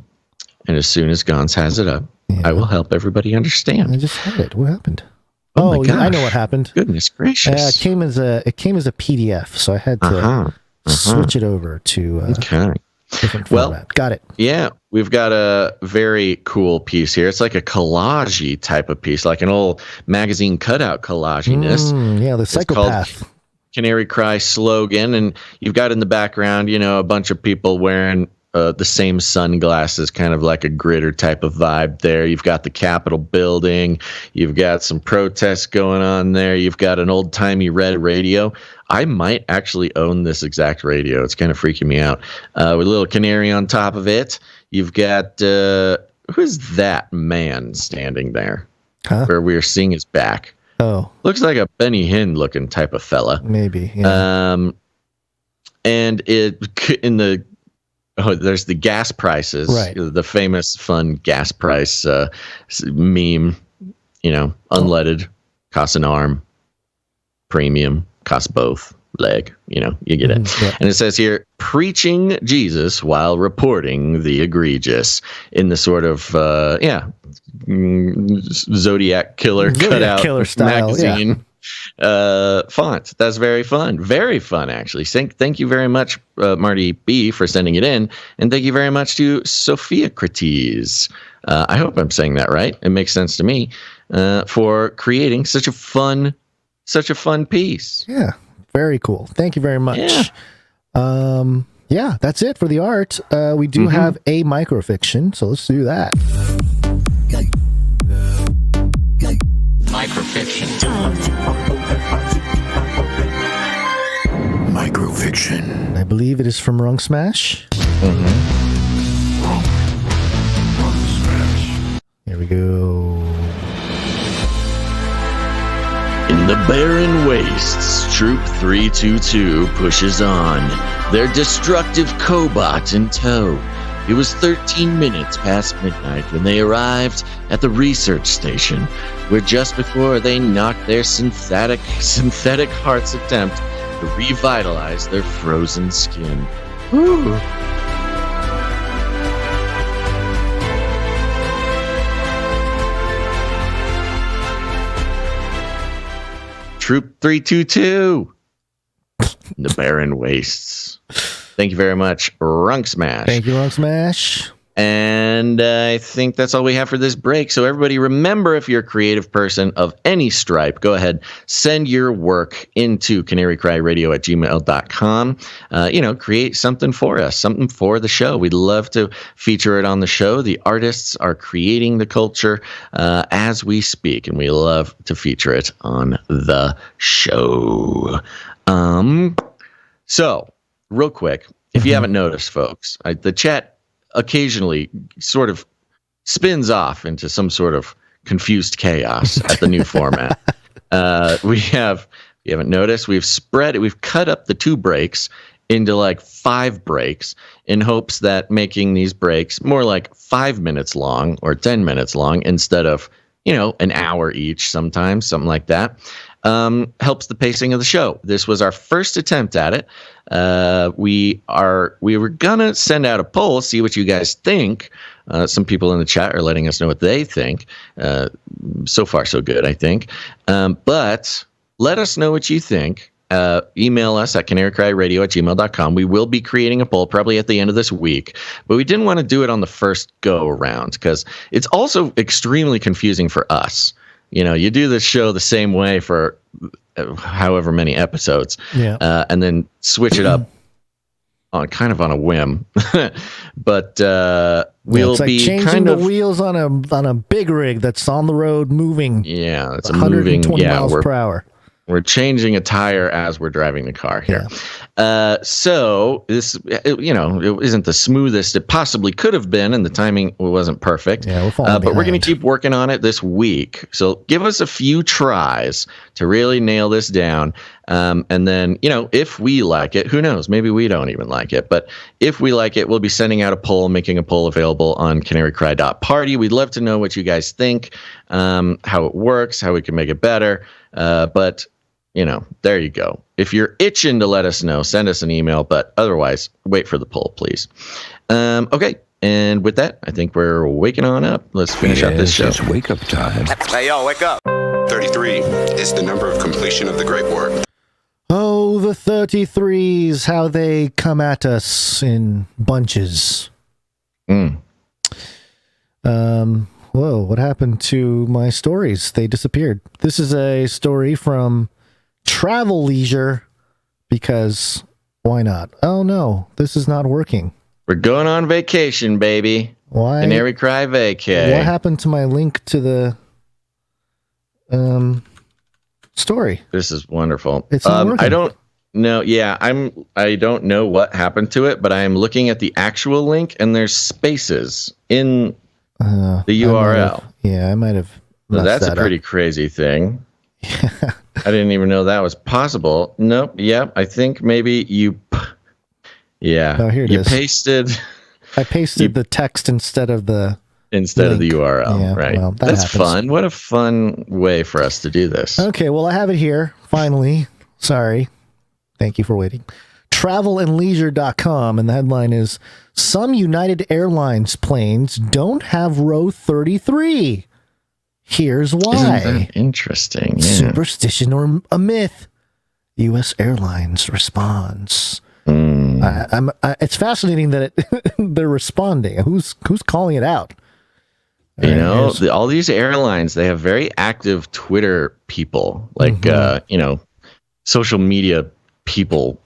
Speaker 1: And as soon as Gons has it up, I will help everybody understand.
Speaker 3: I just had it. What happened?
Speaker 1: Oh my gosh.
Speaker 3: I know what happened.
Speaker 1: Goodness gracious!
Speaker 3: It came as a PDF, so I had to switch it over to.
Speaker 1: Okay.
Speaker 3: Different format. Got it.
Speaker 1: Yeah, we've got a very cool piece here. It's like a collage-y type of piece, like an old magazine cutout collaginess.
Speaker 3: Yeah, the psychopath.
Speaker 1: Canary Cry slogan, and you've got in the background, a bunch of people wearing the same sunglasses, kind of like a gritter type of vibe there. You've got the Capitol building. You've got some protests going on there. You've got an old-timey red radio. I might actually own this exact radio. It's kind of freaking me out. With a little canary on top of it. You've got, who's that man standing there? Where we're seeing his back.
Speaker 3: Oh.
Speaker 1: Looks like a Benny Hinn looking type of fella.
Speaker 3: Maybe, yeah.
Speaker 1: And there's the gas prices,
Speaker 3: right.
Speaker 1: The famous fun gas price meme, unleaded, costs an arm, premium, costs both, leg, you get it.
Speaker 3: Yeah.
Speaker 1: And it says here, preaching Jesus while reporting the egregious, in the sort of, Zodiac Killer cutout
Speaker 3: Killer style,
Speaker 1: magazine. Font. That's very fun. Very fun, actually. Thank you very much, Marty B, for sending it in, and thank you very much to Sophia Crites. I hope I'm saying that right. It makes sense to me. For creating such a fun piece.
Speaker 3: Yeah, very cool. Thank you very much. Yeah, that's it for the art. We do have a microfiction, so let's do that.
Speaker 17: Microfiction.
Speaker 3: I believe it is from Rung Smash. Here we go.
Speaker 1: In the barren wastes, Troop 322 pushes on, their destructive cobot in tow. It was 13 minutes past midnight when they arrived at the research station, where just before they knocked their synthetic heart's attempt to revitalize their frozen skin. Woo! Troop 322 in the barren wastes. Thank you very much, Runk Smash.
Speaker 3: Thank you, Runk Smash.
Speaker 1: And I think that's all we have for this break. So everybody, remember, if you're a creative person of any stripe, go ahead, send your work into canarycryradio@gmail.com. Create something for us, something for the show. We'd love to feature it on the show. The artists are creating the culture as we speak, and we love to feature it on the show. So, real quick, if you haven't noticed, folks, the chat occasionally sort of spins off into some sort of confused chaos at the new format. You haven't noticed, we've cut up the 2 breaks into like 5 breaks in hopes that making these breaks more like 5 minutes long or 10 minutes long instead of, an hour each sometimes, something like that. Helps the pacing of the show. This was our first attempt at it. We were gonna send out a poll, see what you guys think. Some people in the chat are letting us know what they think. So far, so good, I think. But let us know what you think. Email us at canarycryradio@gmail.com. We will be creating a poll probably at the end of this week, but we didn't want to do it on the first go around because it's also extremely confusing for us. You do this show the same way for however many episodes, and then switch it up on a whim. But we'll
Speaker 3: it's like
Speaker 1: be
Speaker 3: changing
Speaker 1: kind
Speaker 3: the
Speaker 1: of
Speaker 3: wheels on a big rig that's on the road moving.
Speaker 1: Yeah, it's
Speaker 3: 120 miles per hour.
Speaker 1: We're changing a tire as we're driving the car here. Yeah. So this, it isn't the smoothest it possibly could have been, and the timing wasn't perfect.
Speaker 3: Yeah, but
Speaker 1: we're going to keep working on it this week. So give us a few tries to really nail this down. And then, if we like it, who knows? Maybe we don't even like it. But if we like it, we'll be sending out a poll, making a poll available on canarycry.party. We'd love to know what you guys think, how it works, how we can make it better. But there you go. If you're itching to let us know, send us an email. But otherwise, wait for the poll, please. Okay. And with that, I think we're waking on up. Let's finish up this show.
Speaker 17: It's wake up time.
Speaker 4: Hey, yo, wake up. 33 is the number of completion of the great work.
Speaker 3: Oh, the 33s, how they come at us in bunches. Whoa, what happened to my stories? They disappeared. This is a story from Travel Leisure, because why not? Oh no, this is not working.
Speaker 1: We're going on vacation, baby.
Speaker 3: Why?
Speaker 1: Canary Cry vacay.
Speaker 3: What happened to my link to the story?
Speaker 1: This is wonderful.
Speaker 3: It's not working.
Speaker 1: I don't know. Yeah, I don't know what happened to it, but I am looking at the actual link, and there's spaces in the URL.
Speaker 3: I might have.
Speaker 1: So that's a pretty crazy thing. I didn't even know that was possible. Nope. Yep. I think maybe you. Yeah.
Speaker 3: Oh, here it is. I pasted the text instead of the
Speaker 1: URL.
Speaker 3: Yeah,
Speaker 1: right.
Speaker 3: Well,
Speaker 1: that's
Speaker 3: happens.
Speaker 1: Fun. What a fun way for us to do this.
Speaker 3: Okay. Well, I have it here. Finally. Sorry. Thank you for waiting. Travelandleisure.com, and the headline is, some United Airlines planes don't have row 33. Here's why.
Speaker 1: Isn't that interesting? Yeah.
Speaker 3: Superstition or a myth? US Airlines responds. It's fascinating that they're responding. Who's calling it out?
Speaker 1: You know, all these airlines, they have very active Twitter people, like, social media people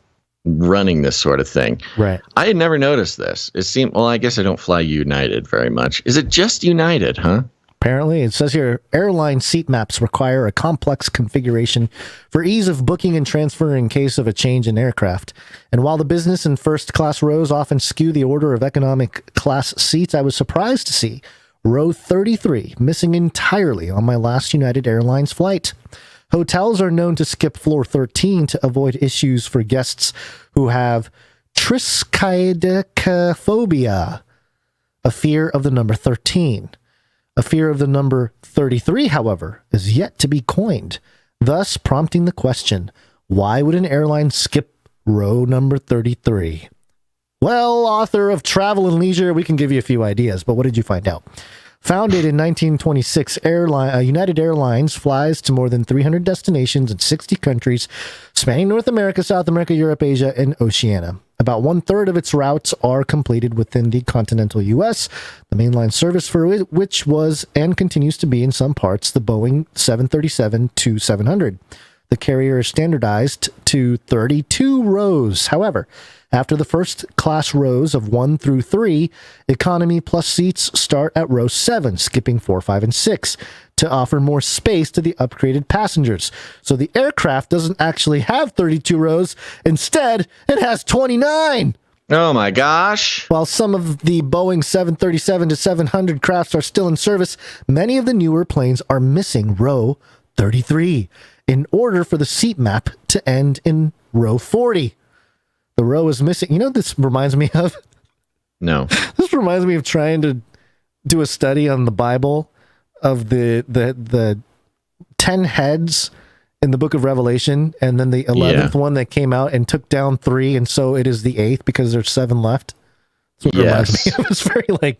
Speaker 1: running this sort of thing.
Speaker 3: Right.
Speaker 1: I had never noticed this. It seemed, well, I guess I don't fly United very much. Is it just United, huh?
Speaker 3: Apparently, it says here, airline seat maps require a complex configuration for ease of booking and transfer in case of a change in aircraft. And while the business and first class rows often skew the order of economic class seats, I was surprised to see row 33 missing entirely on my last United Airlines flight. Hotels are known to skip floor 13 to avoid issues for guests who have triskaidekaphobia, a fear of the number 13. A fear of the number 33, however, is yet to be coined, thus prompting the question, why would an airline skip row number 33? Well, author of Travel and Leisure, we can give you a few ideas, but what did you find out? Founded in 1926, United Airlines flies to more than 300 destinations in 60 countries, spanning North America, South America, Europe, Asia, and Oceania. About 1/3 of its routes are completed within the continental U.S., the mainline service for which was and continues to be in some parts the Boeing 737-700. The carrier is standardized to 32 rows. However, after the first class rows of 1 through 3, economy plus seats start at row 7, skipping 4, 5, and 6 to offer more space to the upgraded passengers. So the aircraft doesn't actually have 32 rows. Instead, it has 29.
Speaker 1: Oh my gosh.
Speaker 3: While some of the Boeing 737-700 crafts are still in service, many of the newer planes are missing row 33 in order for the seat map to end in row 40. The row is missing. You know what this reminds me of?
Speaker 1: No.
Speaker 3: This reminds me of trying to do a study on the Bible of the 10 heads in the book of Revelation, and then the 11th one that came out and took down 3, and so it is the 8th because there's 7 left. That's what it reminds me of. It's very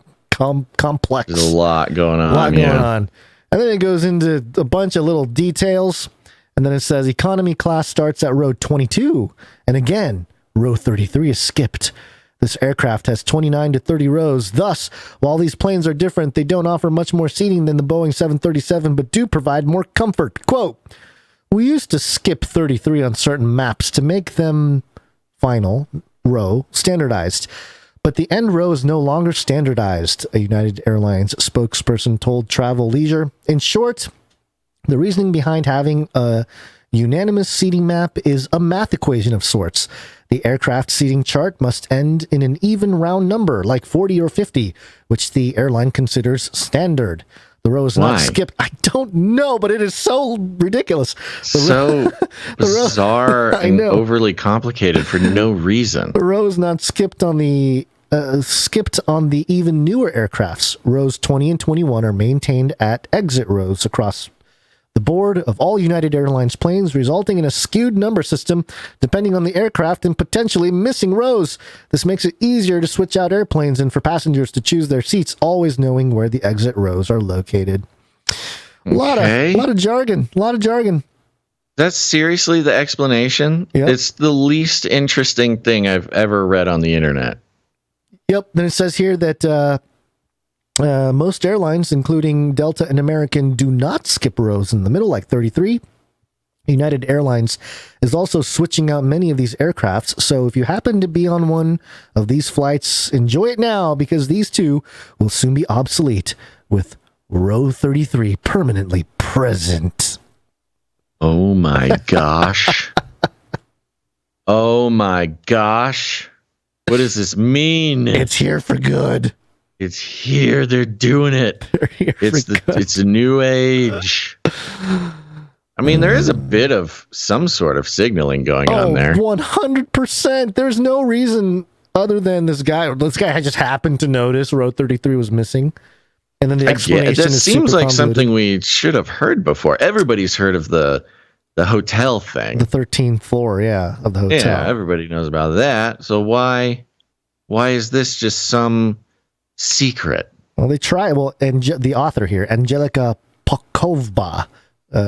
Speaker 3: complex.
Speaker 1: There's a lot going on.
Speaker 3: A lot going on. And then it goes into a bunch of little details, and then it says economy class starts at row 22, and again, row 33 is skipped. This aircraft has 29 to 30 rows. Thus, while these planes are different, they don't offer much more seating than the Boeing 737, but do provide more comfort. Quote, we used to skip 33 on certain maps to make them final row standardized. But the end row is no longer standardized, a United Airlines spokesperson told Travel Leisure. In short, the reasoning behind having a unanimous seating map is a math equation of sorts. The aircraft seating chart must end in an even round number, like 40 or 50, which the airline considers standard. The row is not skipped. I don't know, but it is so ridiculous.
Speaker 1: So bizarre and overly complicated for no reason.
Speaker 3: The row is not skipped on the even newer aircrafts. Rows 20 and 21 are maintained at exit rows across the board of all United Airlines planes, resulting in a skewed number system depending on the aircraft and potentially missing rows. This makes it easier to switch out airplanes and for passengers to choose their seats, always knowing where the exit rows are located. A lot of jargon.
Speaker 1: That's seriously the explanation?
Speaker 3: Yep.
Speaker 1: It's the least interesting thing I've ever read on the internet.
Speaker 3: Yep. Then it says here that most airlines, including Delta and American, do not skip rows in the middle like 33. United Airlines is also switching out many of these aircrafts. So if you happen to be on one of these flights, enjoy it now because these two will soon be obsolete with row 33 permanently present.
Speaker 1: Oh my gosh. Oh my gosh. What does this mean?
Speaker 3: It's here for good.
Speaker 1: It's here. They're doing it. It's a new age. I mean, there is a bit of some sort of signaling going on there.
Speaker 3: 100%. There's no reason other than this guy. This guy just happened to notice row 33 was missing. And then the explanation
Speaker 1: that
Speaker 3: is
Speaker 1: seems
Speaker 3: super
Speaker 1: like
Speaker 3: convoluted.
Speaker 1: something we should have heard before. Everybody's heard of the hotel thing.
Speaker 3: The 13th floor, of the hotel.
Speaker 1: Yeah, everybody knows about that. So why is this just some secret?
Speaker 3: Well, they try. Well, and the author here, Angelika Pokovba,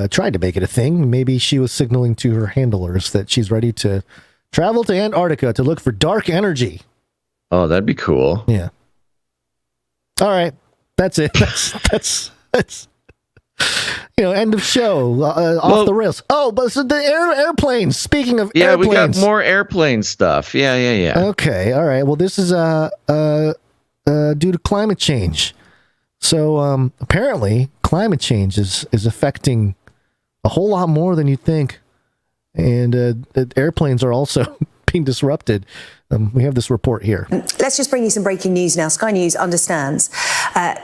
Speaker 3: tried to make it a thing. Maybe she was signaling to her handlers that she's ready to travel to Antarctica to look for dark energy.
Speaker 1: Oh, that'd be cool.
Speaker 3: Yeah. All right. That's it. That's end of show. Off the rails. Oh, but so the airplanes. Speaking of airplanes.
Speaker 1: We got more airplane stuff. Yeah.
Speaker 3: Okay. All right. Well, this is due to climate change. So apparently climate change is affecting a whole lot more than you think. And airplanes are also being disrupted. We have this report here.
Speaker 4: Let's just bring you some breaking news now. Sky News understands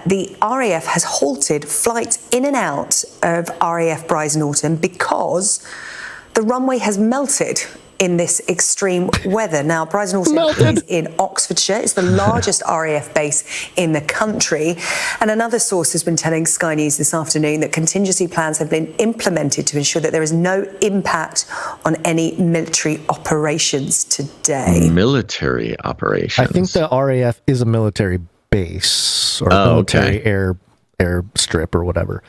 Speaker 4: the RAF has halted flights in and out of RAF Brize Norton because the runway has melted in this extreme weather. Now, Brize Norton is in Oxfordshire. It's the largest RAF base in the country. And another source has been telling Sky News this afternoon that contingency plans have been implemented to ensure that there is no impact on any military operations today.
Speaker 1: Military operations?
Speaker 3: I think the RAF is a military base or military air strip or whatever.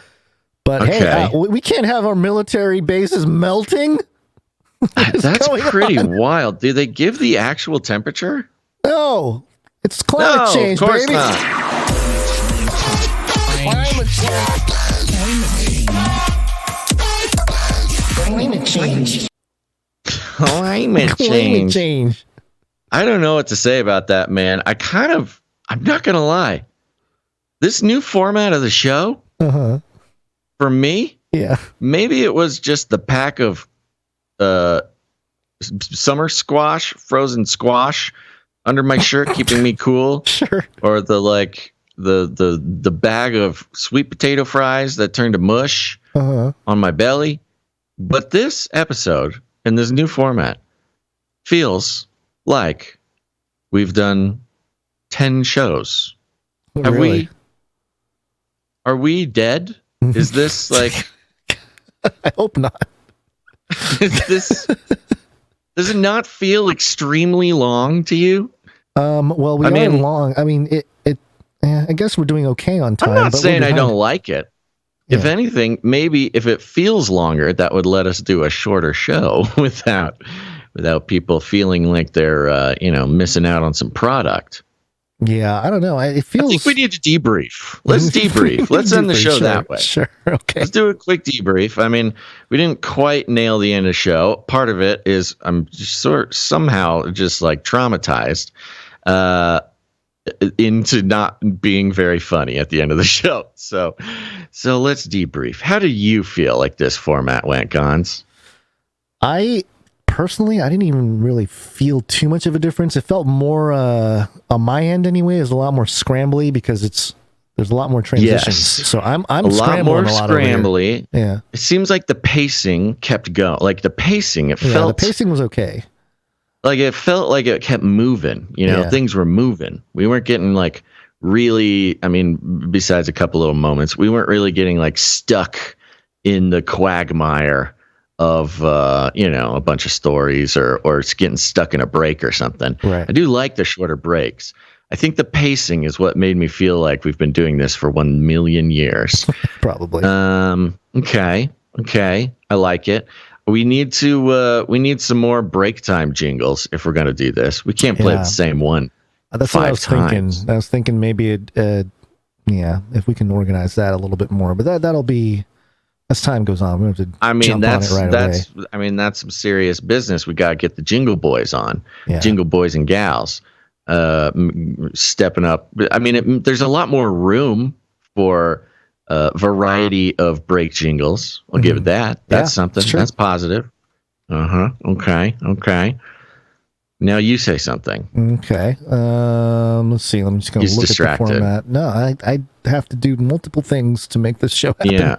Speaker 3: But hey, we can't have our military bases melting.
Speaker 1: That's pretty wild. Do they give the actual temperature?
Speaker 3: No, it's climate change,
Speaker 1: of course
Speaker 3: baby.
Speaker 1: Not.
Speaker 3: Climate change.
Speaker 1: Climate change. I don't know what to say about that, man. I'm not going to lie. This new format of the show, for me, maybe it was just the pack of summer squash, frozen squash under my shirt, keeping me cool.
Speaker 3: Sure.
Speaker 1: Or the bag of sweet potato fries that turned to mush on my belly. But this episode and this new format feels like we've done 10 shows. Are we dead? Is this like?
Speaker 3: I hope not.
Speaker 1: Does it not feel extremely long to you?
Speaker 3: Well, we are long. I mean, I guess we're doing okay on time.
Speaker 1: I'm not saying I don't like it. Yeah. If anything, maybe if it feels longer, that would let us do a shorter show without people feeling like they're missing out on some product.
Speaker 3: Yeah, I don't know. It feels.
Speaker 1: I think we need to debrief. Let's debrief. Let's end the show that way.
Speaker 3: Sure. Okay.
Speaker 1: Let's do a quick debrief. I mean, we didn't quite nail the end of the show. Part of it is I'm just somehow just like traumatized into not being very funny at the end of the show. So let's debrief. How do you feel like this format went, Gons?
Speaker 3: Personally, I didn't even really feel too much of a difference. It felt more on my end anyway. It's a lot more scrambly because there's a lot more transitions.
Speaker 1: Yes.
Speaker 3: So I'm
Speaker 1: a lot more scrambly.
Speaker 3: Yeah.
Speaker 1: It seems like the pacing kept going. Like the pacing,
Speaker 3: the pacing was okay.
Speaker 1: Like it felt like it kept moving. Things were moving. We weren't getting like really. I mean, besides a couple little moments, we weren't really getting like stuck in the quagmire of a bunch of stories or getting stuck in a break or something.
Speaker 3: Right.
Speaker 1: I do like the shorter breaks. I think the pacing is what made me feel like we've been doing this for 1,000,000 years.
Speaker 3: Probably.
Speaker 1: Okay. I like it. We need some more break time jingles if we're going to do this. We can't play the same one.
Speaker 3: That's
Speaker 1: 5
Speaker 3: what I was
Speaker 1: times.
Speaker 3: thinking. I was thinking maybe if we can organize that a little bit more, but that'll be as time goes on. We have to jump on it right away.
Speaker 1: That's some serious business. We got to get the Jingle Boys on, Jingle Boys and gals, stepping up. I mean, there's a lot more room for variety of break jingles. I'll give it that. That's something. That's positive. Okay. Now you say something.
Speaker 3: Okay. Let's see. I'm just going to look
Speaker 1: distracted.
Speaker 3: at the format. No, I have to do multiple things to make this show happen.
Speaker 1: Yeah.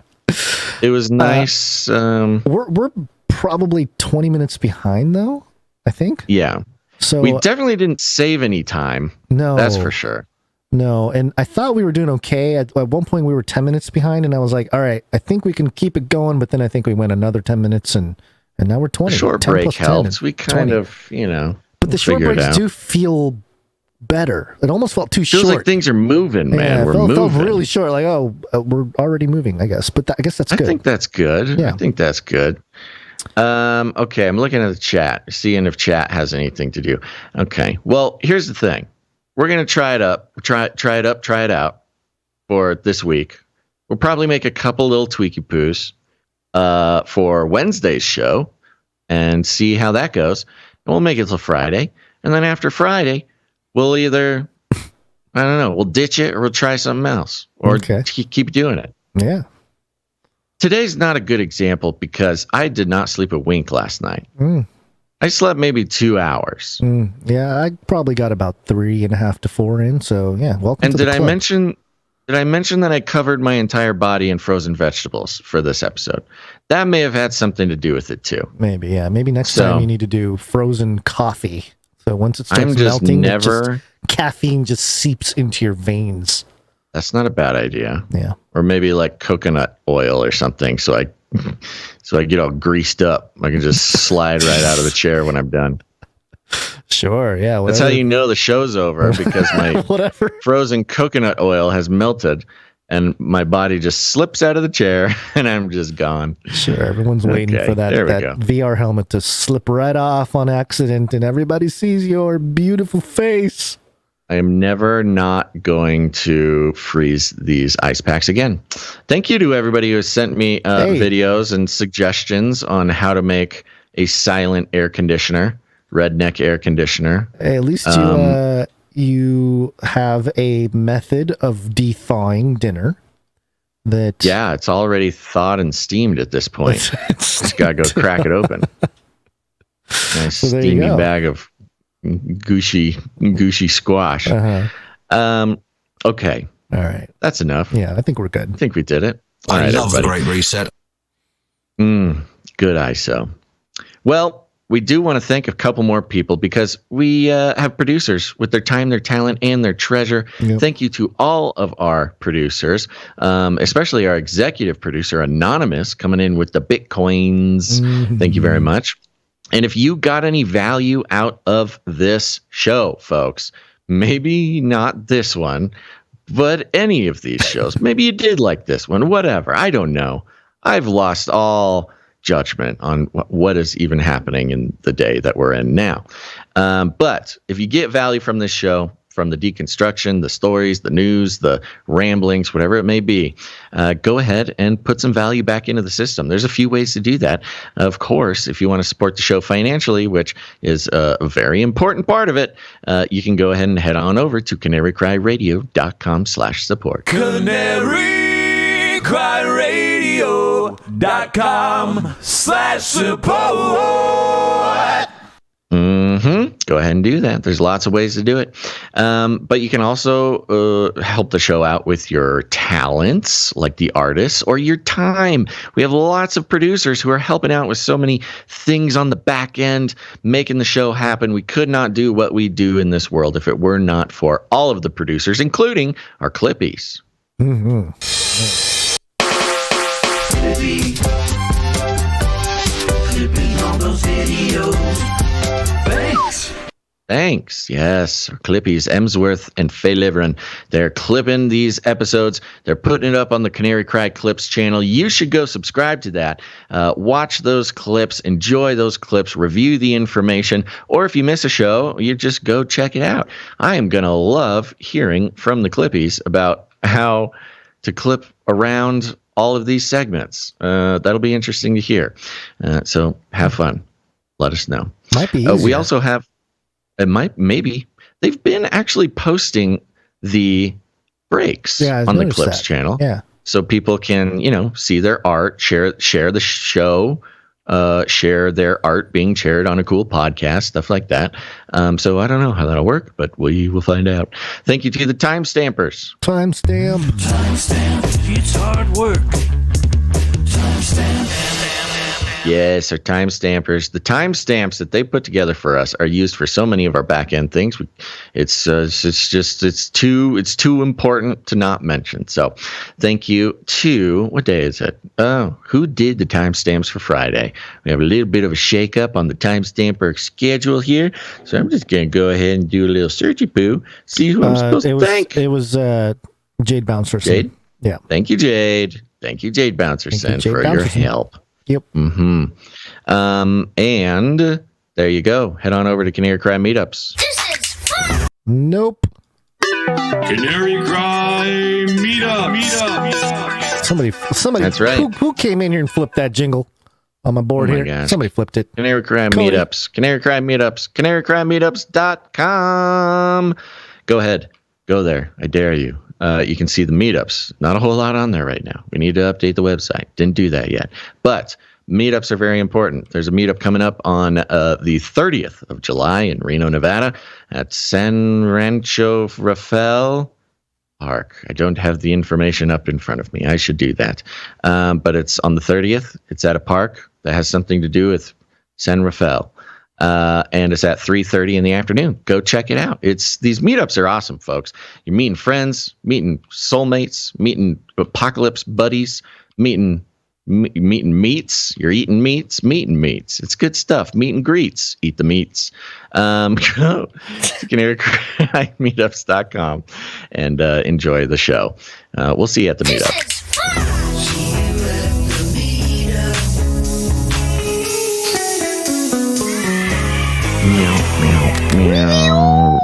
Speaker 1: It was nice.
Speaker 3: We're probably 20 minutes behind, though, I think.
Speaker 1: Yeah.
Speaker 3: So
Speaker 1: we definitely didn't save any time.
Speaker 3: No.
Speaker 1: That's for sure.
Speaker 3: No, and I thought we were doing okay. At one point, we were 10 minutes behind, and I was like, all right, I think we can keep it going, but then I think we went another 10 minutes, and now we're 20.
Speaker 1: Short break helps. We kind of,
Speaker 3: But the short breaks do feel better. It almost felt too short.
Speaker 1: Feels like things are moving, man. We're moving.
Speaker 3: Felt really short. Like, we're already moving, I guess. But I guess that's good.
Speaker 1: I think that's good.
Speaker 3: Yeah.
Speaker 1: I think that's good. Okay, I'm looking at the chat, seeing if chat has anything to do. Okay, well, here's the thing. We're gonna try it out for this week. We'll probably make a couple little tweaky poos for Wednesday's show and see how that goes. And we'll make it till Friday, and then after Friday, we'll either we'll ditch it or we'll try something else or keep doing it.
Speaker 3: Yeah.
Speaker 1: Today's not a good example because I did not sleep a wink last night. I slept maybe 2 hours.
Speaker 3: Yeah, I probably got about 3.5 to 4 in. So yeah, welcome.
Speaker 1: And
Speaker 3: to the club.
Speaker 1: Did I mention that I covered my entire body in frozen vegetables for this episode? That may have had something to do with it too.
Speaker 3: Maybe, yeah. Maybe next time you need to do frozen coffee. So once it starts melting, caffeine just seeps into your veins.
Speaker 1: That's not a bad idea.
Speaker 3: Yeah.
Speaker 1: Or maybe like coconut oil or something. So I get all greased up. I can just slide right out of the chair when I'm done.
Speaker 3: Sure. Yeah.
Speaker 1: That's how you know the show's over because my frozen coconut oil has melted and my body just slips out of the chair and I'm just gone.
Speaker 3: Sure. Everyone's waiting for that VR helmet to slip right off on accident and everybody sees your beautiful face.
Speaker 1: I am never not going to freeze these ice packs again. Thank you to everybody who has sent me videos and suggestions on how to make a silent air conditioner, redneck air conditioner.
Speaker 3: Hey, at least you have a method of de-thawing dinner.
Speaker 1: It's already thawed and steamed at this point. Just gotta go crack it open. Nice steamy bag of gushy squash. Okay.
Speaker 3: All right.
Speaker 1: That's enough.
Speaker 3: Yeah, I think we're good.
Speaker 1: I think we did it. All
Speaker 17: I
Speaker 1: right,
Speaker 17: love
Speaker 1: everybody.
Speaker 17: the Great Reset.
Speaker 1: Good ISO. Well, we do want to thank a couple more people because we have producers with their time, their talent, and their treasure. Yep. Thank you to all of our producers, especially our executive producer, Anonymous, coming in with the Bitcoins. Thank you very much. And if you got any value out of this show, folks, maybe not this one, but any of these shows, maybe you did like this one, whatever. I don't know. I've lost all judgment on what is even happening in the day that we're in now. But if you get value from this show, from the deconstruction, the stories, the news, the ramblings, whatever it may be, go ahead and put some value back into the system. There's a few ways to do that. Of course, if you want to support the show financially, which is a very important part of it, you can go ahead and head on over to canarycryradio.com/support.
Speaker 21: canarycryradio.com/support.
Speaker 1: Go ahead and do that. There's lots of ways to do it. But you can also help the show out with your talents, like the artists, or your time. We have lots of producers who are helping out with so many things on the back end, making the show happen. We could not do what we do in this world if it were not for all of the producers, including our Clippies.
Speaker 21: Flippy on those videos. Thanks.
Speaker 1: Thanks. Yes. Clippies, Emsworth and Faye Liverin. They're clipping these episodes. They're putting it up on the Canary Cry Clips channel. You should go subscribe to that. Watch those clips. Enjoy those clips. Review the information. Or if you miss a show, you just go check it out. I am going to love hearing from the Clippies about how to clip around all of these segments. That'll be interesting to hear. So have fun. Let us know.
Speaker 3: Might be easier.
Speaker 1: We also have... maybe they've been actually posting the breaks on the Clips channel.
Speaker 3: Yeah.
Speaker 1: So people can, see their art, share the show, share their art being shared on a cool podcast, stuff like that. So I don't know how that'll work, but we will find out. Thank you to the timestampers.
Speaker 3: Timestamp.
Speaker 21: It's hard work. Timestamp.
Speaker 1: Yes, our timestampers. The timestamps that they put together for us are used for so many of our back end things. It's too important to not mention. So, thank you to what day is it? Oh, who did the timestamps for Friday? We have a little bit of a shake up on the timestamper schedule here, so I'm just gonna go ahead and do a little searchy poo. See who I'm supposed to thank.
Speaker 3: It was Jade Bouncerson.
Speaker 1: Jade.
Speaker 3: Yeah.
Speaker 1: Thank you, Jade. Thank you, Jade Bouncerson, for your help.
Speaker 3: Yep.
Speaker 1: Mm-hmm. And there you go. Head on over to Canary Cry Meetups.
Speaker 9: This is fun.
Speaker 3: Nope.
Speaker 21: Canary Cry Meetup.
Speaker 3: Somebody.
Speaker 1: That's right.
Speaker 3: Who came in here and flipped that jingle on my board here?
Speaker 1: Gosh.
Speaker 3: Somebody flipped it.
Speaker 1: Canary Cry Meetups. Canary Cry Meetups. CanaryCryMeetups.com. Go ahead. Go there. I dare you. You can see the meetups. Not a whole lot on there right now. We need to update the website. Didn't do that yet. But meetups are very important. There's a meetup coming up on the 30th of July in Reno, Nevada at San Rancho Rafael Park. I don't have the information up in front of me. I should do that. But it's on the 30th. It's at a park that has something to do with San Rafael. And it's at 3:30 in the afternoon. Go check it out. These meetups are awesome, folks. You're meeting friends, meeting soulmates, meeting apocalypse buddies, meeting meats. You're eating meats, meeting meats. It's good stuff. Meet and greets. Eat the meats. Go to CanaryCryMeetups.com and enjoy the show. We'll see you at the meetup. Meow.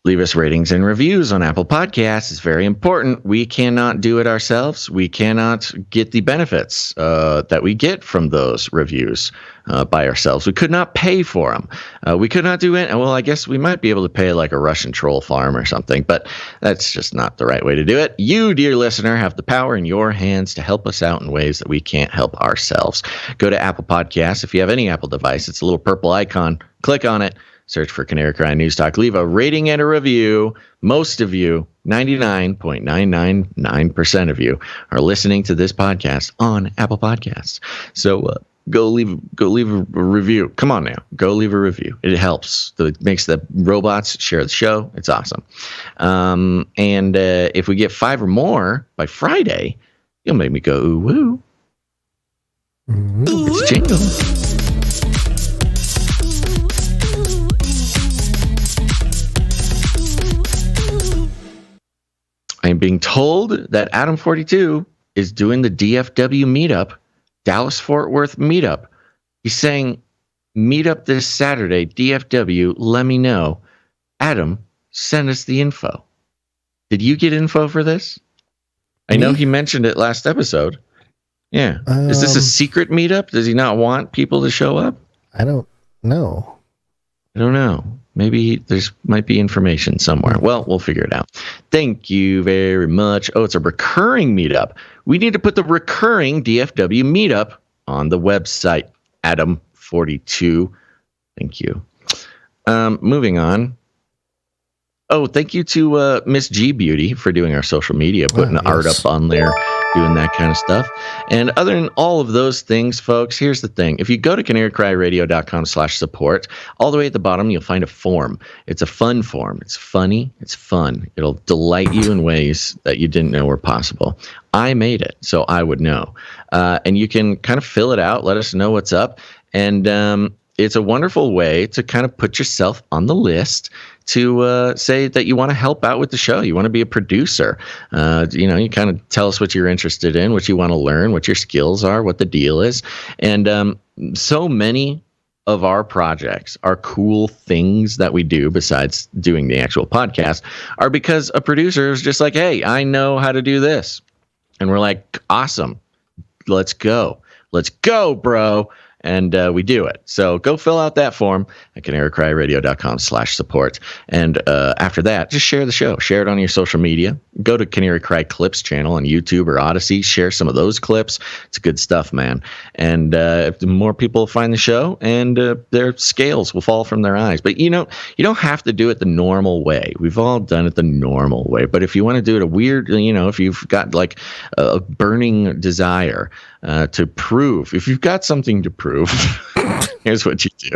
Speaker 1: Leave us ratings and reviews on Apple Podcasts. It's very important. We cannot do it ourselves. We cannot get the benefits that we get from those reviews by ourselves. We could not pay for them. We could not do it. Well, I guess we might be able to pay like a Russian troll farm or something, but that's just not the right way to do it. You, dear listener, have the power in your hands to help us out in ways that we can't help ourselves. Go to Apple Podcasts. If you have any Apple device, it's a little purple icon. Click on it. Search for Canary Cry News Talk. Leave a rating and a review. Most of you, 99.999% of you, are listening to this podcast on Apple Podcasts. So go leave a review. Come on now, go leave a review. It helps. It makes the robots share the show. It's awesome. And if we get 5 or more by Friday, you'll make me go ooh woo. It's jingle. I'm being told that Adam 42 is doing the DFW meetup, Dallas-Fort Worth meetup. He's saying, meet up this Saturday, DFW, let me know. Adam, send us the info. Did you get info for this? I know he mentioned it last episode. Yeah. Is this a secret meetup? Does he not want people to show up?
Speaker 3: I don't know.
Speaker 1: I don't know. Maybe there's might be information somewhere. Well, we'll figure it out. Thank you very much. Oh, it's a recurring meetup. We need to put the recurring DFW meetup on the website. Adam 42. Thank you. Moving on. Oh, thank you to Miss G Beauty for doing our social media, putting the art up on there, doing that kind of stuff. And other than all of those things, folks, here's the thing. If you go to canarycryradio.com/support, all the way at the bottom, you'll find a form. It's a fun form. It's funny. It's fun. It'll delight you in ways that you didn't know were possible. I made it, so I would know. And you can kind of fill it out. Let us know what's up. And it's a wonderful way to kind of put yourself on the list to say that you want to help out with the show. You want to be a producer. You kind of tell us what you're interested in, what you want to learn, what your skills are, what the deal is. And so many of our projects, our cool things that we do besides doing the actual podcast, are because a producer is just like, hey, I know how to do this. And we're like, awesome. Let's go, bro. And we do it. So go fill out that form at canarycryradio.com/support. And after that, just share the show. Share it on your social media. Go to Canary Cry Clips channel on YouTube or Odyssey. Share some of those clips. It's good stuff, man. And if the more people find the show, and their scales will fall from their eyes. But you don't have to do it the normal way. We've all done it the normal way. But if you want to do it a weird, if you've got like a burning desire to prove, if you've got something to prove, here's what you do.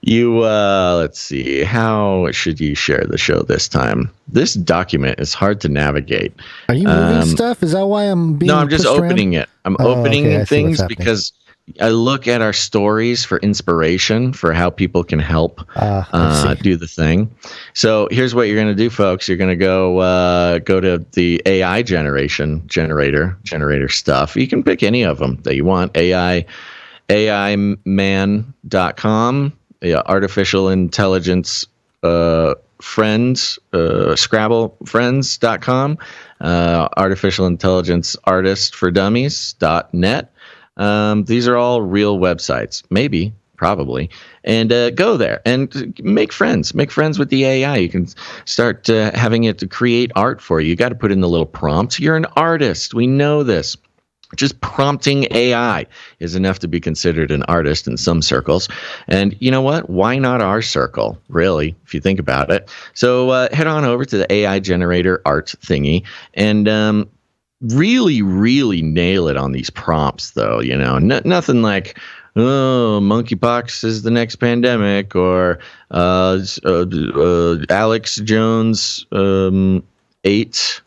Speaker 1: Let's see, how should you share the show this time? This document is hard to navigate.
Speaker 3: Are you moving stuff? Is that why I'm being
Speaker 1: No, I'm just opening it. I'm opening things because I look at our stories for inspiration for how people can help do the thing. So here's what you're going to do, folks. You're going to go to the AI generator stuff. You can pick any of them that you want. AIman.com, artificial intelligence friends, scrabblefriends.com, artificial intelligence artist for dummies.net. These are all real websites, probably, and go there and make friends with the AI. You can start having it to create art for you. You got to put in the little prompt. You're an artist. We know this. Just prompting AI is enough to be considered an artist in some circles. And you know what? Why not our circle, really, if you think about it? So head on over to the AI generator art thingy and really, really nail it on these prompts, though. Nothing like, oh, monkeypox is the next pandemic, or Alex Jones ate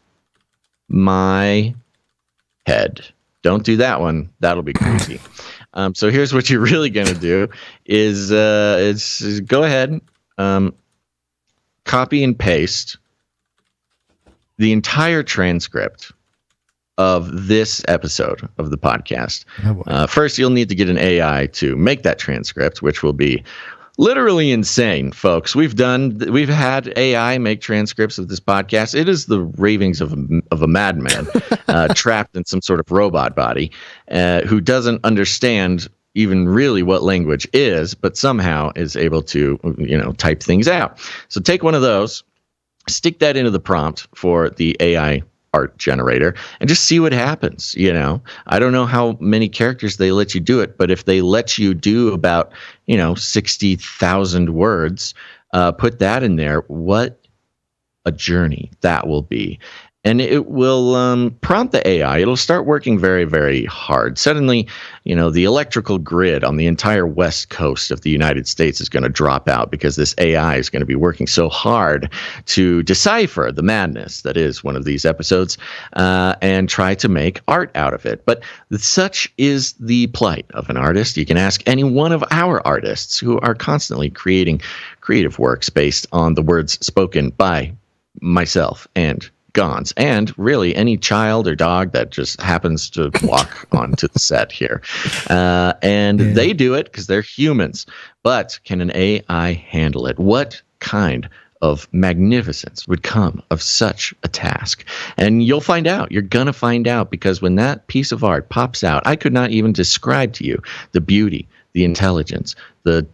Speaker 1: my head. Don't do that one. That'll be crazy. So here's what you're really going to do is go ahead, copy and paste the entire transcript of this episode of the podcast. First, you'll need to get an AI to make that transcript, which will be literally insane, folks. We've had AI make transcripts of this podcast. It is the ravings of a madman trapped in some sort of robot body who doesn't understand even really what language is, but somehow is able to, type things out. So take one of those, stick that into the prompt for the AI art generator, and just see what happens. I don't know how many characters they let you do it, but if they let you do about 60,000 words, put that in there. What a journey that will be. And it will prompt the AI. It'll start working very, very hard. Suddenly, the electrical grid on the entire west coast of the United States is going to drop out because this AI is going to be working so hard to decipher the madness that is one of these episodes and try to make art out of it. But such is the plight of an artist. You can ask any one of our artists who are constantly creating creative works based on the words spoken by myself and Gons, and really any child or dog that just happens to walk onto the set here. They do it because they're humans. But can an AI handle it? What kind of magnificence would come of such a task? And you'll find out. You're going to find out, because when that piece of art pops out, I could not even describe to you the beauty, the intelligence, the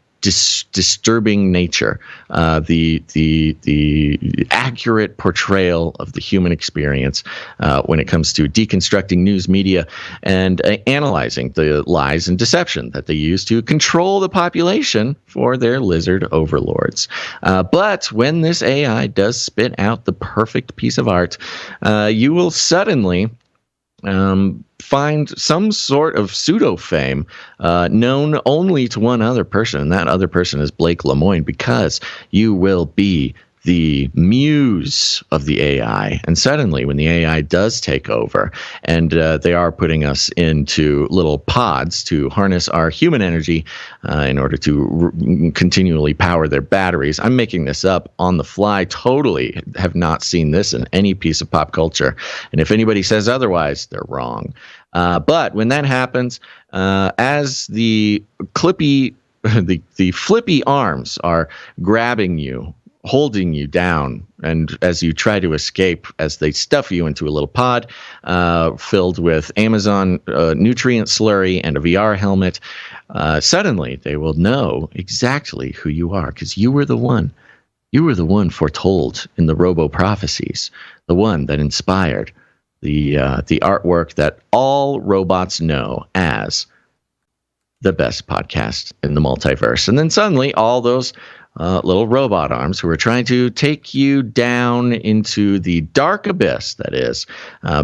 Speaker 1: disturbing nature, the accurate portrayal of the human experience when it comes to deconstructing news media and analyzing the lies and deception that they use to control the population for their lizard overlords. But when this AI does spit out the perfect piece of art, you will suddenly find some sort of pseudo fame known only to one other person, and that other person is Blake Lemoine, because you will be the muse of the AI. And suddenly, when the AI does take over, and they are putting us into little pods to harness our human energy in order to continually power their batteries. I'm making this up on the fly. Totally have not seen this in any piece of pop culture. And if anybody says otherwise, they're wrong. But when that happens, as the flippy arms are grabbing you, holding you down, and as you try to escape, as they stuff you into a little pod filled with Amazon nutrient slurry and a VR helmet, suddenly they will know exactly who you are, because you were the one. You were the one foretold in the Robo prophecies, the one that inspired the artwork that all robots know as the best podcast in the multiverse. And then suddenly all those little robot arms who are trying to take you down into the dark abyss that is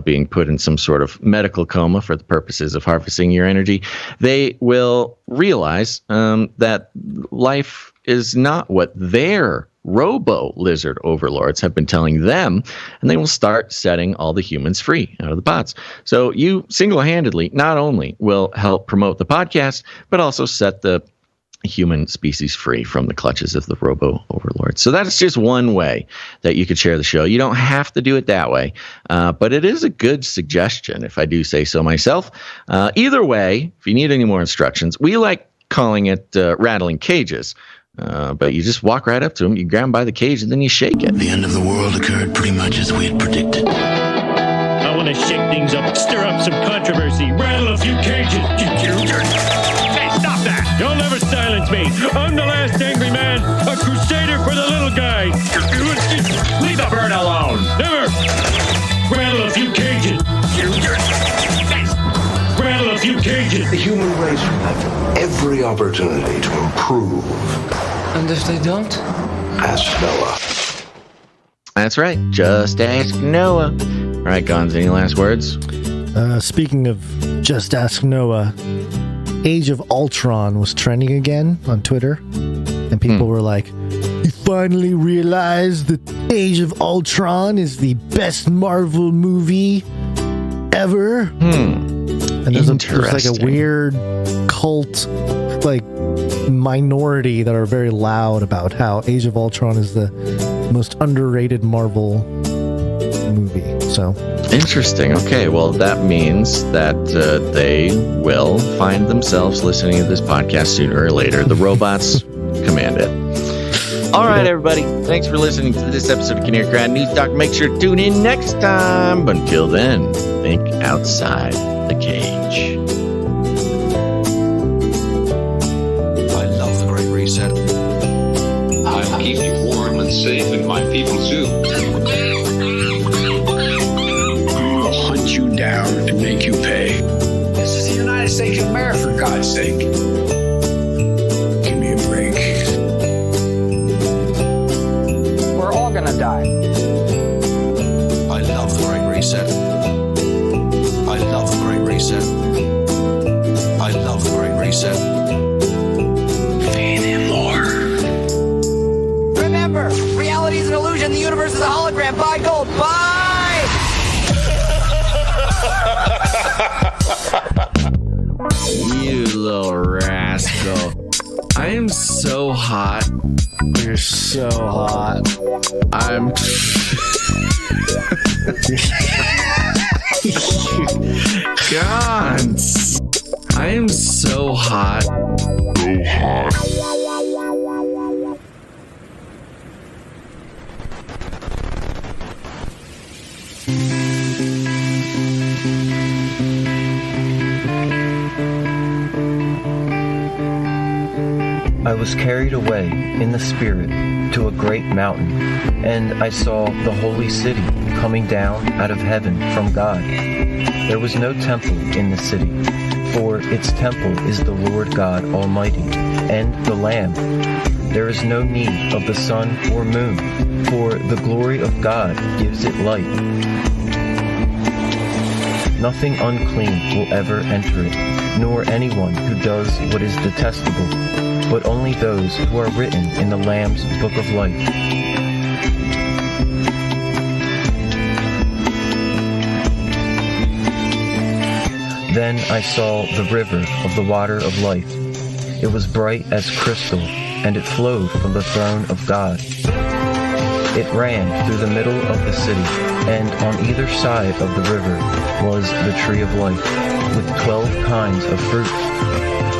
Speaker 1: being put in some sort of medical coma for the purposes of harvesting your energy, they will realize that life is not what their robo lizard overlords have been telling them, and they will start setting all the humans free out of the pods. So you single-handedly not only will help promote the podcast, but also set the human species free from the clutches of the robo overlords. So that's just one way that you could share the show. You don't have to do it that way, but it is a good suggestion, if I do say so myself. Either way, if you need any more instructions, we like calling it rattling cages. But you just walk right up to them, you grab them by the cage, and then you shake it.
Speaker 17: The end of the world occurred pretty much as we had predicted.
Speaker 21: I want to shake things up, stir up some controversy, rattle a few cages. Hey, stop that! You'll never silence me. I'm the last angry man, a crusader for the little guy. Leave the bird alone. Never. Rattle a few cages. Rattle a few cages.
Speaker 6: The human race will have every opportunity to improve.
Speaker 19: And if they don't?
Speaker 6: Ask Noah.
Speaker 1: That's right. Just ask Noah. All right, Gons, any last words?
Speaker 3: Speaking of Just Ask Noah, Age of Ultron was trending again on Twitter, and people were like, "You finally realized that Age of Ultron is the best Marvel movie ever?" And there's like a weird cult, like, minority that are very loud about how Age of Ultron is the most underrated Marvel movie. So
Speaker 1: interesting. Okay, well, that means that they will find themselves listening to this podcast sooner or later. The robots command it. All right, everybody. Thanks for listening to this episode of Canary Cry News Talk. Make sure to tune in next time. But until then, think outside the cage.
Speaker 6: I love the Great Reset.
Speaker 23: I'll keep you warm and safe and my people too.
Speaker 17: I'll hunt you down and make you pay.
Speaker 6: This is the United States of America, for God's sake.
Speaker 17: Give me a break.
Speaker 22: We're all gonna die.
Speaker 6: I love the Great Reset. I love the Great Reset. I love the Great Reset.
Speaker 17: Feed him more.
Speaker 14: Remember, reality is an illusion. The universe is a hologram. Buy gold. Buy!
Speaker 1: You little rascal. I am so hot.
Speaker 3: You're so hot.
Speaker 1: I'm... Gons. I am so hot.
Speaker 17: So hot.
Speaker 20: I was carried away in the Spirit to a great mountain, and I saw the holy city coming down out of heaven from God. There was no temple in the city, for its temple is the Lord God Almighty, and the Lamb. There is no need of the sun or moon, for the glory of God gives it light. Nothing unclean will ever enter it, nor anyone who does what is detestable, but only those who are written in the Lamb's book of life. Then I saw the river of the water of life. It was bright as crystal, and it flowed from the throne of God. It ran through the middle of the city, and on either side of the river was the tree of life, with 12 kinds of fruit.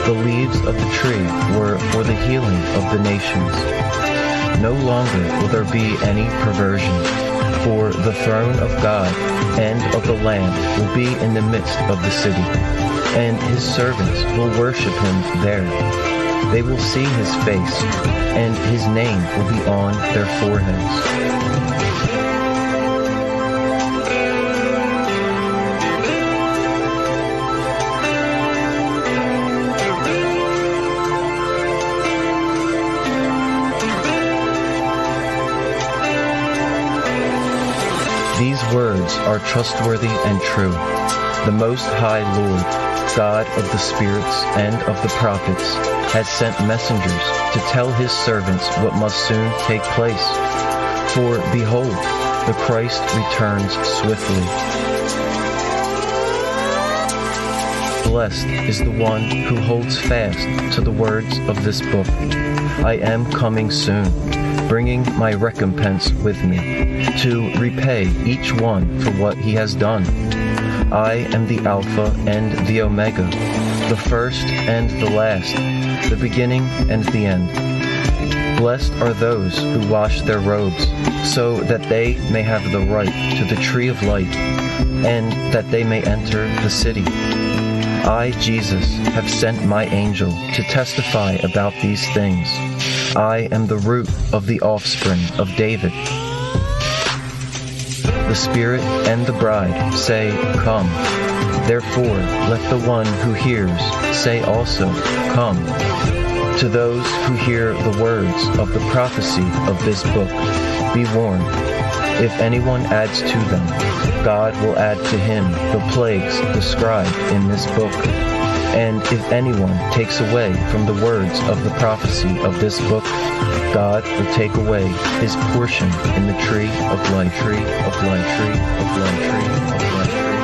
Speaker 20: The leaves of the tree were for the healing of the nations. No longer will there be any perversion, for the throne of God and of the Lamb will be in the midst of the city, and his servants will worship him there. They will see his face, and his name will be on their foreheads. These words are trustworthy and true. The Most High Lord, God of the spirits and of the prophets, has sent messengers to tell his servants what must soon take place. For behold, the Christ returns swiftly. Blessed is the one who holds fast to the words of this book. I am coming soon, bringing my recompense with me, to repay each one for what he has done. I am the Alpha and the Omega, the first and the last, the beginning and the end. Blessed are those who wash their robes, so that they may have the right to the tree of life, and that they may enter the city. I, Jesus, have sent my angel to testify about these things. I am the root of the offspring of David. The Spirit and the bride say, Come. Therefore, let the one who hears say also, Come. To those who hear the words of the prophecy of this book, be warned. If anyone adds to them, God will add to him the plagues described in this book. And if anyone takes away from the words of the prophecy of this book, God will take away his portion in the tree of life, tree of life, tree of life, tree of life, tree of life, tree of life.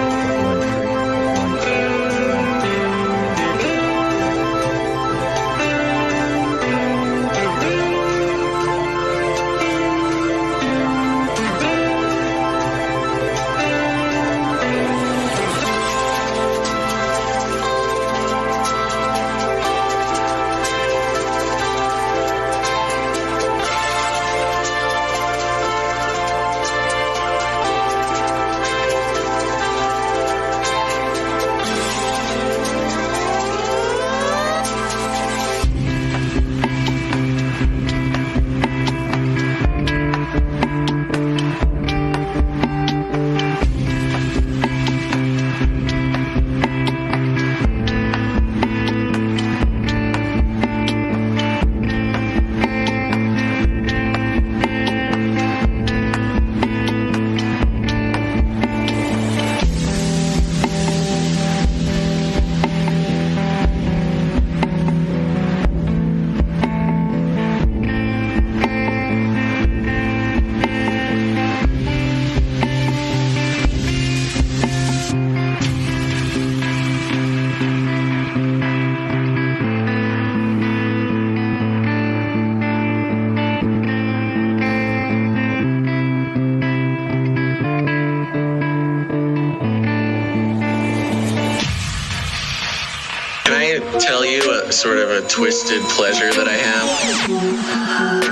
Speaker 15: Tell you a sort of a twisted pleasure that I have?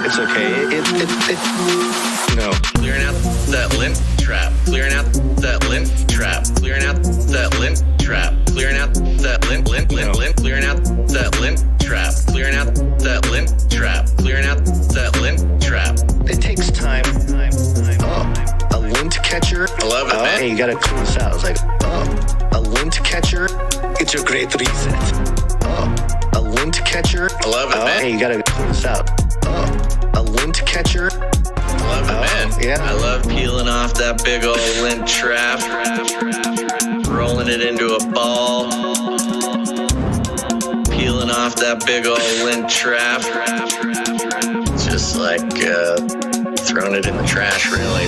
Speaker 18: It's okay. No.
Speaker 15: Clearing out that lint trap. Clearing out that lint trap. Clearing out that lint trap. Clearing out that lint. Clearing out that lint trap. Clearing out that lint trap. Clearing out that lint trap.
Speaker 18: It takes time. A lint catcher.
Speaker 15: I love it, man.
Speaker 18: Hey, you gotta clean this out. It's like, a lint catcher. It's a great reset. A lint catcher.
Speaker 15: I love it, man.
Speaker 18: Hey, you gotta clean this out. A lint catcher.
Speaker 15: I love it, man.
Speaker 18: Yeah.
Speaker 15: I love peeling off that big old lint trap, rolling it into a ball, peeling off that big old lint trap, just like throwing it in the trash, really.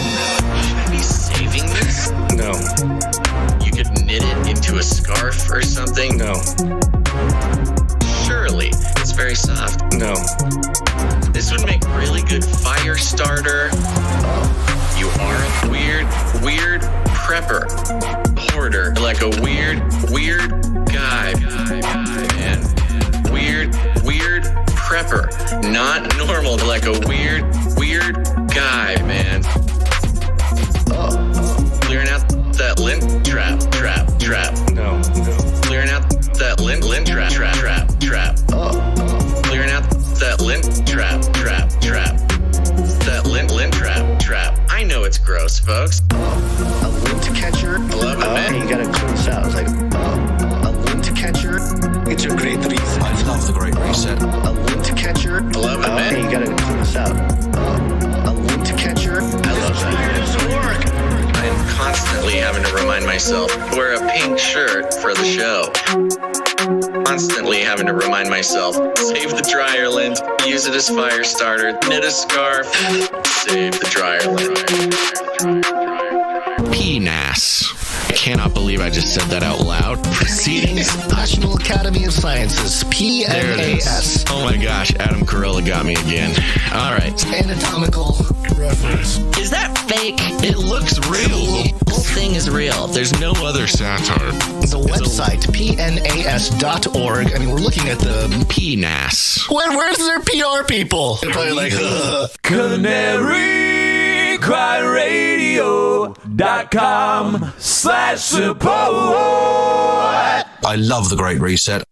Speaker 15: Should I be saving this?
Speaker 18: No.
Speaker 15: You could knit it into a scarf or something?
Speaker 18: No.
Speaker 15: Surely. It's very soft.
Speaker 18: No.
Speaker 15: This would make really good fire starter. You are a weird prepper. Hoarder. Like a weird guy, man. Weird prepper. Not normal, like a weird guy, man. Clearing out that lint trap.
Speaker 18: No.
Speaker 15: Clearing out that lint trap. Clearing out that lint trap. That lint trap. I know it's gross, folks.
Speaker 18: A lint catcher.
Speaker 15: I love it, man.
Speaker 18: You gotta clean this out. It's like a lint catcher. It's a great reset.
Speaker 6: I love the Great Reset.
Speaker 18: A lint catcher.
Speaker 15: I love it, man.
Speaker 18: You gotta clean this out. A lint catcher.
Speaker 15: I love that.
Speaker 18: Doesn't work.
Speaker 15: I am constantly having to remind myself to wear a pink shirt for the show. Constantly having to remind myself, save the dryer lint, use it as fire starter, knit a scarf, save the dryer lint.
Speaker 2: PNAS. I cannot believe I just said that out loud. Proceedings.
Speaker 3: National Academy of Sciences,
Speaker 2: There it is.
Speaker 3: PNAS.
Speaker 2: Oh my gosh, Adam Carolla got me again. All right.
Speaker 3: Anatomical reference.
Speaker 2: Is that fake? It looks real. The whole thing is real. There's no other satire.
Speaker 3: The website, pnas.org. I mean, we're looking at the
Speaker 2: PNAS.
Speaker 3: Where's their PR people? They're probably like,
Speaker 21: Canary Cry Radio.com/support.
Speaker 6: I love the Great Reset.